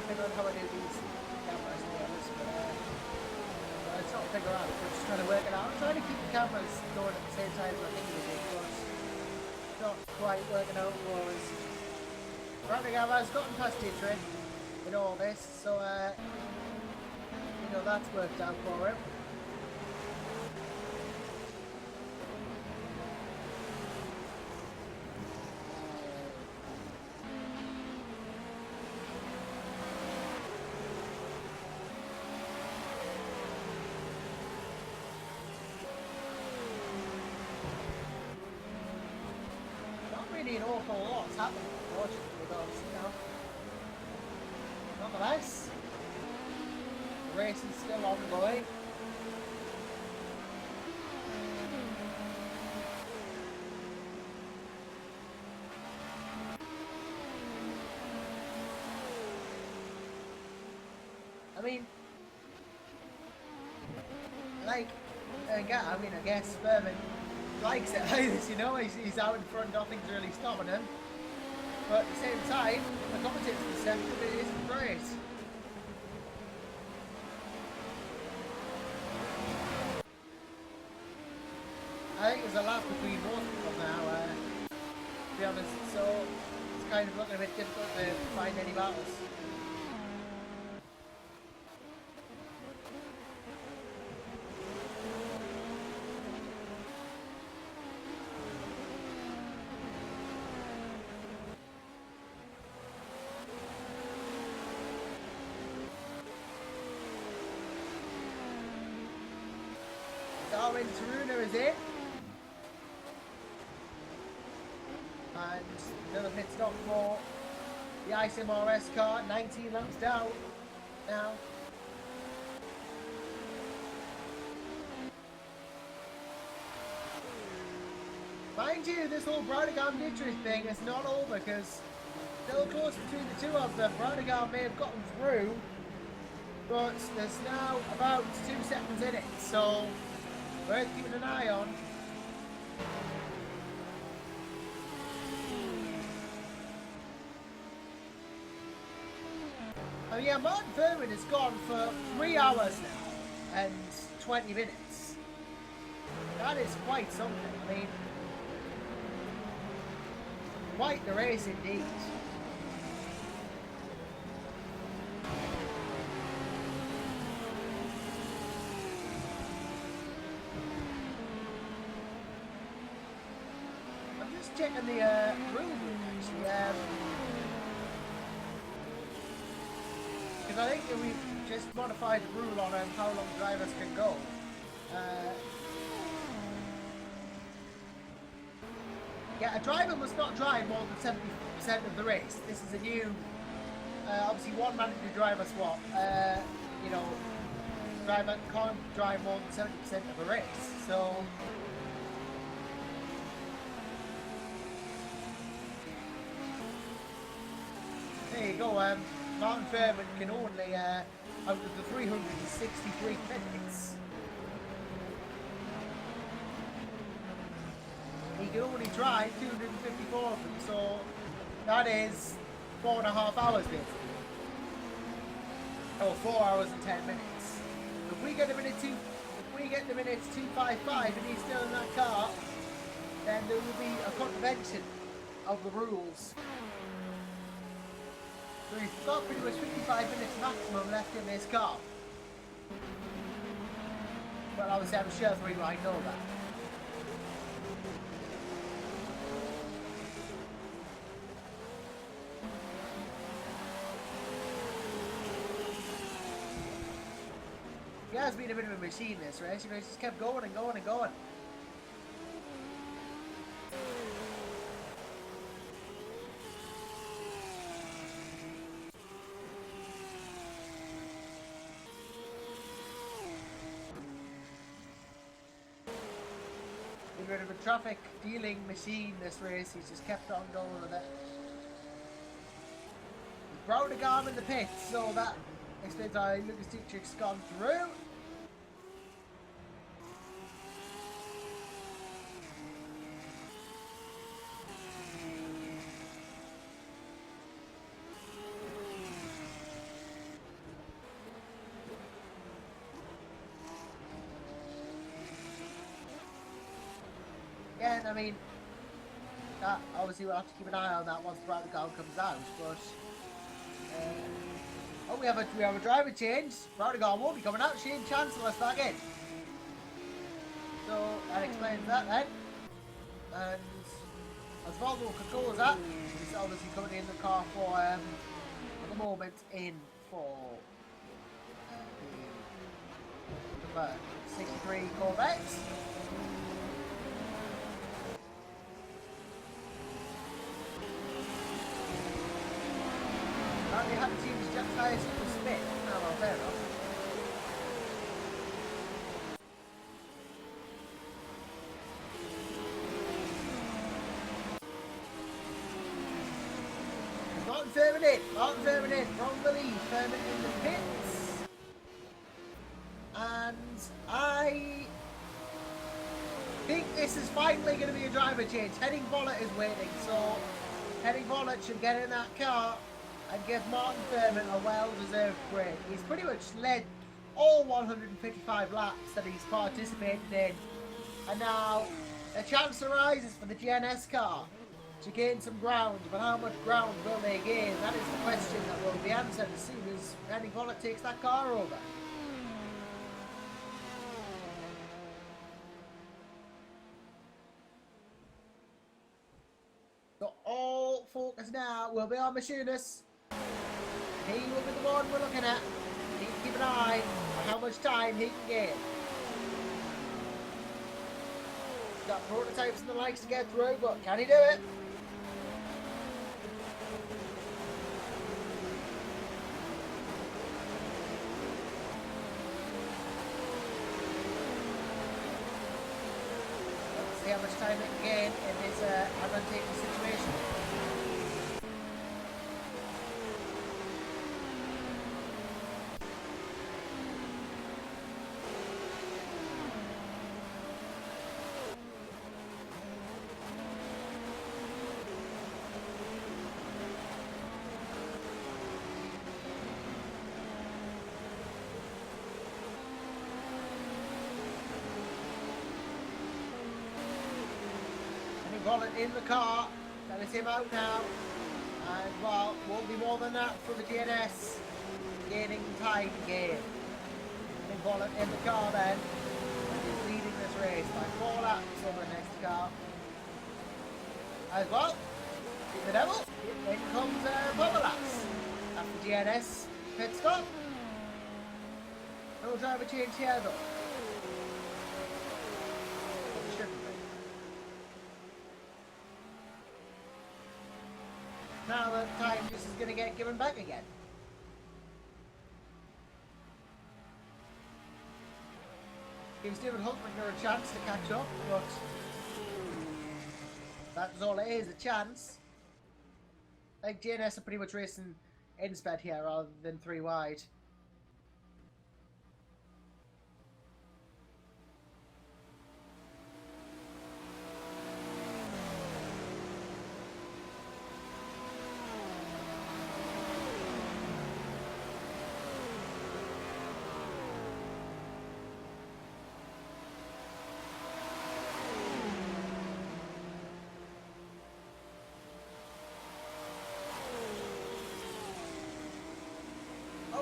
Figure out how I do these cameras, to be honest, but it's not to figure out, we're just trying to work it out. I'm trying to keep the cameras going at the same time as I think we do, but it's not quite working out for us. Brodegard has gotten past Dietrich in all this, so you know that's worked out for him. An awful lot's happening, unfortunately, but you know, nonetheless, race is still ongoing. I mean, like, I guess Furman likes it like this, you know, he's out in front, nothing's really stopping him. But at the same time, the commentator's perception it isn't great. I think there's a lap between both of them now, to be honest, so it's kind of looking a bit difficult to find any battles. Darwin Taruna is in. And another pit stop for the ISMRS car, 19 laps down now. Mind you, this whole Brownigan victory thing is not over because still close between the two of them. Brownigan may have gotten through, but there's now about 2 seconds in it, so worth keeping an eye on. Oh yeah, Martin Furman has gone for 3 hours now and 20 minutes. That is quite something. I mean, quite the race indeed. I'm just checking the rule book actually. Because I think that we've just modified the rule on how long drivers can go. Yeah, a driver must not drive more than 70% of the race. This is a new, obviously one mandatory driver swap. You know, driver can't drive more than 70% of a race. So, there you go. Martin Furman can only, out of the 363 minutes, he can only drive 254 of them, so that is 4.5 hours basically. Oh, 4 hours and 10 minutes. If we get them in minutes 255 and he's still in that car, then there will be a contravention of the rules. So he's got pretty much 55 minutes maximum left in this car. Well, obviously I'm sure I know that. He has been a bit of a machine this race. He just kept going and going and going. A bit of a traffic dealing machine this race. He's just kept on going with it. Brownigan in the pits, so that explains how Lucas Dietrich's gone through. Again, I mean, that obviously we'll have to keep an eye on that once Brownigan comes out, but oh, we have a driver change. Brownigan won't be coming out. Shane Chancellor's back in. So that explains that then. And Osvaldo Cacosa is obviously coming in the car for at the moment in for the number 63 Corvette. They haven't seen his jet tyres in the spin. Oh, well, fair enough. Furman in. Martin Furman in from the lead. Furman in the pits. And I think this is finally going to be a driver change. Henning Vollert is waiting, so Henning Vollert should get in that car and give Martin Furman a well-deserved break. He's pretty much led all 155 laps that he's participated in. And now a chance arises for the GNS car to gain some ground, but how much ground will they gain? That is the question that will be answered as soon as Henning Vollert takes that car over. So all focus now will be on Machinus. He will be the one we're looking at. Need to keep an eye on how much time he can gain. He's got prototypes and the likes to get through, but can he do it? Let's see how much time it can gain in this advantageous situation. Vollert in the car, that is him out now, and well, won't be more than that for the GNS, gaining time gain. And Vollert in the car then, and he's leading this race by 4 laps over the next car. As well, the devil, in comes Pomelas after GNS pit stop. No driver change here though. Now the time just is going to get given back again. Gives David Hultmacher a chance to catch up, but that's all it is, a chance. I think GNS are pretty much racing in sped here rather than 3 wide.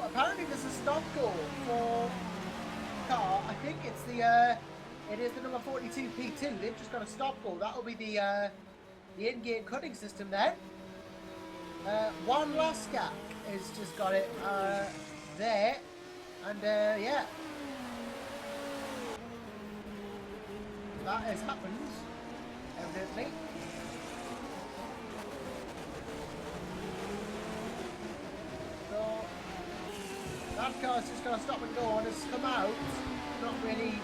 Apparently there's a stop goal for car. I think it's the it is the number 42 P2. They've just got a stop goal. That'll be the in-game cutting system then. One Laskak has just got it there, and yeah, that has happened evidently. That car's just going to stop and go and has come out, not really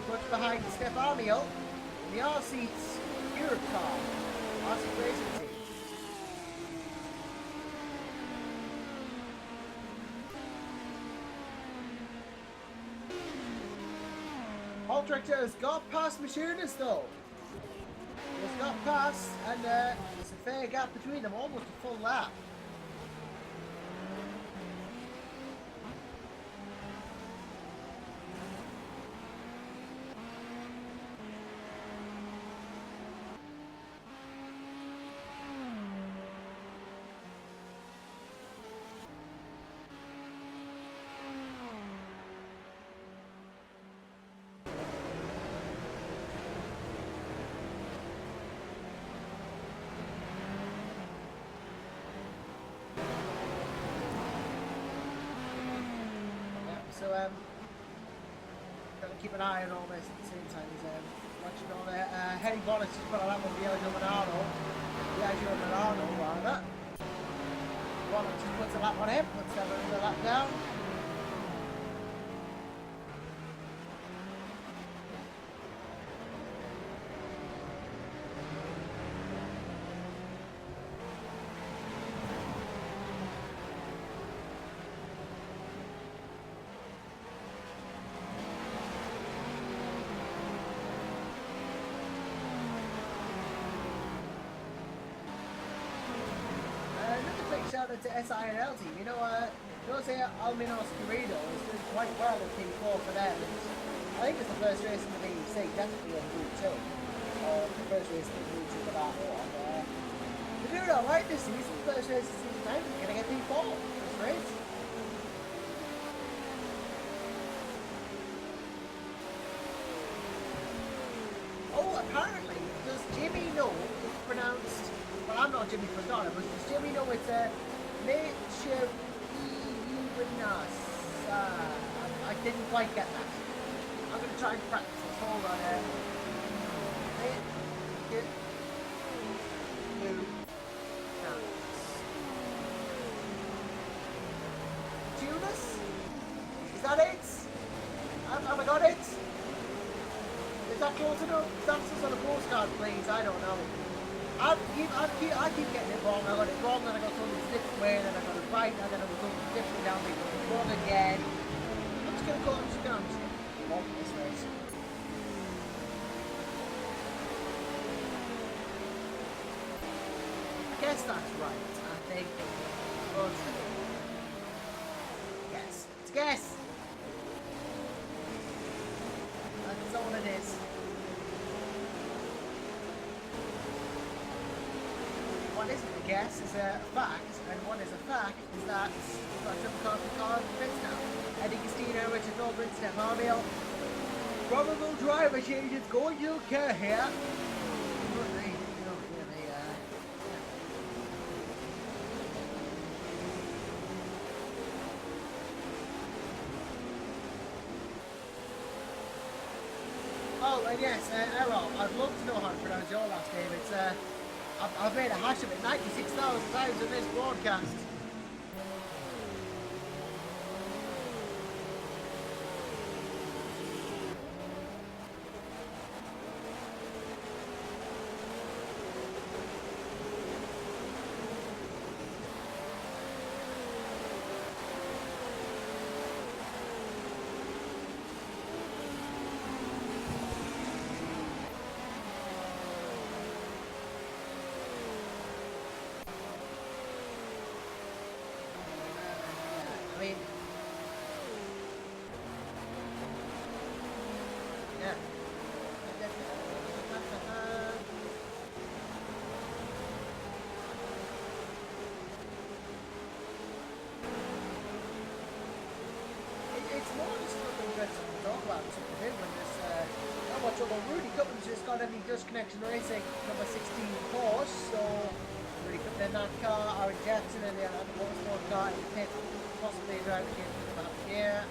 much behind Steph Armiel. The R-Seats Europe car, R-Seat Racing Team. Holtrichter has got past Machinus though. He's got past, and there's a fair gap between them, almost a full lap. So, gotta keep an eye on all this at the same time as watching all the Henning Vollert's just put a lap on Diageo Milano, rather. Vollert just puts a lap on him, puts another lap down. happened to SINL team? You know, those here Alminos Corrido is doing quite well in P4 for them. I think it's the first race in the VEC, definitely on Route 2. The first race in Route 2 for that one. They're doing alright this season, first race of season 9, they're going to get P4. That's great. Oh, apparently, does Jimmy know it's pronounced, well, I'm not Jimmy Frazana, but does Jimmy know it's a nature I didn't quite get that. I'm going to try and practice this. Hold on here. Tunis? Is that it? Have I got it? Is that close enough? Answers on a postcard, please. I don't know. I keep getting it wrong. I got it wrong, then I got something a different way, then I got it right, and then I was something different down the wrong again. I'm just gonna walk this race. I guess that's right, I think. But guess. It's a guess. That's all it is. What isn't a guess is a fact, and what is a fact is that we've got some car Prince now. Eddie Castillo, Richard Norton, Steph Harville. Probable driver changes going to occur here. Oh, and yes, Errol, I'd love to know how to pronounce your last name. It's, I've made a hash of it 96,000 times in this broadcast. Yeah. It's more just something interesting to talk about something when this how much although Rudy Cummins just got any Dutch Connection Racing number 16 course, so Rudy Cummins in that car, Aaron Jackson in the motorsport car in the pit, possibly driving in about here.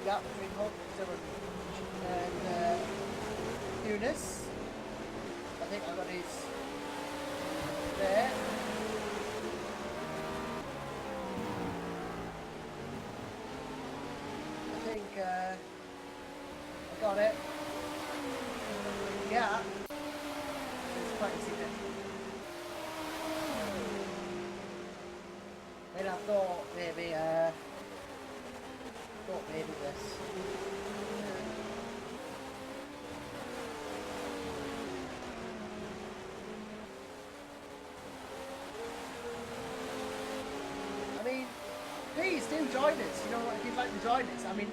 Gap between Hope and Eunice. I think I got his there. I think I got it. Yeah. It's quite significant. And I thought maybe this. I mean, please do join us, you know, if you'd like to join us. I mean,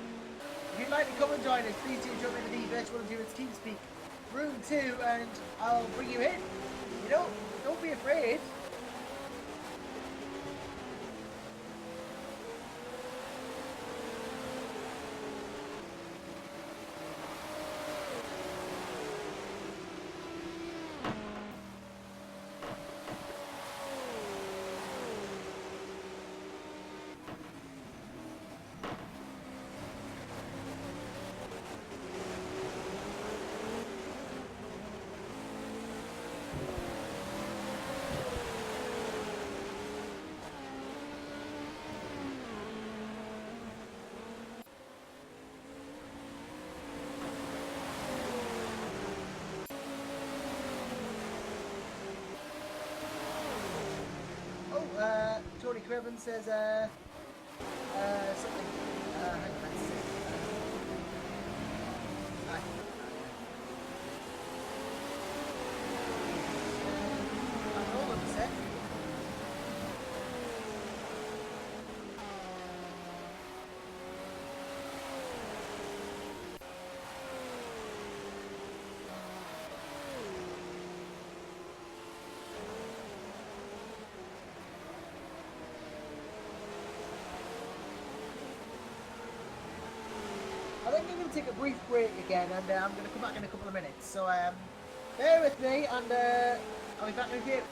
if you'd like to come and join us, please do jump into the Virtual Endurance TeamSpeak Room 2 and I'll bring you in. You know, don't be afraid. Tony Craven says something. Hang on, let's see. Hold on a sec. I think I'm going to take a brief break again, and I'm going to come back in a couple of minutes. So bear with me, and I'll be back with you.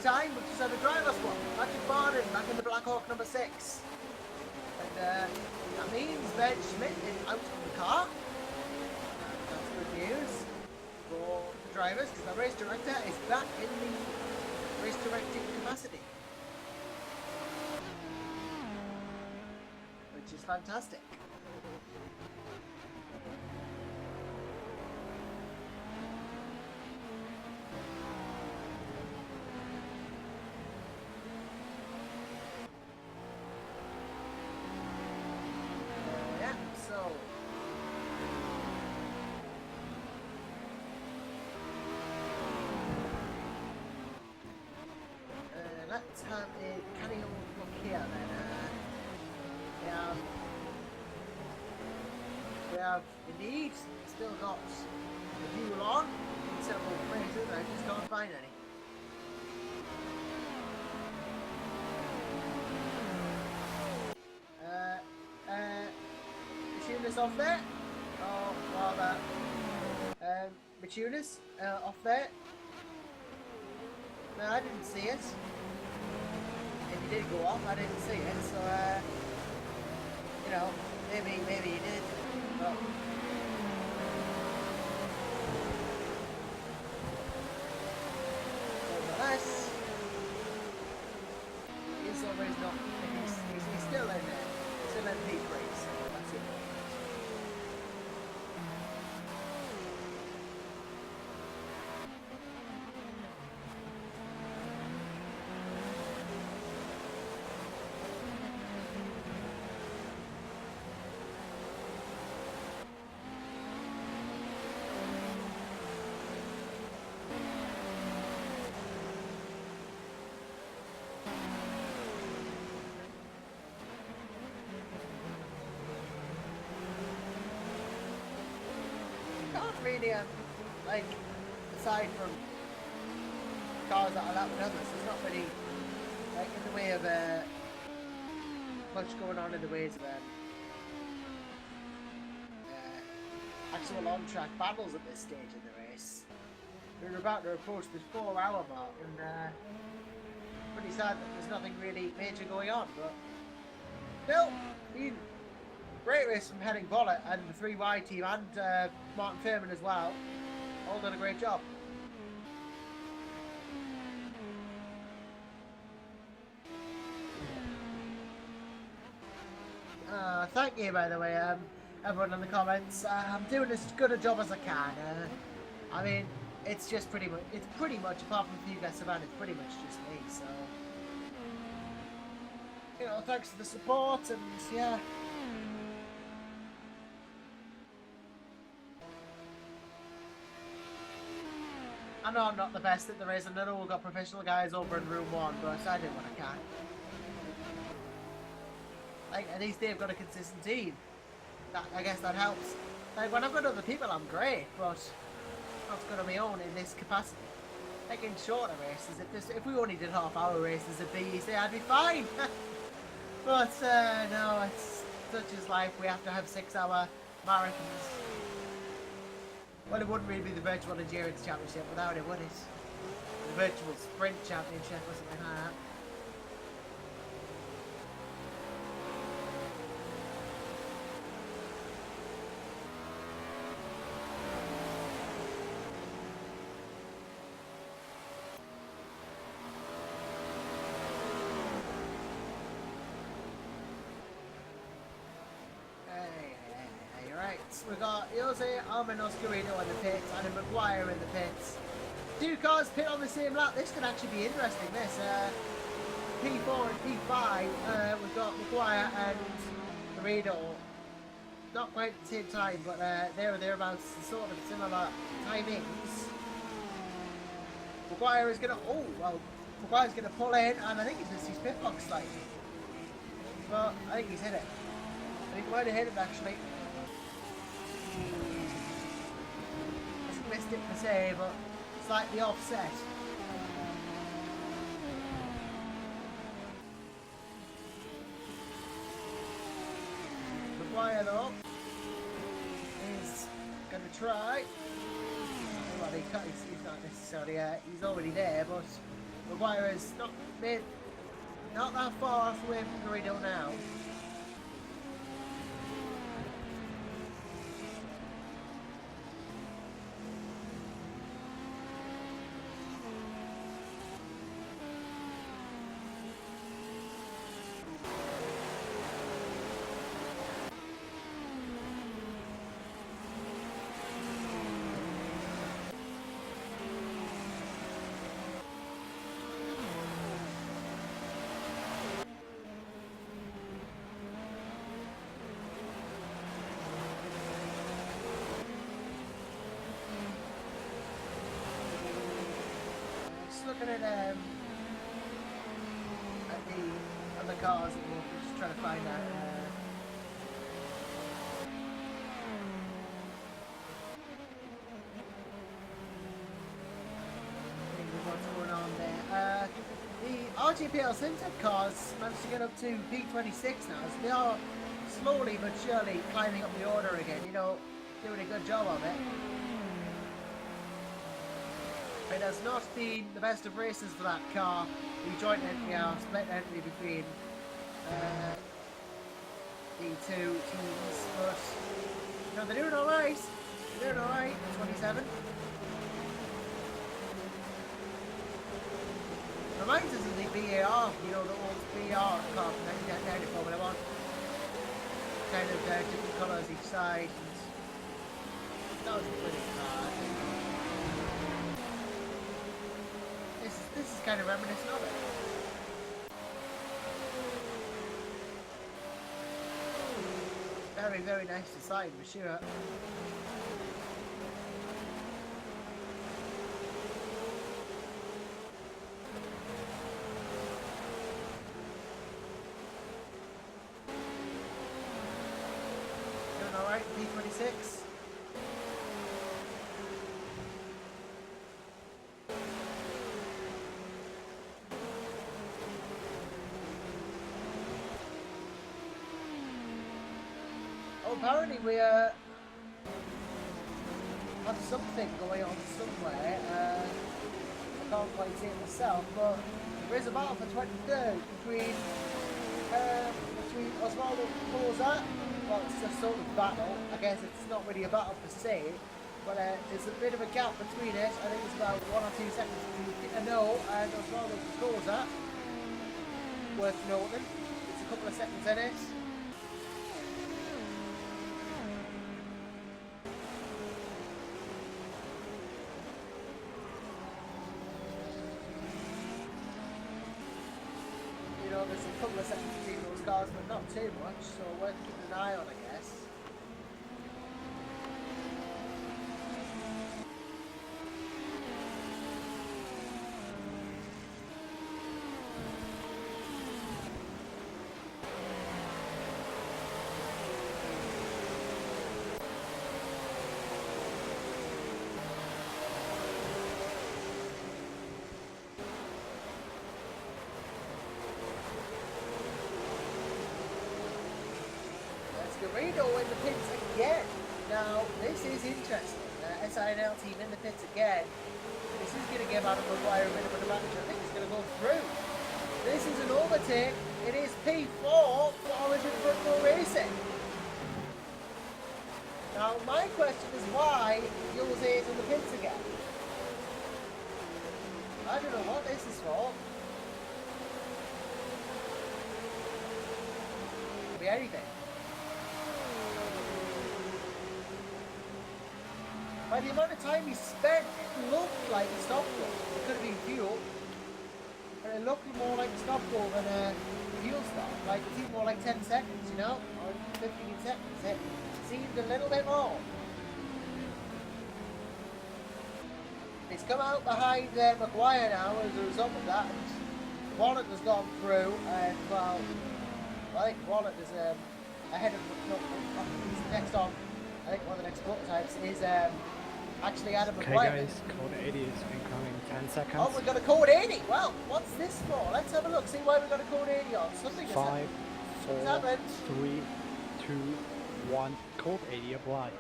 time, which is on a driver's one. Patrick Barden back in the Black Hawk number 6. And that means Ben Schmidt is out of the car. That's good news for the drivers, because the race director is back in the race directing capacity. Which is fantastic. Let's have a canny old look here then. We have indeed still got the fuel on in several places. I just can't find any. Machinist off there. Oh, rather. Machinist off there. No, I didn't see it. If he did go off, I didn't see it, so you know, maybe he did. But nevertheless, he's always not. He's still in there. Still in P3, so that's it. Really, like, aside from cars that are that with others, there's not really, like, in the way of much going on in the ways of actual on-track battles at this stage in the race. We're about to approach the 4-hour mark, and pretty sad that there's nothing really major going on, but still, great race from Henning Bollett and the 3Y team, and Martin Fairman as well. All done a great job. Thank you, by the way, everyone in the comments. I'm doing as good a job as I can. I mean, it's pretty much, apart from a few guys around, it's pretty much just me, so, you know, thanks for the support, and yeah. I know I'm not the best at the race, and I know we've got professional guys over in room 1, but I do what I can. Like, at least they've got a consistent team. I guess that helps. Like, when I've got other people, I'm great, but not good on my own in this capacity. Like, in shorter races, if we only did half-hour races at VEC, I'd be fine. But, no, it's such as life. We have to have 6-hour marathons. Well, it wouldn't really be the Virtual Endurance Championship without it, would it? The Virtual Sprint Championship or something like that. We've got Jose Armenoscarino in the pits, and Maguire in the pits. Two cars pit on the same lap. This could actually be interesting, this. P4 and P5, we've got Maguire and Garrido. Not quite at the same time, but there or thereabouts, sort of similar timings. Maguire is going to, Maguire's going to pull in, and I think he's missed his pit box slightly. But I think he's hit it. I think he might have hit it, actually. Hasn't missed it per se, but slightly offset. Maguire though is going to try. Well, he's not necessarily. He's already there, but Maguire is not that far off away from the radio now. Looking at the other cars, we're just trying to find out. What's going on there? The RGPL Syntec cars managed to get up to P26 now, so they are slowly but surely climbing up the order again. You know, doing a good job of it. It has not been the best of races for that car. The joint entry split entry between the two teams, but you know, they're doing alright. They're doing alright. 27. Reminds us of the BAR, you know, the old BAR car from 1990 Formula 1. Kind of different colours each side. And that was a pretty car. This is kind of reminiscent of it. Very, very nice design for sure. Doing alright, P26. Apparently we have something going on somewhere. I can't quite see it myself, but there is a battle for 23rd between Osvaldo Forza. Well, it's a sort of battle. I guess it's not really a battle per se, but there's a bit of a gap between it. I think it's about 1 or 2 seconds between Pinot and Osvaldo Forza. Worth noting. It's a couple of seconds in it. There's a couple of seconds between those cars, but not too much, so worth keeping an eye on, I guess. Garrido in the pits again. Now, this is interesting. SINL team in the pits again. This is going to give Adam Maguire a bit of an advantage. I think it's going to go through. This is an overtake. It is P4 for Origin Front Row Racing. Now, my question is why Jules is in the pits again? I don't know what this is for. Could be anything. By the amount of time he spent, it looked like a stop go. It could have been fuel, but it looked more like a stop go than a fuel stop. Like it seemed more like 10 seconds, you know, or 15 seconds. It seemed a little bit more. It's come out behind Maguire now as a result of that. Wallet has gone through, and well, I think Wallet is ahead of he's next on. I think one of the next prototypes is actually Adam Maguire. Okay guys, code 80 is incoming 10 seconds. Oh, we've got a code 80. Well, what's this for? Let's have a look, see why we've got a code 80 on. Something 5, 4, 3, 2, 1, code 80 applied.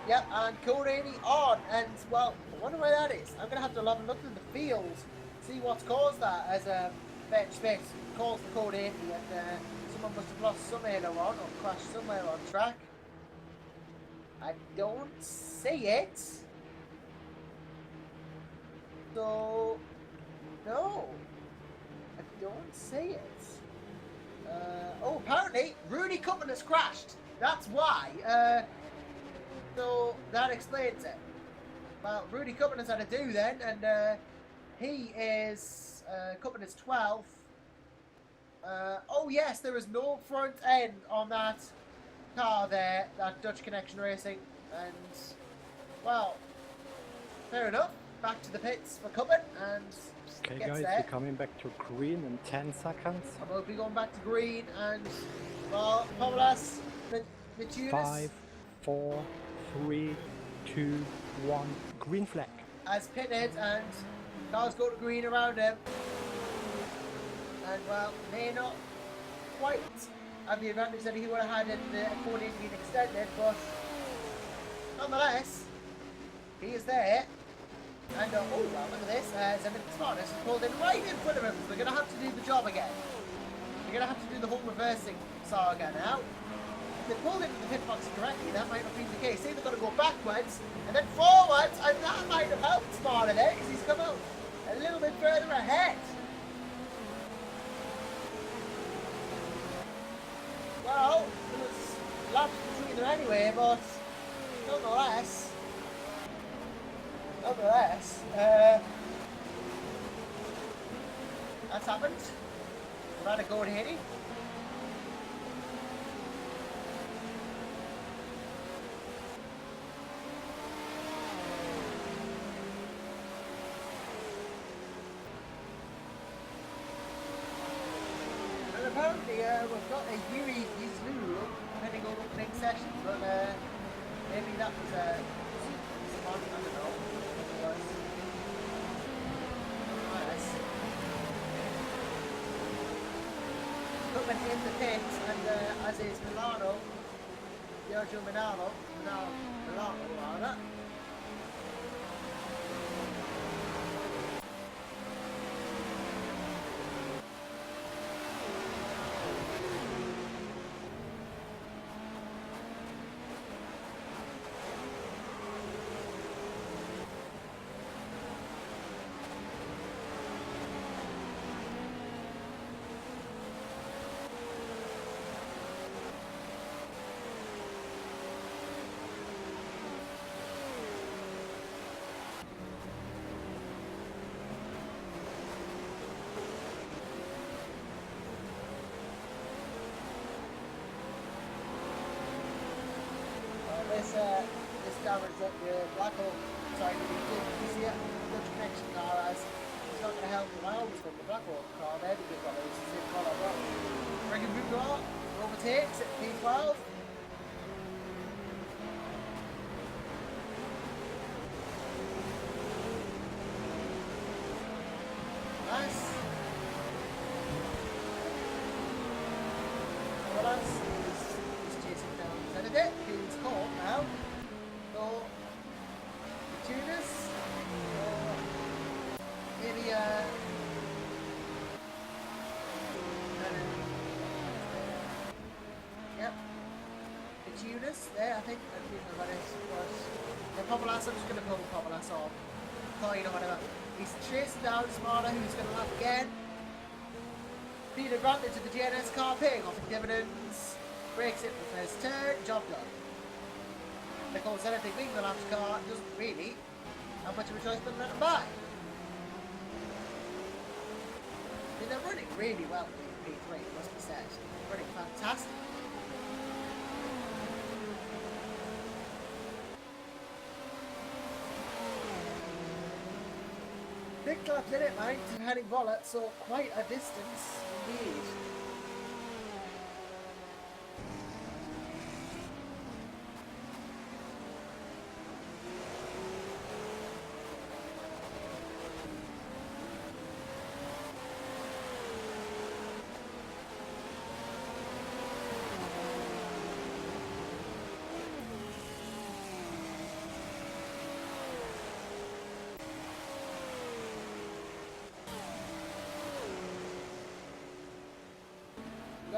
Yep, and code 80 on. And, well, I wonder why that is. I'm going to have to have a look in the field to see what's caused that as a bench space calls the code 80 and someone must have lost some aileron or crashed somewhere on track. I don't see it. So, no. I don't see it. Oh, apparently, Rooney Cuppen has crashed. That's why. So, that explains it. Well, Rooney Cuppen has had a do then, and he is, Cuppen is 12th. Oh yes, there is no front end on that car there, that Dutch Connection Racing, and, well, fair enough. Back to the pits for Cuppen, and Okay, gets guys, there. we're coming back to green in 10 seconds. I will be going back to green, and, well, Pavlas, the tuners 5, 4, 3, 2, 1. Green flag. has pitted, and cars go to green around him. And, well, may not quite have the advantage that he would have had in the F1 being extended, but nonetheless, he is there. And, oh, well, look at this. Zenith Smartness is pulled in right in front of him. So we're going to have to do the job again. We're going to have to do the whole reversing saga now. If they pulled into the pit box correctly, that might not be the case. See, they've got to go backwards and then forwards, and that might have helped Smarter there because he's come out a little bit further ahead. Well, there was laps between them anyway, but nonetheless, that's happened. We've had a go at Haiti. And apparently we've got a Yuri Yizlu heading on opening session, but maybe that was someone, I don't know. Coming in the pit, and as is Milano, Giorgio Milano, rather. This damage that the Black Hole, sorry, you see it, Dutch Connection car has, it's not going to help him. I always think the Black Hole car there, because well, it's the same colour, but Regan Boudoir overtakes at P12. Nice. Well, that's he's chasing down Benedict, who's caught now. So, the tuners, maybe yep, the tuners there, I think what it was. The Popolas, I'm just going to pull the Popolas off. Fine or whatever. He's chasing down Smarter, who's going to lap again. Beat advantage of the GNS car, paying off in dividends. Breaks it for first turn, job done. Because anything being the last car doesn't really have much of a choice but to let them by. I mean, they're running really well in P3, must be said. They're running fantastic. Big claps in it, mate, to heading Vollet, so quite a distance indeed.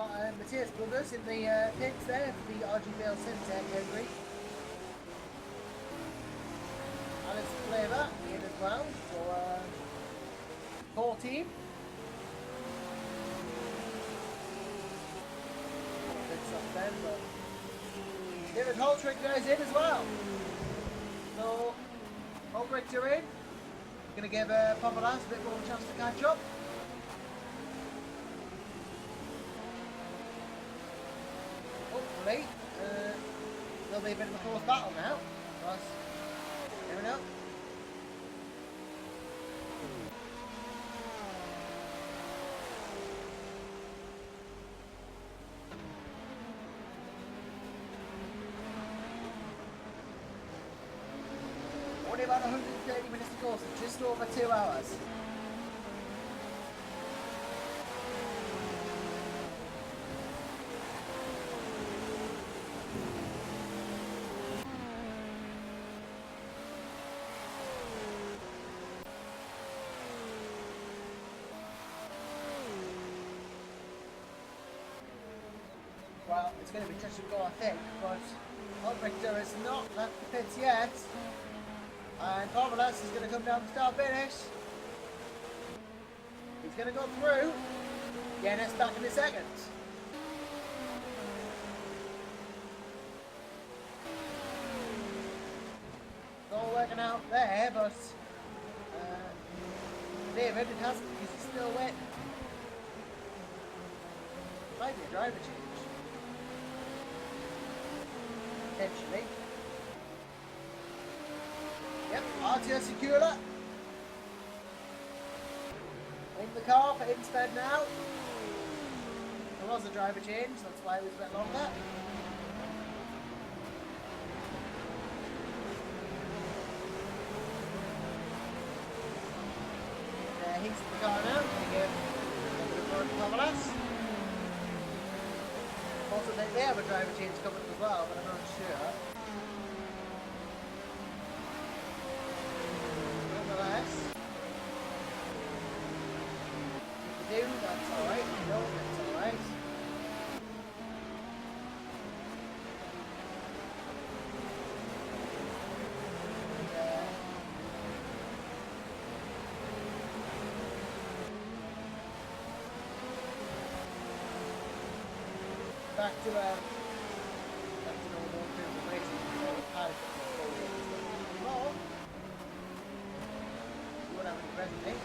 got Matthias Brothers in the pits there for the RGBL Syntec category. Alex Flavor in as well for core team. Then, but David Holtrick goes in as well. So Holtrick are in. Going to give Papalas a bit more chance to catch up. Hopefully, there'll be a bit of a close battle now. But never know. Only about 130 minutes to go, so just over 2 hours. Well, it's going to be touch and go, I think, but Albrechter has not left the pits yet. And Corvallis is going to come down to start finish. He's going to go through. Yennis back in a second. It's all working out there, but David, it hasn't because he's still wet. Might be a driver change. Potentially. Yep, RTS Secura. In the car for Insped now. There was a driver change, that's why it was a bit longer. He's in the car now, going to give a bit of run to Pavalas. Also think they have a driver change coming as well, but I'm not sure. That's alright, no, that's alright. Back to normal in terms of racing. More. See what happens presently.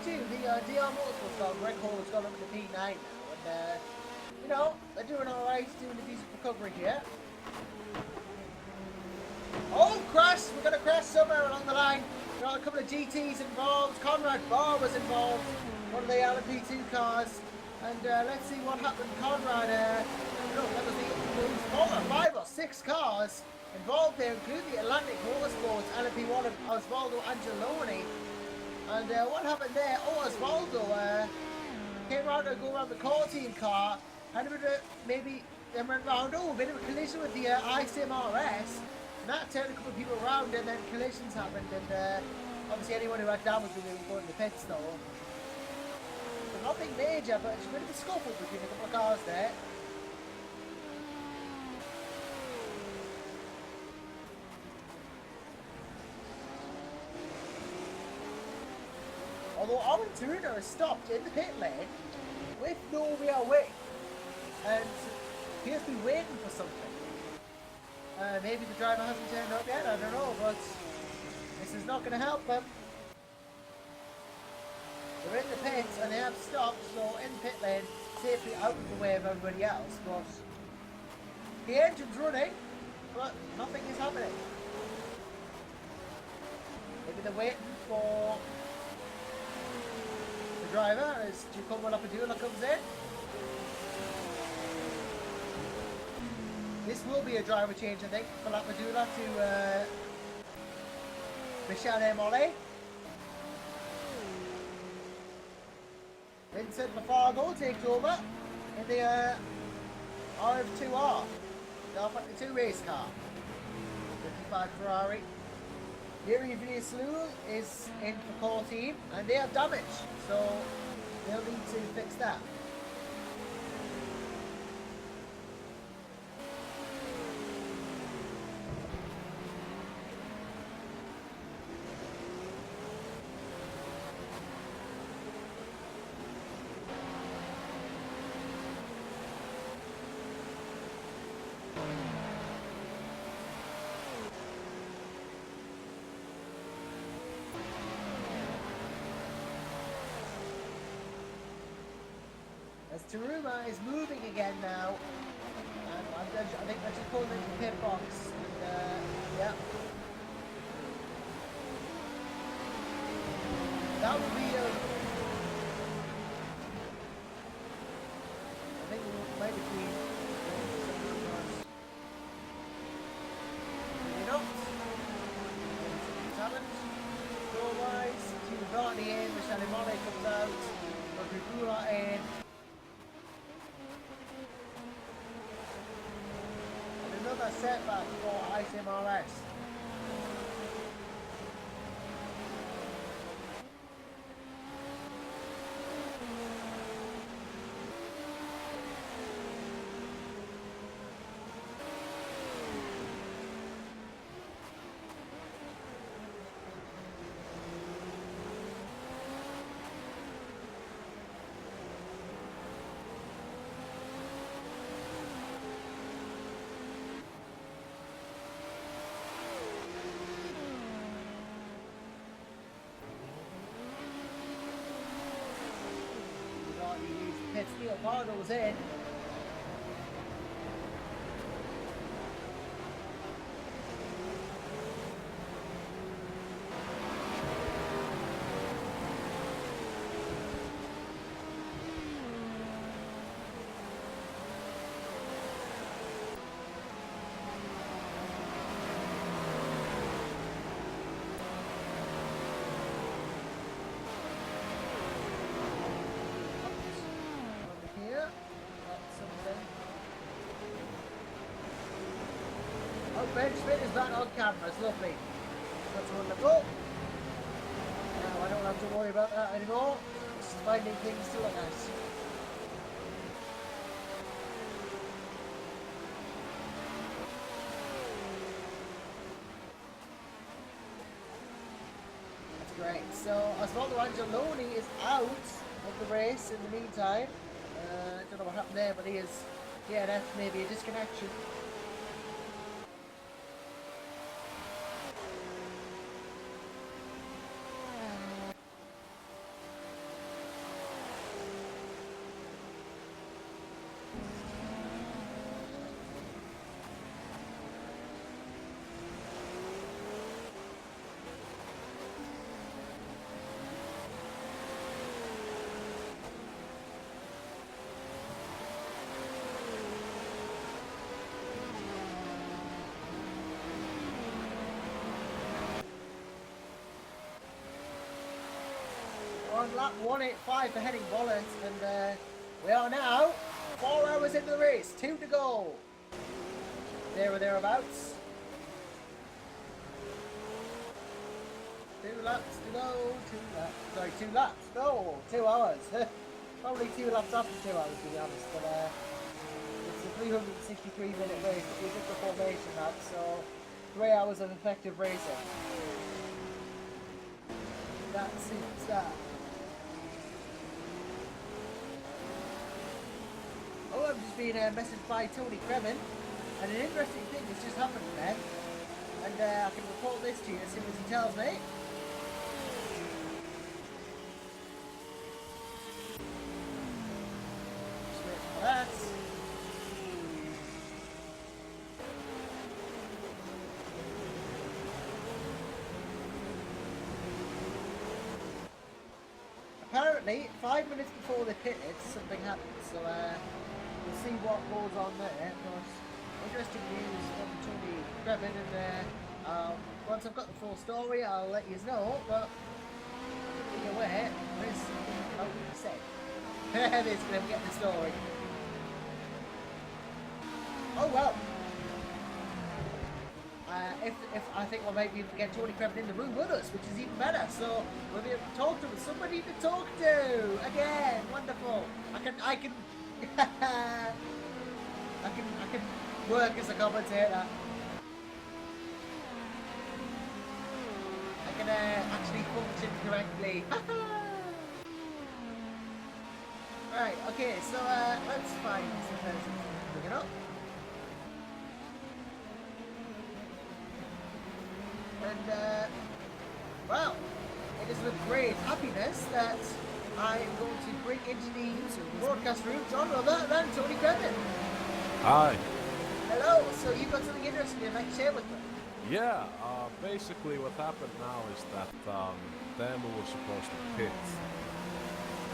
2, the DR Motorsports dog, Greg Hall has gone up to P9 now, and you know, they're doing alright, doing a decent recovery here. Oh, crash! We're going to crash somewhere along the line. There are a couple of GTs involved. Conrad Barr was involved, one of the LMGT cars, and let's see what happened. Conrad, no, that was the 4 or 5 or 6 cars involved there, including the Atlantic Motorsports, LMP1 of Osvaldo Angeloni. And what happened there? Oh, Osvaldo came around to go around the core team car, had a bit of maybe then went round. Oh, a bit of a collision with the ISIM RS, and that turned a couple of people around, and then collisions happened. And obviously, anyone who had damage will be going to the pits though. So nothing major, but it's a bit of a scuffle between a couple of cars there. Although Owen Turner has stopped in the pit lane with no real way, and appears to be waiting for something. Maybe the driver hasn't turned up yet, I don't know, but this is not going to help them. They're in the pits and they have stopped, so in the pit lane, safely out of the way of everybody else, but the engine's running, but nothing is happening. Maybe they're waiting for driver as Giacomo Lapadula comes in. This will be a driver change, I think, for Lapadula to Michele Mole. Vincent Lafargo takes over in the RF2R, the R52 race car. 55 Ferrari. Yuri Villiers-Lul is in for core team, and they have damage, so they'll need to fix that. As Taruma is moving again now, and I think I just pulled into the pit box, and yeah. That would be I think we might have been maybe not. Challenge. Score-wise, Team Varney in, Michelle Imole comes out, Rodrigula in. Another setback for ICMRS. Pit steel bar goes in. Ben Schmidt is back on camera, it's lovely. That's wonderful. Now I don't have to worry about that anymore. Just finding things to look at. That's great. So Osvaldo Angeloni is out of the race in the meantime. I don't know what happened there, but he is DNF, maybe a disconnection. On lap 185 for Henning Wallace, and we are now 4 hours into the race, 2 to go. There or thereabouts. 2 laps to go, 2 laps, sorry, 2 laps, no, 2 hours. Probably 2 laps after 2 hours to be honest, but it's a 363 minute race, but we did the formation lap, so 3 hours of effective racing. That suits that. Oh, I'm just being messaged by Tony Kremen, and an interesting thing has just happened there, and I can report this to you as soon as he tells me. Just wait for that. Apparently, 5 minutes before they pitted, something happened, so we'll see what goes on there. There's interesting news from Tony Kremen, and once I've got the full story, I'll let you know, but be aware, there is something about to be said. This is gonna get the story. Oh well. If I think we might be able to get Tony Crevin in the room with us, which is even better. So we'll be able to talk to him. Somebody to talk to again. Wonderful. I can I can work as a commentator. I can actually function correctly. Right. Okay. So let's find some person to bring it up. And, well, it is with great happiness that I am going to bring into the broadcast room John Robert and Tony Crevin. Hi. Hello, so you've got something interesting you'd like to share with me? Yeah, basically what happened now is that Teemu was supposed to pit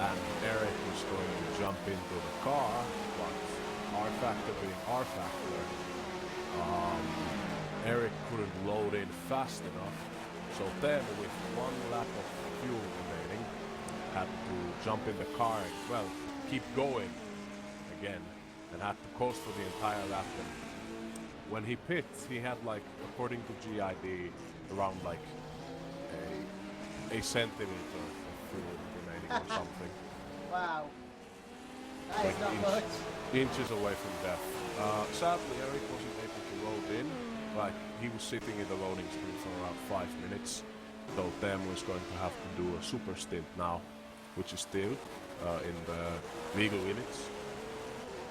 and Eric was going to jump into the car, but our factor being our factor, Eric couldn't load in fast enough, so Teemu, with one lap of fuel remaining, had to jump in the car and, well, keep going again, and had to coast for the entire lap. And when he pit, he had, like, according to GID, around like a centimeter of fuel remaining or something. Wow. That is not much. Inches away from death. Sadly, Eric wasn't able to load in. Like, he was sitting in the loading screen for around 5 minutes, so Teemu is going to have to do a super stint now, which is still in the legal limits.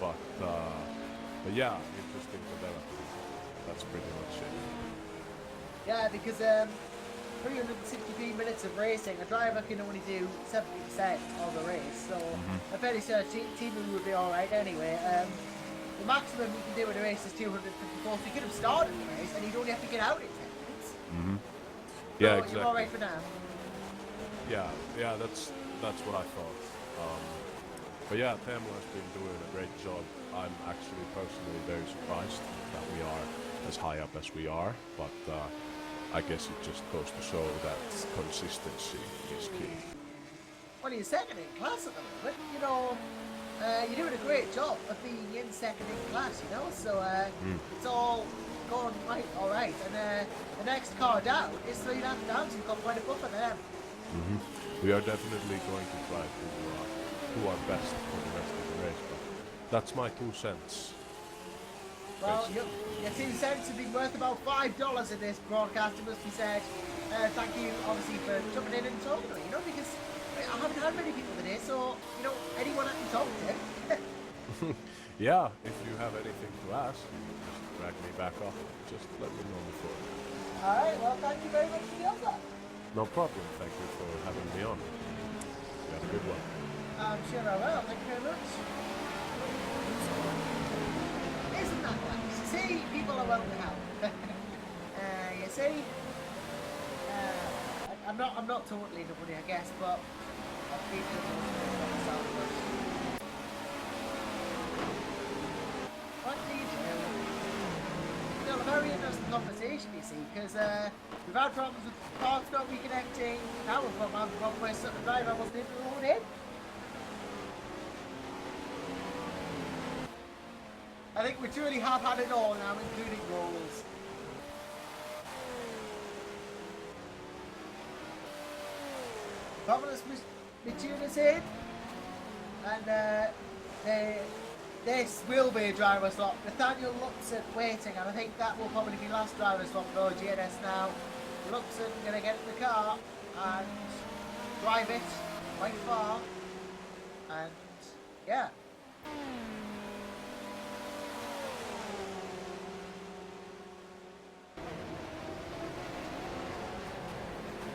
But yeah, interesting development. That's pretty much it. Yeah, because 363 minutes of racing, a driver can only do 70% of the race, so I'm fairly certain Teemu would be alright anyway. The maximum you can do in a race is 254, so you could have started the race and you'd only have to get out in 10 minutes. Yeah, so exactly. You're alright for now. Yeah, that's what I thought. But yeah, Teemu has been doing a great job. I'm actually personally very surprised that we are as high up as we are, but I guess it just goes to show that consistency is key. Well, you're second in class at the moment, you know. You're doing a great job of being in second in class, you know, so it's all going right, alright. And the next car down is 3 laps down, so you've got quite a buffer there. We are definitely going to try to do our best for the rest of the race, but that's my 2 cents. Well, your 2 cents have been worth about $5 in this broadcast, it must be said. Thank you, obviously, for jumping in and talking to me, you know, because I haven't had many people today, so, you know, anyone I can talk to. Yeah, if you have anything to ask, you can just drag me back up. Just let me know before. Alright, well, thank you very much for the offer. No problem. Thank you for having me on. You have a good one. I'm sure I will. Thank you very much. Isn't that nice? You see, people are well to help. You see, I'm not totally nobody, I guess, but I've been able to myself. What do you do? Still a very interesting conversation, you see, because we've had problems with parts not reconnecting. Now we've got a problem where the driver wasn't able to load in. I think we truly have had it all now, including rolls. Thomas Mituna's in, and this will be a driver swap. Nathaniel Luxon waiting, and I think that will probably be last driver swap for GNS now. Luxon gonna get in the car and drive it quite far, and yeah.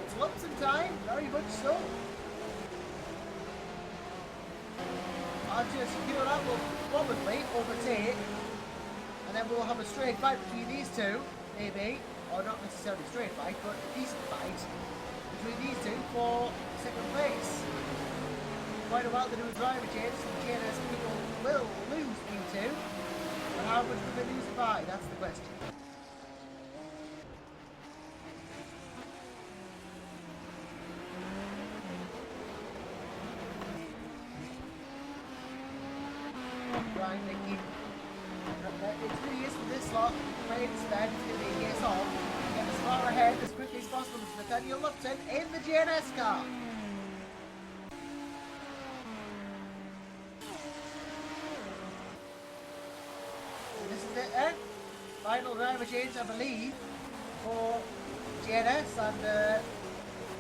It's Luxon time, very much so. After secure that will probably overtake, and then we'll have a straight fight between these two, maybe, or not necessarily straight fight, but a decent fight between these two for second place. Quite a while to do a driver change, and GNS people will lose P2, but how much will they lose it by? That's the question. trying to keep. It's really is for this slot. Great instead. It's going to be a yes off. Get as far ahead as quickly as possible as Nathaniel Lupton in the GNS car. And this is it. Final driver change, I believe, for GNS, and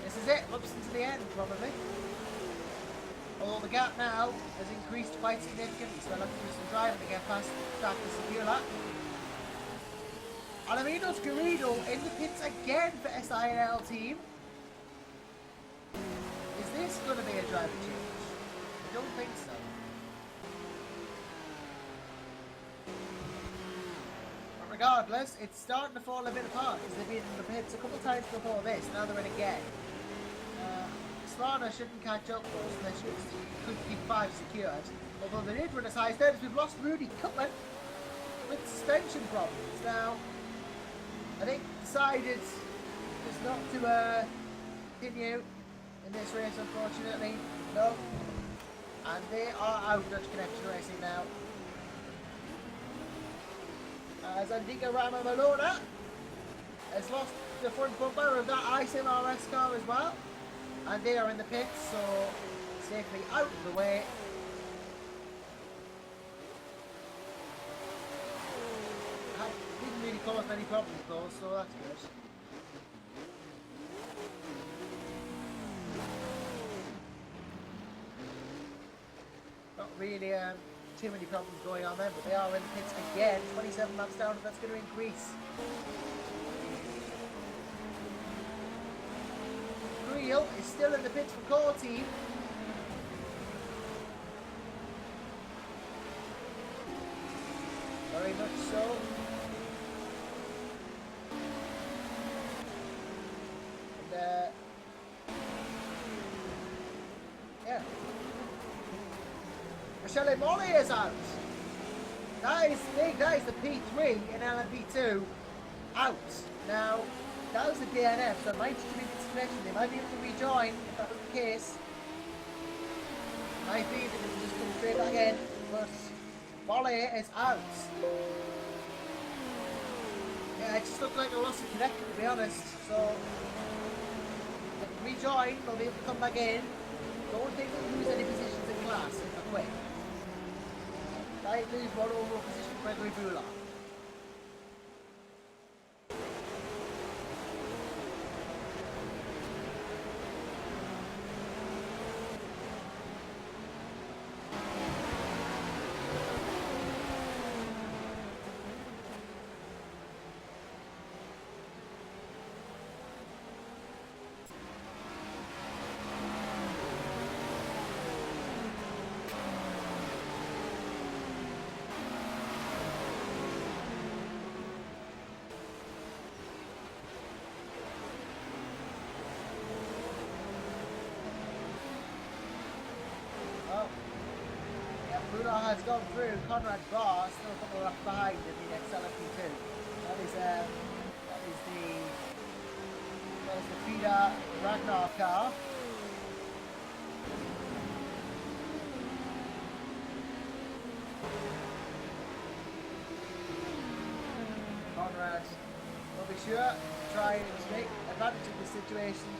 this is it. Lupton to the end, probably. Although the gap now has increased quite significantly, so I'll have to do some driving to get past Dr. Secura. Alaminos Garrido in the pits again for SINL team. Is this going to be a driver change? I don't think so. But regardless, it's starting to fall a bit apart because they've been in the pits a couple of times before this, now they're in again. Slana shouldn't catch up though, so they could keep 5 secured. Although they did run as high as third, as we've lost Rudy Cutman with suspension problems. Now, I think decided just not to continue in this race, unfortunately. No. And they are out Dutch Connection Racing now. As Andiga Rama Malona has lost the front bumper of that ISIM RS car as well. And they are in the pits, so safely out of the way. Didn't really cause many problems though, so that's good. Not really too many problems going on there, but they are in the pits again. 27 laps down, that's going to increase. Creel is still in the pits for core team. Very much so. And yeah. Michele Molly is out. That is big. That is the P3 in LMP2 out. Now, that was the DNF, so it might just be disconnection. They might be able to rejoin if that was the case. Might be that they can just come straight back in, but Molly is out. Yeah, it just looked like a loss of connection, to be honest. So, if they rejoin, they'll be able to come back in. Don't think they'll lose any positions in class if they're quick. Might lose one overall position for Gregory Bula. Bruno has gone through. Conrad Barr still a couple of laps behind in the next LMP2. That is the feeder Ragnar car. Conrad will be sure to try and take advantage of the situation.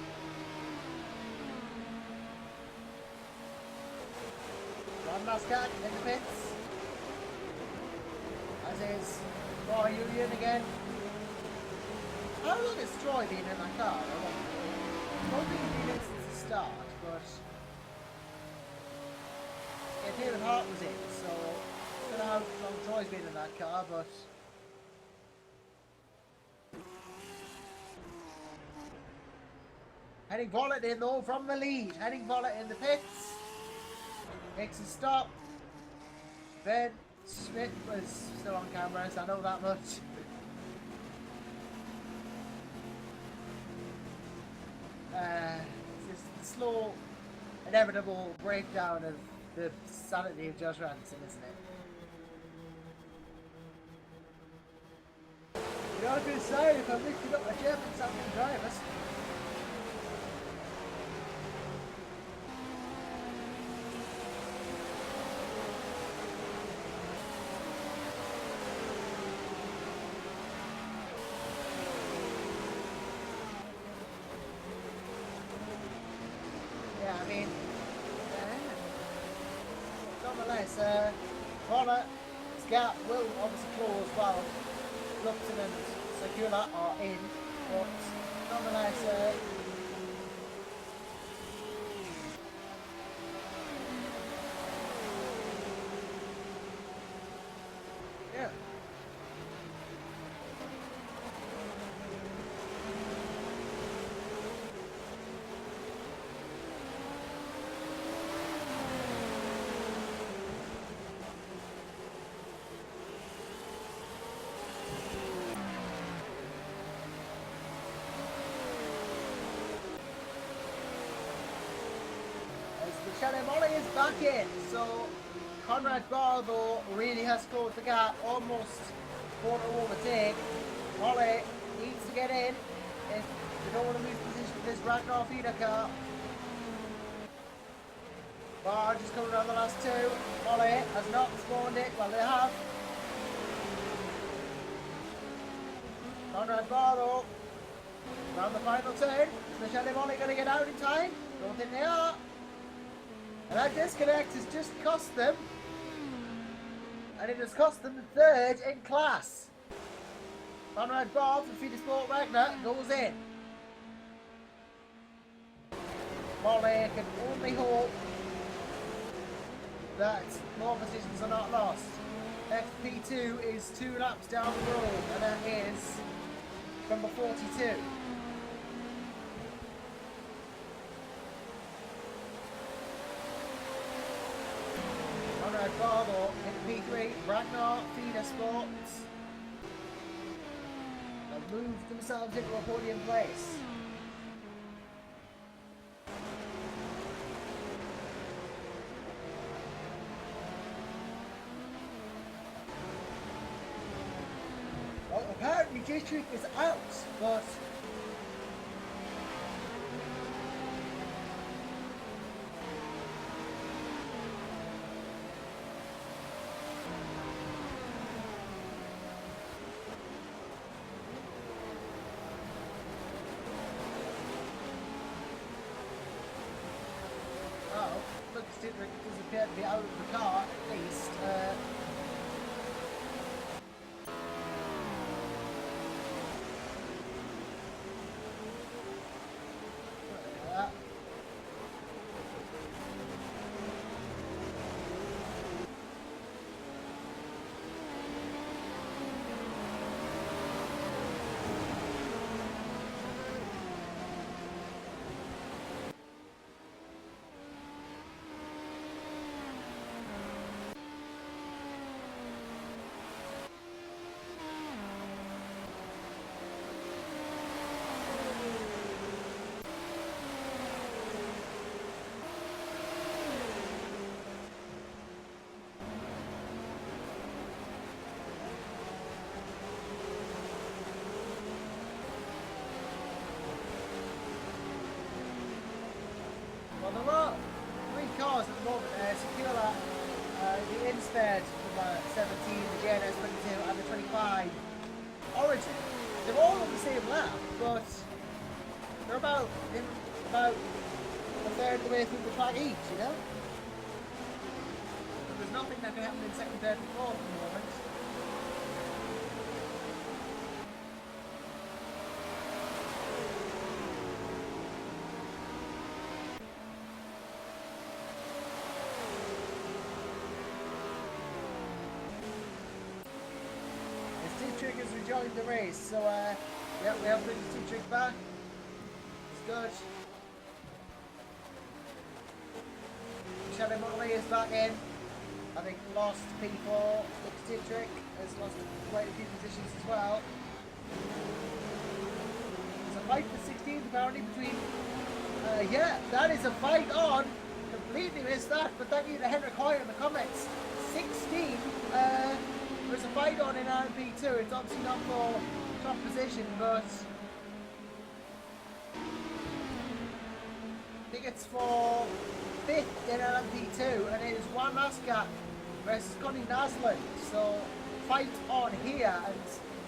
Mascat in the pits, as is Roy Julian again. How long has Troy been in that car? I don't think he's been in since the start, but yeah, David Hart was in, so I don't know how long Troy's been in that car, but Henning Vollett in though from the lead. Henning Vollett in the pits. Makes a stop. Ben Smith was still on camera, so I know that much. It's just the slow, inevitable breakdown of the sanity of Josh Ranson, isn't it? You know, I was going to say, if I'm lifting up my German sounding drivers. Yeah, I mean, nonetheless, Connor, Scout will obviously close while Lupton and Segula are in, but nonetheless, yeah. Molly is back in, so Conrad Barlow really has closed the gap, almost bought to overtake. Molly needs to get in if they don't want to lose position with this Ragnar feeder car. Barge is coming around the last two. Molly has not spawned it, well they have. Conrad Barlow around the final turn. Is Michelle Molly going to get out in time? Don't think they are. And that disconnect has just cost them, and it has cost them the third in class. Conrad Bob from Feeder Sport Ragnar goes in. Molly can only hope that more positions are not lost. FP2 is 2 laps down the road, and that is number 42. Conrad Barlow in P3, Ragnar Feeder Sports have moved themselves into a podium place. Well, apparently J-Trick is out, but considering it does appear to be out of the car at least. Well, there are 3 cars at the moment. Secula, the Instead from 17, the JNS 22, and the 25 Origin. They're all on the same lap, but they're about a third of the way through the track each, you know? But there's nothing that can happen in second, third, and fourth at the moment. Trick has rejoined the race, so yeah, we have British Trick back. It's good. Michelle Motley is back in. I think lost P4. Trick has lost quite a few positions as well. There's a fight for 16th apparently between. Yeah, that is a fight on. Completely missed that, but thank you to Henrik Hoy in the comments. 16. There's a fight on in LMP2. It's obviously not for top position, but I think it's for 5th in LMP2, and it is one Laskat versus Connie Naslund. So fight on here, and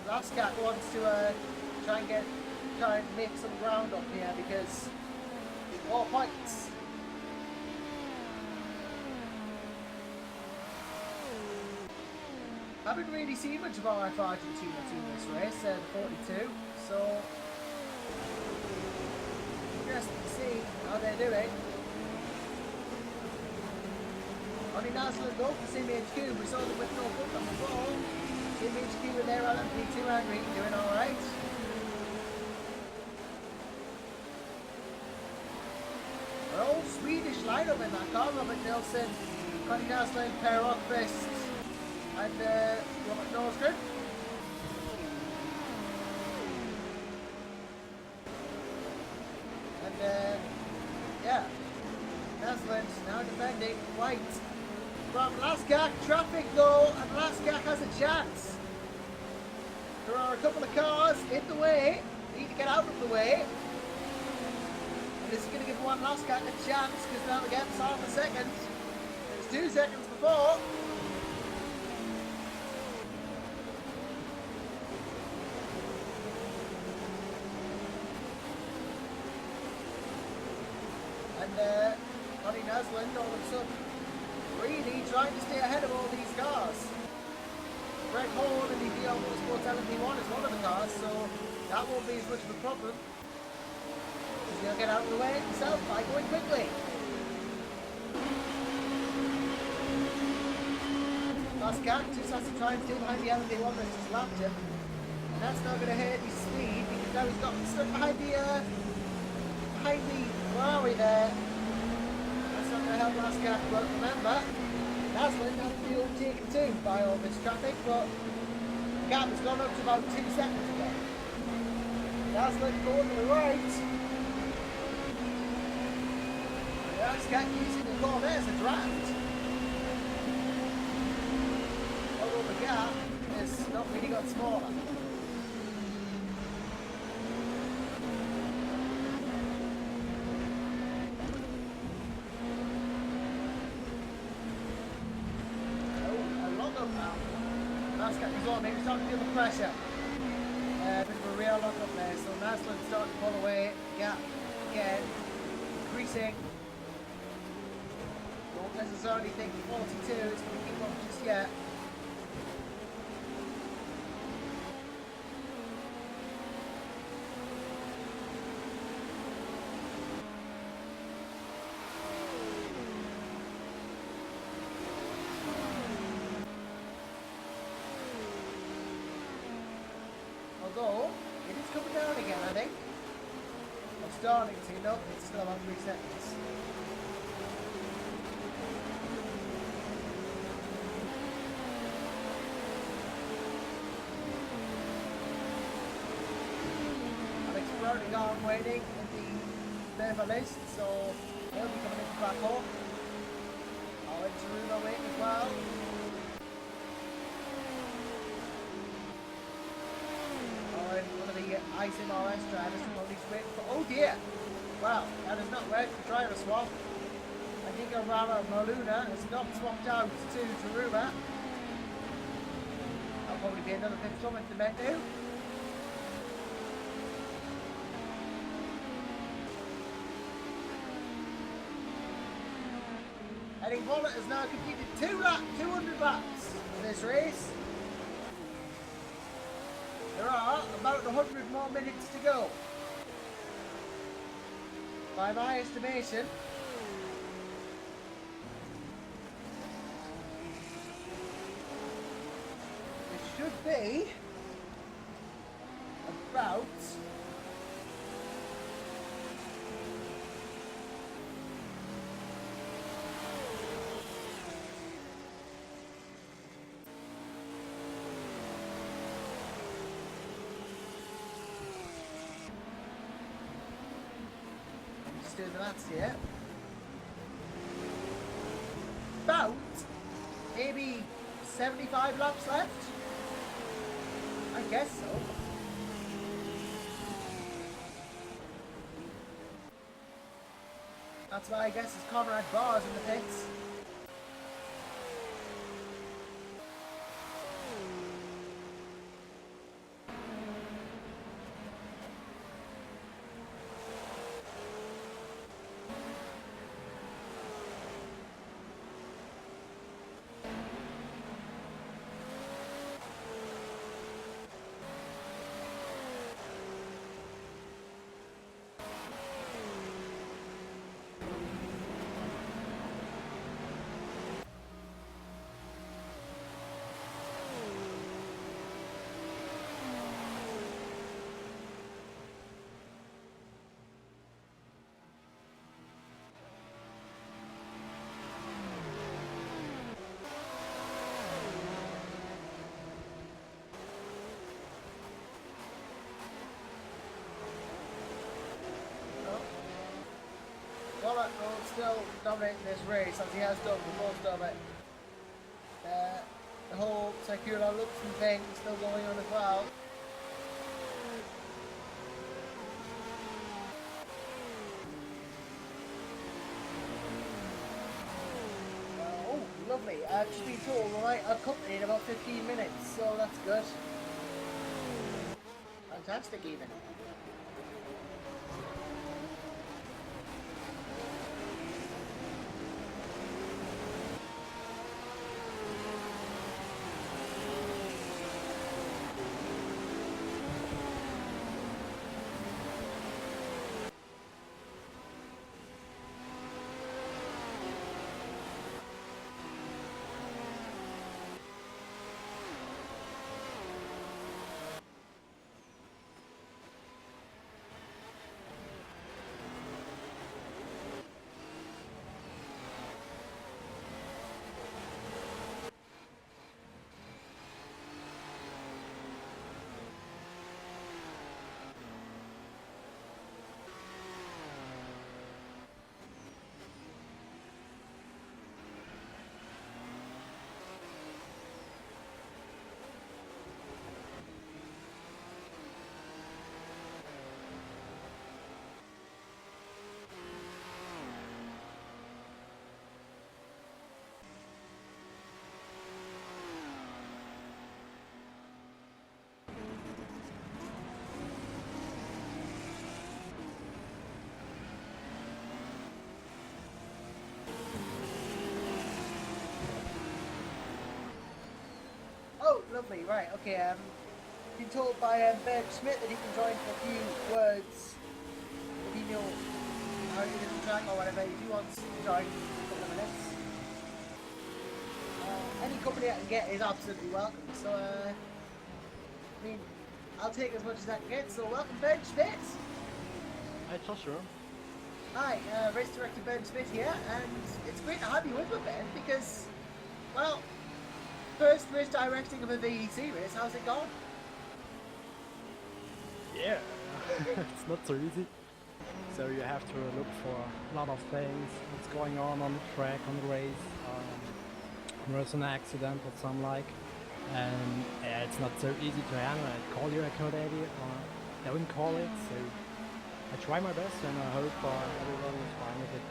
Laskat wants to try and make some ground up here because 4 points. haven't really seen much of RF Argentina 2 in this race, the 42, so interesting to see how they're doing. Only Naslund though for CMHQ, we saw them with no problem before. CMHQ with their LMGT Angry doing alright. An old Swedish lineup in that car, Robert Nilsson, Connie Naslund, Per Rockfist, and Robert Norsgren. And yeah, Naslund now defending White from Laskak. Traffic though, and Laskak has a chance. There are a couple of cars in the way, need to get out of the way. And this is going to give one Laskak a chance because now again it's half a second. There's 2 seconds before. And Connie Naslund all of a sudden really trying to stay ahead of all these cars. Greg Horn and the VR Motorsports LMP1 is one of the cars, so that won't be as much of a problem. He's going to get out of the way himself by going quickly. Laskak, 2 sassy trying still behind the LMP1 that's just lapped him. And that's not going to hurt his speed because now he's got stuck behind the Ferrari there. That's not going to help Laskak, but remember, Naslund has to be overtaken too by all this traffic, but the gap has gone up to about 2 seconds ago. Naslund going to the right. Laskak using the corner as a draft. Although the gap has not really got smaller. Laskak is on, maybe starting to feel the pressure. Bit of a real lock up there, so Naslund starting to pull away, gap again, increasing. Don't necessarily think 42 is going to keep up just yet. Although, it is coming down again, I think. I'm starting to, no, it's still about 3 seconds. Alex Browning waiting in the Bever list, so he'll be coming into back home. Alex Runa waiting as well. One of the ISIM RS drivers from all these waiting for. Oh dear! Wow, that has not worked for driver swap. I think Rama Maluna has not swapped out to Taruma. That'll probably be another pit stop at the menu. Eddie Wallet has now completed 200 laps in this race. There are about 100 more minutes to go. By my estimation, it should be about doing the maths here. About maybe 75 laps left. I guess so. That's why I guess it's Conrad Bars in the pits. still dominating this race as he has done for most of it. The whole circular loops and thing is still going on as well. Oh, lovely. I've just been told we might accompany in about 15 minutes, so that's good. Fantastic even. Lovely, right, okay, been told by Ben Smith that he can join for a few words if he knows how to do the track or whatever, if he wants to join for a couple of minutes. Any company I can get is absolutely welcome, so I mean, I'll take as much as I can get, so welcome Ben Smith! Hi Joshua. Hi, Race Director Ben Smith here, and it's great to have you with me, Ben, because, well, first race directing of a VEC race, how's it gone? Yeah, it's not so easy. So you have to look for a lot of things, what's going on the track, on the race. There was an accident or something like, and yeah, it's not so easy to handle. I call you a code 80 or don't call it, so I try my best and I hope everyone is fine with it.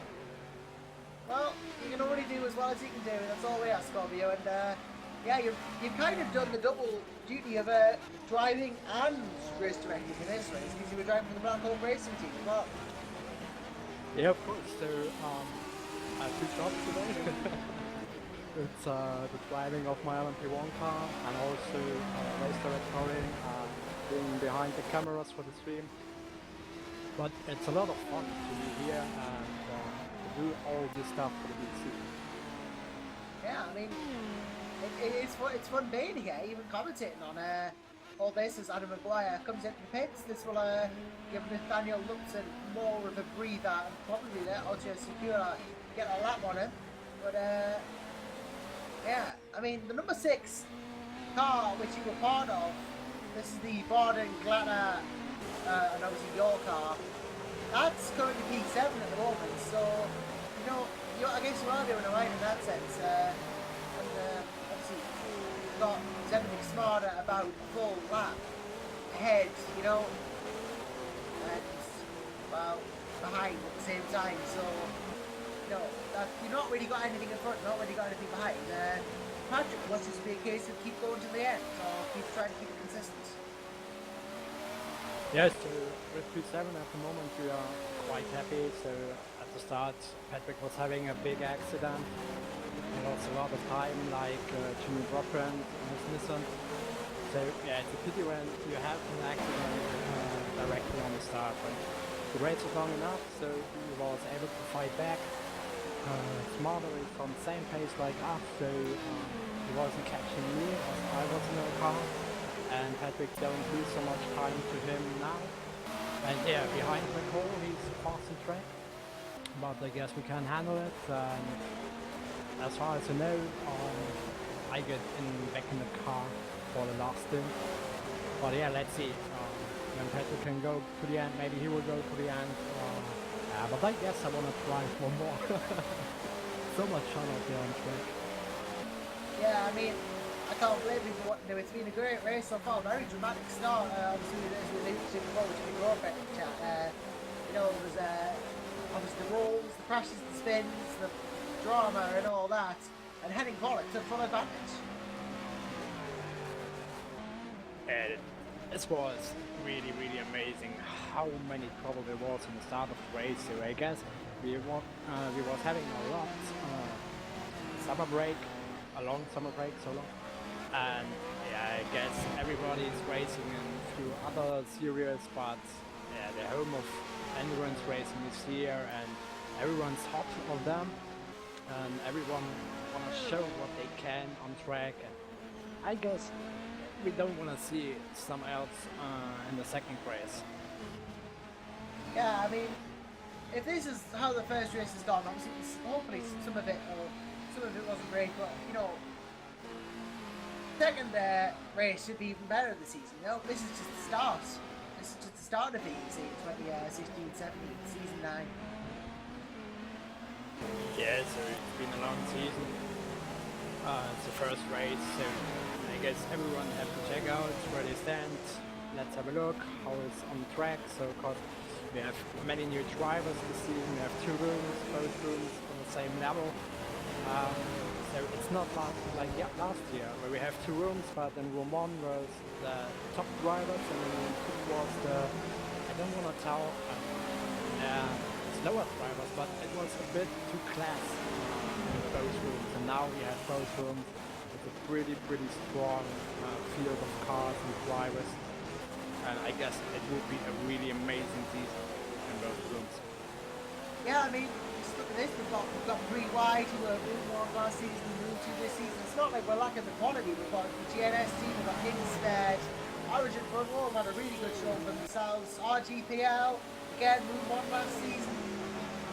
Well, you can only do as well as you can do, that's all we ask of you, and yeah, you've kind of done the double duty of driving and race directing in this race, because you were driving for the Black Hole Racing team as well. Yeah, of course. So I have two jobs today. It's the driving of my LMP1 car and also race directing and being behind the cameras for the stream. But it's a lot of fun to be here and to do all this stuff for the VEC. Yeah, I mean, it's fun being here, even commentating on all this as Adam Maguire comes into the pits. This will give Nathaniel Lupton more of a breather and probably let Ultra Secura get a lap on him. But yeah, I mean, the number 6 car which you were part of, this is the Borden Glatter, and obviously your car, that's currently P7 at the moment, so, you know, I guess you are doing alright in that sense. Obviously, you've got everything smarter about full lap ahead, you know, and, well, behind at the same time, so, you know, you've not really got anything in front, not really got anything behind. Patrick wants us to be a case of keep going to the end, or keep trying to keep it consistent. Yes, so with P7 at the moment we are quite happy, so at the start Patrick was having a big accident. He lost a lot of time, like Jimmy Brockren and his Nissan. So yeah, it's a pity when you have an accident directly on the start, but the race was long enough, so he was able to fight back. Smarter is on the same pace like us, so he wasn't catching me as I was in the car. And Patrick don't lose so much time to him now. And yeah, behind McCall, he's fast in track. But I guess we can handle it. And as far as I know, I get back in the car for the last stint. But yeah, let's see. When Patrick can go to the end, maybe he will go to the end. Yeah, but I guess I want to try one more. So much fun out there on track. Yeah, I mean, I can't blame you for what to do. It's been a great race so far. Very dramatic start. Obviously, as we alluded to before, which we go over in the chat. You know, there was obviously the rolls, the crashes, the spins, the drama, and all that. And Henning Pollock took full advantage. And this was really, really amazing how many trouble there was in the start of the race. So I guess we was having a lot summer break, a long summer break, so long. And yeah, I guess everybody's racing in through other series, but yeah, the home of endurance racing is here, and everyone's hot on them, and everyone want to show what they can on track. And I guess we don't want to see someone else in the second race. Yeah, I mean, if this is how the first race has gone, obviously, hopefully some of it wasn't great, but you know, second race should be even better this season. You know, this is just the start. This is just the start of VEC 2016-17 season 9. Yeah, so it's been a long season. It's the first race, so I guess everyone have to check out where they stand. Let's have a look how it's on the track. So, cause we have many new drivers this season. We have 2 rooms, both rooms on the same level. So it's not like last year where we have 2 rooms, but then room 1 was the top drivers, and then room 2 was the, I don't want to tell, slower drivers, but it was a bit too class in both rooms. And now we have both rooms with a pretty strong field of cars and drivers. And I guess it would be a really amazing season in both rooms. Yeah, I mean, just look at this. We've got 3 wide who were room 1 last season, room 2 this season. It's not like we're lacking the quality. We've got the GNS team, we've got Instead, Origin Front Row have had a really good show for themselves. RGPL, again, room 1 last season.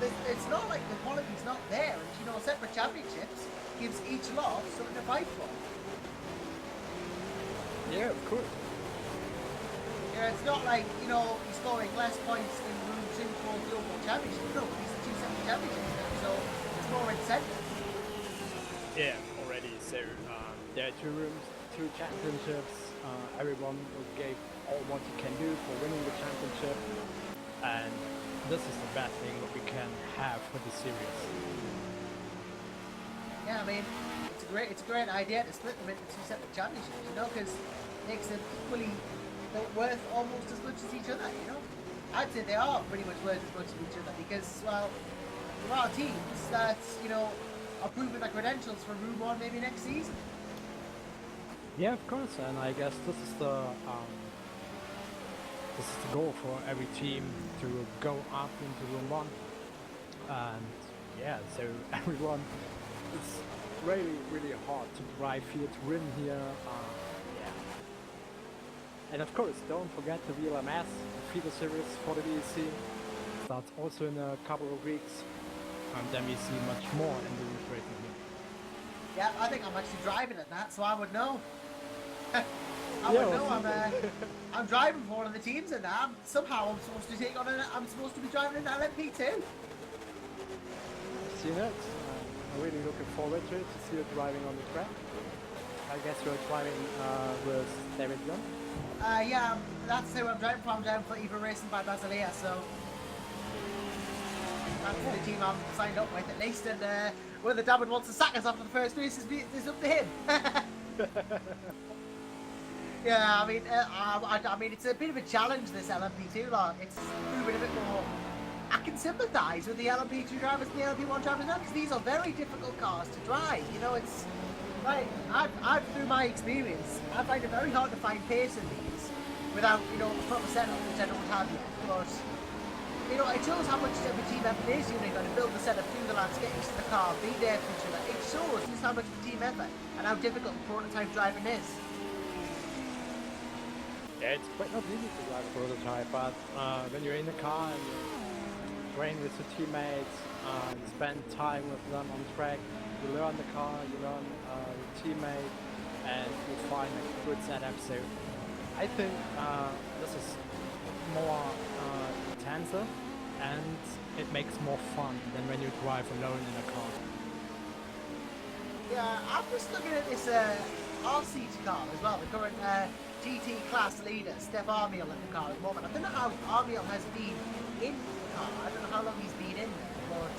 It's not like the quality's not there, and you know, separate championships gives each lot something to fight for. Yeah, of course. Yeah, it's not like, you know, he's scoring less points in room 2 for the overall championship. No, these are 2 separate championships now, so it's more incentive. Yeah, already. So there are 2 rooms, 2 championships. Everyone will give all what you can do for winning the championship, and this is the best thing that we can have for the series. Yeah, I mean, it's a great idea to split them into 2 separate championships, you know, because it makes them equally worth almost as much as each other, you know. I'd say they are pretty much worth as much as each other because, well, there are teams that, you know, are proving their credentials for room 1 maybe next season. Yeah, of course, and I guess this is the goal for every team to go up into room 1. And yeah, so everyone, it's really hard to drive here to win here. And of course, don't forget the VLMS, the feeder series for the VEC. Starts also in a couple of weeks, and then we see much more endurance racing here. Yeah, I think I'm actually driving at that, so I would know. I would know. I'm driving for one of the teams in that. Somehow I'm supposed to take on I'm supposed to be driving an LMP too. See you next. I'm really looking forward to it, to see you driving on the track. I guess you're driving with David Young. Yeah, that's who I'm driving for. I'm driving for Eva Racing by Basilea, so that's the team I'm signed up with at least. And whether David wants to sack us after the first race is up to him. Yeah, I mean, it's a bit of a challenge, this LMP2 lot. It's moving a bit more. I can sympathise with the LMP2 drivers and the LMP1 drivers now because these are very difficult cars to drive. You know, it's like I've through my experience, I find it very hard to find pace in these without, you know, the proper setup which I don't have yet. But you know, it shows how much of a team effort is. You know, you've got to build the setup, do the laps, get used to the car, be there for each other. It shows just how much of a team effort and how difficult prototype driving is. Yeah, it's quite not easy to drive a prototype, but when you're in the car and you train with your teammates, you spend time with them on track, you learn the car, you learn your teammate, and you find a good setup. So I think this is more intensive, and it makes more fun than when you drive alone in a car. Yeah, I'm just looking at this RC car as well, the current GT class leader, Steph Armiel in the car at the moment. I don't know how Armiel has been in the car. I don't know how long he's been in there, but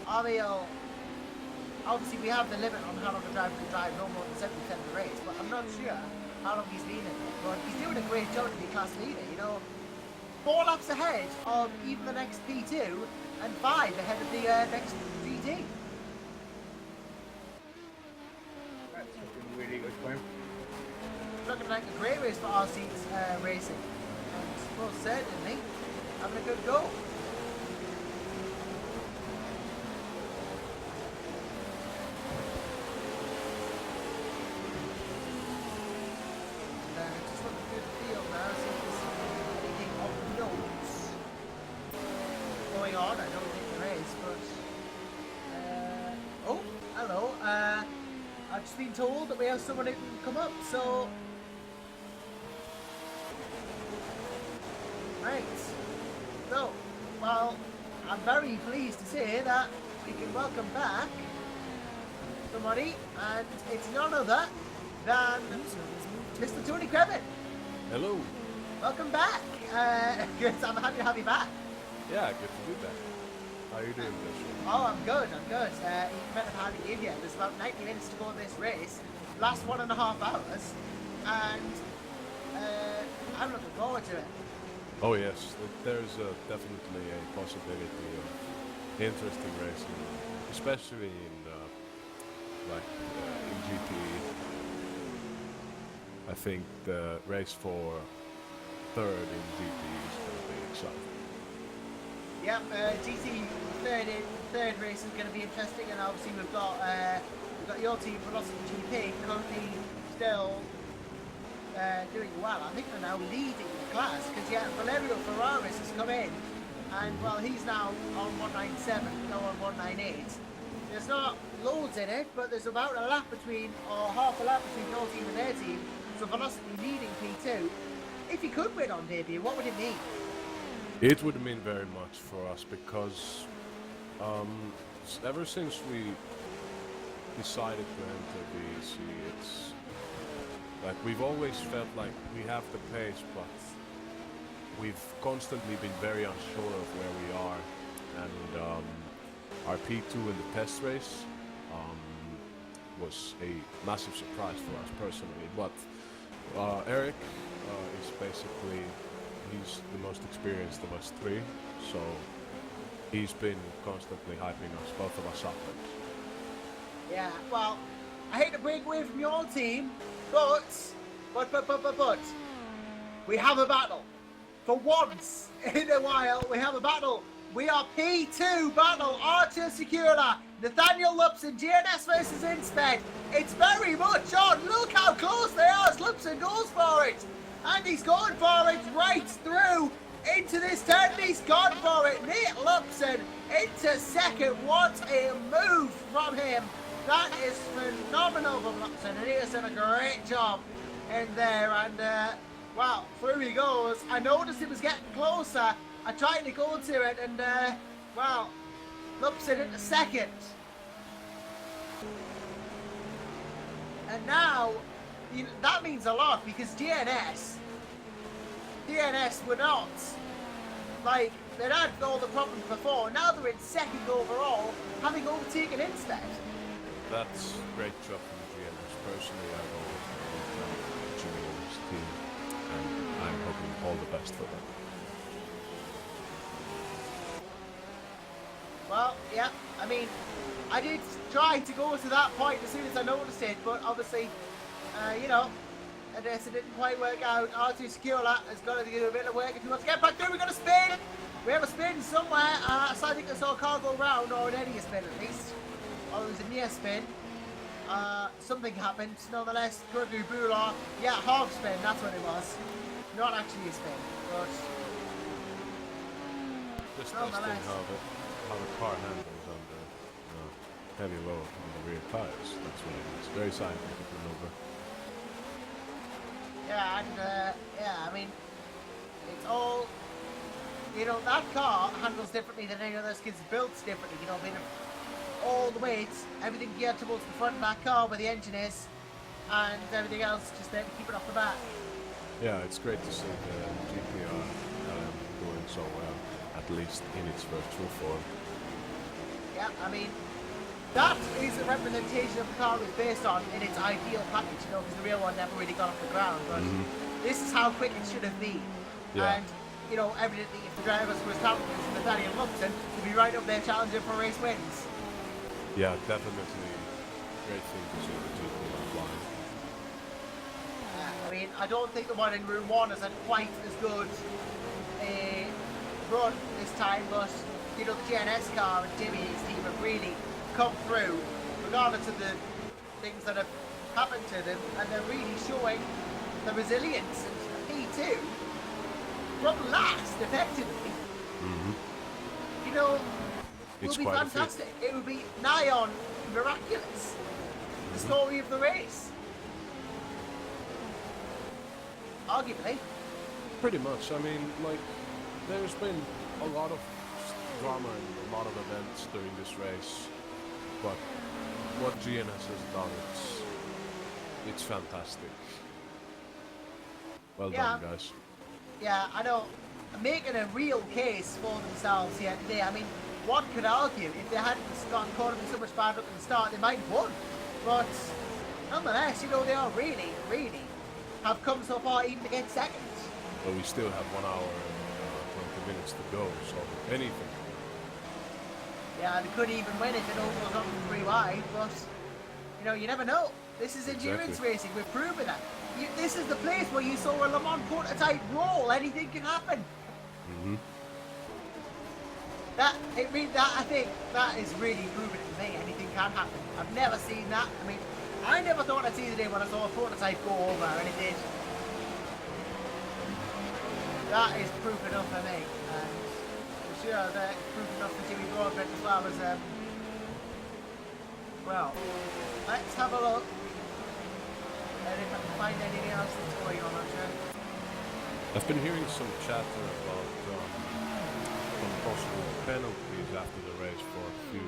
Armiel, obviously we have the limit on how long a driver can drive, no more than 70% of the race, but I'm not sure how long he's been in it. But he's doing a great job to be class leader, you know. 4 laps ahead of even the next P2 and 5 ahead of the next GT. That's looking really good for him. Looking like a great race for RC's racing. And most certainly having a good go. Just looking through the field now, see if there's anything of note going on. I don't think there is, but oh, hello. I've just been told that we have someone who can come up, so right. So, well, I'm very pleased to say that we can welcome back somebody, and it's none other than Mr. Tony Krevin. Hello. Welcome back. Good. I'm happy to have you back. Yeah, good to be back. How are you doing, Joshua? Oh, I'm good. Even better than having you here. There's about 90 minutes to go in this race. Last 1.5 hours, and I'm looking forward to it. Oh yes, there's definitely a possibility of interesting racing, especially in in GT. I think the race for third in GT is going to be exciting. Yep, GT third race is going to be interesting, and obviously we've got your team, Velocity GP, currently still doing well. I think they're now leading the class, because Valerio Ferraris has come in, and well, he's now on 197, no on 198. There's not loads in it, but there's about a lap between, or half a lap between your team and their team, so Velocity leading P2. If he could win on debut, what would it mean? It would mean very much for us, because ever since we decided to enter VEC, it's like we've always felt like we have the pace, but we've constantly been very unsure of where we are, and our P2 in the test race was a massive surprise for us personally, but Eric is basically, he's the most experienced of us three, so he's been constantly hyping us, both of us up. Yeah, well, I hate to break away from your team, but we have a battle. For once in a while, we have a battle. We are P2 battle, Archer Secura, Nathaniel Lupson, GNS versus Insped. It's very much on. Look how close they are as Lupson goes for it. And he's going for it right through into this turn. He's gone for it. Nate Lupson into second. What a move from him. That is phenomenal from Lupson, and he has done a great job in there. And, well, through he goes. I noticed it was getting closer. I tried to go to it, and, well, Lupson into second. And now, that means a lot, because DNS were not, like, they'd had all the problems before. Now they're in second overall, having overtaken Insped. That's great job from GNS. Personally, I've always been a GNS team, and I'm hoping all the best for them. Well, yeah, I mean, I did try to go to that point as soon as I noticed it, but obviously, you know, I guess it didn't quite work out. R2 Secura has got to do a bit of work if he wants to get back through. We've got a spin! We have a spin somewhere, so I think I saw a car go round, or an Eddie spin at least. Or it was a near spin. Something happened. Nonetheless, Kurgu Bula, yeah, half spin, that's what it was. Not actually a spin, but Just testing how the car handles under heavy load on the rear tires. That's what it is. Very scientific maneuver. yeah, and yeah, I mean, it's all you know, that car handles differently than any other skid's built differently, you know, being all the weight, everything geared towards the front of that car where the engine is, and everything else just there to keep it off the back. Yeah, it's great to see the GPR doing so well, at least in its virtual form. Yeah, I mean, that is a representation of the car it's based on in its ideal package, you know, because the real one never really got off the ground, but this is how quick it should have been. Yeah. And, you know, evidently if the drivers were as talented as Nathaniel Lumpton, he'd be right up there challenging for race wins. Yeah, definitely great thing to see the GPR flying. I mean, I don't think the one in Room 1 has had quite as good a run this time, but, you know, the GNS car and Jimmy and his team have really come through, regardless of the things that have happened to them, and they're really showing the resilience. And P2, from last, effectively, you know, will be fantastic. It would be nigh on miraculous. The story of the race. Arguably. Pretty much. I mean, like, there's been a lot of drama and a lot of events during this race, but what GNS has done, it's fantastic. Well done, guys. Yeah, I know. Making a real case for themselves here today. I mean, one could argue if they hadn't gotten caught up in so much bad luck at the start, they might have won. But nonetheless, you know, they are really, really have come so far even to get second. But we still have 1 hour and 20 minutes to go, so anything. Yeah, they could even win if it all goes on 3 wide, but, you know, you never know. This is endurance racing, we've proven that. This is the place where you saw a Le Mans prototype roll, anything can happen. I think that is really proven to me, anything can happen. I've never seen that. I mean, I never thought I'd see the day when I saw a prototype go over, and it did. That is proof enough for me, and I'm sure that it's proof enough for Jimmy Broadbent as well as, well, let's have a look. And if I can find anything else that's going on, I'm sure. I've been hearing some chatter about some possible penalties after the race for a few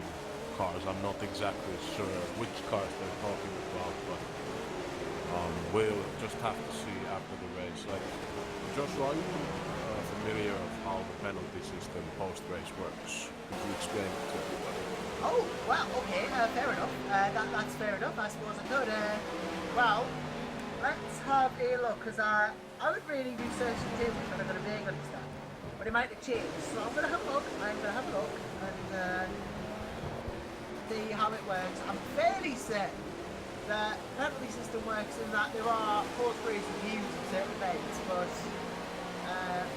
cars. I'm not exactly sure which cars they're talking about, but we'll just have to see after the race. Like, Joshua, are you familiar with how the penalty system post-race works? Could you explain it to everybody? Oh, well, okay, fair enough. That's fair enough, I suppose I could. Well, let's have a look, because I would really research the table if I'm going to vague understand. But it might have changed, so I'm going to have a look, and see how it works. I'm fairly certain that the penalty system works in that there are post-race reviews of certain events, but I'm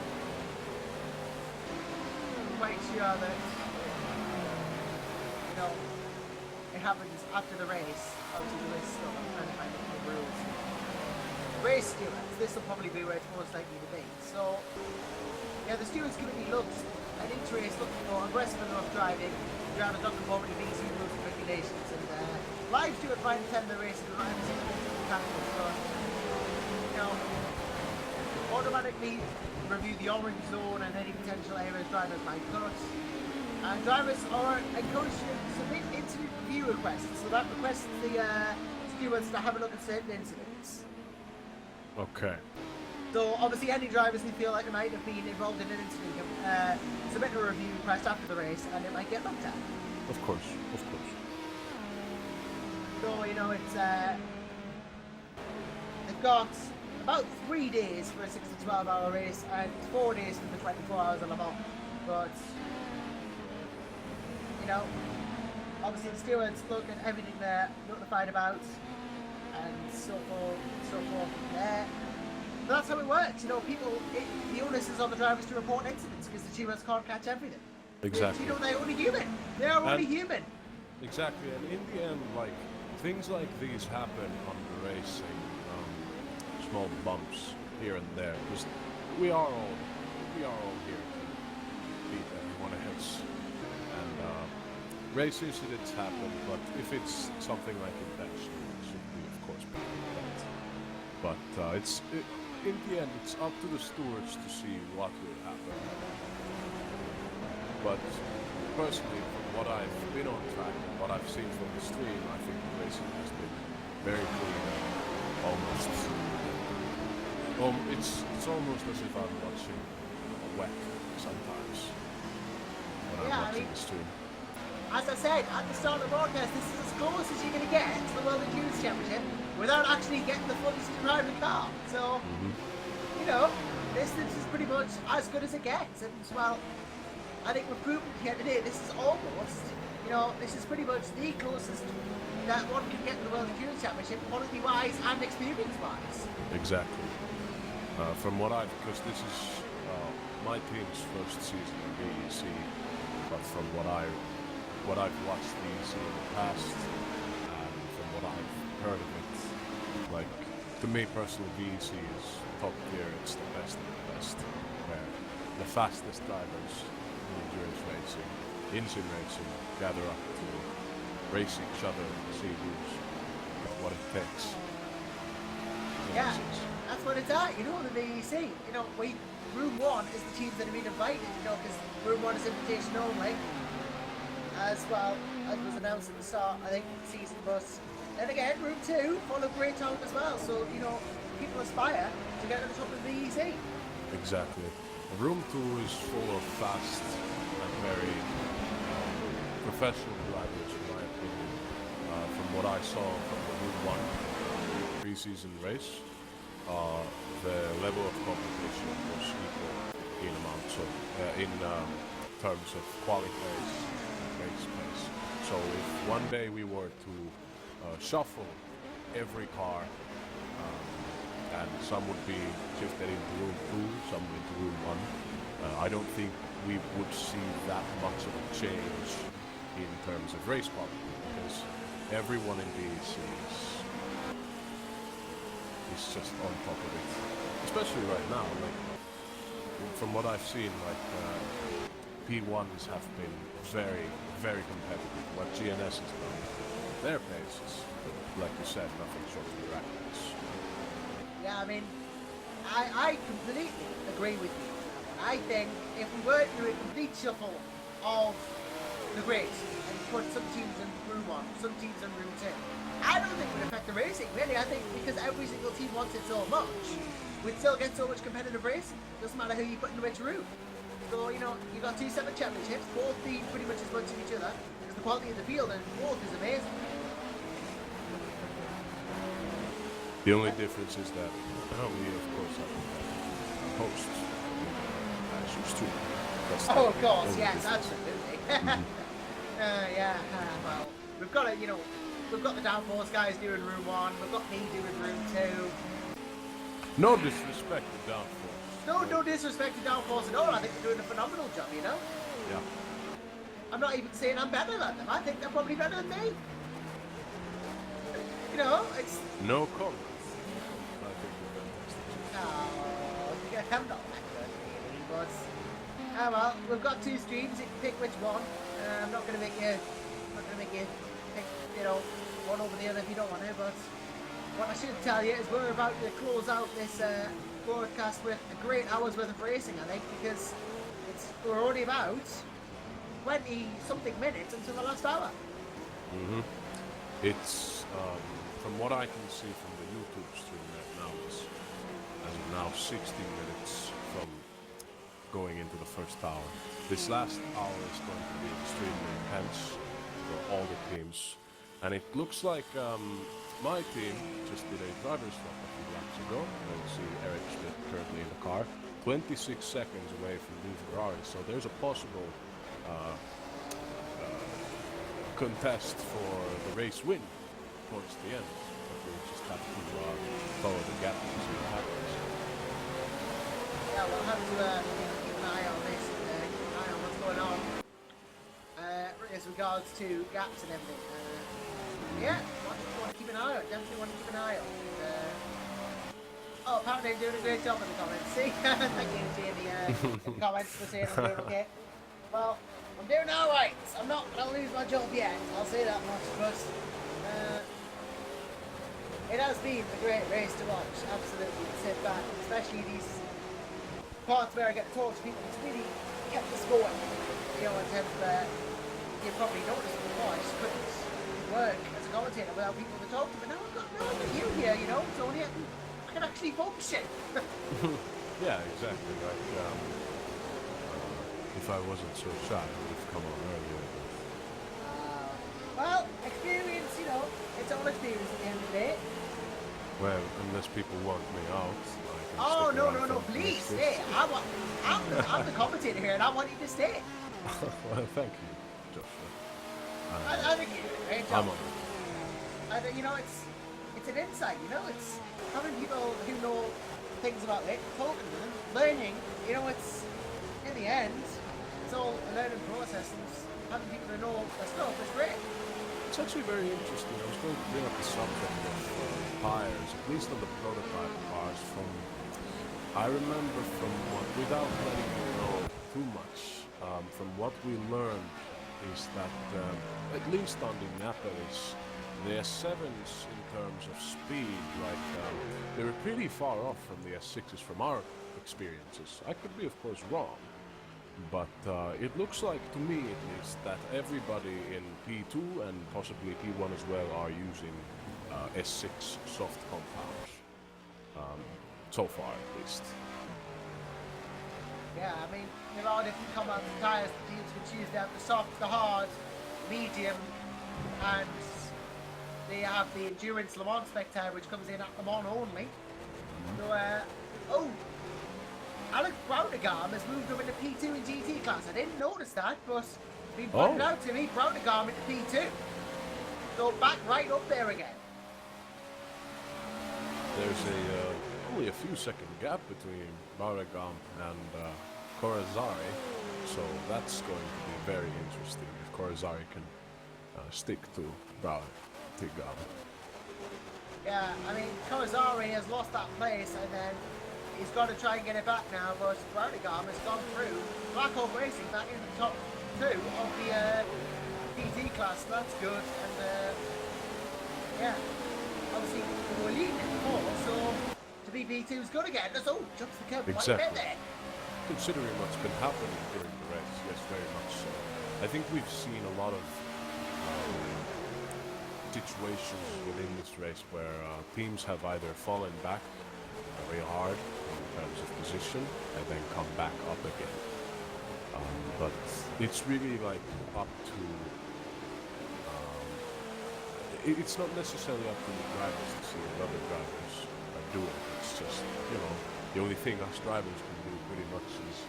quite sure that, you know, it happens after the race. Obviously the race stuff, I'm trying to find out the rules. Race stewards, this will probably be where it's most likely to be. So, yeah, the stewards committee looks at each race looking for aggressive enough driving, drivers not conforming to VEC rules and regulations, and live steward might attend the race and not tackles, but, you know, automatically review the orange zone and any potential areas drivers might cut. And drivers are encouraged to submit incident review requests, so that requests the stewards to have a look at certain incidents. Okay. So obviously any drivers who feel like they might have been involved in an incident can submit a review request after the race and it might get looked at. Of course, of course. So, you know, it's they've got about 3 days for a 6 to 12 hour race and 4 days for the 24 hours of Le Mans. But, you know, obviously the stewards look at everything they're notified about and so forth and so forth from there. But that's how it works, you know, the onus is on the drivers to report incidents because the stewards can't catch everything. Exactly. You know, they're only human. They are only human. Exactly, and in the end, like, things like these happen on the racing, small bumps here and there, because we are all here to beat everyone else. And race incidents happen, but if it's something like intentional, it should be, of course, prevent. But in the end, it's up to the stewards to see what will happen. But personally, from what I've been on track and what I've seen from the stream, I think the racing has been very clean. Almost. It's almost as if I'm watching a WEC sometimes when I'm watching the stream. As I said at the start of the broadcast, this is as close as you're going to get to the World Endurance Championship without actually getting the footage to drive the car. So, you know, this is pretty much as good as it gets. And, well, I think we've proven here today, this is almost, you know, this is pretty much the closest that one can get to the World Endurance Championship, quality-wise and experience-wise. Exactly. From what because this is my team's first season in VEC, but from what I've watched VEC in the past, and from what I've heard of it, like, to me personally, VEC is top tier. It's the best of the best, where the fastest drivers in endurance racing, in sim racing, gather up to race each other and see who's what it takes. Yeah, that's what it's at, you know, the VEC. You know, Room 1 is the teams that have been invited, you know, because Room 1 is invitation only. As well, as was announced at the start, I think, of the season. But then again, Room 2 full of great talent as well. So, you know, people aspire to get to the top of the VEC. Exactly. Room 2 is full of fast and very professional drivers, in my opinion. From what I saw from the Room 1 pre-season race, the level of competition was equal in amounts of, in terms of quality pace and race pace. So if one day we were to shuffle every car, and some would be shifted into Room 2, some into Room 1, I don't think we would see that much of a change in terms of race quality, because everyone in VEC is just on top of it, especially right now. Like, from what I've seen, like P1s have been very, very competitive. What GNS has done, their pace is, like you said, nothing short of miraculous. Yeah, I mean, I completely agree with you. I think if we were to do a complete shuffle of the grid and put some teams in Room 1, some teams in Room 2, I don't think it would affect the racing, really. I think because every single team wants it so much, we'd still get so much competitive racing. Doesn't matter who you put in which room. So, you know, you got 2 separate championships, both being pretty much as much as each other, because the quality of the field and both is amazing. The only difference is that we, of course, have hosts as too. Oh, of course, yes, absolutely. Well, we've got a, you know, we've got the downforce guys doing Room 1, we've got me doing Room 2. No disrespect to downforce. No disrespect to downforce at all. I think they're doing a phenomenal job, you know? Yeah. I'm not even saying I'm better than them. I think they're probably better than me. You know, it's... No comment. I'm not that good, really, but... well, we've got 2 streams, you can pick which one. I'm not going to make you pick, you know, one over the other if you don't want to, but what I should tell you is we're about to close out this broadcast with a great hour's worth of racing, I think, because we're only about 20-something minutes until the last hour. It's, from what I can see from the YouTube stream right now, it's as of now 60 minutes from going into the first hour. This last hour is going to be extremely intense for all the teams, and it looks like my team just did a driver's swap a few laps ago. You see Eric Schmidt currently in the car, 26 seconds away from the Ferrari, so there's a possible contest for the race win towards the end, but we just have to follow the gap and see what happens. Yeah, we'll have to keep an eye on this, keep an eye on what's going on as regards to gaps and everything. Yeah, want to keep an eye on, definitely want to keep an eye on. Oh, apparently I'm doing a great job in the comments. See, thank you, Jamie, in the comments for saying I'm doing okay. Well, I'm doing alright. I'm not going to lose my job yet, I'll say that much, but it has been a great race to watch, absolutely, to sit back, especially these parts where I get to talk to people. It's really kept us going. You know, in terms of, you probably noticed before, I just couldn't work as a commentator without people to talk to. But now I've got you here, you know, so I can actually function. Yeah, exactly. Like, if I wasn't so shy, I would have come on earlier. Well, experience, you know, it's all experience at the end of the day. Well, unless people want me out. Oh, no, please stay. I'm the commentator here and I want you to stay. Well, thank you, Joshua. I think you did a great job. I'm on it. You know, it's an insight, you know, it's having people who know things about it, talking to them, learning, you know, it's, in the end, it's all a learning process, and having people who know their stuff is great. It's actually very interesting. I was going to bring up the subject of tires, at least on the prototype cars. I remember without letting you know too much, from what we learned is that, at least on the Indianapolis, the S7s in terms of speed, they were pretty far off from the S6s from our experiences. I could be, of course, wrong. But it looks like, to me at least, that everybody in P2 and possibly P1 as well are using S6 soft compounds. So far, at least. Yeah, I mean, there are different compounds of tyres. The teams can choose them, the soft, the hard, medium, and they have the Endurance Le Mans spec tyre, which comes in at Le Mans only. So, Alex Brownegam has moved up into P2 and GT class. I didn't notice that, but he pointed out to me, Brownegam into P2. So back right up there again. There's only a few second gap between Brownegam and Corazari, so that's going to be very interesting if Corazari can stick to Brownegam. Yeah, I mean, Corazari has lost that place, and then he's got to try and get it back now, but Brownegam has gone through Black Hawk Racing back in the top 2 of the PT class, so that's good. And yeah, obviously we were leading it before, so to be P2 is good again. So jumps the curb quite a bit there. Considering what's been happening during the race, yes, very much so. I think we've seen a lot of situations within this race where teams have either fallen back very hard in terms of position and then come back up again. But it's really like up to it's not necessarily up to the drivers to see what other drivers are doing. It's just, you know, the only thing us drivers can do pretty much is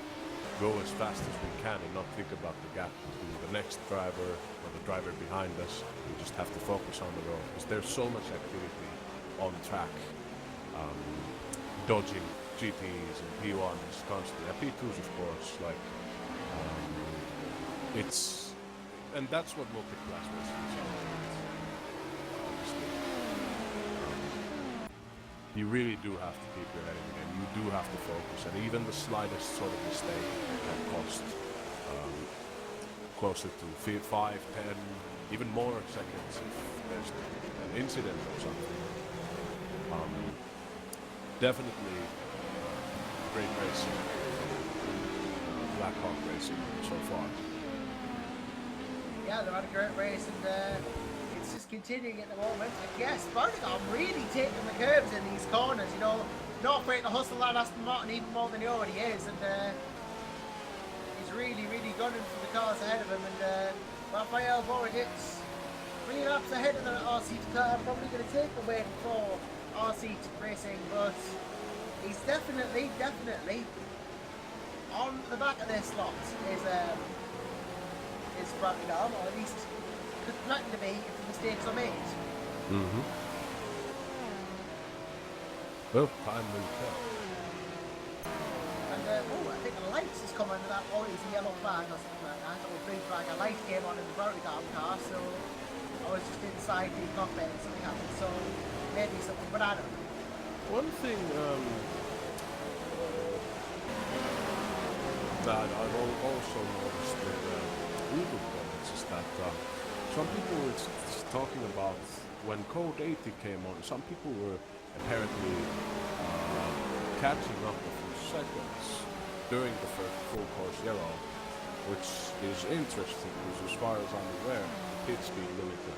go as fast as we can and not think about the gap between the next driver or the driver behind us. We just have to focus on the road because there's so much activity on track. Dodging GTs and P1s constantly, and P2s of course, and that's what multi-class racing is all about, obviously. You really do have to keep your head in the game, you do have to focus, and even the slightest sort of mistake can cost closer to 5, 10, even more seconds if there's an incident or something. Definitely great racing, Black Hawk Racing so far. Yeah, they're had a great race, and it's just continuing at the moment. And yes, Brownegam really taking the curves in these corners, you know, not afraid to hustle that Aston Martin even more than he already is, and he's really gunning for the cars ahead of him, and Raphael Borigit's 3 laps ahead of the RC car, probably going to take the win for RC Racing, but he's definitely on the back of their slot is Brownegam, or at least could threaten to be if the mistakes are made. Well, time will tell. And I think a light has come under that, or it's a yellow flag or something like that, or a blue flag. A light came on in the Brownegam car, so I was just inside the cockpit and something happened, so maybe something, but I don't know. One thing that I've also noticed with Google comments is that some people were talking about when Code 80 came on, some people were apparently catching up a few seconds during the first full course yellow which is interesting because as far as I'm aware, the pit speed limiter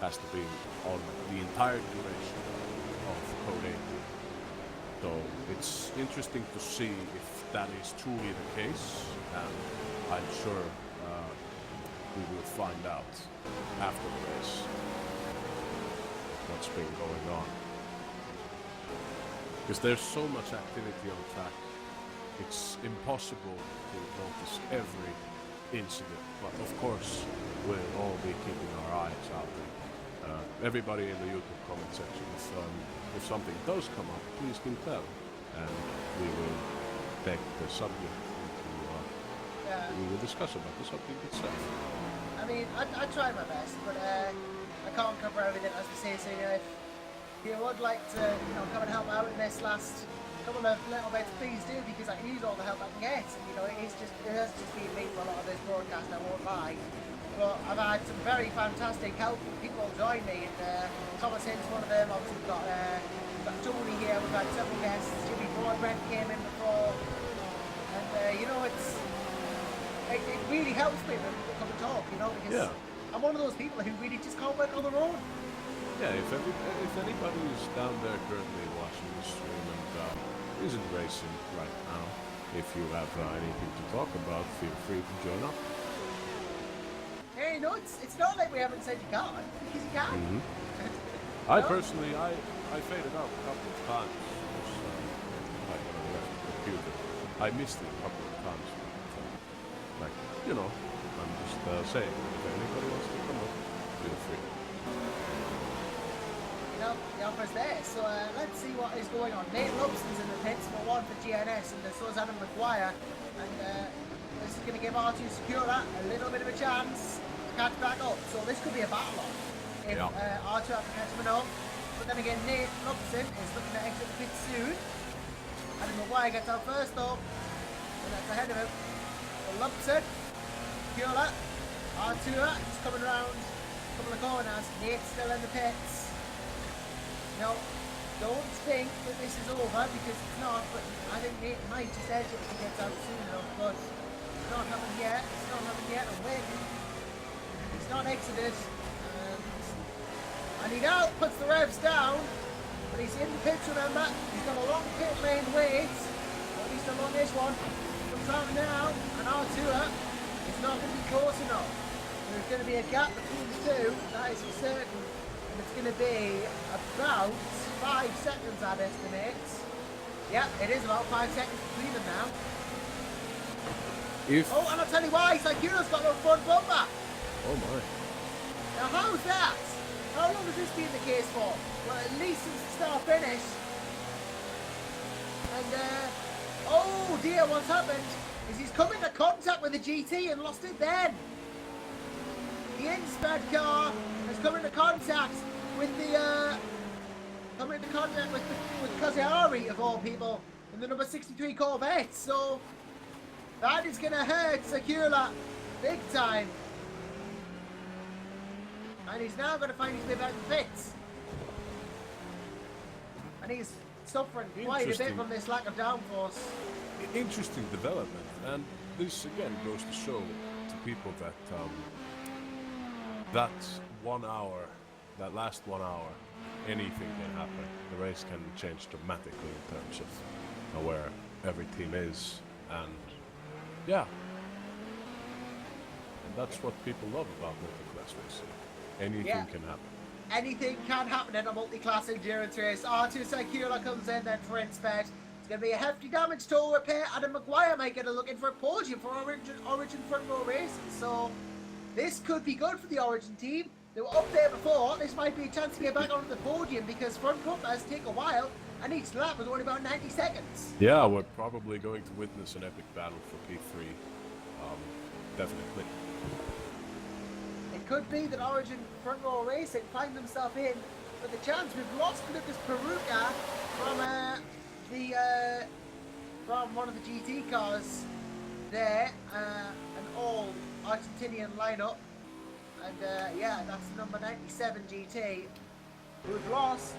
has to be on the entire duration of Code 8. So it's interesting to see if that is truly the case, and I'm sure we will find out after the race what's been going on. Because there's so much activity on track, it's impossible to notice every incident, but of course we'll all be keeping our eyes out. Everybody in the YouTube comment section, if something does come up, please do tell, and we will take the subject into, we will discuss about the subject itself. I mean, I try my best, but I can't cover everything, as we say, so if you would like to, come and help out in this last couple of little bits, please do, because I can use all the help I can get, and it has just been me for a lot of this broadcast, I won't lie. But I've had some very fantastic helpful people join me, and Thomas Hint's one of them. Obviously we've got Tony here, we've had several guests. Jimmy Broadbent came in before, and it really helps me when people come and talk, because I'm one of those people who really just can't work on their own. Yeah, if anybody is down there currently watching the stream and isn't racing right now, if you have anything to talk about, feel free to join up. Hey, it's not like we haven't said you can't, because you can. Mm-hmm. I personally, I faded out a couple of times. When I left the computer, I missed it a couple of times. But, I'm just saying, if anybody wants to come up, feel free. The offer's there, so let's see what is going on. Nate Lobson's in the pits for one for GNS, and so is Adam McGuire, and this is going to give R2 Secura a little bit of a chance to catch back up, so this could be a battle on if R2 have to catch him up. But then again, Nate Lobson is looking to exit the pit soon. Adam McGuire gets out first though, and that's ahead of him. So Lobson, Secura, R2 is coming around a couple of corners. Nate's still in the pits. Don't think that this is over, because it's not, but I think Nate might just edge it if he gets out soon enough, but it's not happened yet, I'm waiting. He's not exited, and he now puts the revs down, but he's in the pits, remember. He's got a long pit lane wait, or at least along this one. Comes out now, and R2 is not going to be close enough. There's going to be a gap between the two, that is for certain. It's going to be about 5 seconds, I'd estimate. Yeah, it is about 5 seconds between them now. Oh, and I'll tell you why, Sakura's got no front bumper. Oh my. Now how's that? How long has this been the case for? Well, at least since the start finish. And, oh dear, what's happened is he's come into contact with the GT and lost it then. The Insped car has come into contact with with Kaziari of all people in the number 63 Corvette, so that is gonna hurt Sakura big time. And he's now gonna find his way back to pits. And he's suffering quite a bit from this lack of downforce. Interesting development, and this again goes to show to people that that 1 hour, that last 1 hour, anything can happen. The race can change dramatically in terms of where every team is, and yeah, and that's what people love about multi-class racing. Anything can happen. Anything can happen in a multi-class endurance race. R2 Sakura comes in then for Insped. It's going to be a hefty damage toll repair. Adam McGuire might get a look in for a podium for Origin front row racing, so this could be good for the Origin team. They were up there before. This might be a chance to get back onto the podium, because front bumpers take a while, and each lap was only about 90 seconds. Yeah, we're probably going to witness an epic battle for P3. Definitely. It could be that Origin front row racing find themselves in with the chance. We've lost Lucas Peruka from one of the GT cars there, an all Argentinian lineup, and yeah, that's the number 97 GT, who've lost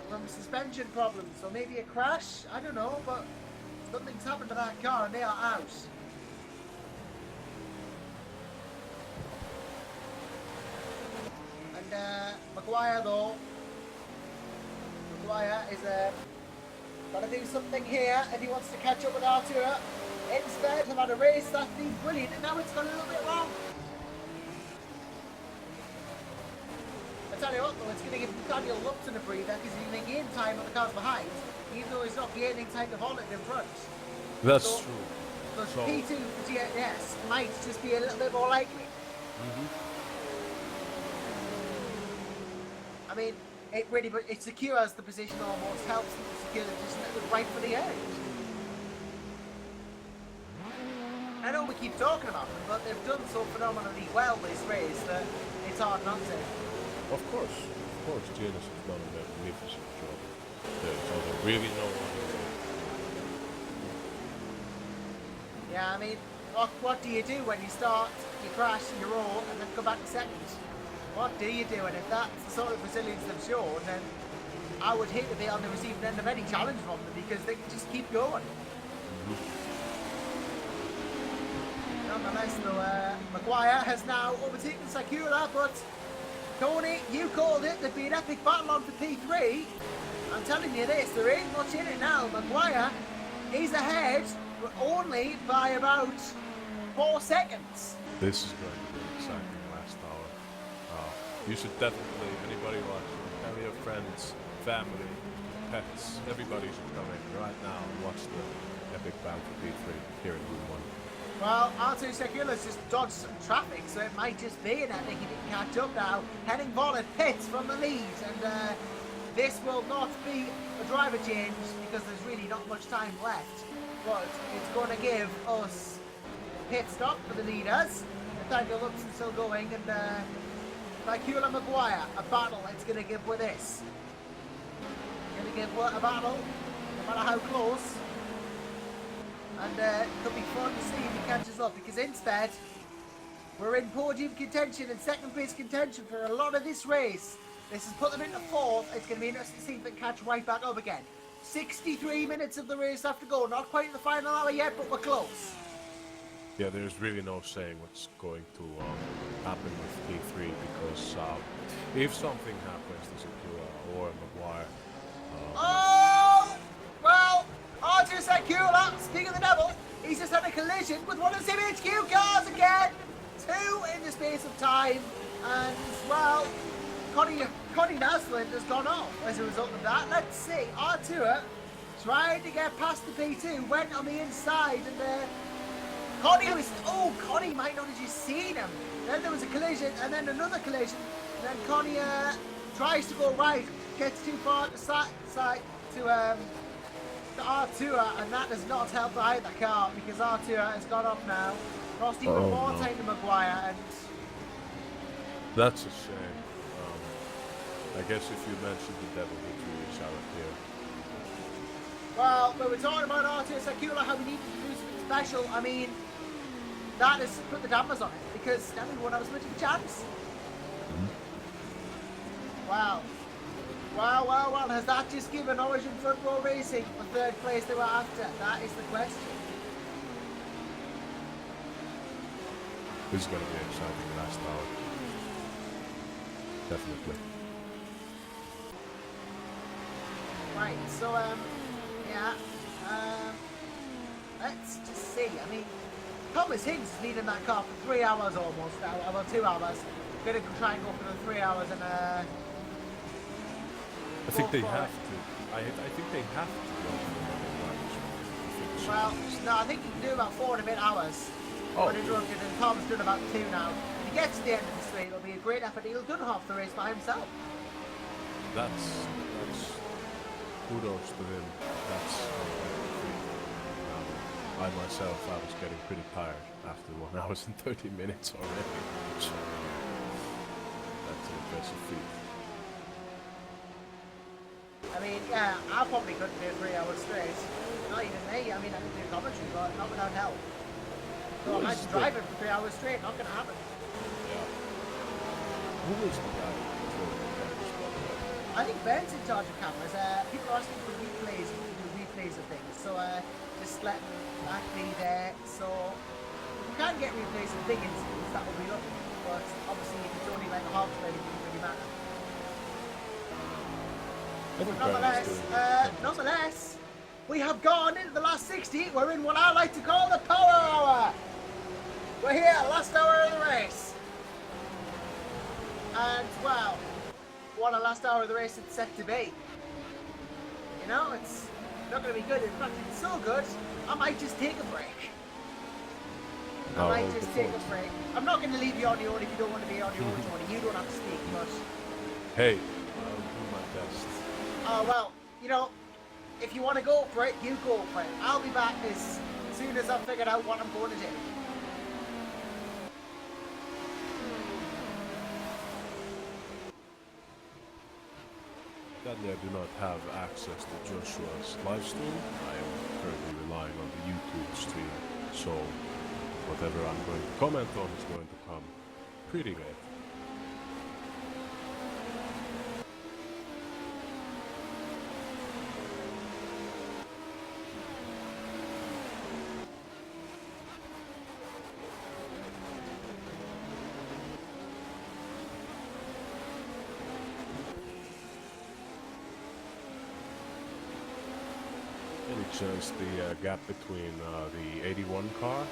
from suspension problems, so maybe a crash, I don't know, but something's happened to that car and they are out. And Maguire though, Maguire is got to do something here if he wants to catch up with Arturo. Instead, they've had a race that's been brilliant, and now it's gone a little bit wrong. I tell you what though, it's going to give Daniel Lupton a breather because he's going to gain time on the cars behind, even though he's not gaining time to hold it in front. That's so, true. So So- P2 for GS might just be a little bit more likely. I mean, it really, but it secures the position almost, helps them to secure the position that was right for the end. I know we keep talking about them, but they've done so phenomenally well this race that it's hard not to. Of course, Janus has done a magnificent job. So they really know what to do. Yeah, I mean, what do you do when you start, you crash, you roll, and then come back to second? What do you do? And if that's the sort of resilience they've shown, then I would hate to be on the receiving end of any challenge from them because they can just keep going. Nonetheless, though, Maguire has now overtaken Sakura, but Tony, you called it. There'd be an epic battle on for P3. I'm telling you this, there ain't much in it now. Maguire is ahead, but only by about 4 seconds. This is going to be an exciting last hour. You should definitely, anybody watching, tell your friends, family, pets, everybody should come in right now and watch the epic battle for P3 here in Room 1. Well, Artur Sekula's just dodged some traffic, so it might just be an epic if he can catch up now. Heading for the pits from the lead, and this will not be a driver change because there's really not much time left. But it's going to give us a pit stop for the leaders. Nathaniel Luxon's still going, and Sekula Maguire, a battle it's going to give with this. Going to give a battle, no matter how close. And it could be fun to see if he catches up, because instead we're in podium contention and second place contention for a lot of this race. This has put them into fourth. It's going to be interesting to see if they can catch right back up again. 63 minutes of the race have to go. Not quite in the final hour yet, but we're close. Yeah, there's really no saying what's going to happen with P3 because if something happens to Sakura or Maguire, Oh! Well, Artur Sekula, speaking of the devil, he's just had a collision with one of the HQ cars again. 2 in the space of time. And, well, Connie Naslund has gone off as a result of that. Let's see. Artur tried to get past the P2, went on the inside, and Connie might not have just seen him. Then there was a collision, and then another collision, and then Connie tries to go right, gets too far to Artur, and that does not help either car because Artur has gone off now. Lost even more time to Maguire, and that's a shame. I guess if you mentioned the devil, he'd really shout up here. well, we were talking about Artur Sekula, how we need to do something special. I mean, that has put the dampers on it because everyone else much of a chance. Wow. Well, has that just given Origin Front Row Racing the third place they were after? That is the question. This is going to be an exciting last hour. Definitely. Right, so, let's just see. I mean, Thomas Hinds has been in that car for 3 hours almost now, well, 2 hours. Gonna try and go for the 3 hours and, I think they have to. I think they have to go for well, no, I think he can do about 4 and a bit hours. Uninterrupted, and Tom's done about 2 now. If he gets to the end of the straight, it'll be a great effort. He'll done half the race by himself. That's kudos to him. That's I myself, I was getting pretty tired after 1 hour and 30 minutes already. So that's an impressive feat. I mean, yeah, I probably couldn't do 3 hours straight. Not even me. I mean, I can do commentary, but not without help. So imagine driving for 3 hours straight. Not going to happen. Yeah. Who is the guy? I think Ben's in charge of cameras. People are asking for replays of things. So just let that be there. So if you can get replays of big incidents, that would be lovely. But obviously, if it's only like a half play, it doesn't really matter. Nonetheless, we have gone into the last 60. We're in what I like to call the power hour. We're here, last hour of the race. And, well, what a last hour of the race it's set to be. You know, it's not going to be good. In fact, it's so good, I might just take a break. I might just take a break. I'm not going to leave you on your own if you don't want to be on your own, Tony. You don't have to speak, but... Hey, I'll do my best. Oh, well, you know, if you want to go for it, you go for it. I'll be back as soon as I've figured out what I'm going to do. Sadly, I do not have access to Joshua's live stream. I am currently relying on the YouTube stream, so whatever I'm going to comment on is going to come pretty late. Any chance the gap between the 81 car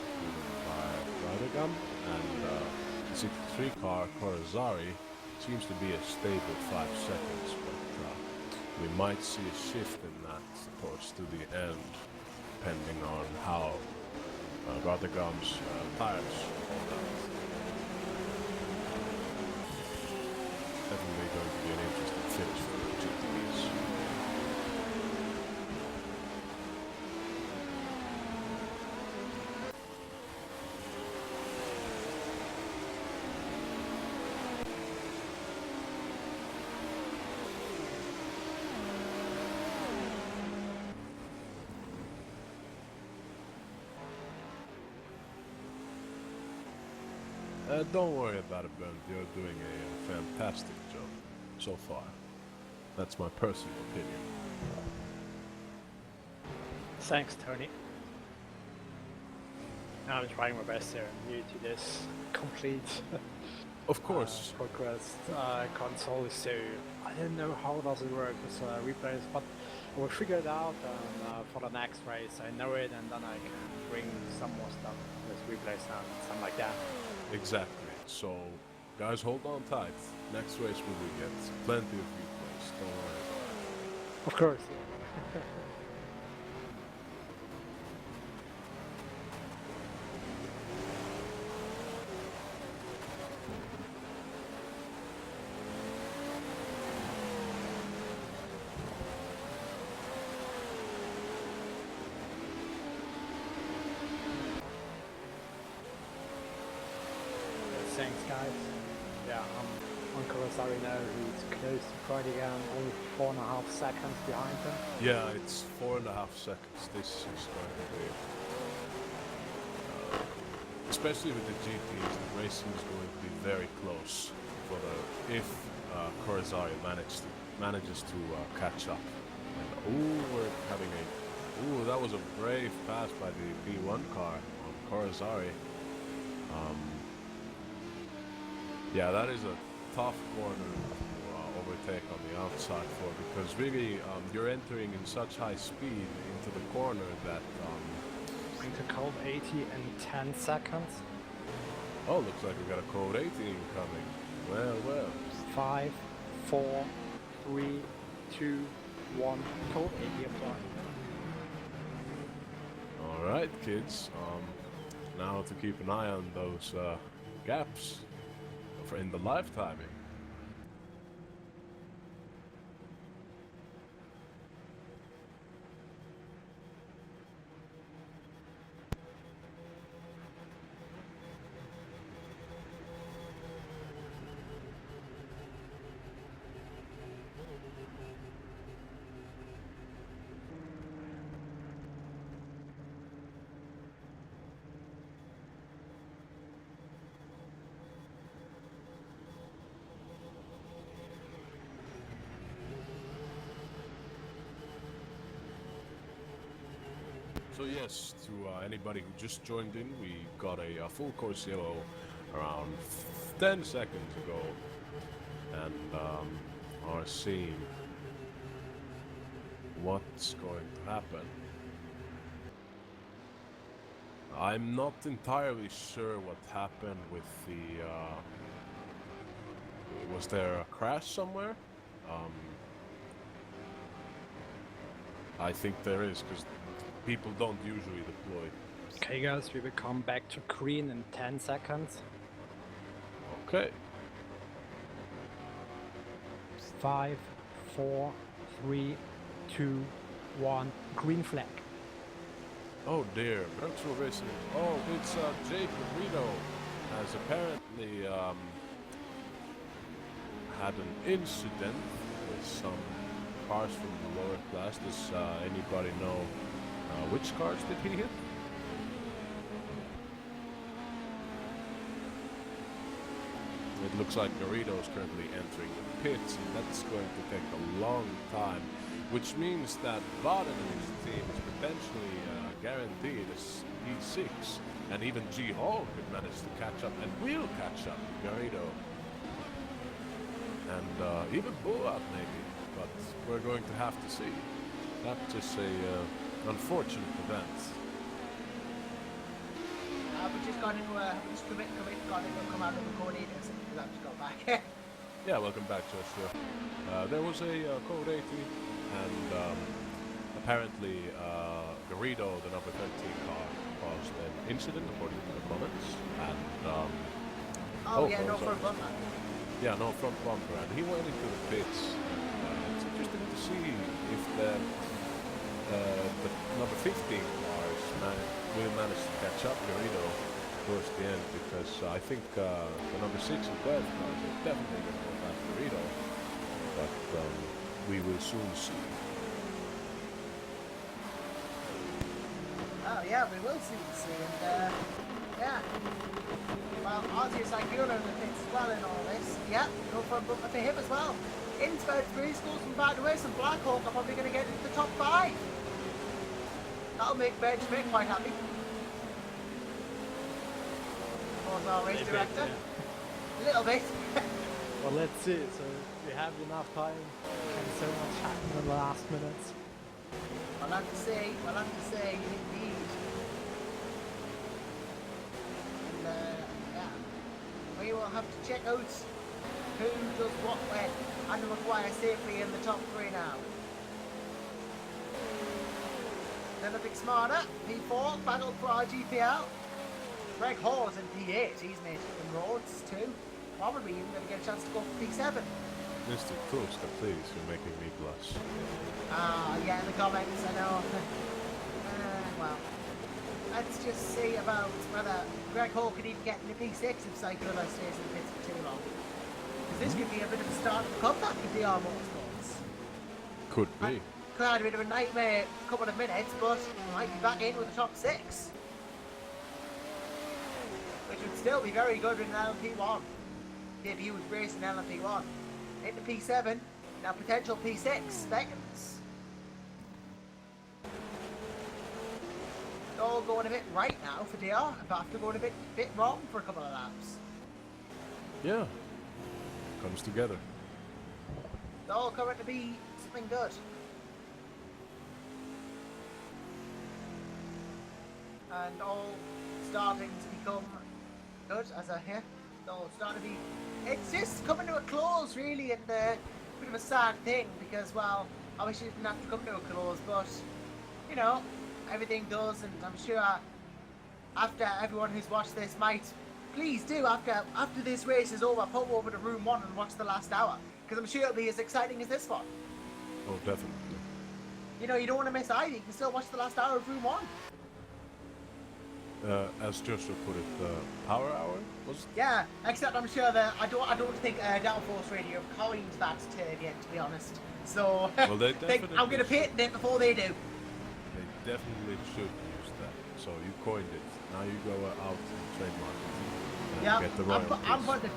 by Radagam and the 63 car Corazari seems to be a stable 5 seconds, but we might see a shift in that towards to the end, depending on how Radagam's tires hold out. Definitely going to be an interesting finish for the GTs. Don't worry about it, Ben. You're doing a fantastic job so far. That's my personal opinion. Thanks, Tony. I'm trying my best here. I'm new to this complete of course progressed console, so I don't know how does it work with replays, but I will figure it out for the next race. I know it, and then I can bring some more stuff with replays and something like that. Exactly. So, guys, hold on tight. Next race we will get plenty of replays. Don't worry about it. Of course. Thanks, guys. Yeah, on Corazari now, he's close to Friday again, only 4.5 seconds behind him. Yeah, it's 4.5 seconds. This is going to be... especially with the GTs, the racing is going to be very close for the... if Corazari manages to catch up. And, ooh, we're having a... ooh, that was a brave pass by the P1 car on Corazari. Yeah, that is a tough corner to overtake on the outside for, because really you're entering in such high speed into the corner that... going to code 80 in 10 seconds. Oh, looks like we got a code 80 incoming. Well, well. 5, 4, 3, 2, 1. Code 80 applied. Alright, kids. Now to keep an eye on those gaps in the live timing. So yes, to anybody who just joined in, we got a full course yellow around 10 seconds ago, and are seeing what's going to happen. I'm not entirely sure what happened with the... was there a crash somewhere? I think there is, because people don't usually deploy. Okay guys, we will come back to green in 10 seconds. Okay. 5, 4, 3, 2, 1, green flag. Oh dear, virtual racing. Oh, it's Jake Reno has apparently had an incident with some cars from the lower class. Does anybody know which cars did he hit? It looks like Garrido is currently entering the pits, and that's going to take a long time, which means that Vaden and his team is potentially guaranteed a P6, and even G Hall could manage to catch up, and will catch up to Garrido. And even Bullock maybe, but we're going to have to see. That's just a unfortunate event. We're just going to come out of the coordinators because I've just got back. Yeah, welcome back, Joshua. There was a code 80, and apparently Garrido, the number 13 car, caused an incident according to the comments, and no front bumper. Yeah, no front bumper, and he went into the pits. It's interesting to see if the number 15 cars will manage to catch up Garrido towards the end, because I think the number 6 and 12 cars are definitely going to go past Garrido, but we will soon see. Oh yeah, we will soon see, and yeah. Well, Arceus Aguila in the pits as well in all this. Yeah, no front bumper for him as well. Innsbruck 3 schools from back to West and Blackhawk are probably going to get into the top 5. That'll make Benjamin quite happy. Was our race director. A little bit. Well, let's see. So we have enough time. Can so much happen in the last minutes. I'll have to say, indeed. And yeah, we will have to check out who does what when and McGuire safely in the top 3 now. Then a big smarter, P4, battled for our GPL. Greg Hawes in P8, he's made inroads too. Probably even going to get a chance to go for P7. Mr. Tuska, please, you're making me blush. Yeah, in the comments, I know. Well, let's just see about whether Greg Hall could even get into P6 if Cyclilla stays in the pits for too long. Because this could be a bit of a start of a comeback for DR Motorsports. Could be. Could have had a bit of a nightmare couple of minutes, but might be back in with the top 6. Which would still be very good in LMP1. If he was racing LMP1. Into P7, now potential P6 seconds. It's all going a bit right now for DR, but after going a bit wrong for a couple of laps. Yeah. Comes together. It's all coming to be something good. And all starting to become good, as I hear. It's all starting to be... It's just coming to a close, really, and a bit of a sad thing, because, well, I wish it didn't have to come to a close, but, you know, everything does, and I'm sure after everyone who's watched this might, please do, after this race is over, pop over to room 1 and watch the last hour, because I'm sure it'll be as exciting as this one. Oh, definitely. You know, you don't want to miss either, you can still watch the last hour of room 1. As Joshua put it, power hour, was it? Yeah, except I'm sure that I don't think Downforce Radio have coined that term yet, to be honest. So well, they I'm going to patent it before they do. They definitely should use that. So you coined it. Now you go out and trademark it. And Yeah, get the royalties. I'm putting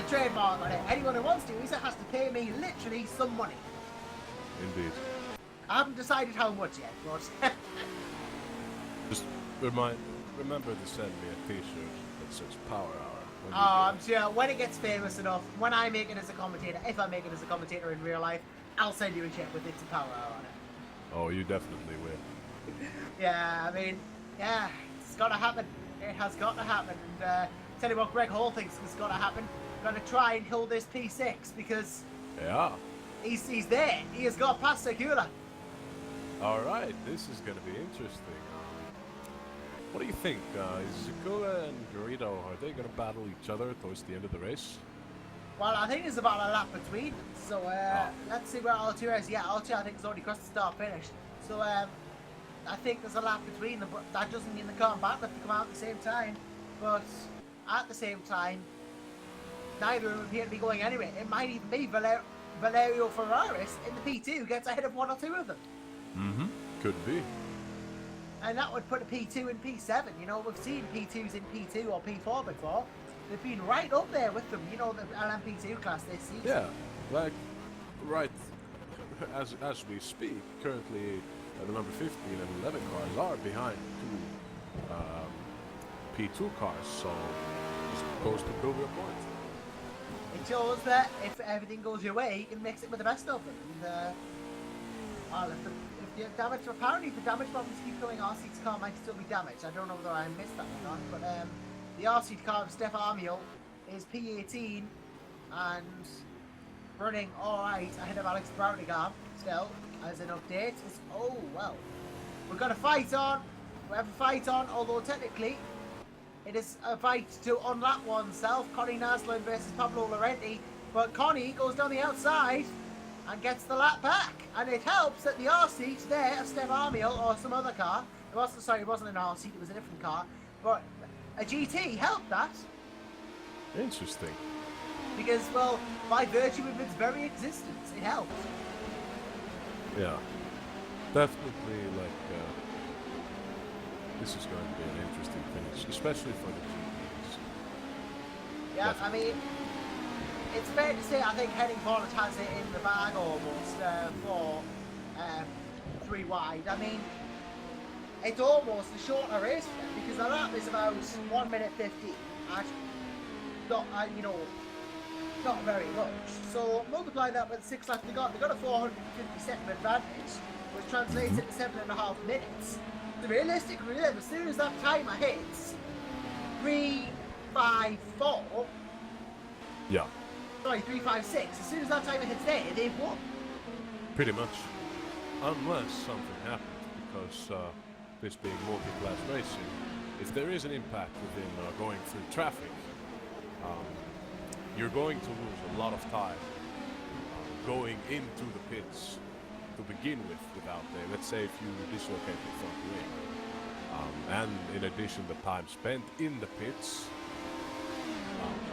a trademark on it. Anyone who wants to use it has to pay me literally some money. Indeed. I haven't decided how much yet, but Just remember to send me a t-shirt that says Power Hour. I'm sure when it gets famous enough, when I make it as a commentator, if I make it as a commentator in real life, I'll send you a check with It's a Power Hour on it. Oh, you definitely will. Yeah, I mean, yeah, it's got to happen. It has got to happen. And tell you what Greg Hall thinks has got to happen. We're going to try and hold this P6 because Yeah. he's there. He has got past Segula. All right, this is going to be interesting. What do you think? Is Segula and Garrido, are they going to battle each other towards the end of the race? Well, I think there's about a lap between them. So let's see where R2 is. Yeah, R2 I think has already crossed the start finish. So I think there's a lap between them, but that doesn't mean they can't battle if they come out at the same time. But at the same time, neither of them appear to be going anywhere. It might even be Valerio Ferraris in the P2 who gets ahead of one or two of them. Mm-hmm. Could be. And that would put a P2 and P7. You know, we've seen P2s in P2 or P4 before. They've been right up there with them, you know, the LMP2 class this season. Yeah, like right as we speak, currently the number 15 and 11 cars are behind two P2 cars, so this goes to prove your point. It shows that if everything goes your way, you can mix it with the best of them. And, well, if the damage, apparently if the damage problems keep going, RC's car might still be damaged. I don't know whether I missed that or not, but the RC car of Steph Armiel is P18 and running alright ahead of Alex Brownigam still as an update. Oh well, we've got a fight on. We have a fight on, although technically it is a fight to unlap oneself. Connie Naslin versus Pablo Laurenti, but Connie goes down the outside and gets the lap back, and it helps that the R-seat there of Steph Armiel or some other car, it wasn't an R-seat, it was a different car, but a GT helped that. Interesting. Because, well, by virtue of its very existence, it helped. Yeah, definitely. Like this is going to be an interesting finish, especially for the GTs. Yeah, Definitely. I mean, it's fair to say I think Henning Pollitt has it in the bag almost for 3 wide. I mean, it's almost a shorter race for them because the lap is about 1 minute 50. Not, you know, not very much. So multiply that with 6 laps they got a 450-second advantage, which translates into 7.5 minutes. So realistically, as soon as that timer hits 3:54. Yeah. Sorry, 3:56. As soon as that timer hits there, they've won. Pretty much. Unless something happens, because this being multi-class racing, if there is an impact within going through traffic, you're going to lose a lot of time going into the pits to begin with without let's say if you dislocate the front wing. And in addition, the time spent in the pits,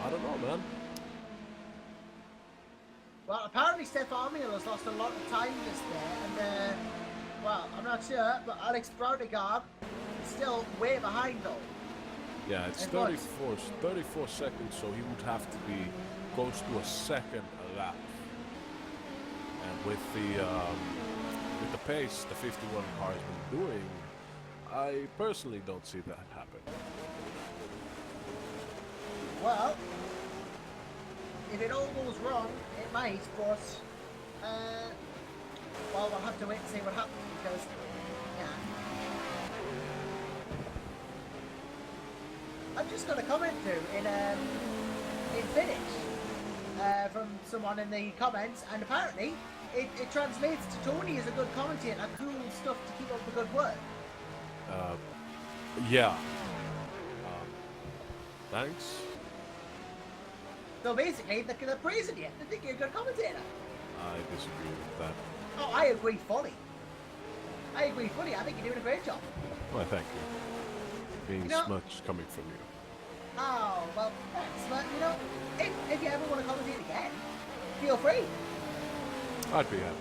I don't know, man. Well, apparently Steph Armiel has lost a lot of time just there, and well, I'm not sure, but Alex Brownigam is still way behind though. Yeah, it's 34 seconds, so he would have to be close to a second a lap. And with the pace the 51 car has been doing, I personally don't see that happen. Well, if it all goes wrong, it might, but well, we'll have to wait and see what happens because, yeah. I've just got a comment through in Finnish from someone in the comments, and apparently it translates to Tony as a good commentator, cool stuff to keep up the good work. Yeah. Thanks. So basically, they're praising you. They think you're a good commentator. I disagree with that. Oh, I agree fully. I think you're doing a great job. Well, thank you. Means much coming from you. Oh, well, thanks. But, you know, if you ever want to commentate again, feel free. I'd be happy.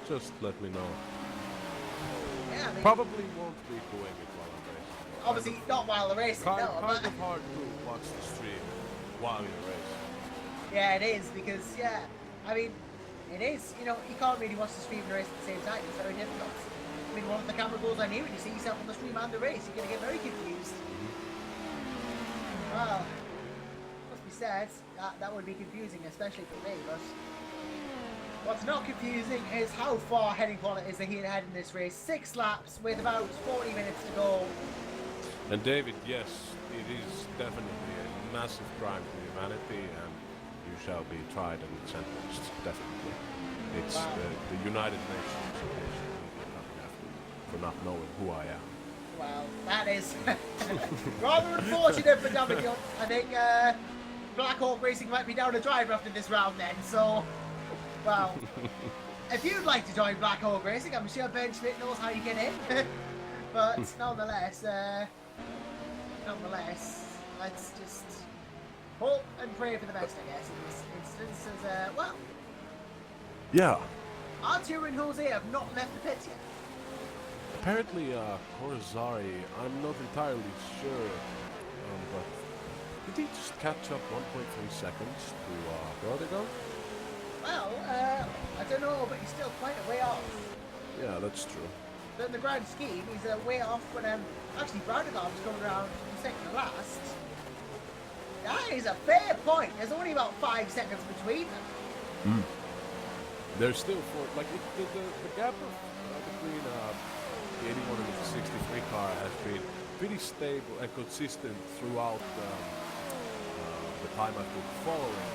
Just let me know. Yeah, I mean, Probably won't be doing it while I'm racing. obviously not while the racing, Kind no. of hard to watch the stream while you're racing. Yeah, it is, because, yeah, I mean, it is. You know, you can't really watch the stream and the race at the same time. It's very difficult. I mean, once the camera goes on you and you see yourself on the stream and the race, you're going to get very confused. Well, must be said, that would be confusing, especially for me, but What's not confusing is how far heading Pollitt is ahead in this race. 6 laps with about 40 minutes to go. And David, yes, it is definitely a massive crime to humanity, and you shall be tried and sentenced, definitely. It's the United Nations for not knowing who I am. Well, that is rather unfortunate for David. I think Black Hawk Racing might be down a driver after this round then, so, well, if you'd like to join Black Hawk Racing, I'm sure Ben Schmidt knows how you get in. But nonetheless, let's just hope and pray for the best, I guess, in this instance, as, well, Yeah. Artur and Jose have not left the pits yet. Apparently, Corzari, I'm not entirely sure, but did he just catch up 1.3 seconds to Vertigo? Well, I don't know, but he's still quite a way off. Yeah, that's true. So in the grand scheme, he's way off when actually Brownigar's coming around second to last. That is a fair point. There's only about 5 seconds between them. There's still the gap between the 81 and the 63 car has been pretty stable and consistent throughout the time I've been following.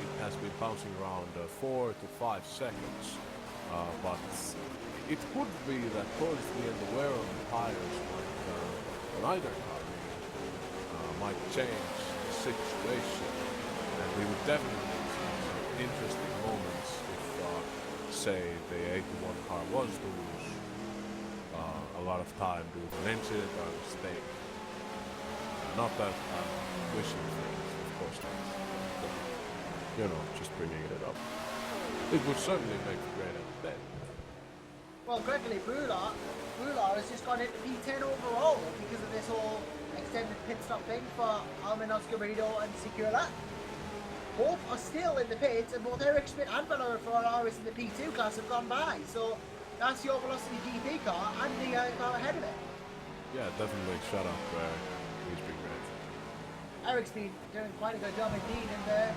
It has been bouncing around 4 to 5 seconds, but it could be that towards the end the wear on the tires on either car might change the situation, and we would definitely see some interesting moments if, say, the 81 car was to lose a lot of time due to an incident or a mistake. Not that I'm wishing for it, of course not. But, you know, just bringing it up. It would certainly make a great entertainment. Well, Gregory Brulard has just gone into P10 overall because of this whole extended pit stop thing for Almenos, Garrido and Secura. Both are still in the pits, and both Eric Schmidt and Valero Ferraris in the P2 class have gone by. So that's your Velocity GP car and the car ahead of it. Yeah, definitely shout out to Eric. He's been great. Eric's been doing quite a good job indeed, and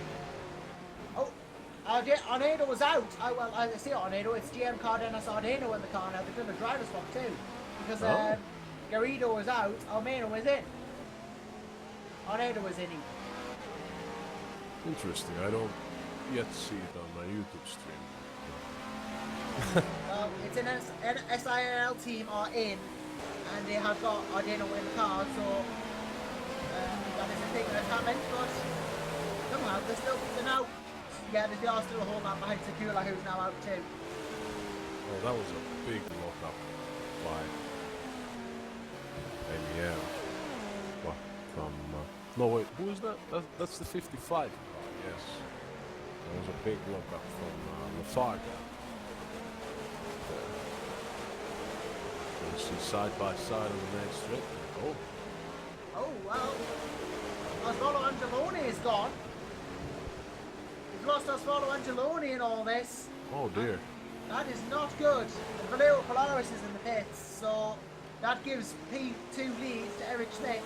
Arnedo was out. Well, I say Arnedo, it's GM Cardenas Arnedo in the car now. They've done a driver swap too, because Garrido was out, Almeida was in. Arnedo was in. Interesting. I don't yet see it on my YouTube stream. Well, it's an SIL team are in, and they have got Arnedo in the car, so that is a thing that's happened. But somehow they're now. Yeah, they are still holding out behind Secura, who's now out too. Well, that was a big lock-up by ABM. What, from... no, wait, who is that? That's the 55 car, yes. That was a big lock-up from Lafarga. You see side by side on the main strip. Oh, well. Osvaldo Angeloni is gone. We've lost Osvaldo Angeloni in all this. Oh dear. That is not good. And Valero Polaris is in the pits, so that gives P2 leads to Eric Schmidt.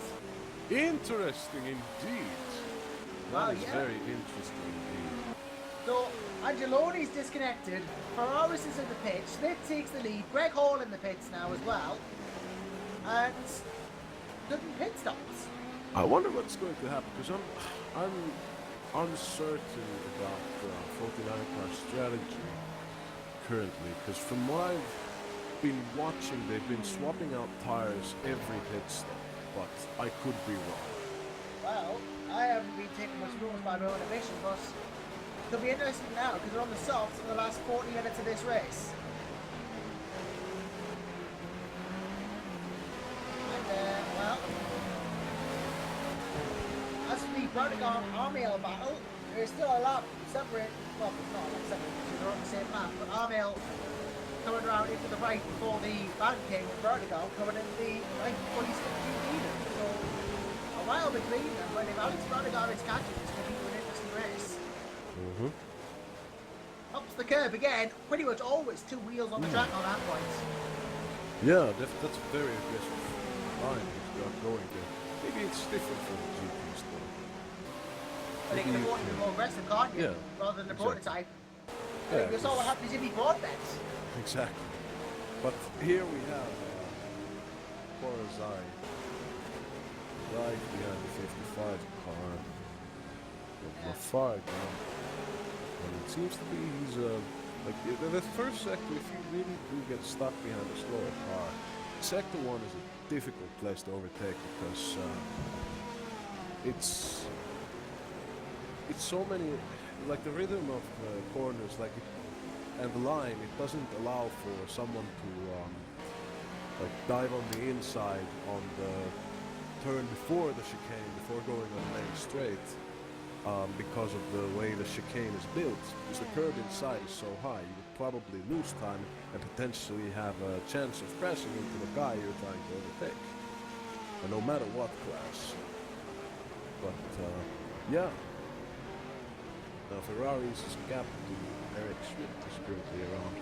Interesting indeed. That is very interesting indeed. So Angeloni's disconnected, Ferraris is in the pit, Schmidt takes the lead, Greg Hall in the pits now as well, and sudden pit stops. I wonder what's going to happen, because I'm uncertain about 49 car strategy currently, because from what I've been watching, they've been swapping out tires every pit stop, but I could be wrong. Well, I haven't been taking much rules by my own admission, but it'll be interesting now because we're on the softs for the last 40 minutes of this race. And, well, as for the Brodigan Armail battle, there's still a lap separate, well, not a lap separate because they're on the same lap, but Armail coming around into the right before the Van King and Brodigan coming into the right before he's 15 meters. So, a while between them, when if Alex Brodigan is catching, it's going to be an interesting race. Ups the curve again, pretty much always 2 wheels on the track on that point. Yeah, that's a very aggressive line he's got going there. Maybe it's different from the GP store. But it can afford to be more aggressive, can't you? Yeah, Rather than the prototype. Yeah, you saw what happened to Jimmy Ford then. Exactly. But here we have Corazai right behind the 55 car. Not far down. And it seems to be he's like the first sector, if you really do get stuck behind a slower car, sector 1 is a difficult place to overtake because it's so many, like the rhythm of the corners, like and the line, it doesn't allow for someone to like dive on the inside on the turn before the chicane, before going on the main straight, because of the way the chicane is built. Because the curb inside is so high, you would probably lose time and potentially have a chance of crashing into the guy you're trying to overtake. And no matter what class. But yeah. Now Ferrari's gap to Eric Schmidt is currently around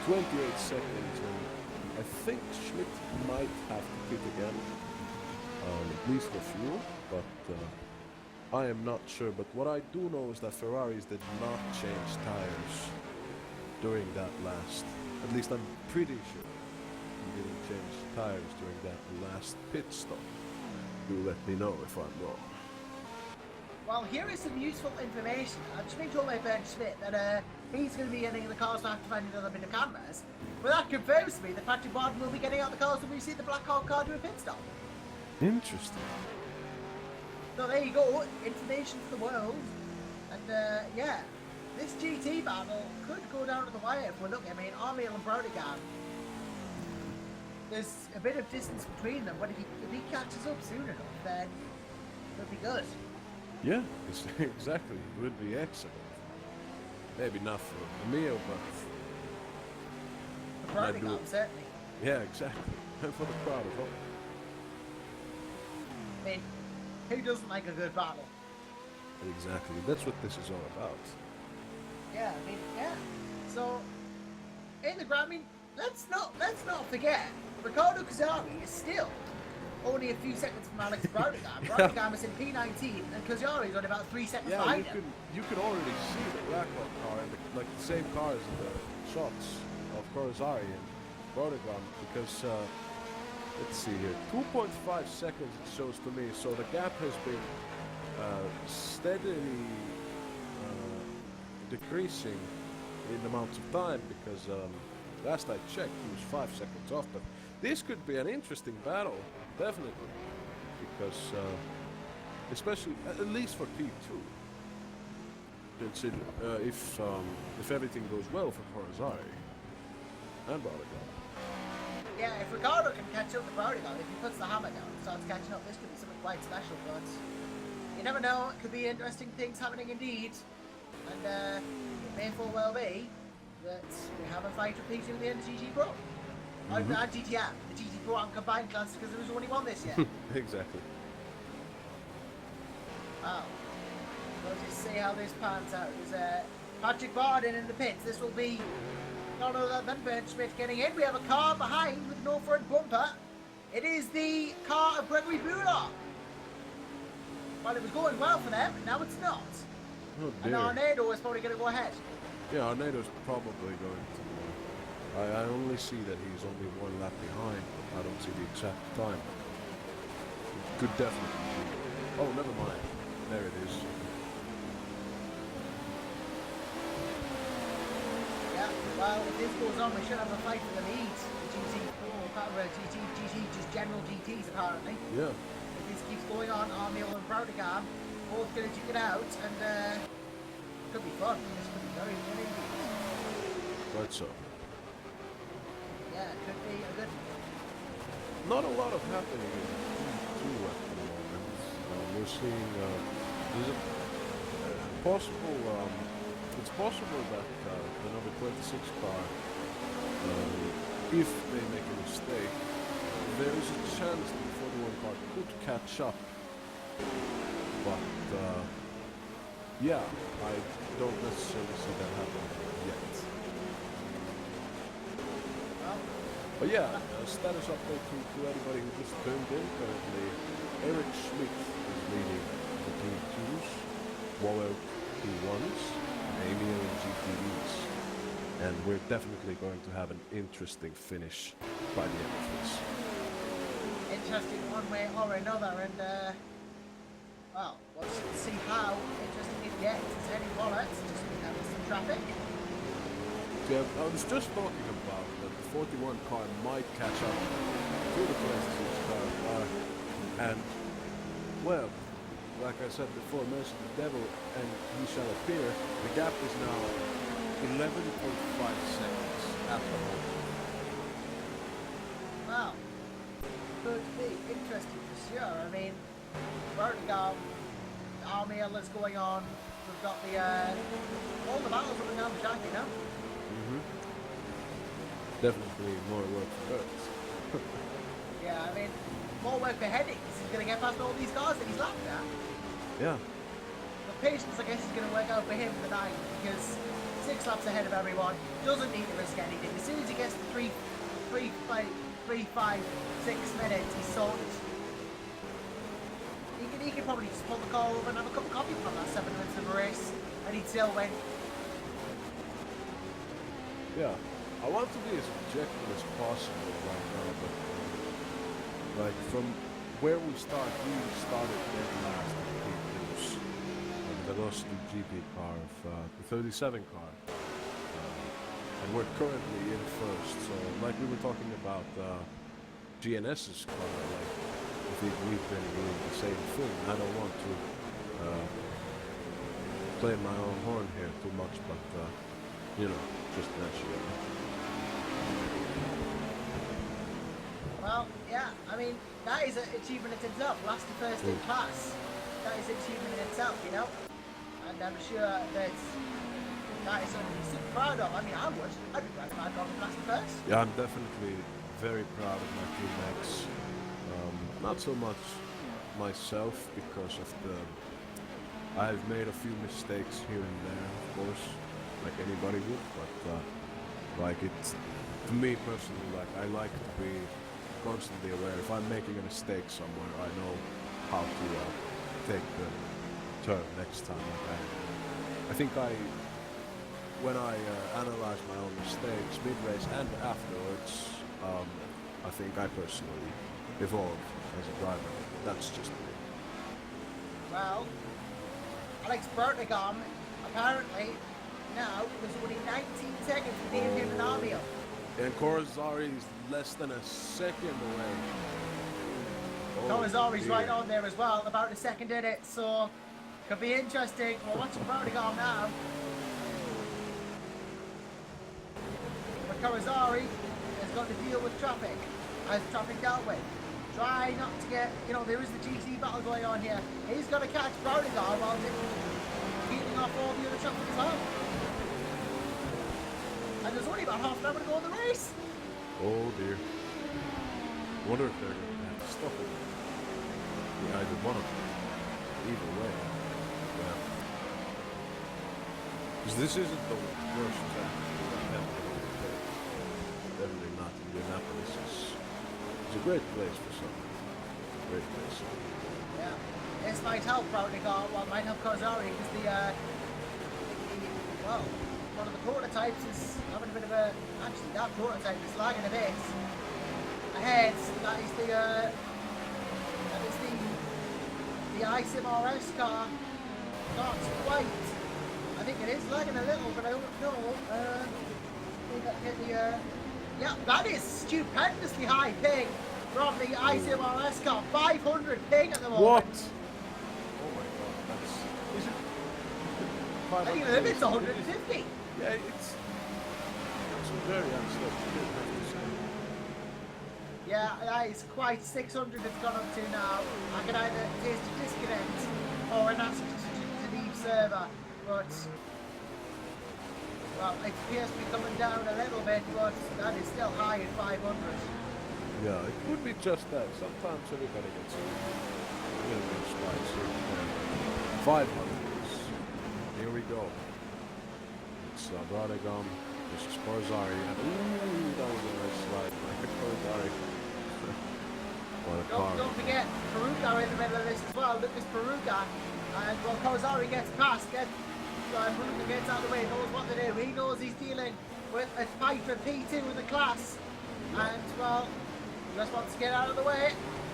28 seconds, and I think Schmidt might have to pit again, at least for fuel, but I am not sure. But what I do know is that Ferraris did not change tires during that last, at least I'm pretty sure he didn't change tires during that last pit stop. Do let me know if I'm wrong. Well, here is some useful information. I've just been told by Ben Schmidt that he's going to be getting in the cars after finding another bit of cameras. But that confirms to me that Patrick Barton will be getting out the cars when we see the Black Hawk car do a pit stop. Interesting. So there you go, information for the world. And yeah, this GT battle could go down to the wire if we're looking. I mean, Armiel and Brodigan, there's a bit of distance between them, but if he catches up soon enough, then it'll be good. Yeah, exactly. It would be excellent. Maybe not for Emil, but For Brodigan, certainly. Yeah, exactly. And for the crowd as well. I mean, who doesn't like a good battle? Exactly. That's what this is all about. Yeah, I mean, yeah. So, in the Grand, I mean, let's not forget, Riccardo Cazzari is still only a few seconds from Alex Brodigan. Brodigan is in P19, and Cazzari is only about 3 seconds behind him. You can already see the Blackwell car and the same cars in the shots of Cazzari and Brodigan, because let's see here, 2.5 seconds it shows to me. So the gap has been steadily decreasing in amounts of time, because last I checked he was 5 seconds off. But this could be an interesting battle, definitely, because especially at least for P2. Consider if everything goes well for Corazai and Brodigan. Yeah, if Riccardo can catch up to Brodigan, if he puts the hammer down and starts catching up, this could be something quite special. But you never know; it could be interesting things happening indeed, and it may full well be that we have a fight for P2 in the GT Pro. And GTM, the GT Pro and combined class, because there was only one this year. Exactly. Wow. We'll just see how this pans out. There's Patrick Barden in the pits. This will be none other than Bernd Schmidt getting in. We have a car behind with no front bumper. It is the car of Gregory Bular. Well, it was going well for them, now it's not. Oh, and Arnado is probably going to go ahead. Yeah, Arnado's probably going to. I only see that he's only 1 lap behind. I don't see the exact time. It could definitely be. Oh, never mind. There it is. Yeah, well, if this goes on, we should have a fight for the lead. The GT, just general GTs apparently. Yeah. If this keeps going on, Armiel and Brodigan both going to duke it out, and could be fun. This could be very fun indeed. Right so. Yeah, it could be a good one. Not a lot of happening in P2 at the moment. We're seeing there's a possible. It's possible that the number 26 car, if they make a mistake, there is a chance that the 41 car could catch up. But yeah, I don't necessarily see that happening yet. But yeah, status update to anybody who just tuned in. Currently, Eric Schmidt is leading the P2s, Waller P1s, and Emil GTVs. and we're definitely going to have an interesting finish by the end of this. Interesting one way or another, and well, let's see how interesting it gets. It's heading well, let's just have some traffic. Yeah, I was just talking about that the 41 car might catch up to the 26 car, and well, like I said before, mentioned the devil and he shall appear. The gap is now 11.5 seconds at the moment. Wow. Could be interesting for sure. I mean, Vertigo, our meal is going on. We've got the all the battles up and down the track, you know. Definitely more work for Bert. Yeah, I mean, more work for Headings. He's going to get past all these cars that he's lapped at. Yeah. The patience, I guess, is going to work out for him tonight because 6 laps ahead of everyone, doesn't need to risk anything. As soon as he gets to 3, 5, 6 minutes, he's sorted. He could probably just pull the car over and have a cup of coffee from that 7 minutes of a race, and he'd still win. Yeah. I want to be as objective as possible right now, but like from where we started dead last in the P2s. The lost to GP car of the 37 car. And we're currently in first, so like we were talking about GNS's car, like I think we've been doing the same thing. I don't want to play my own horn here too much, but you know, just naturally. Well, yeah, I mean, that is an achievement in itself. Last to first in class. That is an achievement in itself, you know? And I'm sure that is something to be super proud of. I mean, I'd be proud if I'd gone from last to first. Yeah, I'm definitely very proud of my teammates. Not so much myself because of I've made a few mistakes here and there, of course, like anybody would, but like it's, to me personally, like I like to be constantly aware. If I'm making a mistake somewhere, I know how to take the turn next time. Like I think when I analyze my own mistakes mid-race and afterwards, I think I personally evolve as a driver. That's just me. Well, Alex Bertigam apparently now was only 19 seconds between him and Armio. And Corazari is less than a second away. Corazari's right on there as well, about a second in it, so could be interesting. We're watching Bertigam now. But Corazari has got to deal with traffic, as traffic dealt with. Try not to get, you know, there is the GC battle going on here. He's got to catch Bertigam while keeping off all the other traffic as well. And there's only about half an hour to go in the race. Oh dear. Wonder if they're going to have to stop it. Yeah, either one of them. Either way. Yeah. Because this isn't the worst track I've ever played. Definitely not. Indianapolis is a great place for something. Great place. Yeah. This might help Bertigam, well, might help Corazari because well, one of the prototypes is having a bit of a, actually that prototype is lagging a bit ahead. That is the iSim RS car. Not quite. I think it is lagging a little, but I don't know. Yeah, that is stupendously high ping from the iSim RS car. 500 ping at the moment. What? Oh my god, that's... Is it... I think the limit's 150. Yeah, it's very unstable. Yeah, that is quite 600 it's gone up to now. I can either taste a disconnect or an ask to leave server, but well, it appears to be coming down a little bit, but that is still high at 500. Yeah, it could be just that. Sometimes everybody gets a little bit spicy. 500. Here we go. It's Bertigam versus Corazari, and ooh, that was a nice slide. Like Corazari. What a car. Don't forget Peruga in the middle of this as well. Lucas Peruga, and well, Corazari gets past. Peruga gets out of the way, knows what to do. He knows he's dealing with a fight for P2 in the class. And, well, just wants to get out of the way.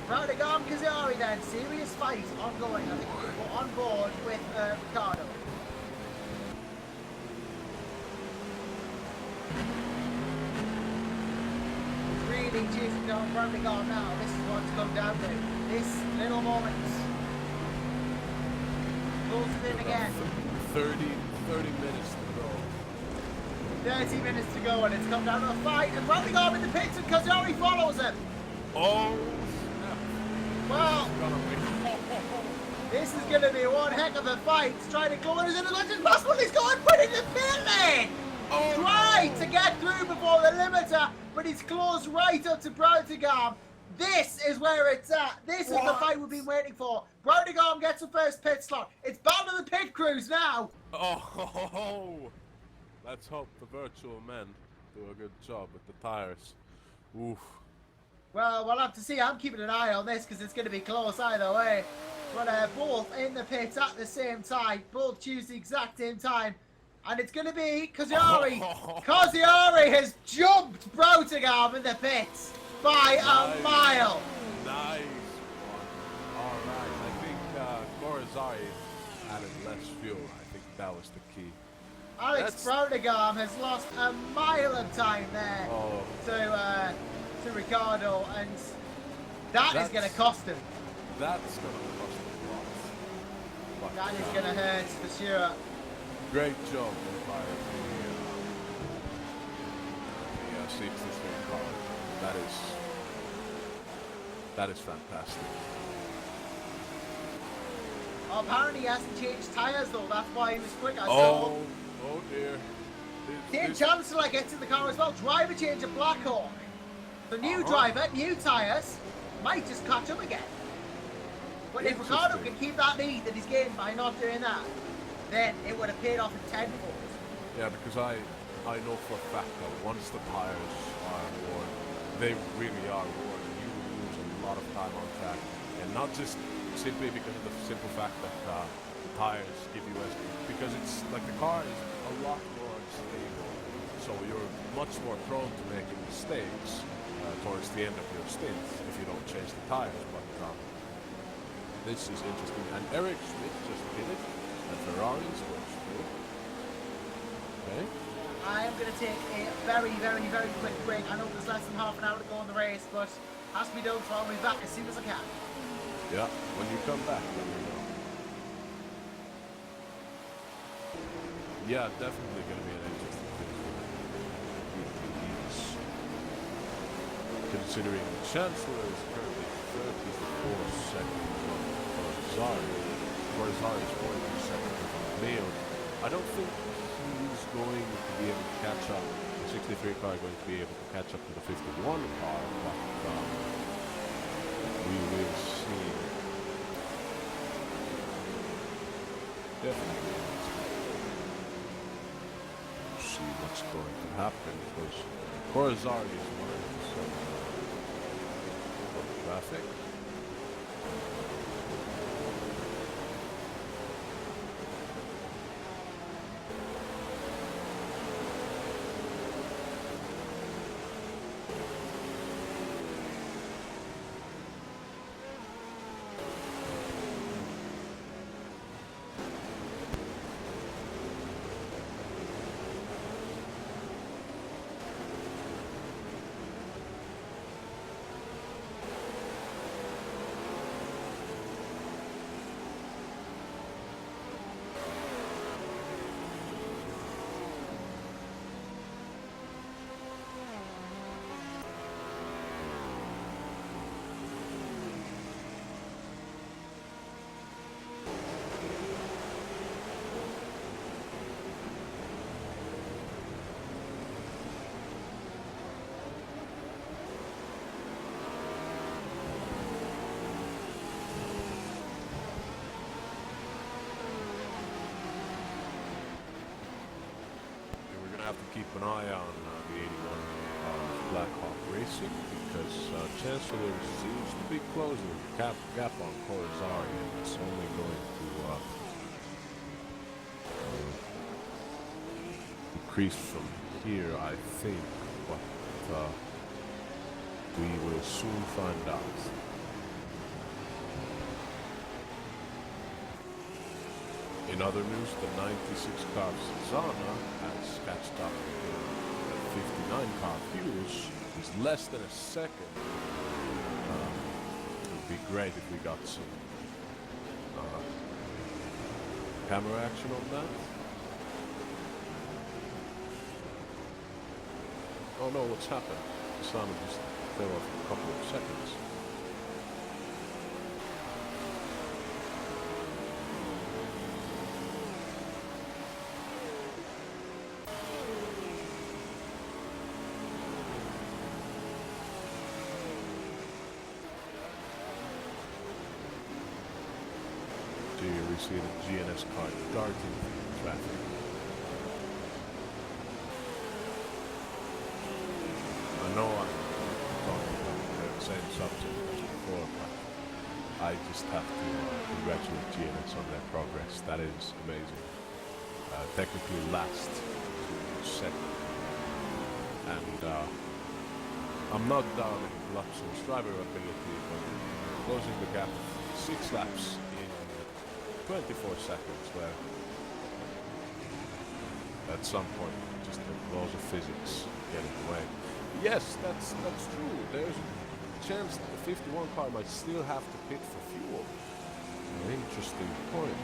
Browdigam Kazari then, serious fight ongoing. I think we're on board with Ricardo. Really chasing down Browdigam now. This is what's come down to. This little moment. Pulls it in again. 30 minutes to go. 30 minutes to go and it's come down to a fight and Browdigam in the pits and Kazari follows him. Oh, well, this is going to be one heck of a fight. He's trying to close in as much as possible. He's going put in the pit lane. Tried to get through before the limiter, but he's closed right up to Browdigam. This is where it's at. This is the fight we've been waiting for. Browdigam gets the first pit slot. It's bound to the pit crews now. Oh, let's hope the virtual men do a good job with the tires. Oof. Well, we'll have to see. I'm keeping an eye on this because it's going to be close either way. But both in the pits at the same time. Both choose the exact same time. And it's going to be Kazari. Kazari has jumped Browdigam in the pits by a mile. Nice one. All right. I think Korazari added less fuel. I think that was the key. Alex Browdigam has lost a mile of time there to Ricardo, and that is going to cost him. That's going to cost him a lot. That is going to hurt for sure. Great job by the 63 car. That is fantastic. Oh, apparently he hasn't changed tyres though, that's why he was quicker. Oh dear. Dave Chancellor gets in the car as well. Driver change of Blackhawk. The new driver, new tyres, might just catch up again. But if Ricardo can keep that lead that he's gained by not doing that, then it would have paid off in tenfold. Yeah, because I know for a fact that once the tires are worn, they really are worn. You lose a lot of time on track, and not just simply because of the simple fact that the tires give you because it's like the car is a lot more unstable, so you're much more prone to making mistakes towards the end of your stint if you don't change the tires. But this is interesting, and Eric Schmidt just did it. And Ferrari's works too. Okay. I am going to take a very, very, very quick break. I know there's less than half an hour to go in the race, but has to be done, so I'll be back as soon as I can. Yeah, when you come back, let me know. Yeah, definitely going to be an interesting thing. Considering the Chancellor is currently 34 seconds on Korazari's 42 seconds on Mayo. I don't think he's going to be able to catch up. The 63 car is going to be able to catch up to the 51 car, but we will see. Definitely see what's going to happen because Korazari is running some traffic. Have to keep an eye on the 81 Blackhawk Racing because Chancellor seems to be closing the gap on Korazari, and it's only going to increase from here, I think, but we will soon find out. In other news, the 96 car Susanna has catched up with the 59 car Fuse. It's less than a second. It would be great if we got some camera action on that. Oh no, what's happened? Susanna just fell off a couple of seconds. Here we see the GNS car darting through traffic. I know I'm talking about the same subject as before, but I just have to congratulate GNS on their progress. That is amazing. Technically last second. And I'm not doubting Lapson's driver ability, but closing the gap 6 laps in 24 seconds, where at some point just the laws of physics get in the way. Yes, that's true. There's a chance that the 51 car might still have to pit for fuel. An interesting point.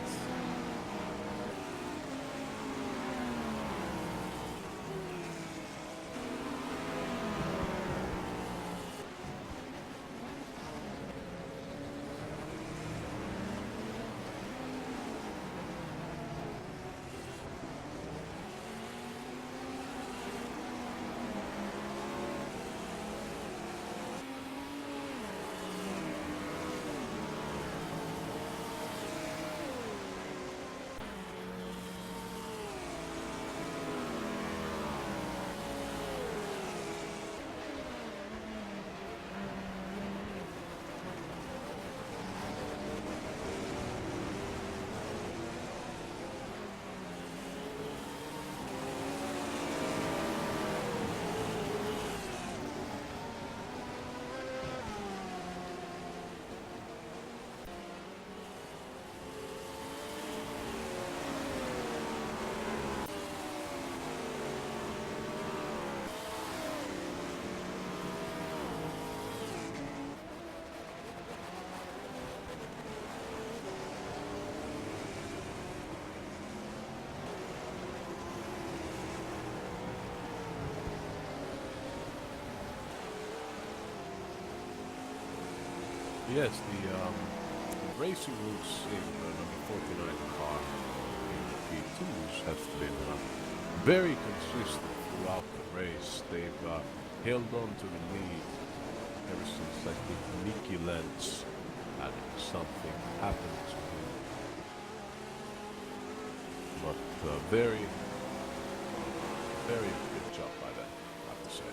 Yes, the racing routes in the number 49 car in the P2s have been very consistent throughout the race. They've held on to the lead ever since I think Nicky Lenz had something happen to him. But very, very good job by them, I have to say.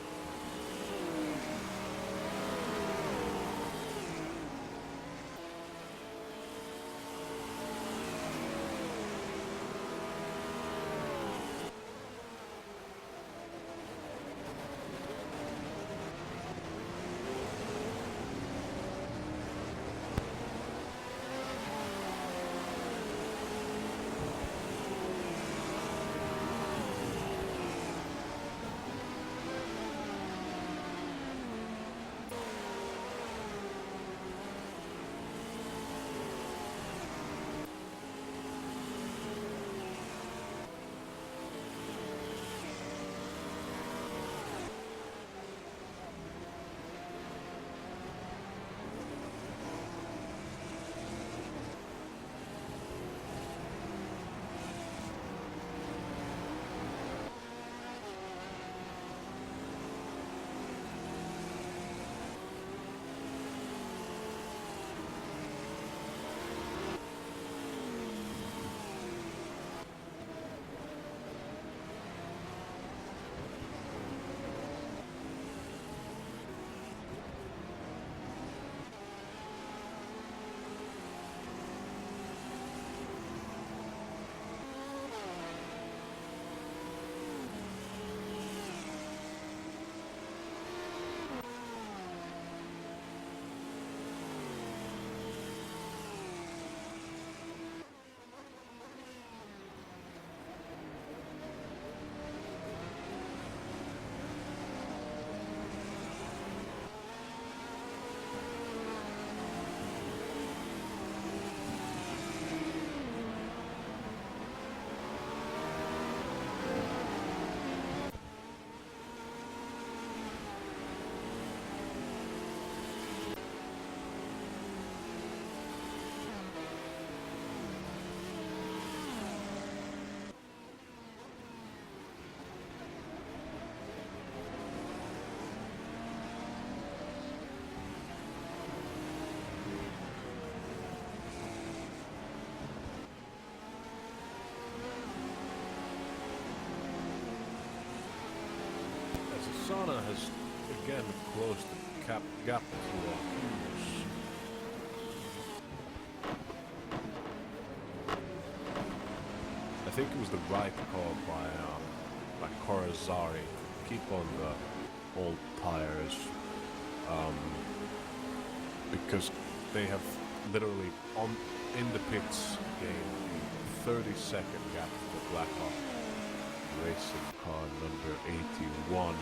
Sana has again closed the gap to Hughes. I think it was the right call by Corazari. Keep on the old tires, because they have literally in the pits gained a 30-second gap to the Blackhawk racing car number 81.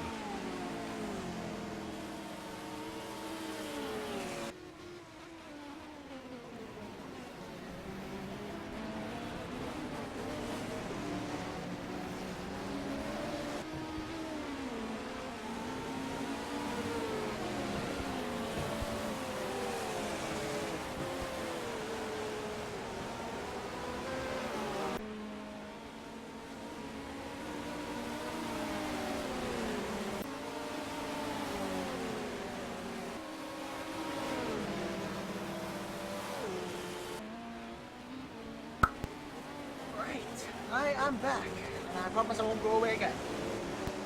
I am back, and I promise I won't go away again.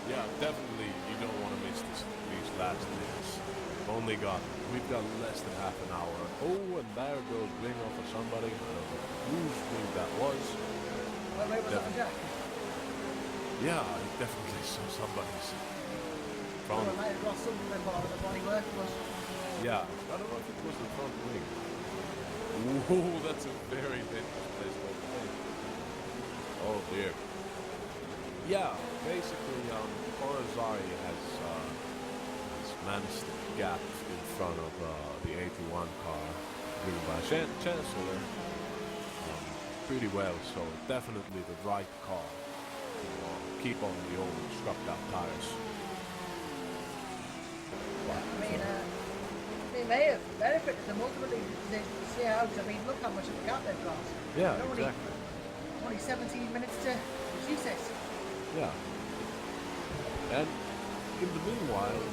Yeah, definitely you don't want to miss these last minutes. We've got less than half an hour. Oh, and there goes ring off of somebody. I don't know whose wing that was. Well, maybe it was on Jack. Yeah, I definitely saw somebody's front. I might have got something about the body work, but... Yeah, I don't know if it was the front wing. Ooh, that's a very dangerous place to play. Oh dear. Yeah, basically, Corazari has managed to gap in front of the 81 car driven by Chancellor pretty well, so definitely the right car to keep on the old scrubbed out tires. They may have benefited them ultimately to stay out. I mean, look how much of a gap they've got. Yeah, exactly. Only 17 minutes to reduce it. Yeah. And in the meanwhile,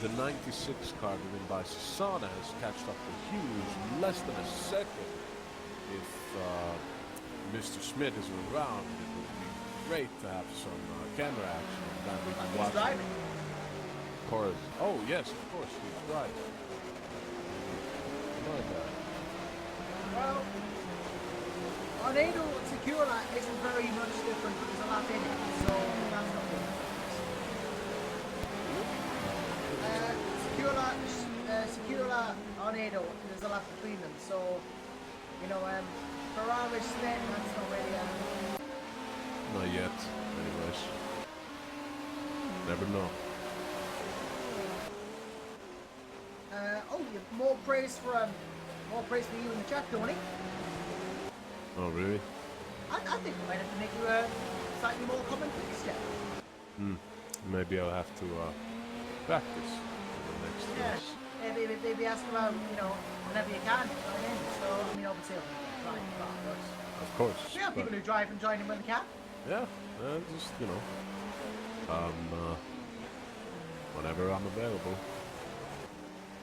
the 96 car driven by Susanna has catched up to Hughes less than a second. If Mr. Smith is around, it would be great to have some camera action that we can watch. He's driving. Oh yes, of course, he's right. My bad. Well, Tornado Secura isn't very much different, but there's a lot in it, so that's not good. Secura, Tornado, there's a lot between them, so, you know, Ferrari Smith, that's not really, Not yet, anyways. Never know. more praise for you in the chat, Tony. Oh, really? I think we might have to make you slightly more common next year. Maybe I'll have to practice for the next race. Yeah, maybe ask about, you know, whenever you can. So, I mean, obviously, I'll drive the car, but... Of course. We have people who drive and join him when they can. Yeah, just, you know, whenever I'm available.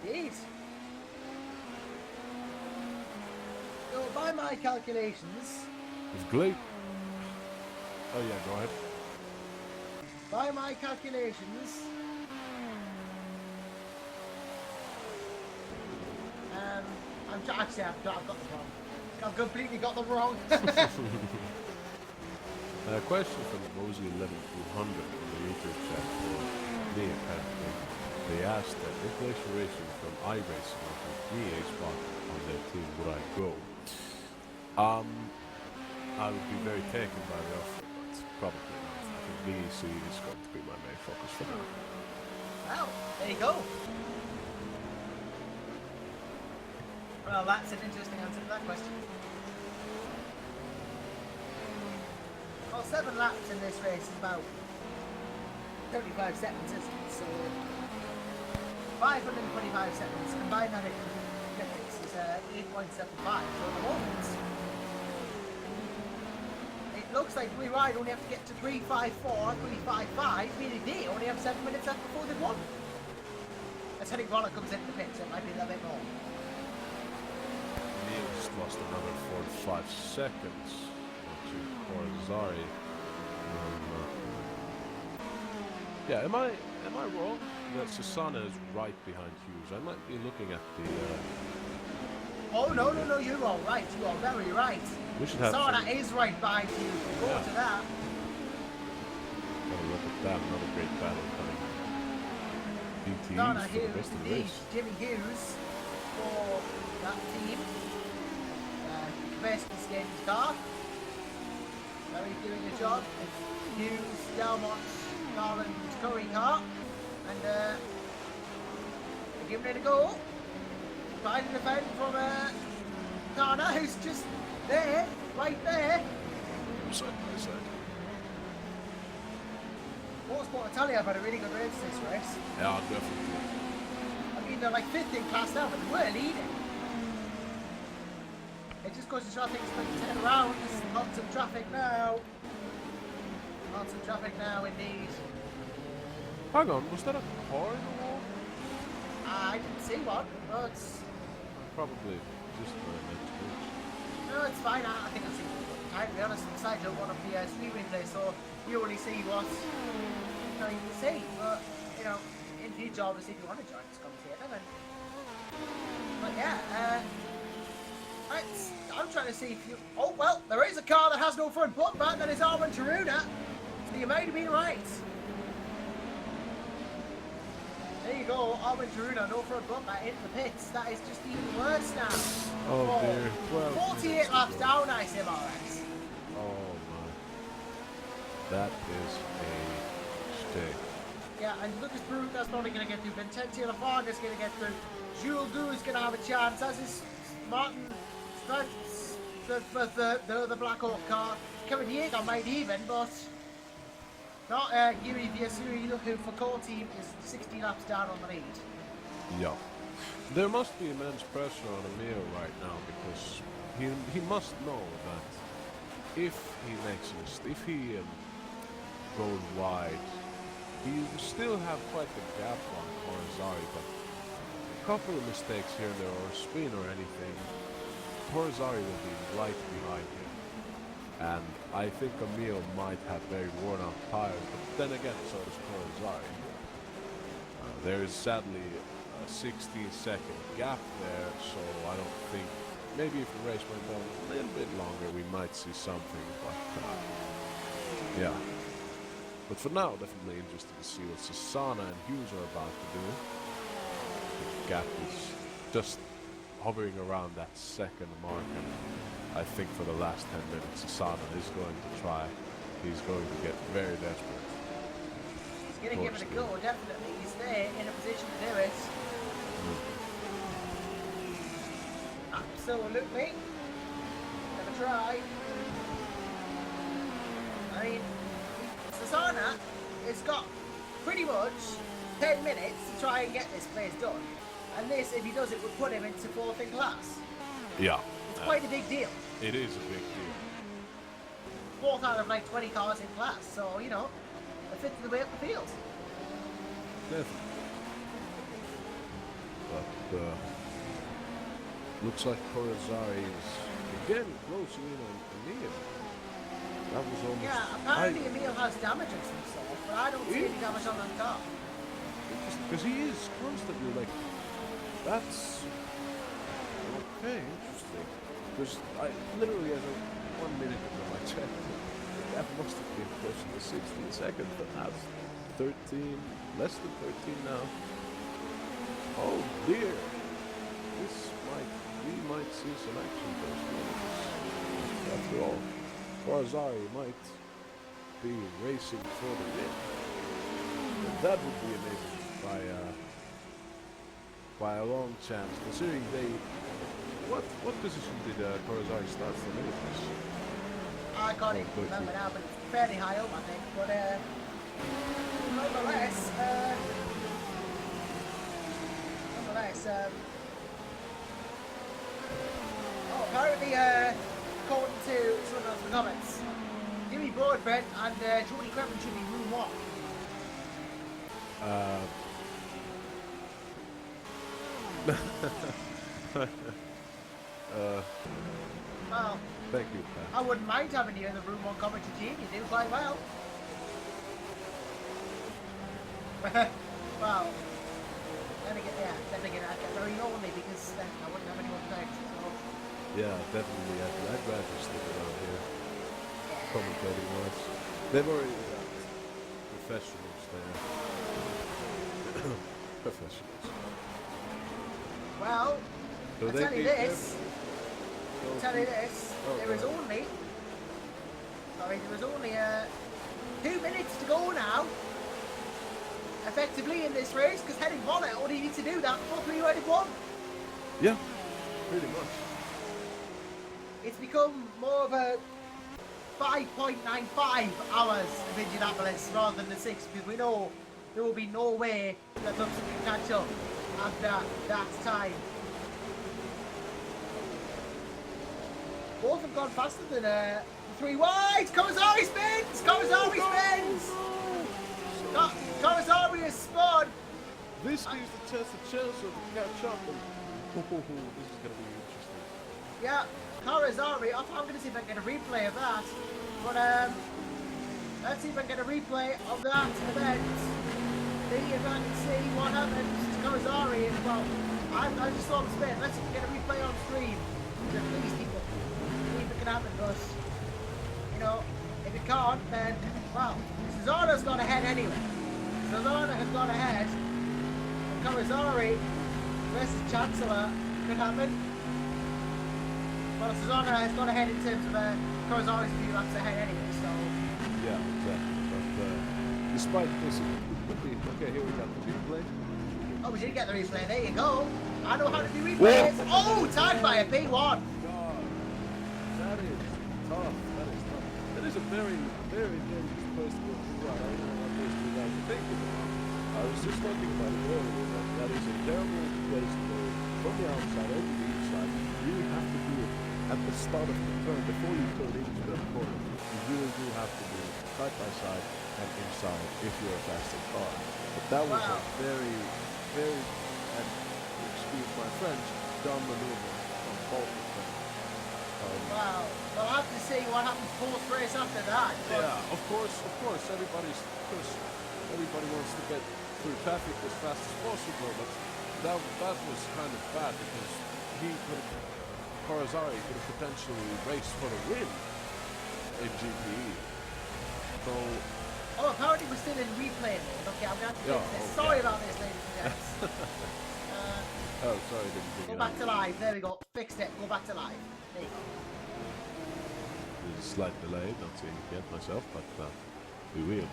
Indeed. So, by my calculations... It's great. Oh yeah, go ahead. By my calculations... I've got them wrong. I've completely got them wrong. A question from Mosey 11200 on the YouTube chat for me, apparently. They asked that if Glacier Racing from iRacing offered me a spot on their team, would I go? I would be very taken by the offer, but probably not. I think VEC is going to be my main focus for now. Well, there you go. Well, that's an interesting answer to that question. Well, 7 laps in this race is about 35 seconds, isn't it? So 525 seconds. Combine that in difference is 8.75. So at the moment, it looks like we ride only have to get to 354, 355, meaning they only have 7 minutes left before they've won. As Henning Roller comes into the pit, so it might be a little bit more. Neil just lost another 45 seconds to Corazari. Yeah, am I wrong that Susanna is right behind Hughes? I might be looking at the. Oh no, you're all right. You are very right. We should have. Susanna is right behind you. Go to that. Oh, look at that! Another great battle coming. Susanna DTs for the Hughes, rest of the indeed, race. Jimmy Hughes for that team. Best Skating's car. Very doing a job. Hughes, Delmont, Garland's Curry car. And they're giving it a go. Trying to defend from Garner, who's just there, right there. Side by side. Motorsport Italia have had a really good race this race. Yeah, definitely. I mean, they're like 5th in class now, but they were leading. It just goes to show things going to turn around. There's lots of traffic now. Lots of traffic now, indeed. Hang on, was that a car in the wall? I didn't see one, but... Probably just my next glitch. No, it's fine. I think I've seen it. To be honest, inside one of the stream replay, so you only see what you're trying to see. But, you know, in future, obviously, if you want to join this conversation, then... But yeah, I'm trying to see if you... Oh, well, there is a car that has no front bumper. That is Armin Taruna. So you may have been right. There you go, Armin Taruna, no front bumper in the pits. That is just even worse now. Oh dear. 48 laps down, I say, Morris. Oh my. That is a mistake. Yeah, and Lucas Brute, that's probably going to get through. Vincenzo Lafarge is going to get through. Jules Gou is going to have a chance, as is Martin Strutz for the Black Hawk car. Kevin Yeager might even, but not Yuri Viasuri, who for core team is 60 laps down on the lead. Yeah. There must be immense pressure on Emil right now because he must know that if he makes a mistake, if he goes wide, he will still have quite the gap on Corazari, but a couple of mistakes here and there, or a spin or anything, Corazari will be right behind him. And I think Emil might have very worn out tires, but then again, so does Corazari. There is sadly a 16-second gap there, so I don't think, maybe if the race went on a little bit longer, we might see something, but yeah. But for now, definitely interested to see what Susanna and Hughes are about to do. The gap is just hovering around that second mark, and I think for the last 10 minutes, Susanna is going to try. He's going to get very desperate. He's going to give it a go, definitely. He's there in a position to do it. Absolutely. Gonna try. I mean, Susanna has got pretty much 10 minutes to try and get this place done. And this, if he does it, would put him into 4th in class. Yeah. It's quite a big deal. It is a big deal. 4th out of like 20 cars in class, so, you know, a 5th of the way up the field. Definitely. But, looks like Corazari is again closing in on Emil. That was almost... Yeah, apparently Emil has damage on some sort, but I don't see any damage on that car. Interesting, because he is constantly like... That's... Okay, interesting. Because I literally, as a 1 minute ago, I checked, that must have been pushing the 16 seconds, but now it's 13, less than 13 now. Oh dear! We might see some action those minutes. After all, Corazari might be racing for the win. And that would be amazing by a long chance, considering they... What position did Corazari start for Indianapolis? I can't even remember now, but it's fairly high up, I think. But nonetheless, apparently, according to some of the comments, Jimmy Broadbent and Jordy Crevin should be room 1. Well, thank you, Pat. I wouldn't mind having you in the room 1 commentary team. You do quite well. Well, then again, I get very lonely because then I wouldn't have anyone playing. So. Yeah, definitely. I'd rather stick around here, commentating wise. They've already got professionals there. Professionals. Well, So I'll they tell you beat this. them. I'll tell you this. Oh, There is only 2 minutes to go now. Effectively in this race, because Henning Bonnet only needs to do that before 3 wide of 1. Yeah, pretty much. It's become more of a 5.95 hours of Indianapolis rather than the 6, because we know there will be no way that Luxon can catch up after that time. Both have gone faster than 3 wides. Kawasari spins! Kawasari spins! Kawasari has spun! This gives the chance to catch up. And this is going to be interesting. Yeah, Kawasari. I'm going to see if I can get a replay of that. But let's see if I can get a replay of that event. See if I can see what happened to Kawasari. And, well, I just saw him spin. Let's see if we can get a replay on stream. Please, people. See if it can happen to us. You know, if it can't, then, well, Susanna's gone ahead anyway. Susanna has gone ahead. And Kawasari versus Chancellor could happen. Well, Susanna has gone ahead in terms of Kawasari's few laps ahead anyway, so... Yeah, exactly. But despite this, okay, here we got the replay. Oh, we did get the replay. There you go. I know how to do replays. Oh, tagged by a P1. God, that is tough. That is tough. That is a very, very dangerous place to go through. I don't know what this without thinking. I was just thinking about it earlier. That is a terrible place to go from the outside over the inside. You really have to do it at the start of the turn before you turn into the corner. You really do have to do it side by side and inside if you're a faster car. But that was a very, very, and excuse my French, dumb maneuver from both of them. Wow. We'll have to see what happens post-race after that. Yeah, of course, everybody wants to get through traffic as fast as possible, but that was kind of bad because Kawasari could have potentially raced for the win in GPE. So... Oh, apparently we're still in replay mode. Okay, I'm going to have to fix this. Sorry about this, ladies and gents. Oh, sorry, didn't Go back to live. There we go. Fixed it. Go back to live. There you go. There's a slight delay, not seeing it yet myself, but we will.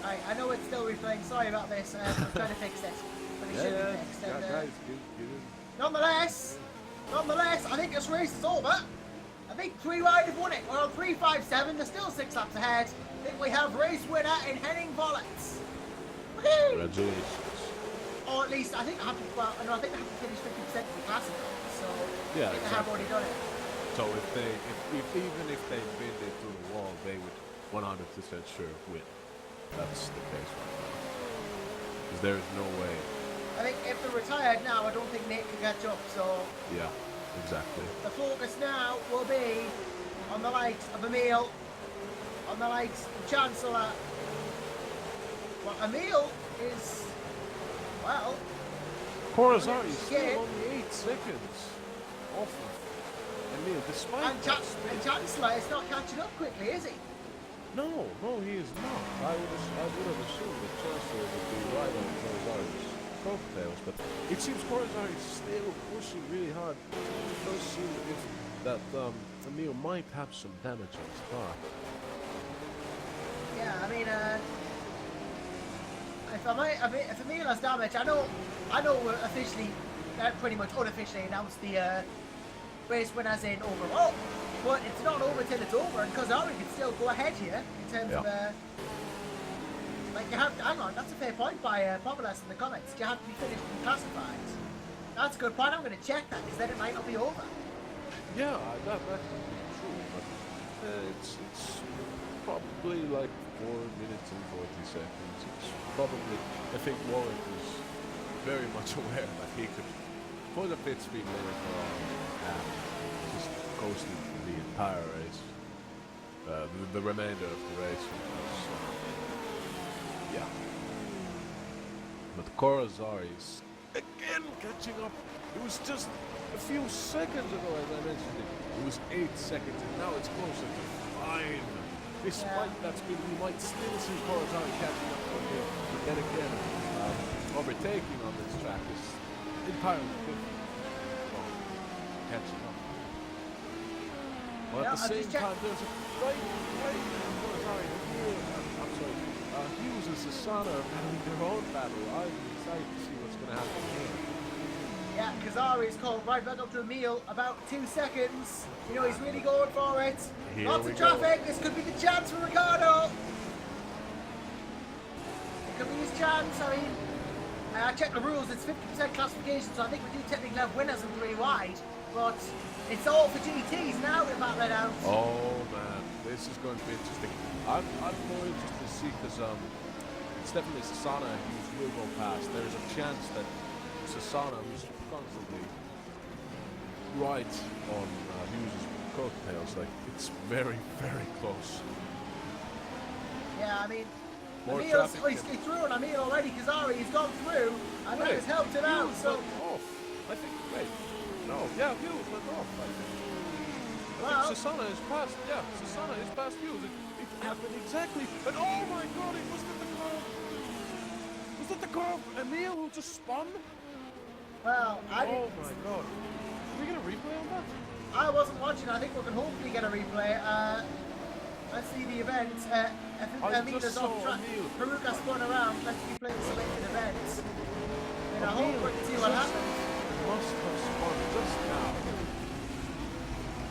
Right, I know it's still replaying. Sorry about this. I'm trying to fix this. But it should be fixed. And, guys, nonetheless, I think this race is over. I think 3 wide have won it. We're on 3.57. They're still 6 laps ahead. I think we have race winner in Henning Vollets. Congratulations. Or at least I think I have to. Well, no, I think they have to finish 50% of the classic. So yeah, they have already done it. So even if they bid it to the wall, they would 100% sure win. That's the case right now. Because there is no way. I think if they're retired now, I don't think Nick can catch up. So yeah, exactly. The focus now will be on the likes of Emil, on the likes of Chancellor. Well, Emil is, well... Kawasari is still only 8 seconds off of Emil, despite and Chancellor is not catching up quickly, is he? No, he is not. I would have assumed that Chancellor would be right on Kawasari's coattails, but it seems Kawasari is still pushing really hard. It does seem that Emil might have some damage on his car. Yeah, I mean, if Emil has damage, I know we're officially, pretty much unofficially announced the race winners in overall, but it's not over till it's over, and Kawasari can still go ahead here in terms of, like you have to, hang on, that's a fair point by Populas in the comments, you have to be finished and classified. That's a good point, I'm going to check that, because then it might not be over. Yeah, that could be true, but it's probably like 4 minutes and 40 seconds. It's probably, I think Warren is very much aware that he could put a pit speed limit on and just coasting through the entire race, the remainder of the race. Because, But Corazari is again catching up. It was just a few seconds ago, as I mentioned it was 8 seconds, and now it's closer to 5. Despite that speed, we might still see Corazari catching up from here. But then again, overtaking on this track is entirely different from catching up. But at the same time, there's a great Corazari here. I'm sorry, Hughes and Sassana are having their own battle. I'm excited to see what's going to happen here. Yeah, Kazari's called right back up to Emil, about 2 seconds. You know, he's really going for it. Lots of traffic, this could be the chance for Ricardo. It could be his chance, I mean, I checked the rules, it's 50% classification, so I think we do technically have winners in 3 wide, but it's all for GTs now with that let out. Oh man, this is going to be interesting. I'm more interested to see because it's definitely Sassana and Hughes will go past. There's a chance that Sassana, who's constantly right on Hughes' coattails, like it's very, very close. Yeah, I mean, More Emil's, traffic he's through on Emil already, Kazari, he's gone through, and that has helped him out, so... Off. I think, wait, no, yeah, Hughes went off, I think. Well, Sassana is past, yeah, Sassana is past Hughes. It happened exactly, and oh my god, it was that the curve. Was that the curve? Emil who just spun? Well, I didn't... Oh my god. Are we going to replay on that? I wasn't watching, I think we can hopefully get a replay. Let's see the event. I think Emila's off track. Haruka spun around, let's replay the selected events. And I hope we can see what happens. Must have spun just now.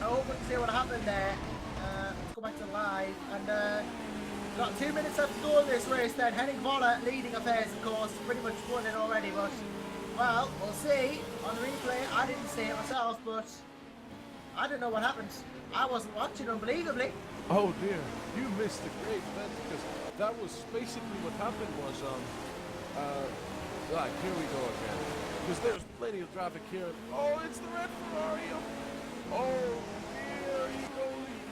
I hope we can see what happened there. Let's go back to live. And got 2 minutes left to go in this race then. Henning Voller leading affairs, of course. Pretty much won it already, but... Well, we'll see on the replay. I didn't see it myself, but I don't know what happened. I wasn't watching, unbelievably. Oh dear, you missed a great event because that was basically what happened was, like, here we go again. Because there's plenty of traffic here. Oh, it's the red Ferrari. Oh dear, he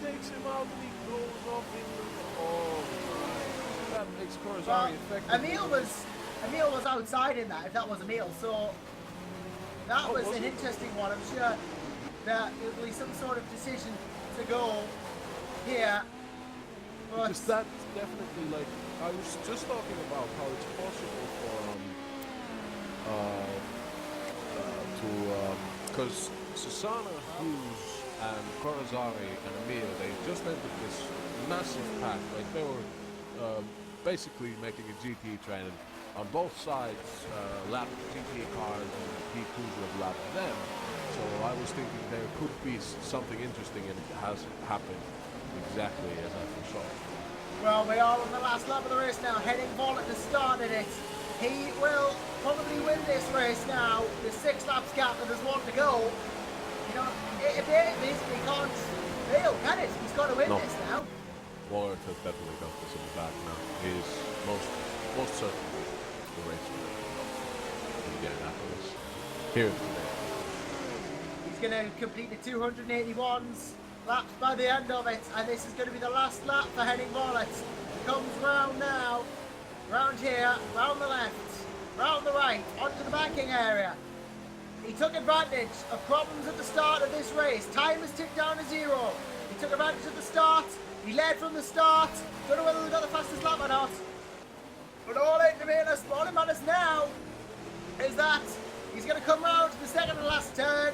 takes him out and he goes off in the... Oh my. That makes Corazari effective. Emil was outside in that, if that was Emil, so that was an interesting one. I'm sure that there will be some sort of decision to go here. But because that's definitely, like, I was just talking about how it's possible for because Sassana, Hughes and Corazari and Emil, they just entered this massive pack. Like, they were basically making a GT train. On both sides, lapped GT cars and P2s would have lapped them. So I was thinking there could be something interesting, and it has happened exactly as I foresaw. Well, we are on the last lap of the race now. Henning Voller has started it. He will probably win this race now. The 6 laps gap and there's 1 to go. You know, it basically can't fail, can it? He's got to win this now. Voller has definitely got this in the back now. He's most certain. The race in Indianapolis. Here today. He's going to complete the 281s laps by the end of it, and this is going to be the last lap for Henning Voller. He comes round now, round here, round the left, round the right, onto the banking area. He took advantage of problems at the start of this race. Time has ticked down to 0. He took advantage of the start. He led from the start. Don't know whether he got the fastest lap or not. But all that matters now is that he's going to come round to the second and last turn.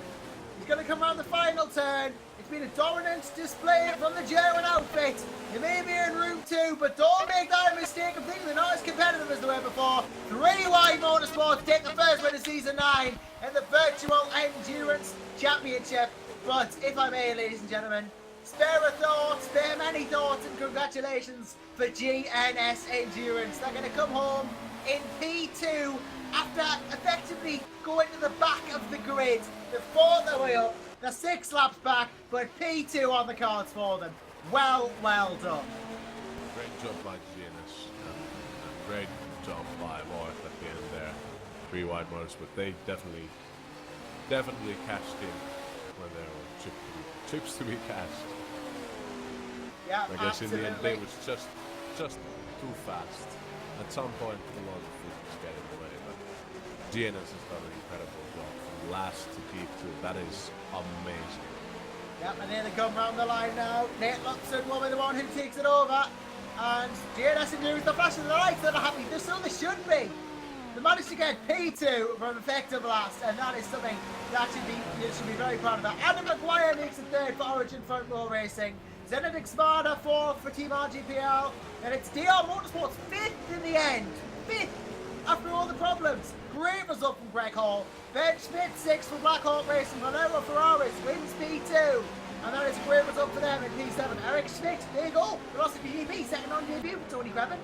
He's going to come round the final turn. It's been a dominant display from the German outfit. They may be in room 2, but don't make that mistake of thinking they're not as competitive as they were before. 3 Wide Motorsports take the first win of Season 9 in the Virtual Endurance Championship. But if I may, ladies and gentlemen, spare a thought, spare many thoughts, and congratulations for GNS Endurance. They're going to come home in P2 after effectively going to the back of the grid. They fought their way up. They're 6 laps back, but P2 on the cards for them. Well done. Great job by GNS. And great job by Morris at the end there. 3 Wide Motors, but they definitely cashed in when there were chips to be cashed. Yeah, I guess in the end they was just too fast. At some point the lot of food was getting away, but GNS has done an incredible job from last to P2. That is amazing. Yep, and here they come round the line now. Nate Lupson will be the one who takes it over. And GNS and use the flash of the lights that are happy. So they should be. They managed to get P2 from Effective Blast, and that is something that you should be very proud of. That. Adam McGuire makes it third for Origin Front Row Racing. Zenedic Sparta fourth for Team RGPL. And it's DR Motorsports fifth in the end. Fifth after all the problems. Great result from Greg Hall. Ben Schmidt sixth for Black Hawk Racing. Valero Ferraris wins P2. And that is a great result for them in P7. Eric Schmidt, there you go. Velocity PDP, second on debut for Tony Craven.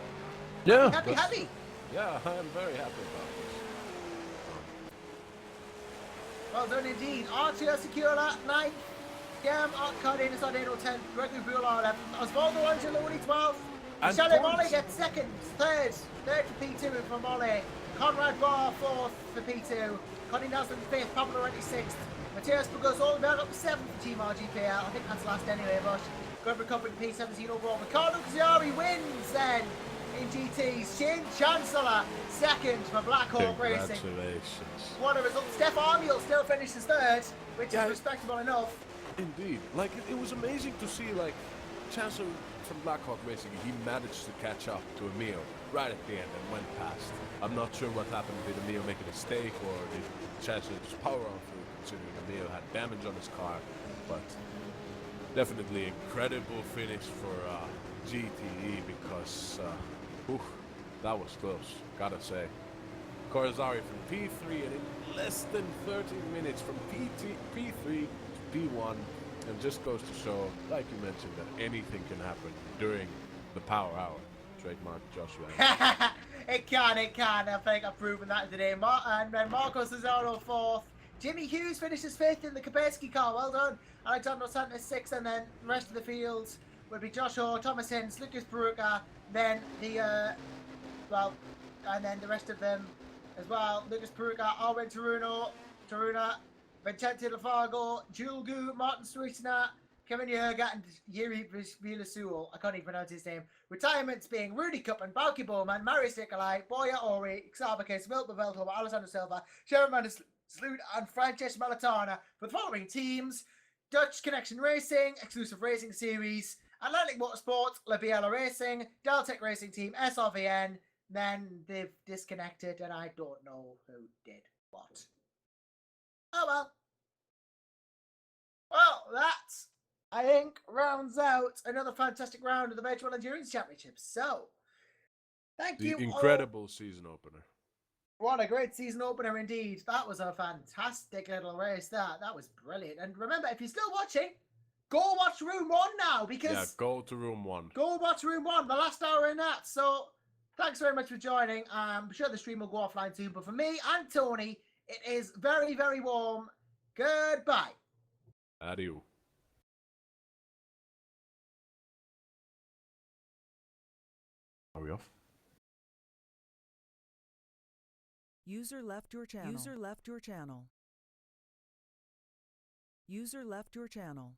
Yeah. Happy. Yeah, I'm very happy about this. Well done indeed. Archer Secura, 9th. Gam Cardenas Ardeno 10th. Gregory Bular 11th. Osvaldo Angeloni 12th. And Michele Molly gets second. Third for P2 from Molly. Conrad Barr 4th for P2. Connie Nelson 5th. Pablo Rennie 6th. Matthias goes all the way up to 7th for Team RGPL. I think that's last anyway, but good recovery in P17 overall. Ricardo Cagliari wins then in GTs. Shane Chancellor second for Black Hawk Racing. Congratulations. What a result. Steph Armiel still finishes third, which is respectable enough. Indeed. Like, it was amazing to see, like, Chancellor from Black Hawk Racing, he managed to catch up to Emil right at the end and went past. I'm not sure what happened. Did Emil make a mistake, or did Chancellor just power on through, considering Emil had damage on his car? But definitely incredible finish for GTE, because that was close, gotta say. Corazari from P3, and in less than 30 minutes from P3 to P1, and just goes to show, like you mentioned, that anything can happen during the power hour. Trademark Joshua. It can. I think I've proven that today. And then Marco Cesaro 4th. Jimmy Hughes finishes 5th in the Kapetsky car. Well done. Alexandro Santos 6th, and then the rest of the fields will be Josh Hoare, Thomas Hens, Lucas Peruca, then the and then the rest of them as well. Lucas Peruca, Arwen Taruna, Vincente Lafargo, Jules Gu, Martin Sweetener, Kevin Yerga, and Yuri Villasul. I can't even pronounce his name. Retirements being Rudy Kuppen, Balky Bowman, Marius Nicolai, Boya Ori, Xabakis, Milt Beveltova, Alessandro Silva, Sharon Mendes Sloot, and Francesco Malatana for the following teams: Dutch Connection Racing, Exclusive Racing Series, Atlantic Motorsports, La Biela Racing, Deltec Racing Team, SRVN. Then they've disconnected, and I don't know who did what. Oh well. Well, that, I think, rounds out another fantastic round of the Virtual Endurance Championship. So, thank you. The incredible season opener. What a great season opener indeed. That was a fantastic little race. That was brilliant. And remember, if you're still watching, go watch Room 1 now, because... Yeah, go to Room 1. Go watch Room 1, the last hour in that. So, thanks very much for joining. I'm sure the stream will go offline soon, but for me and Tony, it is very, very warm. Goodbye. Adieu. Are we off? User left your channel. User left your channel. User left your channel.